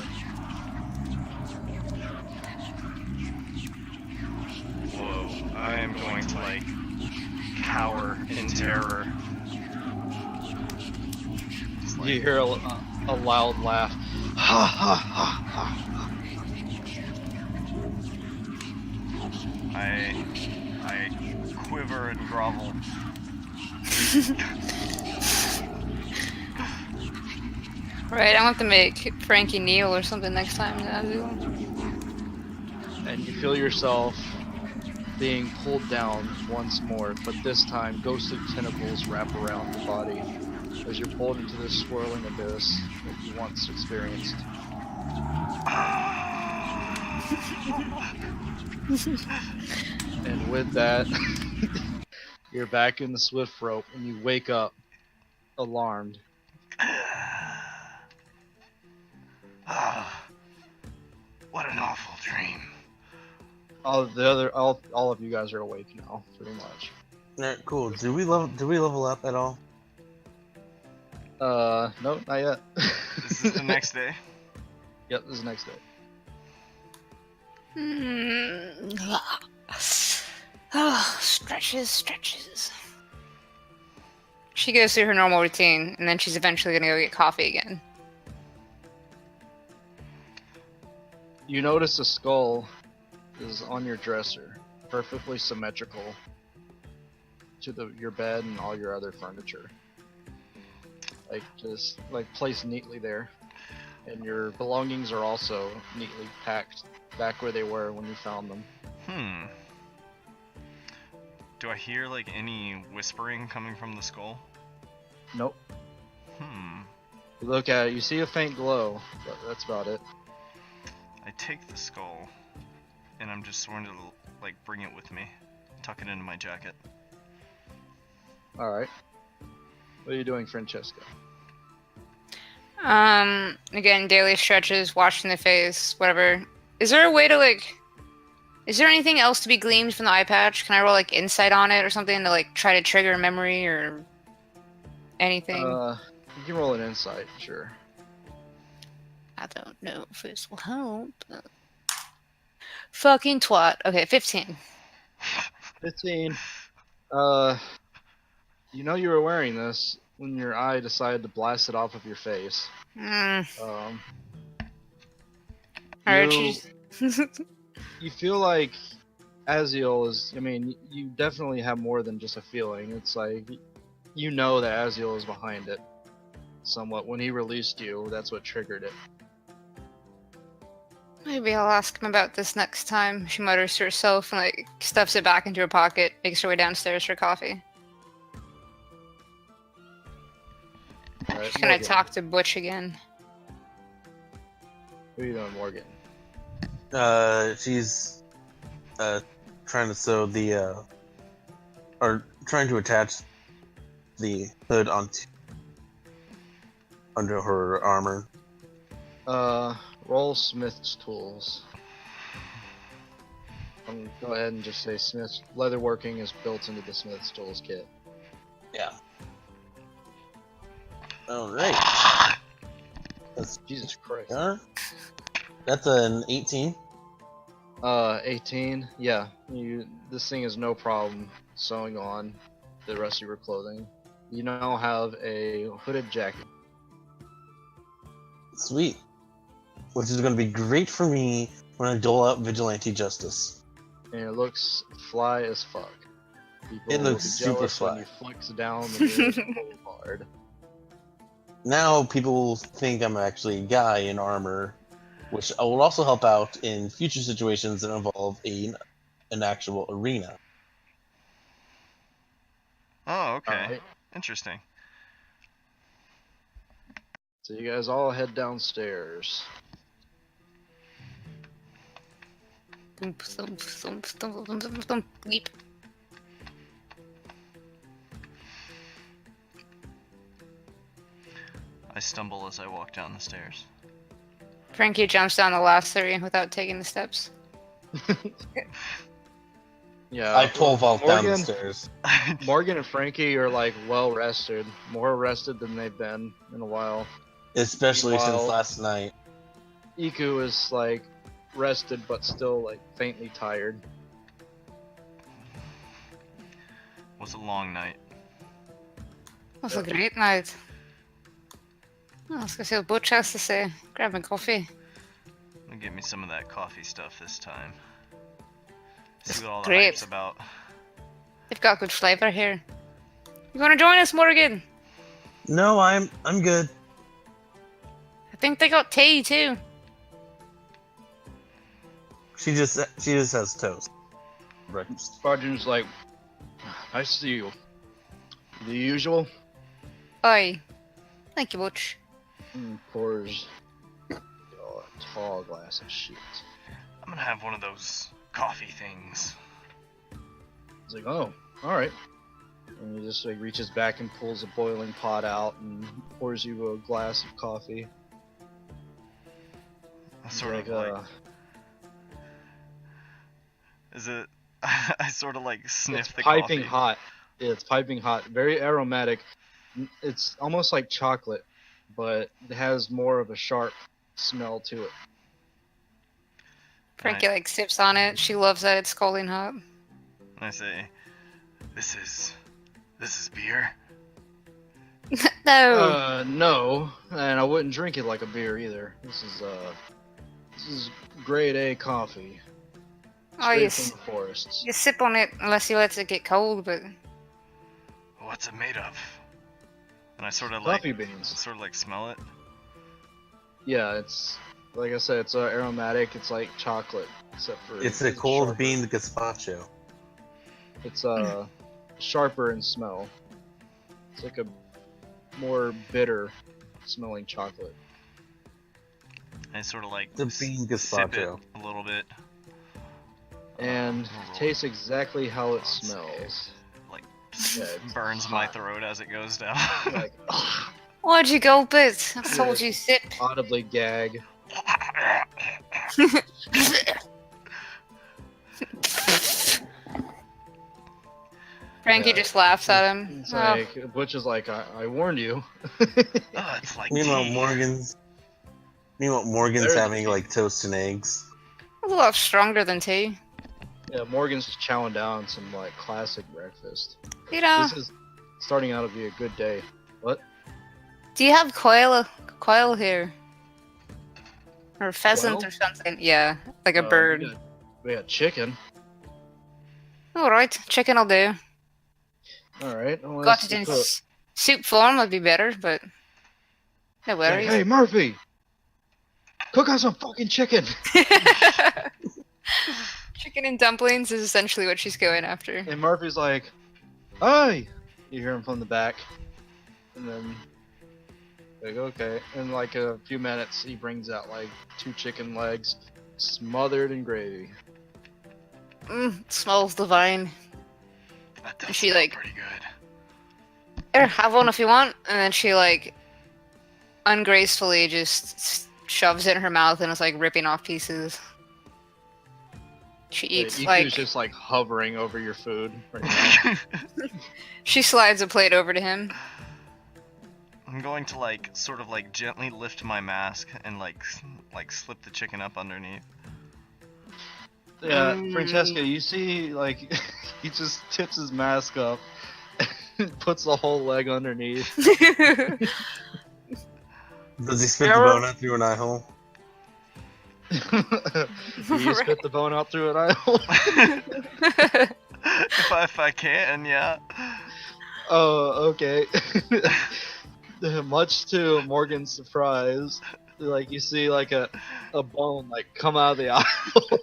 Whoa. I am going to like cower in terror. Just like, You hear a loud laugh. Ha ha ha ha. I quiver and grovel. Right, I want to make Frankie kneel or something next time. And you feel yourself being pulled down once more, but this time ghostly tentacles wrap around your body as you're pulled into this swirling abyss that you once experienced. And with that, you're back in the swift rope and you wake up alarmed. What an awful dream. All of you guys are awake now, pretty much. Alright, cool. Do we level up at all? No, not yet. This is the next day. Yep, this is the next day. Oh, stretches. She goes through her normal routine, and then she's eventually gonna go get coffee again. You notice a skull is on your dresser, perfectly symmetrical to your bed and all your other furniture. Like just like placed neatly there, and your belongings are also neatly packed back where they were when you found them. Do I hear like any whispering coming from the skull? Nope. You look at it, you see a faint glow, but that's about it. I take the skull, and I'm just going to like bring it with me, tuck it into my jacket. Alright. What are you doing, Francesca? Again, daily stretches, washing the face, whatever. Is there a way to is there anything else to be gleamed from the eye patch? Can I roll like insight on it or something to like try to trigger memory or anything? You can roll an insight, sure. I don't know if this will help. Fucking twat. Okay, 15. 15. You know you were wearing this when your eye decided to blast it off of your face. Alright, You feel like Aziel is, I mean, you definitely have more than just a feeling. It's like, you know that Aziel is behind it somewhat. When he released you, that's what triggered it. Maybe I'll ask him about this next time. She mutters to herself and like stuffs it back into her pocket, makes her way downstairs for coffee. Alright, She's gonna Morgan. talk to Butch again. What are you doing, Morgan? She's trying to sew the or trying to attach the hood onto under her armor. Roll Smith's tools. Go ahead and just say Smith's leatherworking is built into the Smith's tools kit. Yeah. All right. That's Jesus Christ. That's an 18. 18. Yeah, this thing is no problem sewing on the rest of your clothing. You now have a hooded jacket. Sweet. Which is going to be great for me when I dole out vigilante justice. And it looks fly as fuck. People It looks will be super jealous fly. when you flex down the nearest boulevard. Now people will think I'm actually a guy in armor, which will also help out in future situations that involve an actual arena. Oh, okay. Alright, Interesting. so you guys all head downstairs. Thump, thump, thump, thump, thump, thump, thump, bleep. I stumble as I walk down the stairs. Frankie jumps down the last 3 without taking the steps. Yeah, I pole vault down the Morgan, stairs. Morgan and Frankie are like well rested, more rested than they've been in a while. Especially since Meanwhile- last night. Iku is like rested but still like faintly tired. Was a long night. That was a great night. Oh, let's go see what Butch has to say. Grab my coffee. Gonna get me some of that coffee stuff this time. See what all the Great. hype's about. They've got good flavor here. You want to join us, Morgan? No, I'm good. I think they got tea too. She just has toast. Breakfast. Sergeant's like, I see you. The usual? Aye. Thank you, Butch. And pours a tall glass of shit. I'm gonna have one of those coffee things. He's like, oh, alright. And he just like reaches back and pulls a boiling pot out and pours you a glass of coffee. I He's sort of like. Is it? I sort of like sniff it's the piping coffee. hot. Yeah, it's piping hot. Very aromatic. It's almost like chocolate, but it has more of a sharp smell to it. Frankie like sips on it. She loves that it's scalding hot. And I say, "This is beer." No. No, and I wouldn't drink it like a beer either. This is grade A coffee. Oh, Straight you, from the forests. you sip on it unless you let it get cold, but What's it made of? And I sort of like Coffee beans. smell it. Yeah, it's like I said, it's aromatic. It's like chocolate, except for It's a cold sharper. bean gazpacho. It's sharper in smell. It's like a more bitter smelling chocolate. I sort of like The bean sip it gazpacho. a little bit. And Roll. tastes exactly how it Let's see. smells. Like Yeah, it's burns my hot. throat as it goes down. Like why'd you gulp it? I told Yeah. you sip. audibly gag. Frankie Yeah. just laughs at him. It's Oh, like Butch is like, I warned you. Oh, it's like Meanwhile, tea. Morgan's There's having tea. like toast and eggs. it's a lot stronger than tea. Yeah, Morgan's chowing down some like classic breakfast. You know, This is starting out to be a good day. What? do you have quail here? Or pheasant Quail? or something? Yeah, like a Uh, bird. We got chicken. Alright, chicken will do. All right. Well, Got that's it in the cook. soup form would be better, but no Hey, worries. hey, Murphy. Cook us some fucking chicken. Chicken and dumplings is essentially what she's going after. And Murphy's like, "Hey!" You hear him from the back, and then like, okay. In like a few minutes, he brings out like 2 chicken legs, smothered in gravy. Smells divine. That does She, smell like- pretty good. Here, have one if you want. And then she like ungracefully just shoves it in her mouth and is like ripping off pieces. She eats Iku's like just like hovering over your food right now. she slides a plate over to him. I'm going to like sort of like gently lift my mask and like slip the chicken up underneath. Yeah, Francesca, you see like he just tips his mask up and puts the whole leg underneath. Does he spit the bone out through an eye hole? You spit the bone out through an eye hole. if I can, yeah. Oh, okay. Much to Morgan's surprise, like you see like a bone like come out of the eye hole.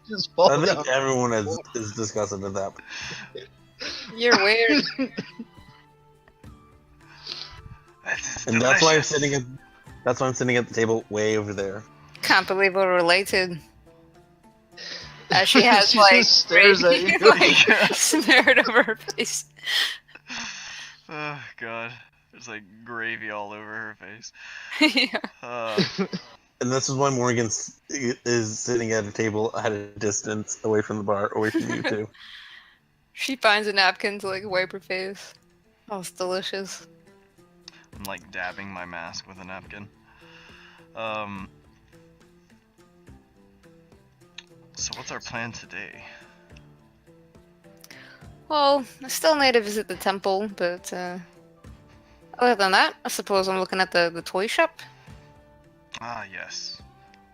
Just fall I down. think everyone is disgusted at that. You're weird. And that's why I'm sitting at the table way over there. Can't believe we're related. As she has She like just stares at gravy, you. like, smeared over her face. Oh god, there's like gravy all over her face. Yeah. And this is why Morgan is sitting at a table at a distance away from the bar, away from you two. She finds a napkin to like wipe her face. Oh, it's delicious. I'm like dabbing my mask with a napkin. So what's our plan today? Well, I still need to visit the temple, but other than that, I suppose I'm looking at the toy shop. Ah yes,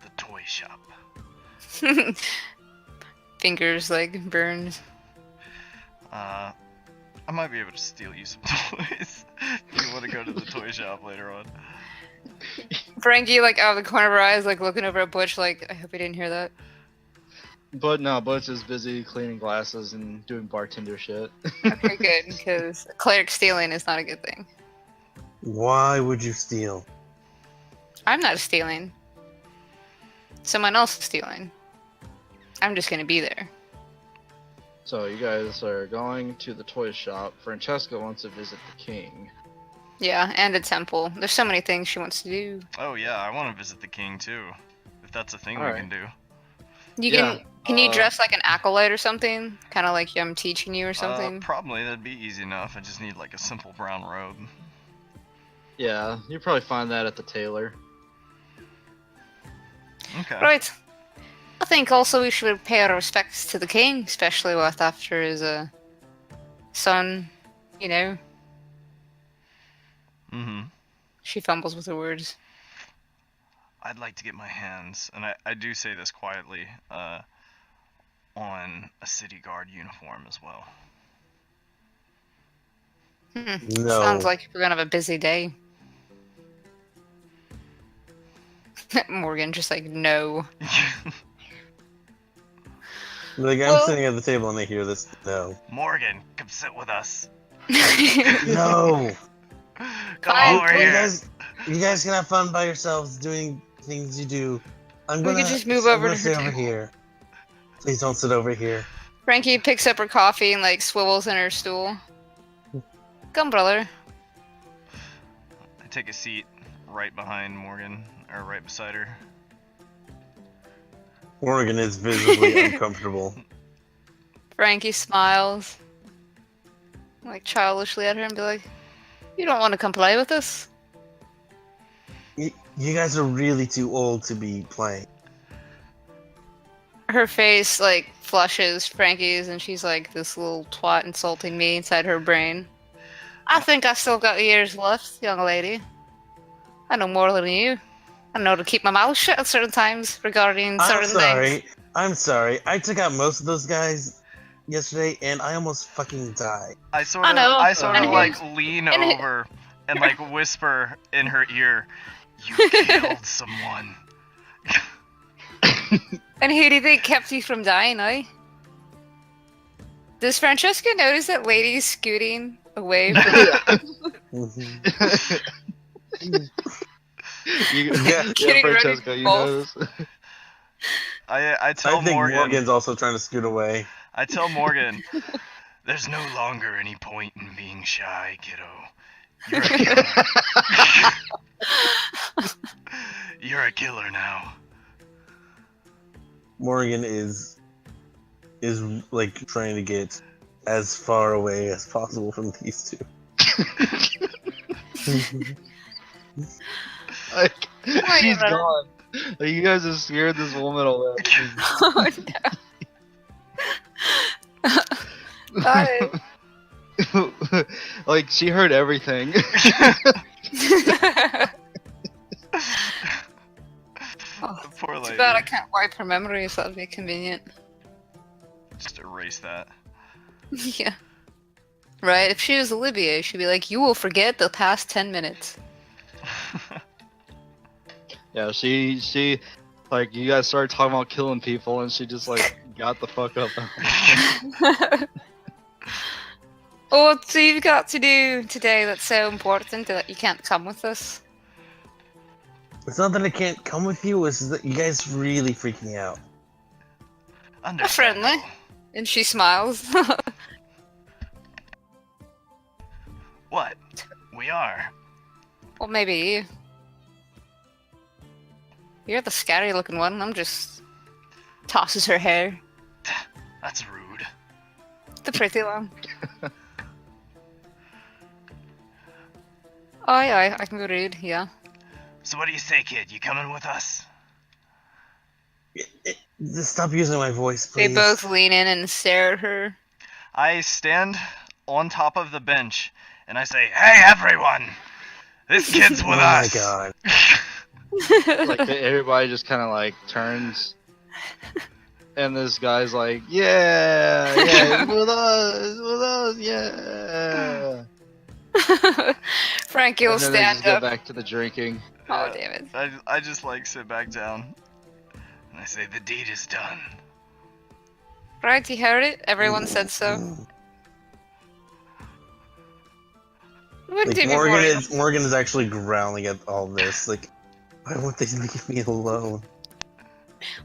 the toy shop. Fingers like burns. I might be able to steal you some toys if you want to go to the toy shop later on. Frankie, like out of the corner of her eyes, like looking over at Butch, like I hope he didn't hear that. But no, Butch is busy cleaning glasses and doing bartender shit. Okay, good, because cleric stealing is not a good thing. Why would you steal? I'm not stealing. Someone else is stealing. I'm just gonna be there. So you guys are going to the toy shop. Francesca wants to visit the king. Yeah, and a temple. There's so many things she wants to do. Oh yeah, I want to visit the king too, if that's a thing we Alright. can do. You Yeah, can you dress like an acolyte or something? Kind of like I'm teaching you or something. Probably that'd be easy enough. I just need like a simple brown robe. Yeah, you probably find that at the tailor. Okay. Right. I think also we should pay our respects to the king, especially with after his son. You know, Mm-hmm. she fumbles with her words. I'd like to get my hands, and I do say this quietly, on a city guard uniform as well. No. Sounds like we're gonna have a busy day. Morgan just like no. Like, I'm sitting at the table and they hear this. No. Morgan, come sit with us. No! Come Fine, over You here. guys can have fun by yourselves doing things you do. We could just move over to her stay over table. here. Please don't sit over here. Frankie picks up her coffee and like swivels in her stool. Come, brother. I take a seat right behind Morgan, or right beside her. Morgan is visibly uncomfortable. Frankie smiles, like childishly at her, and be like, "You don't want to come play with us?" You guys are really too old to be playing. Her face like flushes Frankie's, and she's like, "This little twat insulting me," inside her brain. I think I still got years left, young lady. I know more than you. I know to keep my mouth shut at certain times regarding certain things. I'm sorry. I took out most of those guys yesterday, and I almost fucking died. I sort I of, know. I sort of And like his- lean and his- over and like whisper in her ear, "You killed someone. And who do you think kept you from dying, eh? Does Francesca notice that lady's scooting away from Mhm. Yeah. Getting ready Francesca, to you fall. notice? I tell I think Morgan. Morgan's also trying to scoot away. I tell Morgan, there's no longer any point in being shy, kiddo. You're a killer. You're a killer now. Morgan is like trying to get as far away as possible from these two. Like, Oh, she's yeah. gone. Like, you guys have scared this woman away. Oh no. Bye. Like, she heard everything. Oh, Poor lady. too bad I can't wipe her memories, that'd be convenient. Just erase that. Yeah. Right, if she was Olivia, she'd be like, you will forget the past 10 minutes. Yeah, she, like, you guys started talking about killing people, and she just, like, got the fuck up. Oh, what so you've got to do today that's so important that you can't come with us? It's not that I can't come with you, it's that you guys really freak me out. Understandable. Friendly. And she smiles. What? We are. Well, maybe you. You're the scary looking one. I'm just... Tosses her hair. That's rude. The pretty one. Aye, I can go read, yeah. So what do you say, kid? You coming with us? Just stop using my voice, They please. both lean in and stare at her. I stand on top of the bench and I say, "Hey, everyone! This kid's with Oh my us." god. Like, everybody just kind of, like, turns. And this guy's like, yeah, he's with us, yeah. Frankie will And then they stand just go up. back to the drinking. Oh, damn it. I just like sit back down and I say, "The deed is done." Right, you heard it? Everyone said so. Wouldn't Like it be boring? Morgan is actually growling at all this. Like, why won't they leave me alone?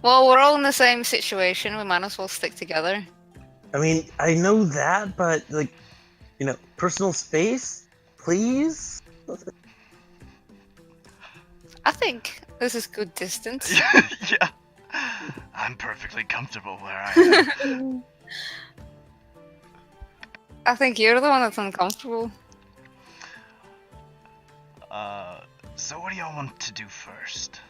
Well, we're all in the same situation. We might as well stick together. I mean, I know that, but like, you know, personal space, please. I think this is good distance. Yeah. I'm perfectly comfortable where I am. I think you're the one that's uncomfortable. So what do y'all want to do first?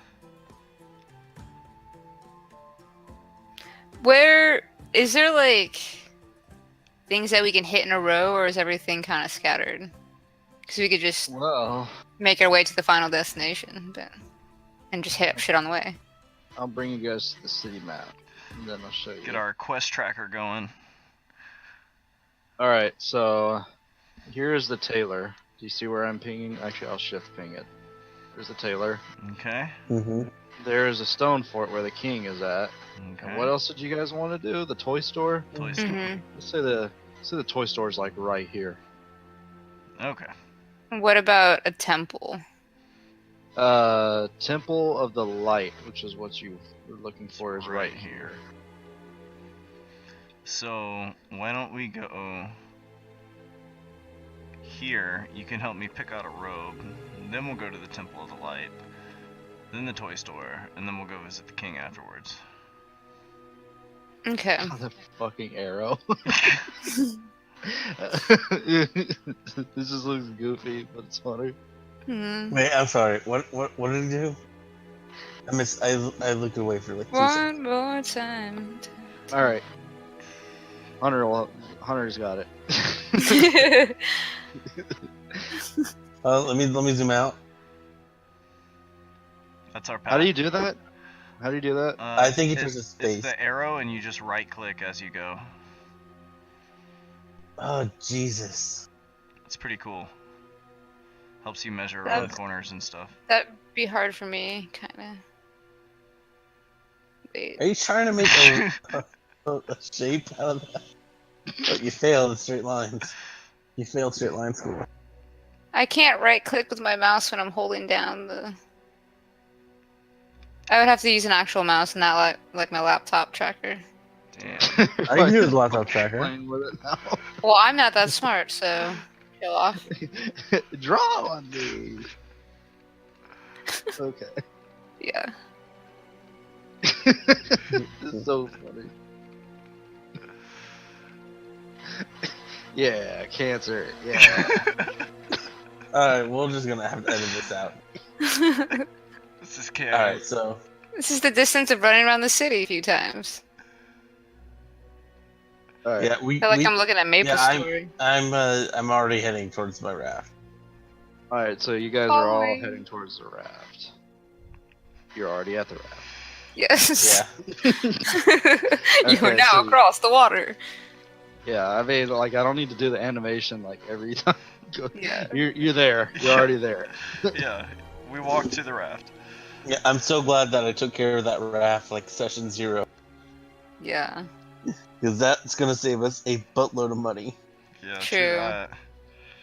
Where is there like things that we can hit in a row, or is everything kind of scattered? Because we could just Well, make our way to the final destination, and just hit up shit on the way. I'll bring you guys to the city map, and then I'll show you. Get our quest tracker going. Alright, so here's the tailor. Do you see where I'm pinging? Actually, I'll shift ping it. There's the tailor. Okay. Mm-hmm. There's a stone fort where the king is at. Okay. And what else did you guys want to do? The toy store? Toy store. Mm-hmm. Let's say the toy store's like right here. Okay. What about a temple? Temple of the Light, which is what you were looking for, is right here. here. So why don't we go here? You can help me pick out a robe. Then we'll go to the Temple of the Light. Then the toy store, and then we'll go visit the king afterwards. Okay. The fucking arrow. This just looks goofy, but it's funny. Hmm. Wait, I'm sorry. What did he do? I looked away for like 2 seconds. One more time. All right, Hunter's got it. Let me zoom out. That's our path. How do you do that? How do you do that? I think he presses space. It's the arrow, and you just right click as you go. Oh Jesus! It's pretty cool. Helps you measure That's- around corners and stuff. That'd be hard for me, kind of. Wait. Are you trying to make a shape out of that? But you failed in straight lines. You failed straight line school. I can't right click with my mouse when I'm holding down the. I would have to use an actual mouse and not like my laptop tracker. Damn. I can do the laptop tracker. Playing with it now. Well, I'm not that smart, so show off. Draw on me. Okay. Yeah. This is so funny. Yeah, cancer. Yeah. Alright, we're just gonna have to edit this out. This is chaos. Alright, so This is the distance of running around the city a few times. All right. yeah, I feel like I'm looking at Maple Story. I'm already heading towards my raft. All right. So you guys are all Following. heading towards the raft. You're already at the raft. Yes. Yeah. You are Okay, now so- across the water. Yeah. I mean, like, I don't need to do the animation like every time. Yeah. You're there. You're already there. Yeah, we walked to the raft. Yeah, I'm so glad that I took care of that raft like session 0. Yeah. Because that's gonna save us a buttload of money. Yeah, True. that.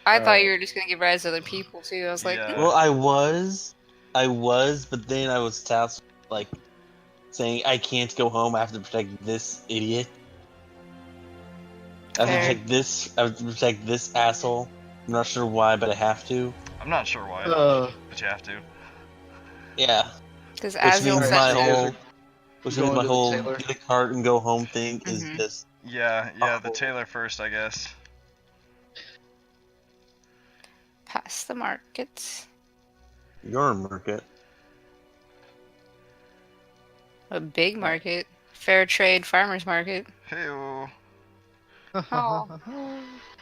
I thought Alright. you were just gonna give rise to other people too. I was like, Yeah. Well, I was, but then I was tasked with, like, saying I can't go home. I have to protect this idiot. I have to Fair. protect this. I have to protect this asshole. I'm not sure why, but I have to. I'm not sure why, Uh, but you have to. Yeah. because Which as you'll means Alright, my so you guys whole, are which going means my to the whole tailor? get a cart and go home thing is Mhm. just. Yeah, the Oh. tailor first, I guess. past the markets, Your market. a big market, fair trade farmers market. Hey-o. Oh.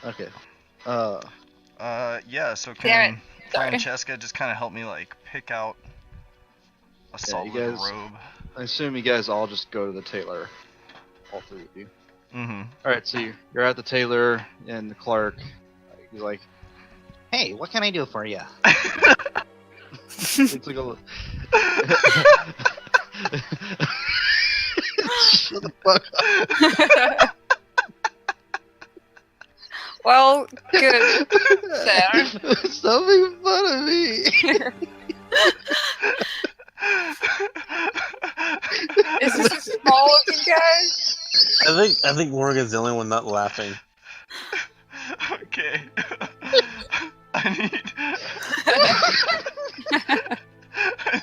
Okay. Yeah, so Damn can Sorry. Francesca just kind of help me, like, pick out a solid guys- robe? I assume you guys all just go to the tailor. All three of you. Mm-hmm. All right. So you're at the tailor, and the clerk. He's like, "Hey, what can I do for you?" It's like a. li- Shut the fuck up. Well, good. Sarah. Stop making fun of me. Is this a small looking guy? I think Morgan's the only one not laughing. Okay. I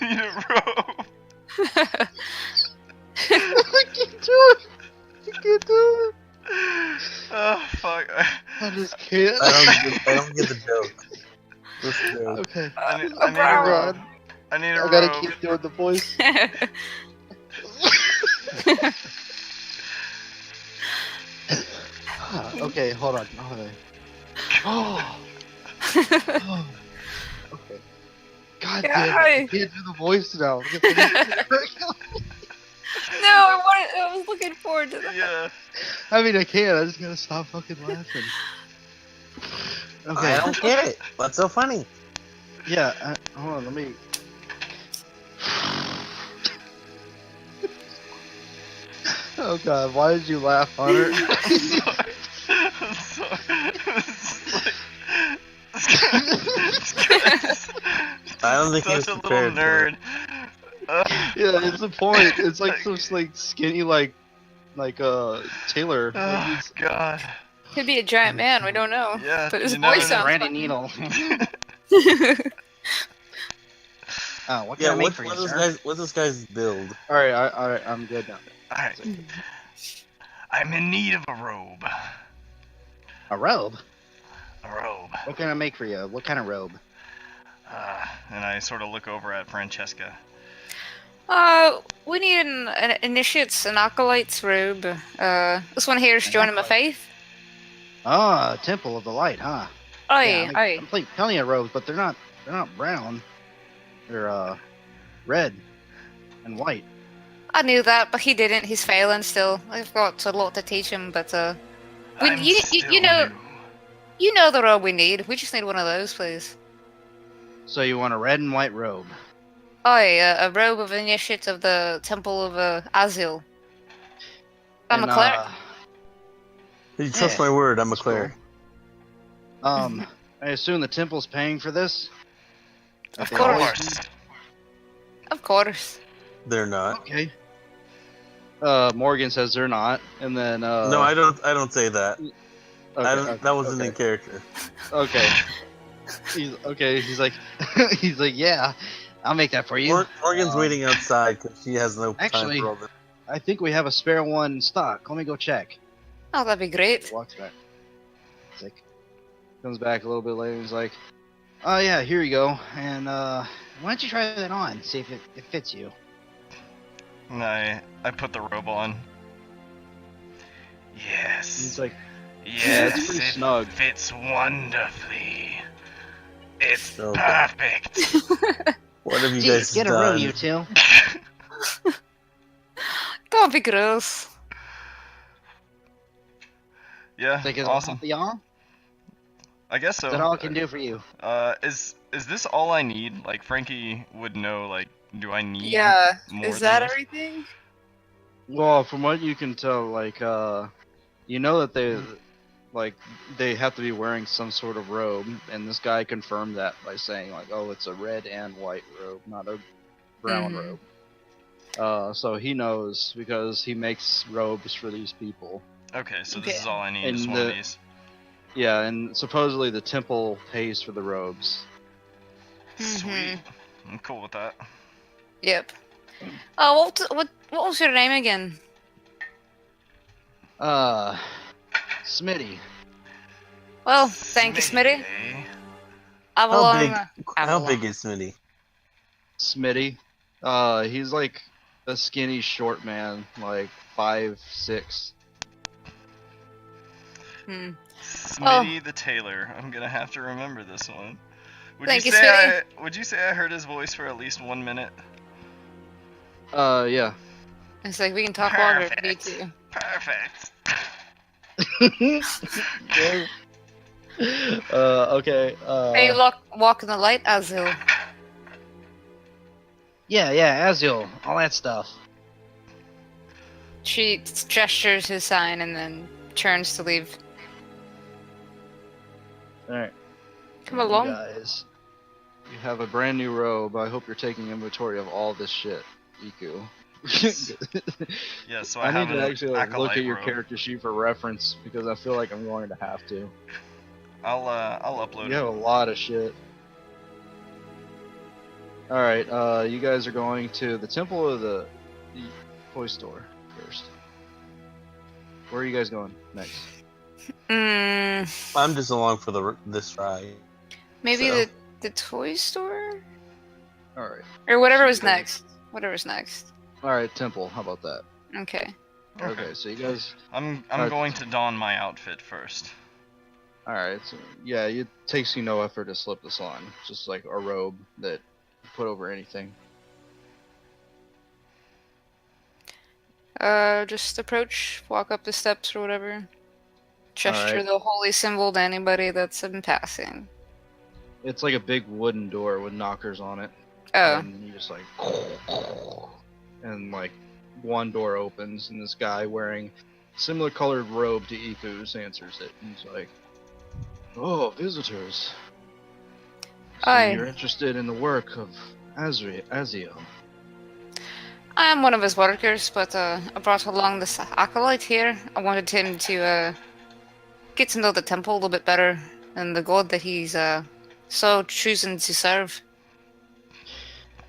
need a robe. I can't do it. I can't do it. Oh fuck. I just can't. I don't get the joke. What's the joke? Okay. I need Oh a my robe. God. I need a I robe. gotta keep doing the voice. Okay, hold on. Oh. Oh. Okay. God damn it. I can't do the voice now. No, I was looking forward to that. Yeah. I mean, I can't. I just gotta stop fucking laughing. Okay. I don't get it. What's so funny? Yeah, hold on, let me. Oh god, why did you laugh, Hunter? I'm sorry. This guy's I don't think he was such a little prepared for it. nerd. Uh, Yeah, it's the point. It's like some like skinny like Taylor. Like, oh he's- god. Could be a giant man, we don't know. Yeah, But his you never voice know. sounds Randy funny. Needle. Oh, what can Yeah, I make for you, sir? what's this guy's build? All right, I'm good now. Alright. I'm in need of a robe. A robe? A robe. What can I make for you? What kind of robe? And I sort of look over at Francesca. We need an initiate's, an acolyte's robe. This one here is An joining my acolyte. faith. Ah, Temple of the Light, huh? Aye, Yeah, aye. I'm plenty of robes, but they're not brown. They're red and white. I knew that, but he didn't. He's failing still. I've got a lot to teach him, but I'm you still know new. you know the robe we need. We just need one of those, please. So you want a red and white robe? Aye, a robe of initiate of the Temple of Azil. I'm a And, cleric. You trust Yeah, my word, I'm a that's cleric. cool. I assume the temple's paying for this? Of They course. always do? Of course. They're not. Okay. Morgan says they're not, and then No, I don't say that. okay, That wasn't okay. in character. Okay. He's like, he's like, yeah, I'll make that for you. Morgan's waiting outside because she has no Actually, time for all this. I think we have a spare one in stock. Let me go check. Oh, that'd be great. Walks back. He's like, comes back a little bit later. He's like, oh yeah, here you go. And why don't you try that on? See if it fits you. And I put the robe on. Yes. He's like, yes, it's pretty it snug. fits wonderfully. It's Oh, perfect. What have you Jeez, guys get a done? room, you two. Don't be gross. Yeah, Think it's awesome. y'all? I guess so. Is that all I can do for you? Is this all I need? Like Frankie would know. Like, do I need? Yeah. More Is that things? everything? Well, from what you can tell, like, you know that they have to be wearing some sort of robe, and this guy confirmed that by saying, like, oh, it's a red and white robe, not a brown Mhm. robe. So he knows because he makes robes for these people. Okay, so this Okay. is all I need. And Is one of these. Yeah, and supposedly the temple pays for the robes. Sweet. I'm cool with that. Yep. Oh, what was your name again? Smitty. Well, thank you, Smitty. eh? How big is Smitty? Smitty. He's like a skinny, short man, like 5'6". Hmm. Smitty the tailor. I'm gonna have to remember this one. Thank you, Smitty. Would you say I heard his voice for at least 1 minute? Yeah. It's like we can talk longer if we need Perfect. to. Perfect. Okay. Hey, walk in the light, Azil. Yeah, Azul, all that stuff. She gestures his sign and then turns to leave. Alright. Come along. Guys, you have a brand new robe. I hope you're taking inventory of all this shit, Iku. Yeah, so I I need have to an actually look acolyte at your robe. character sheet for reference because I feel like I'm going to have to. I'll upload You have a it. lot of shit. Alright, you guys are going to the temple or the toy store first? Where are you guys going next? I'm just along for this ride. Maybe So. the toy store? Alright. Or whatever was next. Whatever's next. Alright, temple. How about that? Okay. Okay, so you guys... I'm Alright. going to don my outfit first. Alright, so yeah, it takes you no effort to slip this on. It's just like a robe that you put over anything. Just approach, walk up the steps or whatever. Gesture Alright. the holy symbol to anybody that's in passing. It's like a big wooden door with knockers on it. Oh. And you just like... And like, one door opens and this guy wearing similar colored robe to Iku's answers it. And he's like, oh, visitors. So Aye. you're interested in the work of Azio. I am one of his workers, but I brought along this acolyte here. I wanted him to get to know the temple a little bit better and the god that he's so choosing to serve.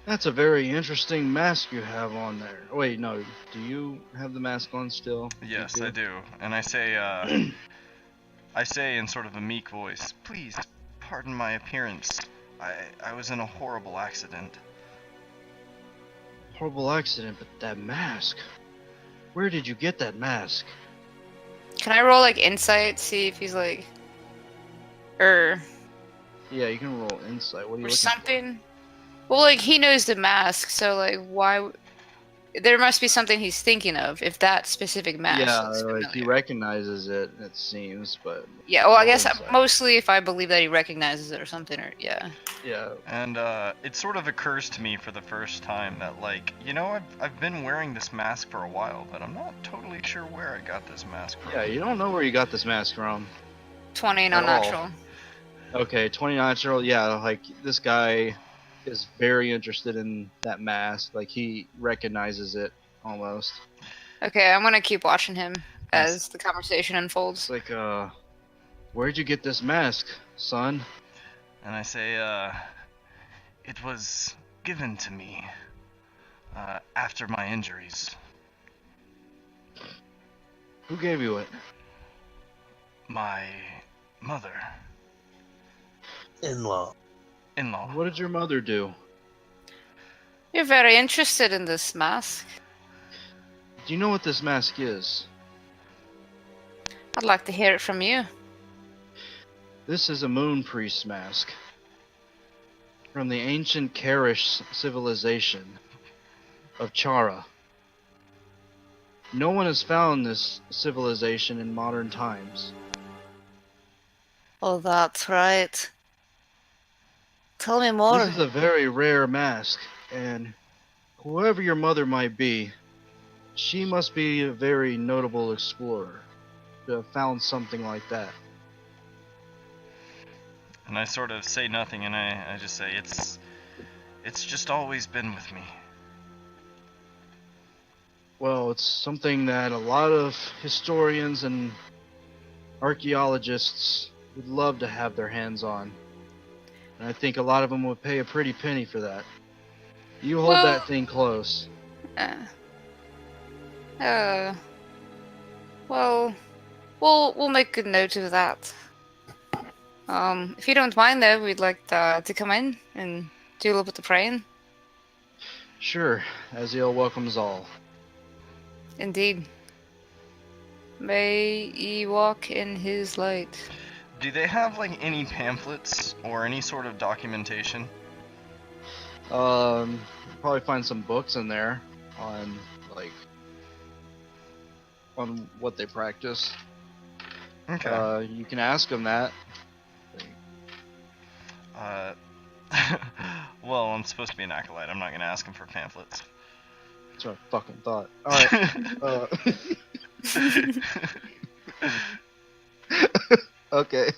That's a very interesting mask you have on there. Wait, no, do you have the mask on still? Yes, Iku? I do. And I say, I say in sort of a meek voice, please, pardon my appearance. I was in a horrible accident. Horrible accident, but that mask. Where did you get that mask? Can I roll like insight, see if he's like, or Yeah, you can roll insight. What are you looking something? Well, like he knows the mask, so like why? there must be something he's thinking of if that specific mask Yeah, looks like he familiar. recognizes it. It seems, but Yeah, well, I no guess insight. mostly if I believe that he recognizes it or something, or yeah. Yeah. And it sort of occurs to me for the first time that, like, you know, I've been wearing this mask for a while, but I'm not totally sure where I got this mask from. Yeah, you don't know where you got this mask from. 20 At non-natural. Okay, 20 natural. Yeah, like this guy is very interested in that mask. Like he recognizes it almost. Okay, I'm gonna keep watching him Nice. as the conversation unfolds. It's like, where'd you get this mask, son? And I say, it was given to me after my injuries. Who gave you it? My mother, In-law. in-law. What did your mother do? You're very interested in this mask. Do you know what this mask is? I'd like to hear it from you. This is a moon priest mask. From the ancient Karish civilization of Chara. No one has found this civilization in modern times. Oh, that's right. Tell me more. This is a very rare mask, and whoever your mother might be, she must be a very notable explorer to have found something like that. And I sort of say nothing, and I just say, it's just always been with me. Well, it's something that a lot of historians and archaeologists would love to have their hands on. And I think a lot of them would pay a pretty penny for that. You hold Well- that thing close. Well, we'll make a note of that. If you don't mind, though, we'd like to come in and do a little bit of praying. Sure, Aziel welcomes all. Indeed. May ye walk in his light. Do they have, like, any pamphlets or any sort of documentation? Probably find some books in there on on what they practice. Okay. You can ask them that. Well, I'm supposed to be an acolyte. I'm not gonna ask him for pamphlets. That's what I fucking thought. All right. Okay.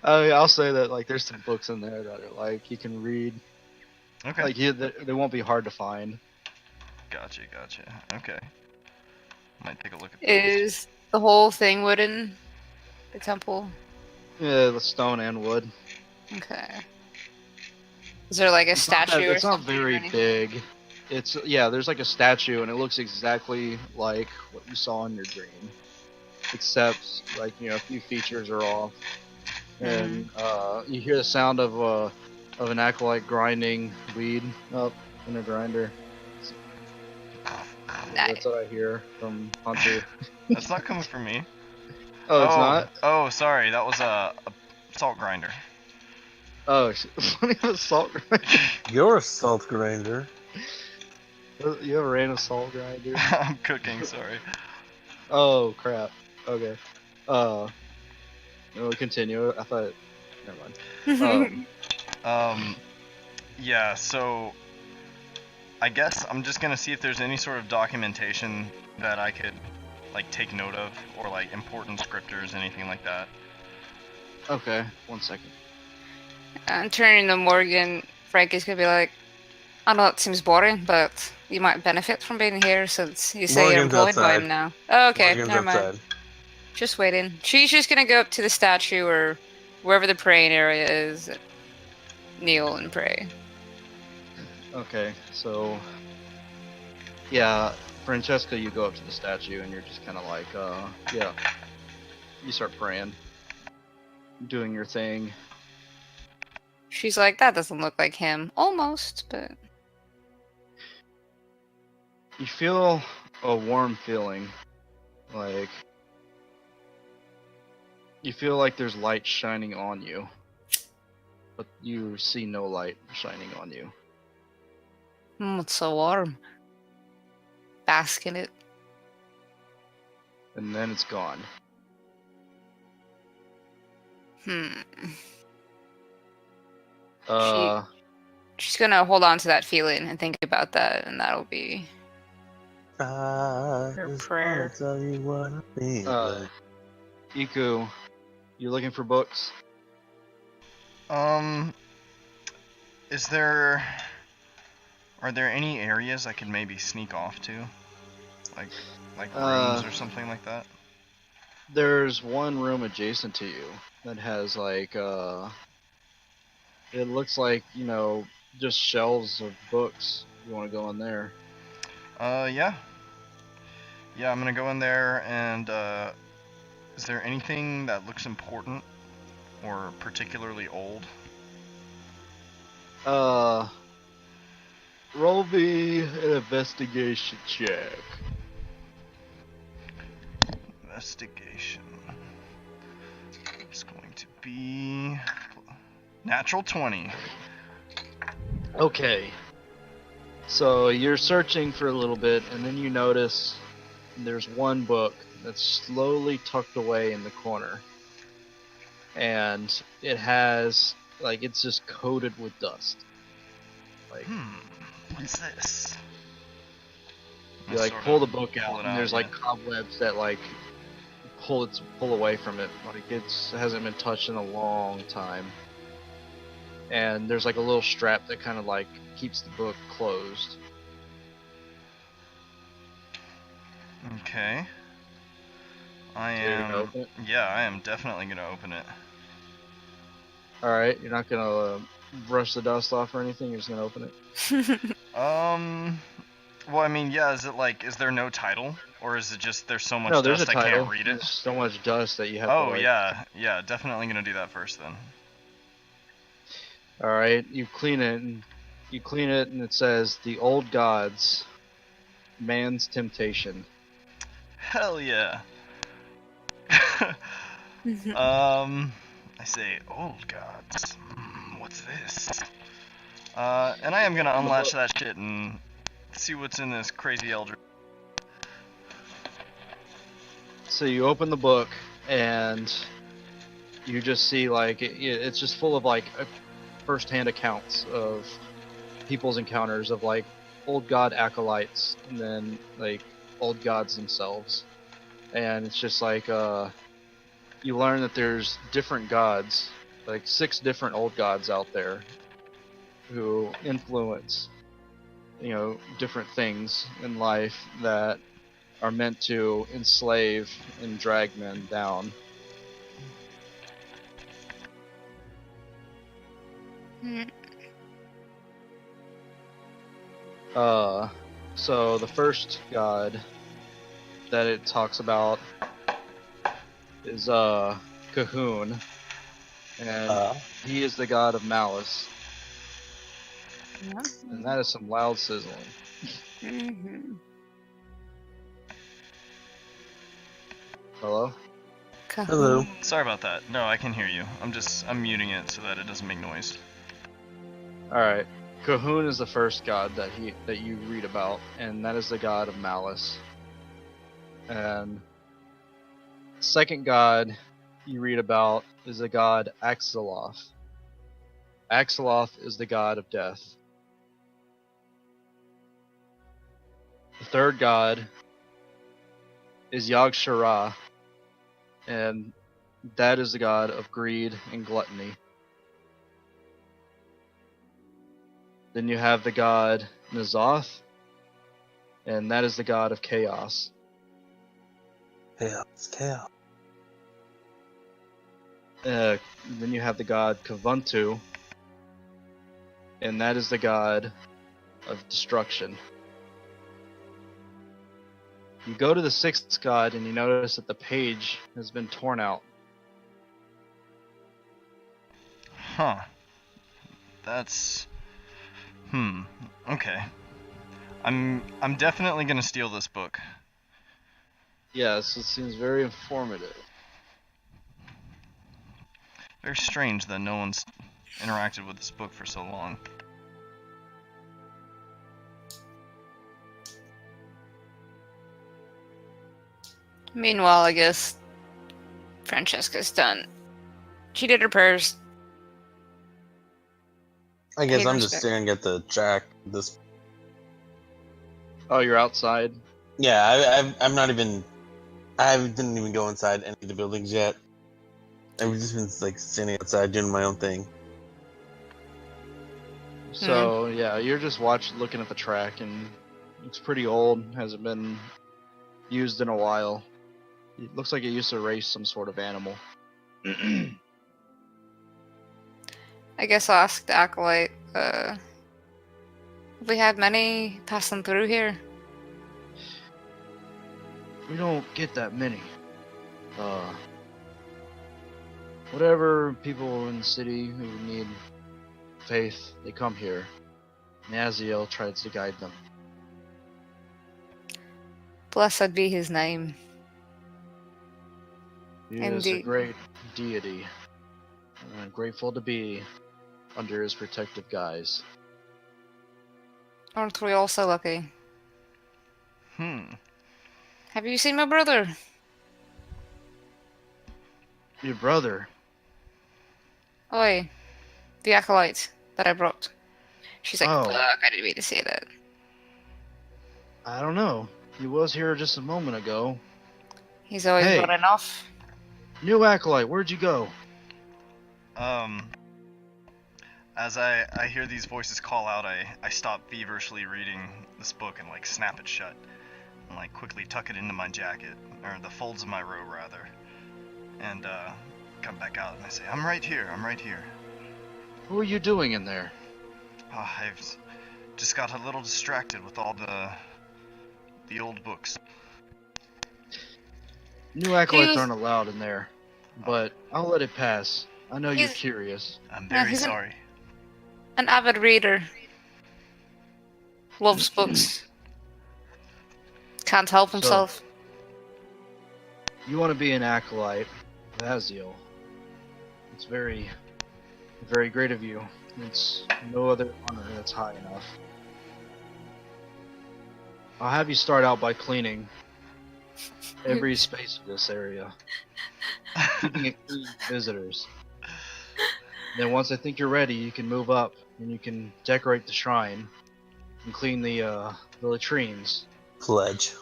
I'll say that like there's some books in there that are like you can read. Okay. Like they won't be hard to find. Gotcha. Okay. Might take a look at those. Is the whole thing wooden? The temple? Yeah, the stone and wood. Okay. Is there like a It's not statue or it's not something? or very anything? big. It's there's like a statue and it looks exactly like what you saw in your dream, except like a few features are off, and you hear the sound of an acolyte grinding weed up in a grinder. Nice. That's what I hear from Hunter. That's not coming from me. Oh, it's not. Oh, sorry. That was a salt grinder. Oh, what do you have a salt grinder? You're a salt grinder. You ever ran a salt grinder? I'm cooking. Sorry. Oh crap. Okay. We'll continue. I thought. Never mind. Yeah. So, I guess I'm just gonna see if there's any sort of documentation that I could, like, take note of, or like important scriptures, anything like that. Okay. 1 second. I'm turning to Morgan. Frank is gonna be like, I know it seems boring, but you might benefit from being here since you say you're Morgan's employed by outside. him now. Oh, okay, Morgan's never mind. outside. Just waiting. She's just gonna go up to the statue or wherever the praying area is, kneel and pray. Okay. So. Yeah, Francesca, you go up to the statue and you're just kind of like, yeah. You start praying, doing your thing. She's like, that doesn't look like him. Almost, but You feel a warm feeling, like you feel like there's light shining on you, but you see no light shining on you. it's so warm. bask in it. And then it's gone. She's gonna hold on to that feeling and think about that, and that'll be her prayer. Tell you what I feel like. Iku, you looking for books? Are there any areas I could maybe sneak off to? Like rooms or something like that? There's one room adjacent to you that has like it looks like, just shelves of books. You want to go in there? Yeah. Yeah, I'm gonna go in there and is there anything that looks important or particularly old? Roll me an investigation check. Investigation. It's going to be natural 20. Okay. So you're searching for a little bit, and then you notice there's one book that's slowly tucked away in the corner. And it has, it's just coated with dust. What's this? You pull the book out, and there's cobwebs that pull away from it. It hasn't been touched in a long time. And there's a little strap that kind of keeps the book closed. Okay. You're gonna open it? Yeah, I am definitely gonna open it. All right, you're not gonna brush the dust off or anything. You're just gonna open it. Well, I mean, yeah. Is there no title, or is it just there's so much No, there's dust a I title. can't read it? There's so much dust that you have Oh to yeah, definitely gonna do that first then. All right, you clean it, and it says the old gods, man's temptation. Hell yeah. I say, old gods. What's this? And I am gonna unlatch that shit and see what's in this crazy elder. So you open the book, and you just see it's just full of first-hand accounts of people's encounters of old god acolytes, and then old gods themselves. And it's just you learn that there's different gods, 6 different old gods out there who influence different things in life that are meant to enslave and drag men down. So the first god that it talks about is Cahoon, and he is the god of malice. Yeah. And that is some loud sizzling. Hello? Hello. Sorry about that. No, I can hear you. I'm muting it so that it doesn't make noise. Alright. Cahoon is the first god that you read about, and that is the god of malice. And the second god you read about is the god Axeloth. Axeloth is the god of death. The third god is Yog-Shara, and that is the god of greed and gluttony. Then you have the god Nazoth, and that is the god of chaos. Chaos. Then you have the god Kavuntu, and that is the god of destruction. You go to the 6th god and you notice that the page has been torn out. Huh. That's... Okay. I'm definitely gonna steal this book. Yes, it seems very informative. Very strange that no one's interacted with this book for so long. Meanwhile, I guess Francesca's done. She did her prayers. I guess Paid I'm just respect. staring at the track. This. Oh, you're outside. Yeah, I'm not even. Didn't even go inside any of the buildings yet. I've just been like standing outside doing my own thing. So yeah, you're just looking at the track, and it's pretty old. Hasn't been used in a while. It looks like it used to race some sort of animal. I guess I'll ask the Acolyte, have we had many passing through here? We don't get that many. Whatever people in the city who need faith, they come here. And Aziel tries to guide them. Blessed be his name. He is a Indeed. great deity. And I'm grateful to be under his protective guise. Aren't we all so lucky? Have you seen my brother? Your brother? Oi, the Acolyte that I brought. She's like, Oh. fuck, I didn't mean to say that. I don't know. He was here just a moment ago. He's always Hey. got enough. New Acolyte, where'd you go? As I hear these voices call out, I stop feverishly reading this book and like snap it shut and like quickly tuck it into my jacket, or the folds of my robe rather, and come back out and I say, I'm right here. Who are you doing in there? I've just got a little distracted with all the old books. New Acolytes was- aren't allowed in there, but I'll let it pass. I know you're He's- I'm curious. very he's an- sorry. An avid reader. Loves books. Can't help himself. You want to be an Acolyte of Aziel. It's very, very great of you. It's no other honor that's high enough. I'll have you start out by cleaning every space of this area. Keeping it clean for visitors. Then once I think you're ready, you can move up and you can decorate the shrine and clean the latrines. Pledge.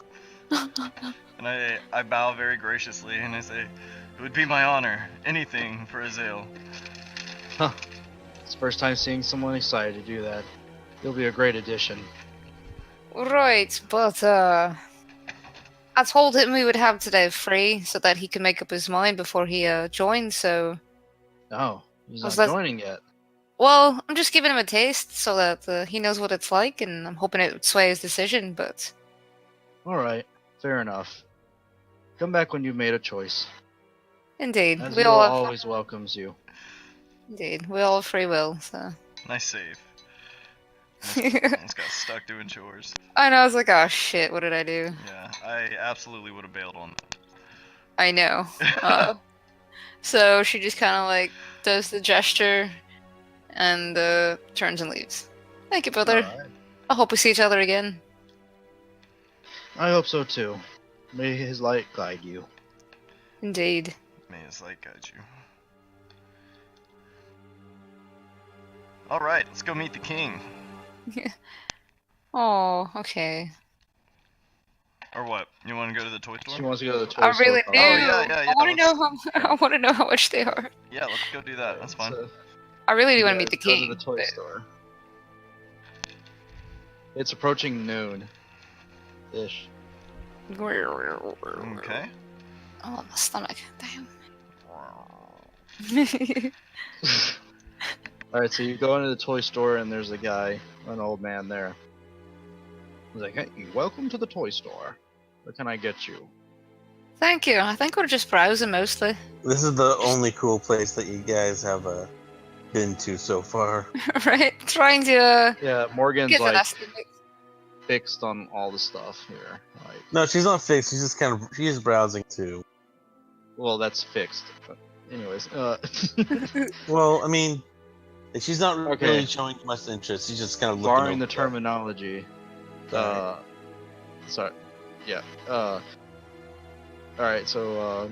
And I bow very graciously and I say, it would be my honor, anything for Azael. It's the first time seeing someone excited to do that. You'll be a great addition. Right, but I told him we would have today free so that he could make up his mind before he joined, so... Oh, he's Was not that- joining yet. Well, I'm just giving him a taste so that he knows what it's like, and I'm hoping it would sway his decision, but... Alright, fair enough. Come back when you've made a choice. Indeed, Aziel we all have... always welcomes you. Indeed, we all have free will, so... Nice save. Almost got stuck doing chores. I know, I was like, oh shit, what did I do? Yeah, I absolutely would have bailed on that. I know. So she just kind of like does the gesture and turns and leaves. Thank you, brother. Alright. I hope we see each other again. I hope so too. May his light guide you. Indeed. May his light guide you. Alright, let's go meet the king. Oh, okay. Or what? You want to go to the toy store? She wants to go to the toy I store. really do. Oh, yeah, I want to let's- know how. I want to know how much they are. Yeah, let's go do that. That's fine. So, I really do you want to meet the guys go king. to the toy but- store. It's approaching noon. Ish. Okay. Oh, my stomach. Damn. Alright, so you go into the toy store and there's a guy, an old man there. He's like, hey, welcome to the toy store. What can I get you? Thank you. I think we're just browsing mostly. This is the only cool place that you guys have been to so far. Right? Trying to Yeah, Morgan's get an like estimate. fixed on all the stuff here. Like, No, she's not fixed. She's just she's browsing too. well, that's fixed. But anyways, Well, I mean, she's not Okay. really showing much interest. She's just kind of looking. barring the over it. terminology. Sorry. Sorry. Yeah. All right, so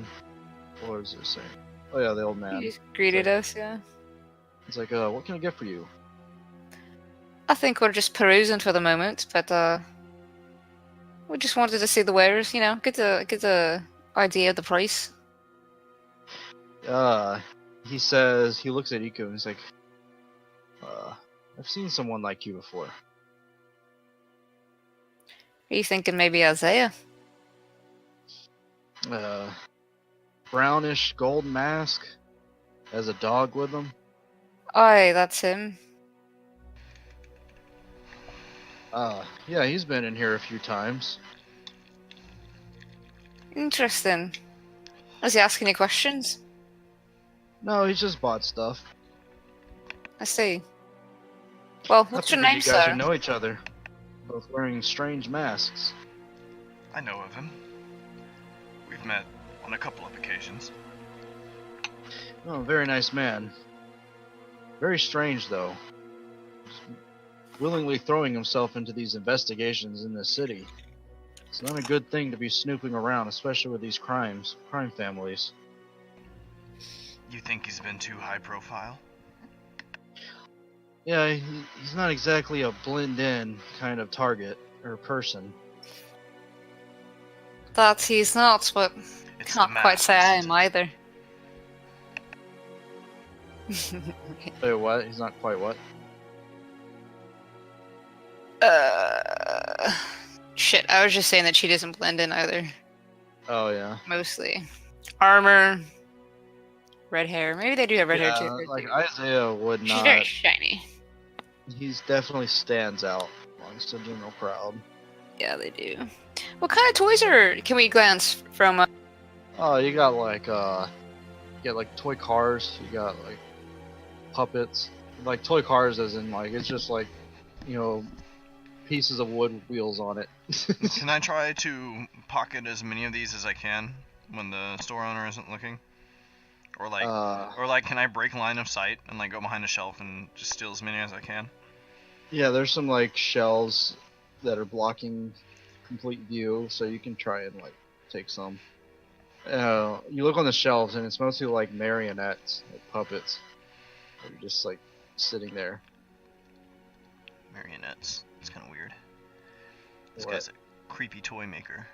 what was it saying? Oh yeah, the old man. He just greeted us, yeah. He's like, what can I get for you? I think we're just perusing for the moment, but we just wanted to see the wares, get the idea of the price. He says he looks at Iku and he's like, I've seen someone like you before. Are you thinking maybe Isaiah? Brownish gold mask, has a dog with him. Aye, that's him. Yeah, he's been in here a few times. Interesting. Was he asking you questions? No, he's just bought stuff. I see. Well, I what's your figured name, you guys sir? would know each other. Both wearing strange masks. I know of him. We've met on a couple of occasions. Oh, very nice man. Very strange, though. Willingly throwing himself into these investigations in this city. It's not a good thing to be snooping around, especially with these crime families. You think he's been too high profile? Yeah, he's not exactly a blend-in kind of target or person. That he's not, but It's can't the quite mask, say I isn't am it? either. Wait, what? He's not quite what? Shit, I was just saying that she doesn't blend in either. Oh, yeah. Mostly. Armor, red hair. Maybe they do have red hair Yeah, too. like Isaiah would She's very not. shiny. He's definitely stands out amongst the general crowd. Yeah, they do. What kind of toys can we glance from? Oh, you got like toy cars. You got like puppets. Like toy cars, as in like it's just like, pieces of wood with wheels on it. Can I try to pocket as many of these as I can when the store owner isn't looking? Or like, can I break line of sight and like go behind a shelf and just steal as many as I can? Yeah, there's some like shelves that are blocking complete view, so you can try and like take some. You look on the shelves and it's mostly like marionettes, like puppets. They're just like sitting there. Marionettes. It's kind of weird. This What? guy's a creepy toy maker.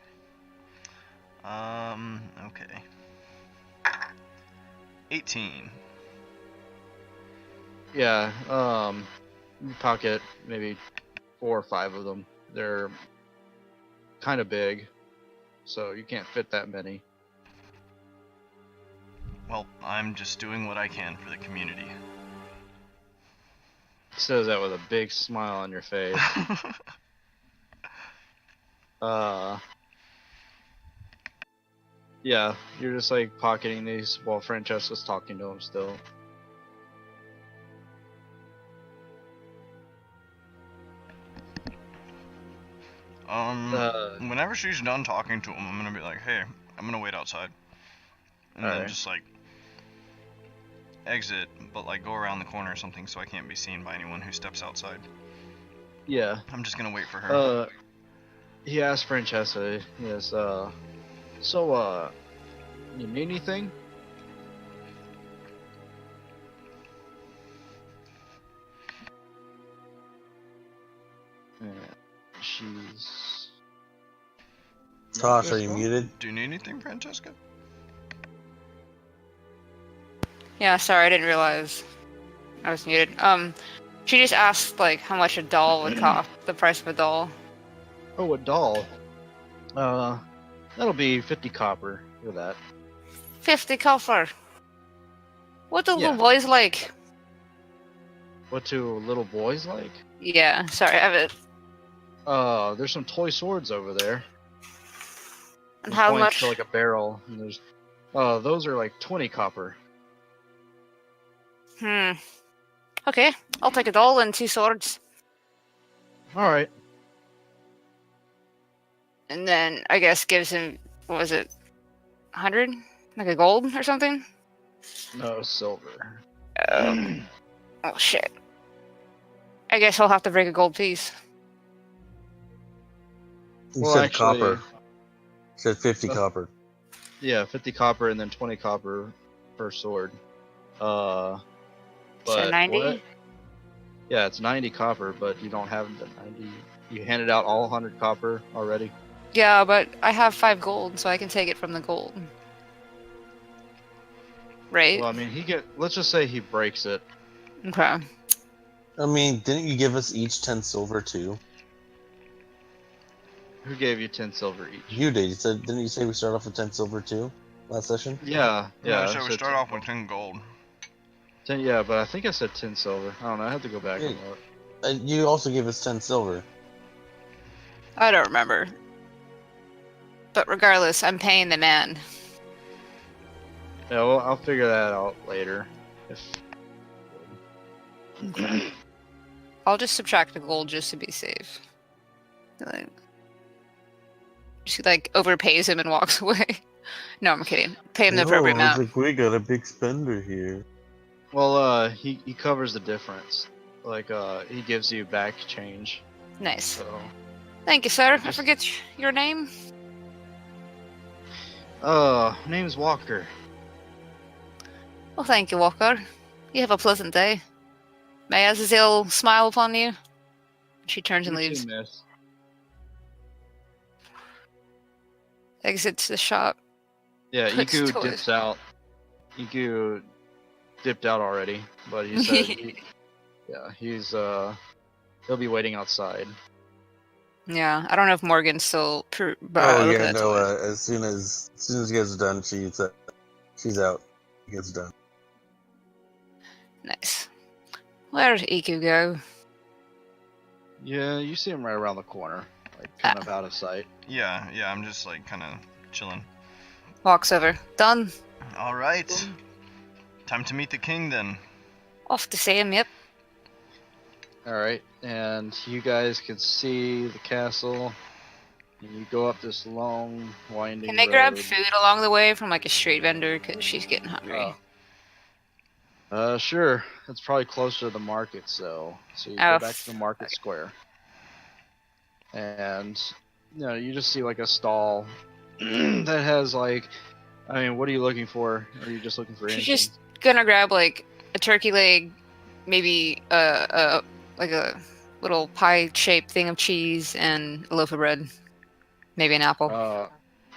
Okay. 18. Yeah, you pocket maybe 4 or 5 of them. They're kind of big, so you can't fit that many. Well, I'm just doing what I can for the community. Says that with a big smile on your face. Yeah, you're just like pocketing these while Francesca's talking to him still. Whenever she's done talking to him, I'm gonna be like, hey, I'm gonna wait outside. And then Alright. just like exit, but like go around the corner or something so I can't be seen by anyone who steps outside. Yeah. I'm just gonna wait for her. He asked Francesca, yes, you need anything? She's... Tosh, are you muted? Do you need anything, Francesca? Yeah, sorry, I didn't realize I was muted. She just asked like how much a doll would cost, the price of a doll. Oh, a doll. That'll be 50 copper for that. 50 copper. What do Yeah. little boys like? What do little boys like? Yeah, sorry, I have it. There's some toy swords over there. And He how points much? to like a barrel, and there's, those are like 20 copper. Okay, I'll take a doll and 2 swords. All right. And then I guess gives him, what was it, 100? Like a gold or something? No silver. Oh shit. I guess I'll have to break a gold piece. You Well, said actually- copper. You said 50 Uh, copper. Yeah, 50 copper and then 20 copper per sword. So But 90? what? Yeah, it's 90 copper, but you don't have the 90. You handed out all 100 copper already. Yeah, but I have 5 gold, so I can take it from the gold. Right? Well, I mean, let's just say he breaks it. Okay. I mean, didn't you give us each 10 silver too? Who gave you 10 silver each? You did. Didn't you say we start off with 10 silver too last session? Yeah, Yeah, I so we said start 10 off with 10 gold. 10, yeah, but I think I said 10 silver. I don't know. I have to go back Yeah. and look. You also gave us 10 silver. I don't remember. But regardless, I'm paying the man. Yeah, well, I'll figure that out later. If I'll just subtract the gold just to be safe. Like, she like overpays him and walks away. No, I'm kidding. Pay him the appropriate amount. like we got a big spender here. Well, he covers the difference. Like, he gives you back change. Nice. So, Thank you, sir. I forget your name. name's Walker. Well, thank you, Walker. You have a pleasant day. May Azazel smile upon you. She turns and You too, leaves. miss. Exits the shop. Yeah, Puts Iku toys- dips out. Iku dipped out already, but he said, he'll be waiting outside. Yeah, I don't know if Morgan's still. Oh looking yeah, at no. toys. As soon as he gets done, she's out. He gets done. Nice. Where did Iku go? Yeah, you see him right around the corner, like kind of out of sight. Yeah, I'm just like kind of chilling. Walks over. Done. All right, time to meet the king then. Off to see him, yep. Alright, and you guys can see the castle, and you go up this long, winding Can they road. grab food along the way from like a street vendor? Because she's getting hungry. Sure. It's probably closer to the market, so you Oh, go back to the market square. And, you just see like a stall that has like, I mean, what are you looking for? Or are you just looking for anything? She's just gonna grab like a turkey leg, maybe like a little pie-shaped thing of cheese and a loaf of bread, maybe an apple.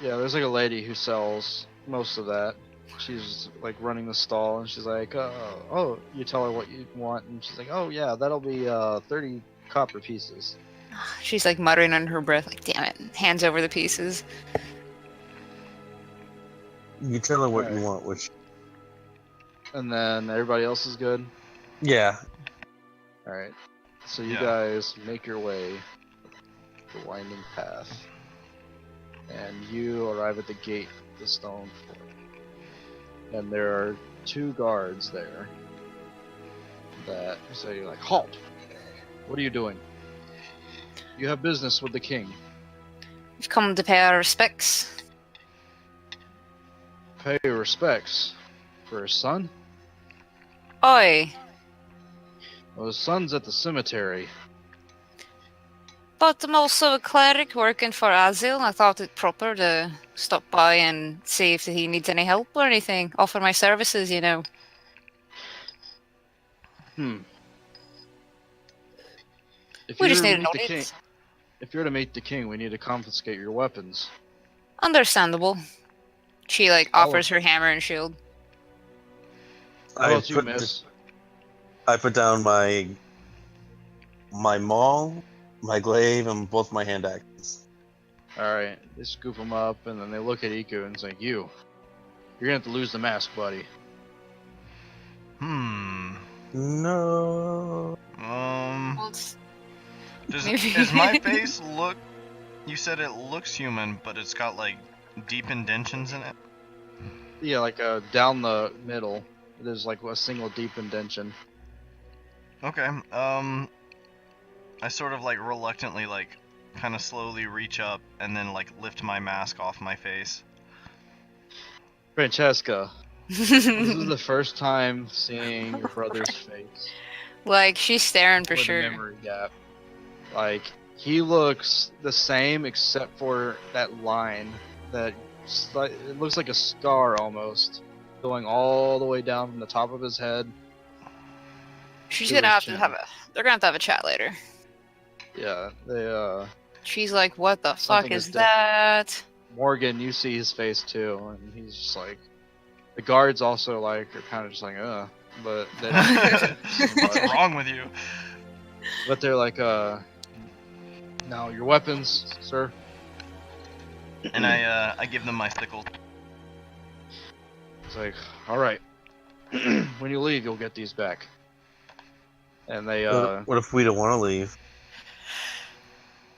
Yeah, there's like a lady who sells most of that. She's like running the stall, and she's like, oh, you tell her what you want, and she's like, oh yeah, that'll be 30 copper pieces. She's like muttering under her breath, like, damn it, hands over the pieces. You tell her what Alright. you want, which And then everybody else is good. yeah. Alright. So you Yeah. guys make your way the winding path. And you arrive at the gate of the stone fort. And there are 2 guards there that say, like, halt! What are you doing? You have business with the king. We've come to pay our respects. Pay your respects. For his son? Oi, Well, his son's at the cemetery. but I'm also a cleric working for Azil. I thought it proper to stop by and see if he needs any help or anything. Offer my services, you know. If We you're just to need to meet know the king, it. if you're to meet the king, we need to confiscate your weapons. Understandable. She like Oh. offers her hammer and shield. How about you, miss? I put down my maul, my glaive, and both my hand axes. Alright, they scoop him up, and then they look at Iku and say, you're gonna have to lose the mask, buddy. No. Well, it's- Does my face look? You said it looks human, but it's got like deep indentions in it. Yeah, like down the middle, there's like a single deep indention. Okay. I sort of like reluctantly like kind of slowly reach up and then like lift my mask off my face. Francesca, this is the first time seeing your brother's face. like she's staring for With sure. a memory gap. Like, he looks the same except for that line that it looks like a scar almost, going all the way down from the top of his head. She's To gonna his have to chin. they're gonna have to have a chat later. Yeah, they She's like, what the fuck Something is is different. that? Morgan, you see his face too, and he's just like, the guards also like are kind of just like, but they don't seem What's much. wrong with you? But they're like, now your weapons, sir. And I give them my sickle. It's like, all right, when you leave, you'll get these back. And they What if we don't want to leave?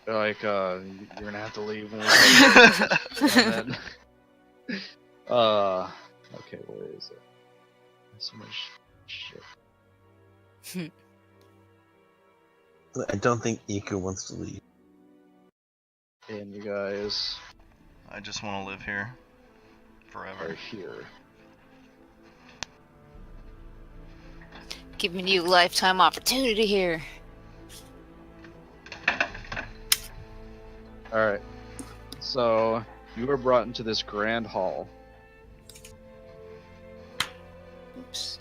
they're like, you're gonna have to leave when we take it. And then, okay, where is it? There's so much shit. I don't think Iku wants to leave. And you guys I just want to live here are forever. here. Giving you lifetime opportunity here. All right. So you were brought into this grand hall. Oops.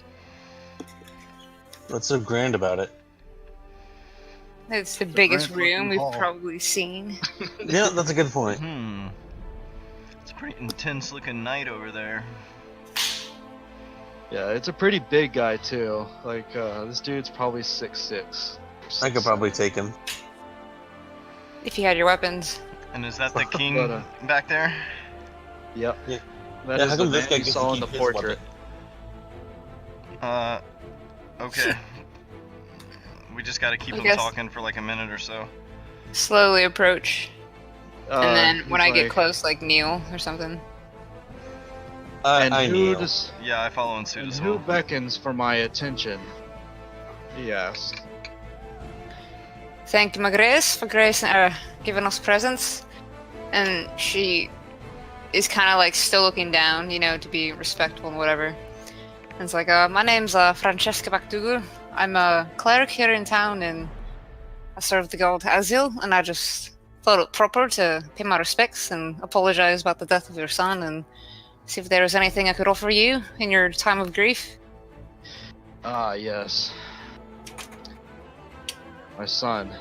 What's so grand about it? It's the biggest grand room fucking we've hall. probably seen. Yeah, that's a good point. It's a pretty intense looking night over there. Yeah, it's a pretty big guy too. Like this dude's probably 6'6". I could probably take him. If you had your weapons. And is that the king But, back there? Yep. Yeah. That Yeah, is how the come this man guy you gets saw to in the keep his portrait. weapon? Okay. We just gotta keep I him guess- talking for like a minute or so. Slowly approach. And then when he's I get like, close, like kneel or something. And I who kneel. does, Yeah, I follow in suit and as who well. beckons for my attention? He asked. Thank you, my grace, for giving us presents. And she is kind of like still looking down, to be respectful and whatever. And it's like, my name's Francesca MacDougall. I'm a cleric here in town, and I serve the god Azil, and I just thought it proper to pay my respects and apologize about the death of your son, and see if there is anything I could offer you in your time of grief. Ah, yes. My son.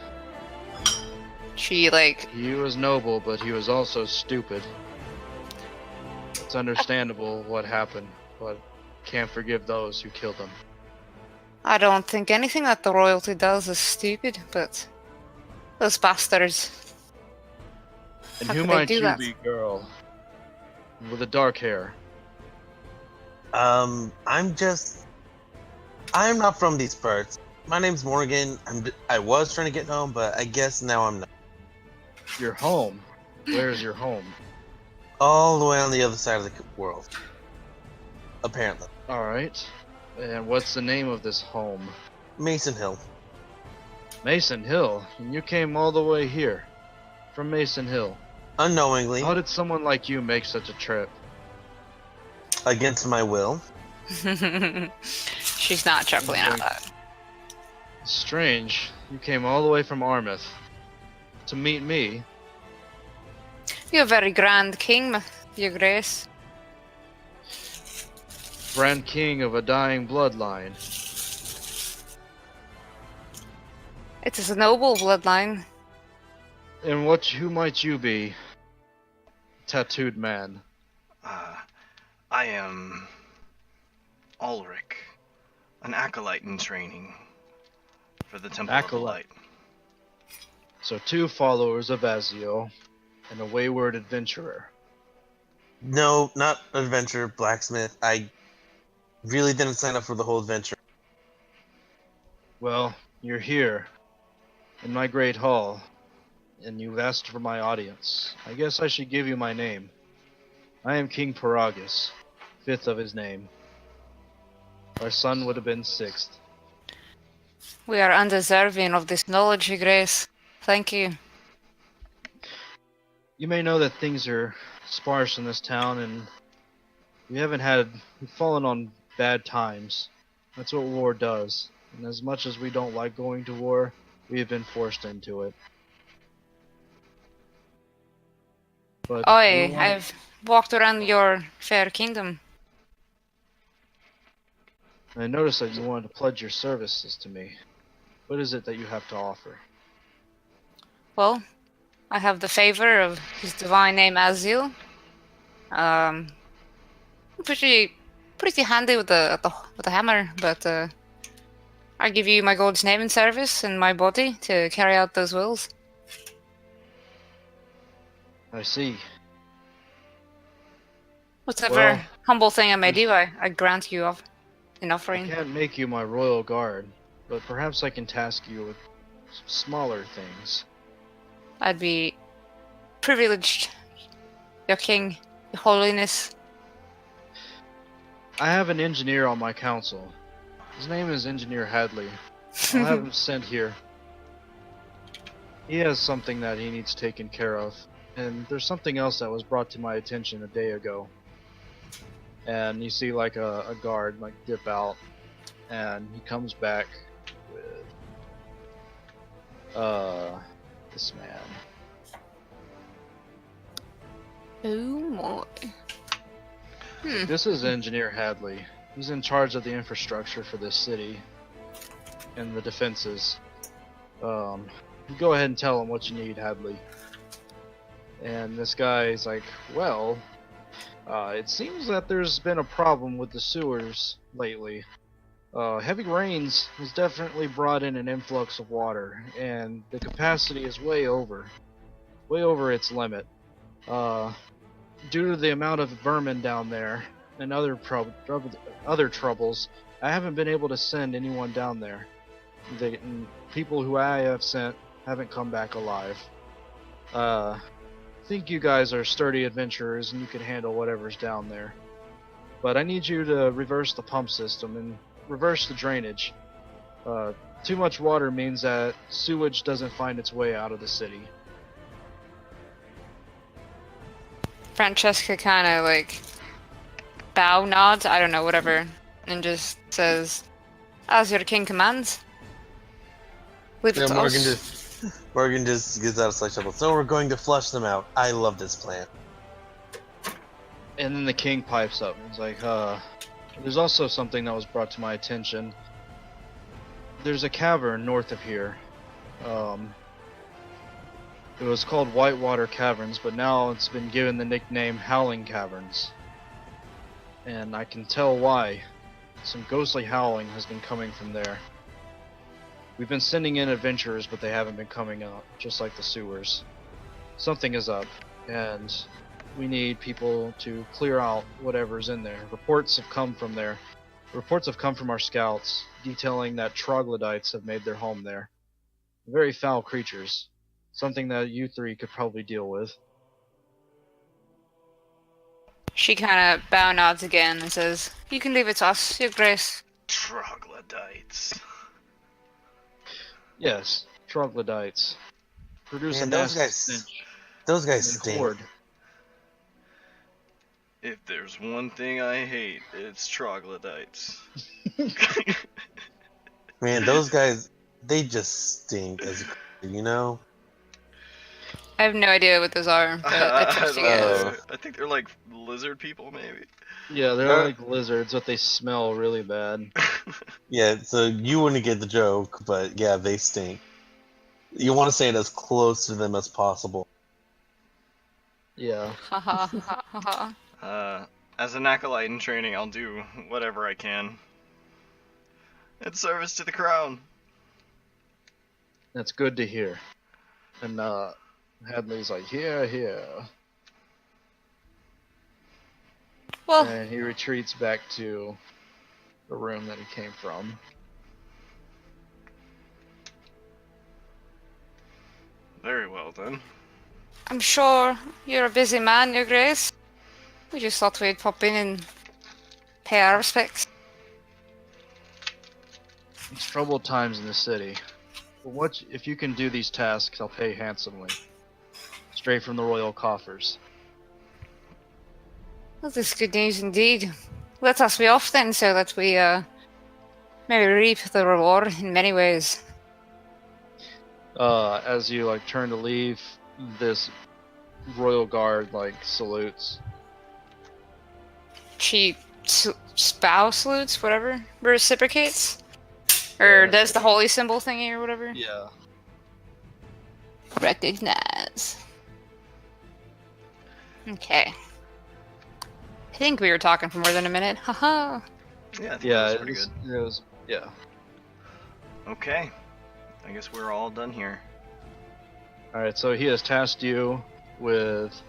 She, He was noble, but he was also stupid. It's understandable what happened, but can't forgive those who killed him. I don't think anything that the royalty does is stupid, but those bastards. And How who could they might do you that? be, girl? With the dark hair. I'm not from these parts. My name's Morgan. I was trying to get home, but I guess now I'm not. Your home? Where's your home? All the way on the other side of the world. Apparently. Alright. And what's the name of this home? Mason Hill. Mason Hill. And you came all the way here. From Mason Hill. Unknowingly, How did someone like you make such a trip? against my will. She's not chuckling at that. Strange. You came all the way from Armouth. To meet me. You're a very grand king, your grace. Grand King of a dying bloodline. It is a noble bloodline. And who might you be? Tattooed man. I am Ulrich, an acolyte in training for the Temple of the Acolyte. Light. So 2 followers of Azio, and a wayward adventurer. No, not adventure, blacksmith. I really didn't sign up for the whole adventure. Well, you're here, in my great hall, and you've asked for my audience. I guess I should give you my name. I am King Paragus, 5th of his name. Our son would have been 6th. We are undeserving of this knowledge, your grace. Thank you. You may know that things are sparse in this town, and we've fallen on bad times. That's what war does. And as much as we don't like going to war, we have been forced into it. But Oi, I've walked around your fair kingdom. I noticed that you wanted to pledge your services to me. What is it that you have to offer? Well, I have the favor of his divine name Azil. I'm pretty handy with the hammer, but I give you my gold's name and service and my body to carry out those wills. I see. Whatever Well, humble thing I may do, I grant you of an I offering. can't make you my royal guard, but perhaps I can task you with smaller things. I'd be privileged, your king, your holiness. I have an engineer on my council. His name is Engineer Hadley. I'll have him sent here. He has something that he needs taken care of. And there's something else that was brought to my attention a day ago. And you see like a guard like dip out, and he comes back with this man. Oh my. This is Engineer Hadley. He's in charge of the infrastructure for this city and the defenses. You go ahead and tell him what you need, Hadley. And this guy's like, well, it seems that there's been a problem with the sewers lately. Heavy rains has definitely brought in an influx of water, and the capacity is way over its limit. Due to the amount of vermin down there and other troubles, I haven't been able to send anyone down there. The people who I have sent haven't come back alive. I think you guys are sturdy adventurers and you can handle whatever's down there. But I need you to reverse the pump system and reverse the drainage. Too much water means that sewage doesn't find its way out of the city. Francesca kind of like bow nods, I don't know, whatever, and just says, "As your king commands." Leave it to us. Morgan just gives out a slight chuckle. So we're going to flush them out. I love this plan. And then the king pipes up and he's like, there's also something that was brought to my attention. There's a cavern north of here. It was called Whitewater Caverns, but now it's been given the nickname Howling Caverns. And I can tell why. Some ghostly howling has been coming from there. We've been sending in adventurers, but they haven't been coming out, just like the sewers. Something is up, and we need people to clear out whatever's in there. Reports have come from there. Reports have come from our scouts, detailing that troglodytes have made their home there. Very foul creatures. Something that you three could probably deal with. She kind of bow nods again and says, "You can leave it to us, your grace." Troglodytes. Yes, troglodytes. Produce Man, a those nasty guys- stench. Those guys They stink. hoard. If there's one thing I hate, it's troglodytes. Man, those guys, they just stink as a creature, you know? I have no idea what those are, but I trust you guys. I think they're like lizard people, maybe. Yeah, they're like lizards, but they smell really bad. Yeah, so you wouldn't get the joke, but yeah, they stink. You want to say it as close to them as possible. Yeah. Ha ha ha ha ha. As an acolyte in training, I'll do whatever I can. In service to the crown. That's good to hear. And Hadley's like, yeah. Well, And he retreats back to the room that he came from. Very well then. I'm sure you're a busy man, your grace. We just thought we'd pop in and pay our respects. It's troubled times in the city. But if you can do these tasks, I'll pay handsomely. Straight from the royal coffers. Well, this is good news indeed. Let us be off then, so that we maybe reap the reward in many ways. As you turn to leave, this royal guard like salutes. She bow salutes, whatever. Reciprocates? Or Yeah. does the holy symbol thingy or whatever? Yeah. Recognize. Okay. I think we were talking for more than a minute. Haha. Yeah, I think Yeah, that was it pretty was, good. it was. Yeah. Okay. I guess we're all done here. All right. So he has tasked you with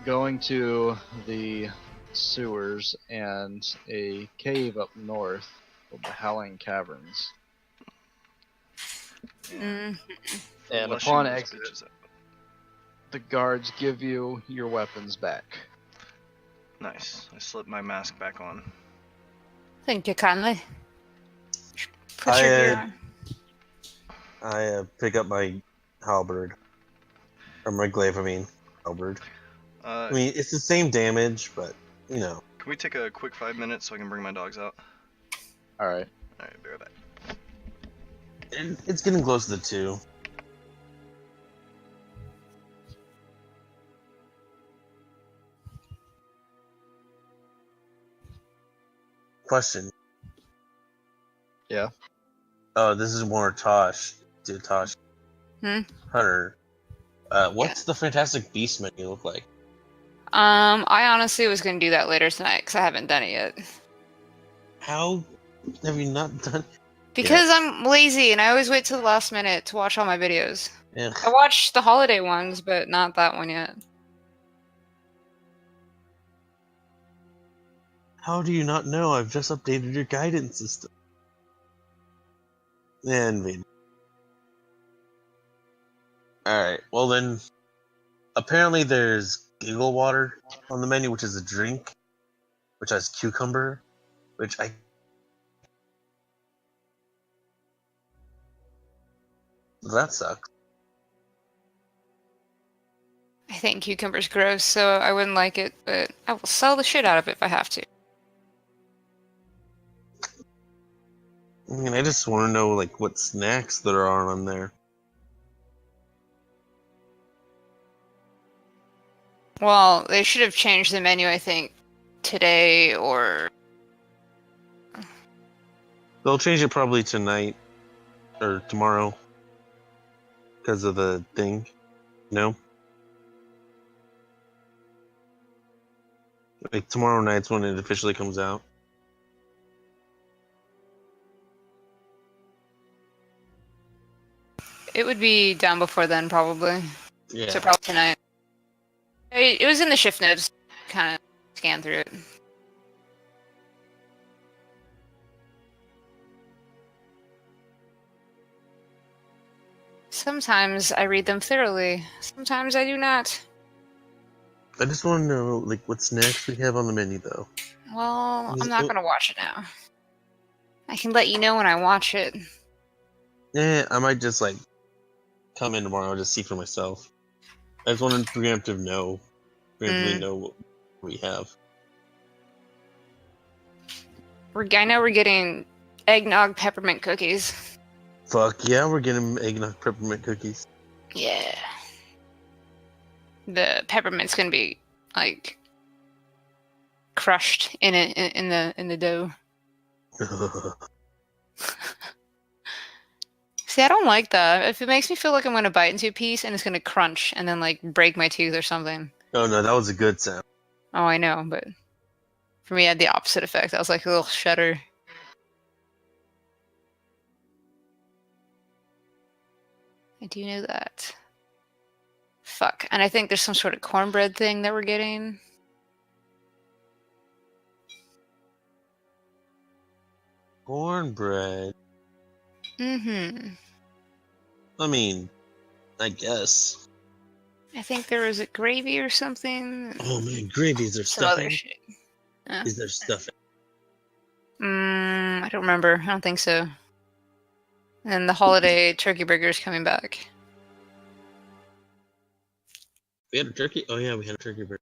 going to the sewers and a cave up north called the Howling Caverns. Mm. And Flushing upon those exit, bitches out. the guards give you your weapons back. Nice. I slipped my mask back on. Thank you kindly. Put I, your gear on. I pick up my halberd. Or my glaive, halberd. I mean, it's the same damage, but, you know. Can we take a quick 5 minutes so I can bring my dogs out? All right. Alright, be right back. It's getting close to the 2. Question. Yeah. Oh, this is more Tosh. Dude, Tosh. Hunter. What's the Fantastic Beast menu look like? I honestly was gonna do that later tonight because I haven't done it yet. How have you not done? Because I'm lazy and I always wait till the last minute to watch all my videos. Yeah. I watched the holiday ones, but not that one yet. How do you not know? I've just updated your guidance system. And alright, well then, apparently there's giggle water on the menu, which is a drink, which has cucumber, which that sucks. I think cucumber's gross, so I wouldn't like it, but I will sell the shit out of it if I have to. I mean, I just want to know, like, what snacks there are on there. Well, they should have changed the menu, I think, today or... They'll change it probably tonight or tomorrow because of the thing. No? Like, tomorrow night's when it officially comes out. It would be done before then, probably. Yeah. So probably tonight. It was in the shift notes. Kind of scan through it. Sometimes I read them thoroughly. Sometimes I do not. I just want to know, like, what snacks we have on the menu, though. Well, I'm not gonna watch it now. I can let you know when I watch it. Yeah, I might just, like, come in tomorrow and just see for myself. I just want to preemptively know what we have. I know we're getting eggnog peppermint cookies. Fuck yeah, we're getting eggnog peppermint cookies. Yeah. The peppermint's gonna be like crushed in it in the dough. See, I don't like that. If it makes me feel like I'm gonna bite into a piece and it's gonna crunch and then like break my tooth or something. Oh no, that was a good sound. Oh, I know, but for me, it had the opposite effect. I was like, ugh, shudder. I do know that. Fuck. And I think there's some sort of cornbread thing that we're getting. Cornbread. Mm-hmm. I mean, I guess. I think there was a gravy or something. Oh man, gravy, is there Some other stuffing? shit. Is there stuffing? I don't remember. I don't think so. And the holiday turkey burger is coming back. We had a turkey? Oh yeah, we had a turkey burger.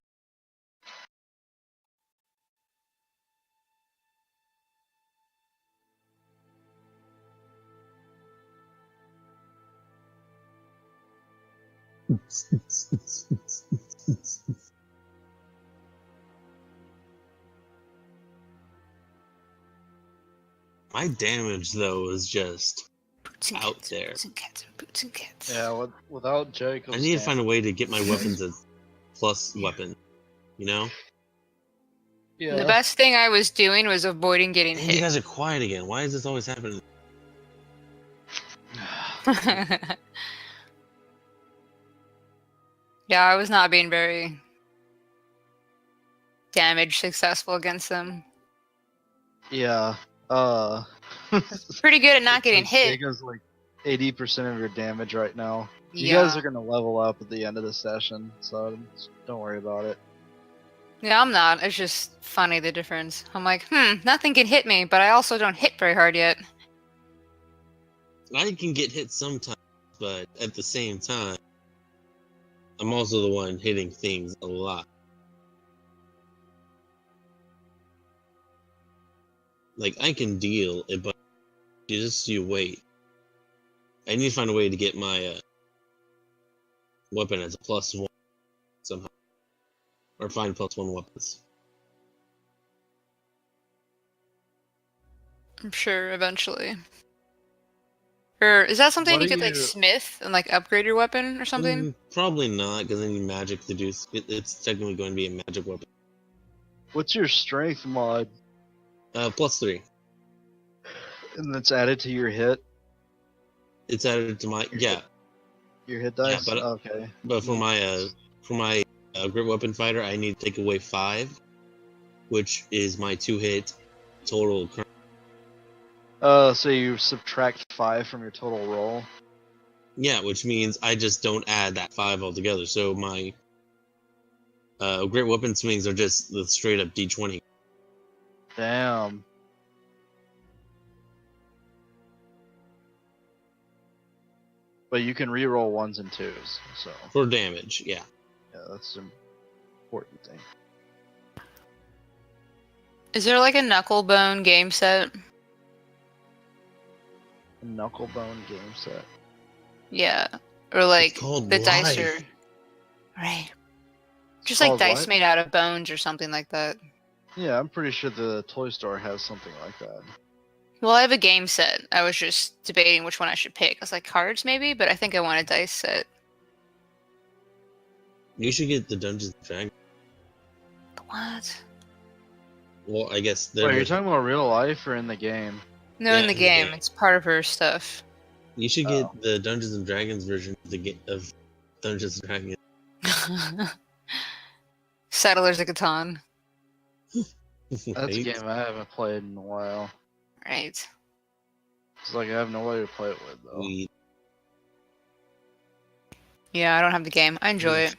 My damage though is just Boots and out cats, there. boots and cats, boots and cats. Yeah, without Jacob's I need to find a way to get my damage- weapons as plus weapon. You know? Yeah. The best thing I was doing was avoiding getting And you hit. guys are quiet again. Why is this always happening? Yeah, I was not being very damage successful against them. Yeah. Pretty good at not getting hit. Jacob's like 80% of your damage right now. You Yeah. guys are gonna level up at the end of the session, so don't worry about it. Yeah, I'm not. It's just funny, the difference. I'm like, nothing can hit me, but I also don't hit very hard yet. I can get hit sometimes, but at the same time, I'm also the one hitting things a lot. Like, I can deal it, but you wait. I need to find a way to get my weapon as a +1 somehow. Or find +1 weapons. I'm sure eventually. Or is that something What you are could like you- smith and like upgrade your weapon or something? Probably not, because I need magic to do. It's technically going to be a magic weapon. What's your strength mod? +3. And that's added to your hit? It's added to my Your hit Yeah, dice? but- Okay. But for my grip weapon fighter, I need to take away 5, which is my 2-hit total. So you subtract 5 from your total roll? Yeah, which means I just don't add that 5 altogether. So my great weapon swings are just the straight up D20. Damn. But you can reroll 1s and 2s, so For damage, yeah. yeah, that's an important thing. Is there like a knucklebone game set? A knucklebone game set. Yeah. Or like called the dice Life. are right. It's Just like called dice what? made out of bones or something like that. Yeah, I'm pretty sure the toy store has something like that. Well, I have a game set. I was just debating which one I should pick. I was like cards maybe, but I think I want a dice set. You should get the Dungeons and Dragons. What? Well, I guess Wait, are you talking about real life or in the game? No, Yeah, in the game. It's part of her stuff. you should get the Dungeons and Dragons version of of Dungeons and Dragons. Settlers of Catan. That's a Right? game I haven't played in a while. Right. It's like I have no way to play it with though. Yeah, I don't have the game. I enjoy it.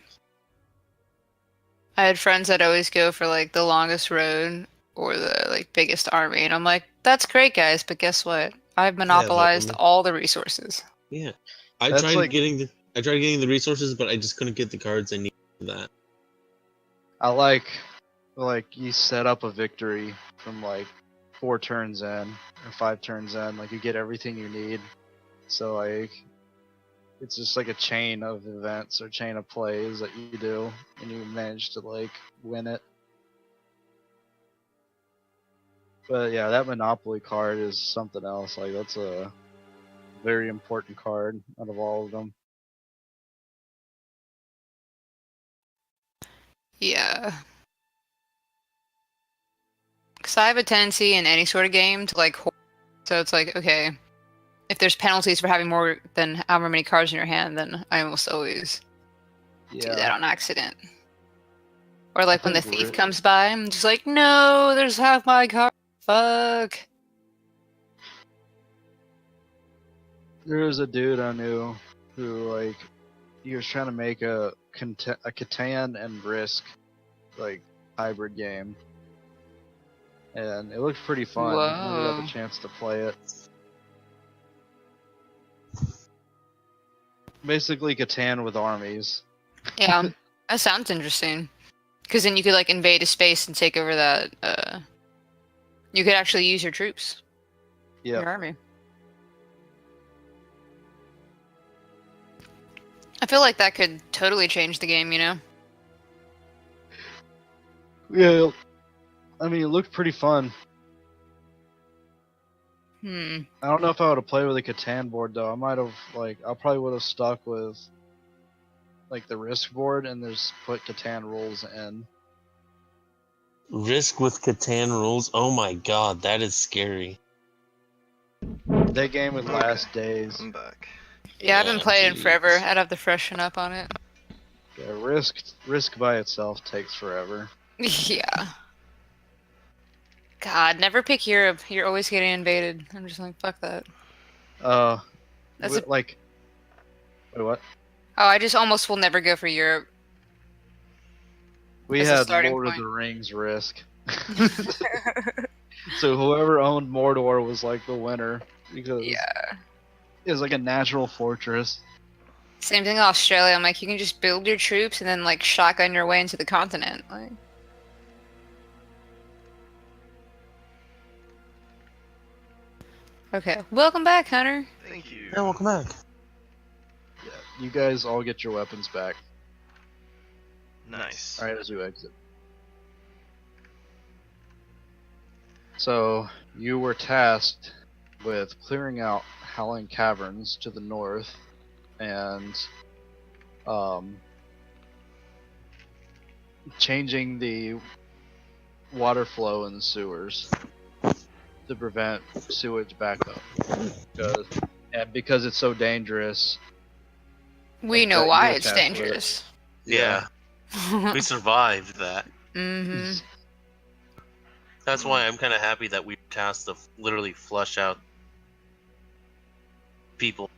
I had friends that always go for like the longest road or the like biggest army, and I'm like, that's great, guys, but guess what? I've monopolized me. all the resources. Yeah, I That's tried like- getting the resources, but I just couldn't get the cards I needed for that. I like you set up a victory from like 4 turns in or 5 turns in, like you get everything you need. So like it's just like a chain of events or chain of plays that you do and you manage to like win it. But yeah, that Monopoly card is something else. Like that's a very important card out of all of them. Yeah. Because I have a tendency in any sort of game to like hoard. So it's like, okay, if there's penalties for having more than however many cards in your hand, then I almost always do that on accident. Or like when the think thief we're- comes by, I'm just like, no, there's half my card. Fuck. There was a dude I knew who like he was trying to make a Catan and Risk like hybrid game, and it looked pretty fun. I never got Whoa. the chance to play it. Basically, Catan with armies. Yeah, that sounds interesting. Because then you could like invade a space and take over that. You could actually use your troops. Yeah. Your army. I feel like that could totally change the game, you know? Yeah, I mean, it looked pretty fun. Hmm. I don't know if I would have played with a Catan board though. I might have I probably would have stuck with like the Risk board and just put Catan rules in. Risk with Catan rules. Oh my god, that is scary. That game would last days. I'm back. Yeah, I haven't played in jeez. forever. I'd have to freshen up on it. Yeah, Risk by itself takes forever. Yeah. God, never pick Europe. You're always getting invaded. I'm just like, fuck that. That's That's a- wait, what? Oh, I just almost will never go for Europe. We As a had starting Lord point. of the Rings Risk. So whoever owned Mordor was like the winner because Yeah. it was like a natural fortress. Same thing in Australia. I'm like, you can just build your troops and then like shotgun your way into the continent. Like, okay, welcome back, Hunter. Thank you. Yeah, welcome back. Yeah, you guys all get your weapons back Nice. right as you exit. So you were tasked with clearing out Howling Caverns to the north and changing the water flow in the sewers to prevent sewage backup. Because it's so dangerous. We Like know that, why you're it's attached with it. dangerous. Yeah, we survived that. Mm-hmm. That's why I'm kind of happy that we were tasked to literally flush out people.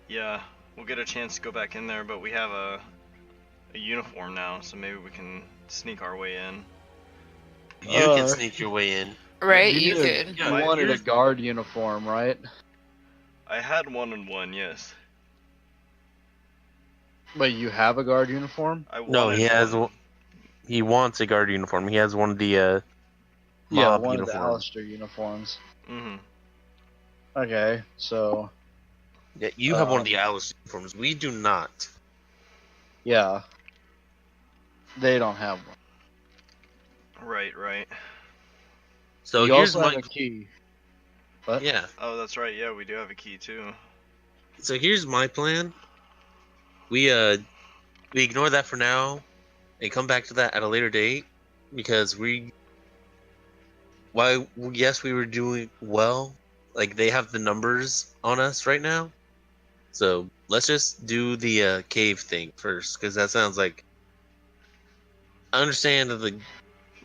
Yeah, we'll get a chance to go back in there, but we have a uniform now, so maybe we can sneak our way in. You can sneak your way in. Right, you needed- could. You Yeah, wanted a guard uniform, right? I had one and one, yes. But you have a guard uniform? I No, wanted he has. one. He wants a guard uniform. He has one of the mob one of the uniforms. Alistair uniforms. Mm-hmm. Okay, so Yeah, you have one of the Alice uniforms. We do not. yeah, they don't have one. Right. So you here's also my have a key. What? yeah. Oh, that's right. Yeah, we do have a key too. So here's my plan. We ignore that for now, and come back to that at a later date, because yes, we were doing well. Like, they have the numbers on us right now. So let's just do the cave thing first, because that sounds like. I understand that the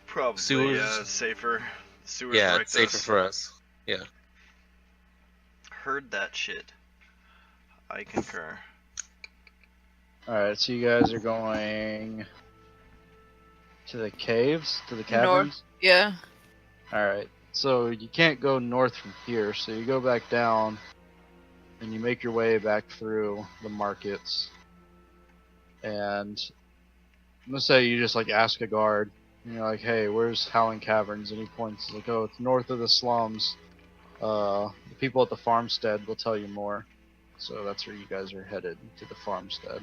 Probably, Sewers. yeah, safer. Sewers yeah, wrecked it's safer us. for us. Yeah. Heard that shit. I concur. Alright, so you guys are going to the caves? To the North. caverns? Yeah. Alright, so you can't go north from here, so you go back down and you make your way back through the markets. And I'm gonna say you just like ask a guard, and you're like, hey, where's Howling Caverns? And he points, like, oh, it's north of the slums. The people at the farmstead will tell you more. So that's where you guys are headed, to the farmstead.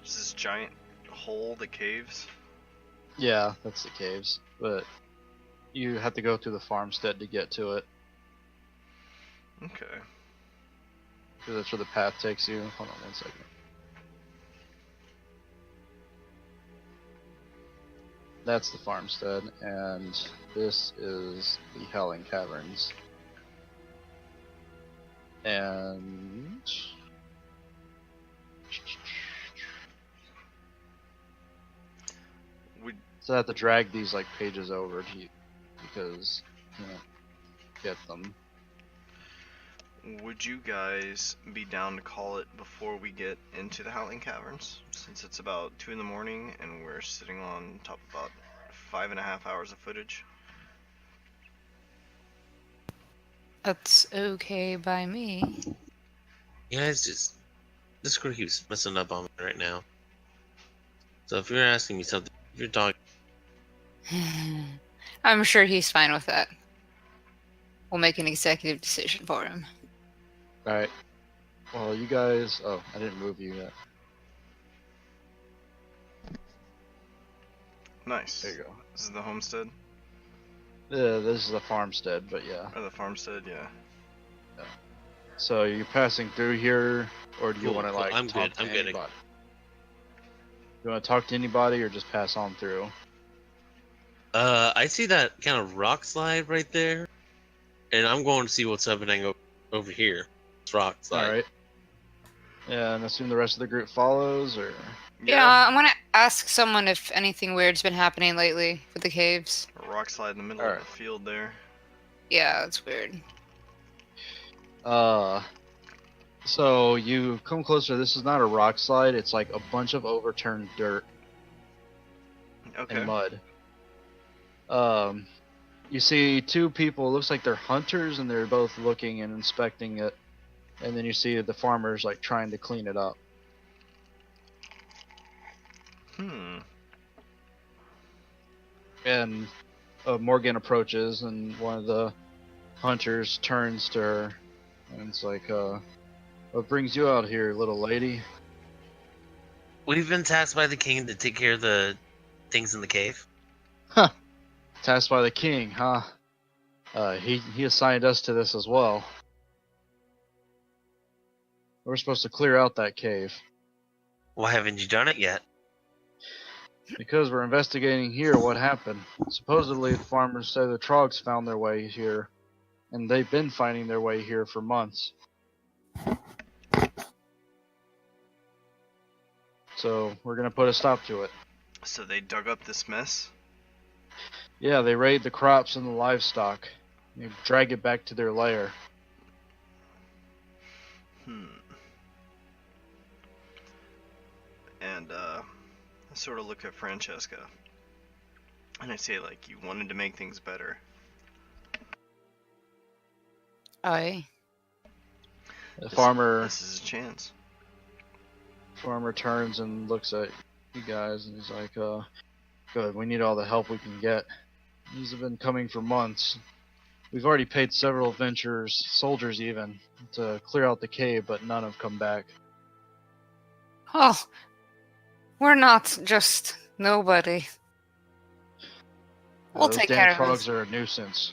Is this giant hole the caves? Yeah, that's the caves, but you have to go through the farmstead to get to it, Okay. because that's where the path takes you. Hold on one second. That's the farmstead, and this is the Howling Caverns. And Would so I have to drag these like pages over to you because you can't get them. Would you guys be down to call it before we get into the Howling Caverns? Since it's about 2 in the morning and we're sitting on top of about 5.5 hours of footage. That's okay by me. You guys just Discord keeps messing up on me right now. So if you're asking me something, if you're talking, I'm sure he's fine with that. we'll make an executive decision for him. Alright. Well, you guys... Oh, I didn't move you yet. Nice. There you go. This is the homestead? Yeah, this is the farmstead, but yeah. Or the farmstead, yeah. So you're passing through here, or do you Cool, want to cool. like I'm talk good, to I'm good. anybody? You want to talk to anybody, or just pass on through? I see that kind of rock slide right there, and I'm going to see what's happening over here. It's rock slide. All right. Yeah, and assume the rest of the group follows, or Yeah, I'm gonna ask someone if anything weird's been happening lately with the caves. A rock slide in the middle Alright. of the field there. Yeah, that's weird. So you come closer. This is not a rock slide. It's like a bunch of overturned dirt Okay. and mud. You see two people. It looks like they're hunters, and they're both looking and inspecting it. And then you see the farmers like trying to clean it up. And Morgan approaches, and one of the hunters turns to her, and it's like, "What brings you out here, little lady?" We've been tasked by the king to take care of the things in the cave. Huh. Tasked by the king, huh? He assigned us to this as well. We're supposed to clear out that cave. Why haven't you done it yet? Because we're investigating here what happened. Supposedly the farmers say the Trogs found their way here, and they've been finding their way here for months. So we're gonna put a stop to it. So they dug up this mess? Yeah, they raid the crops and the livestock. They drag it back to their lair. And I sort of look at Francesca, and I say, like, you wanted to make things better. Aye. The farmer This is a chance. turns and looks at you guys, and he's like, good, we need all the help we can get. These have been coming for months. We've already paid several adventurers, soldiers even, to clear out the cave, but none have come back. Oh, we're not just nobody. We'll Those take damn care of Trogs this. are a nuisance.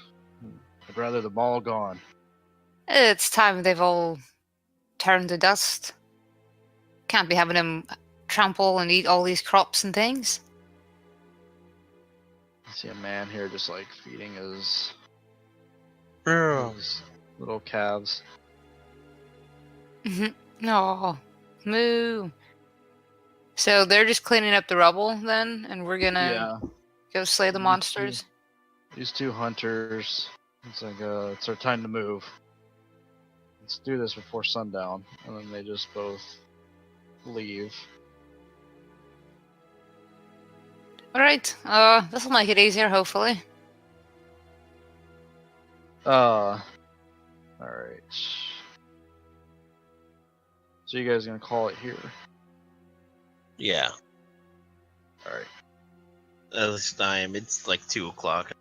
I'd rather them all gone. It's time they've all turned to dust. Can't be having them trample and eat all these crops and things. I see a man here just like feeding his little calves. No, moo. So they're just cleaning up the rubble then, and we're gonna go slay the monsters. These two hunters. It's like it's our time to move. Let's do this before sundown, and then they just both leave. All right. This will make it easier, hopefully. All right. So you guys gonna call it here? Yeah. All right. At this time, it's like 2 o'clock.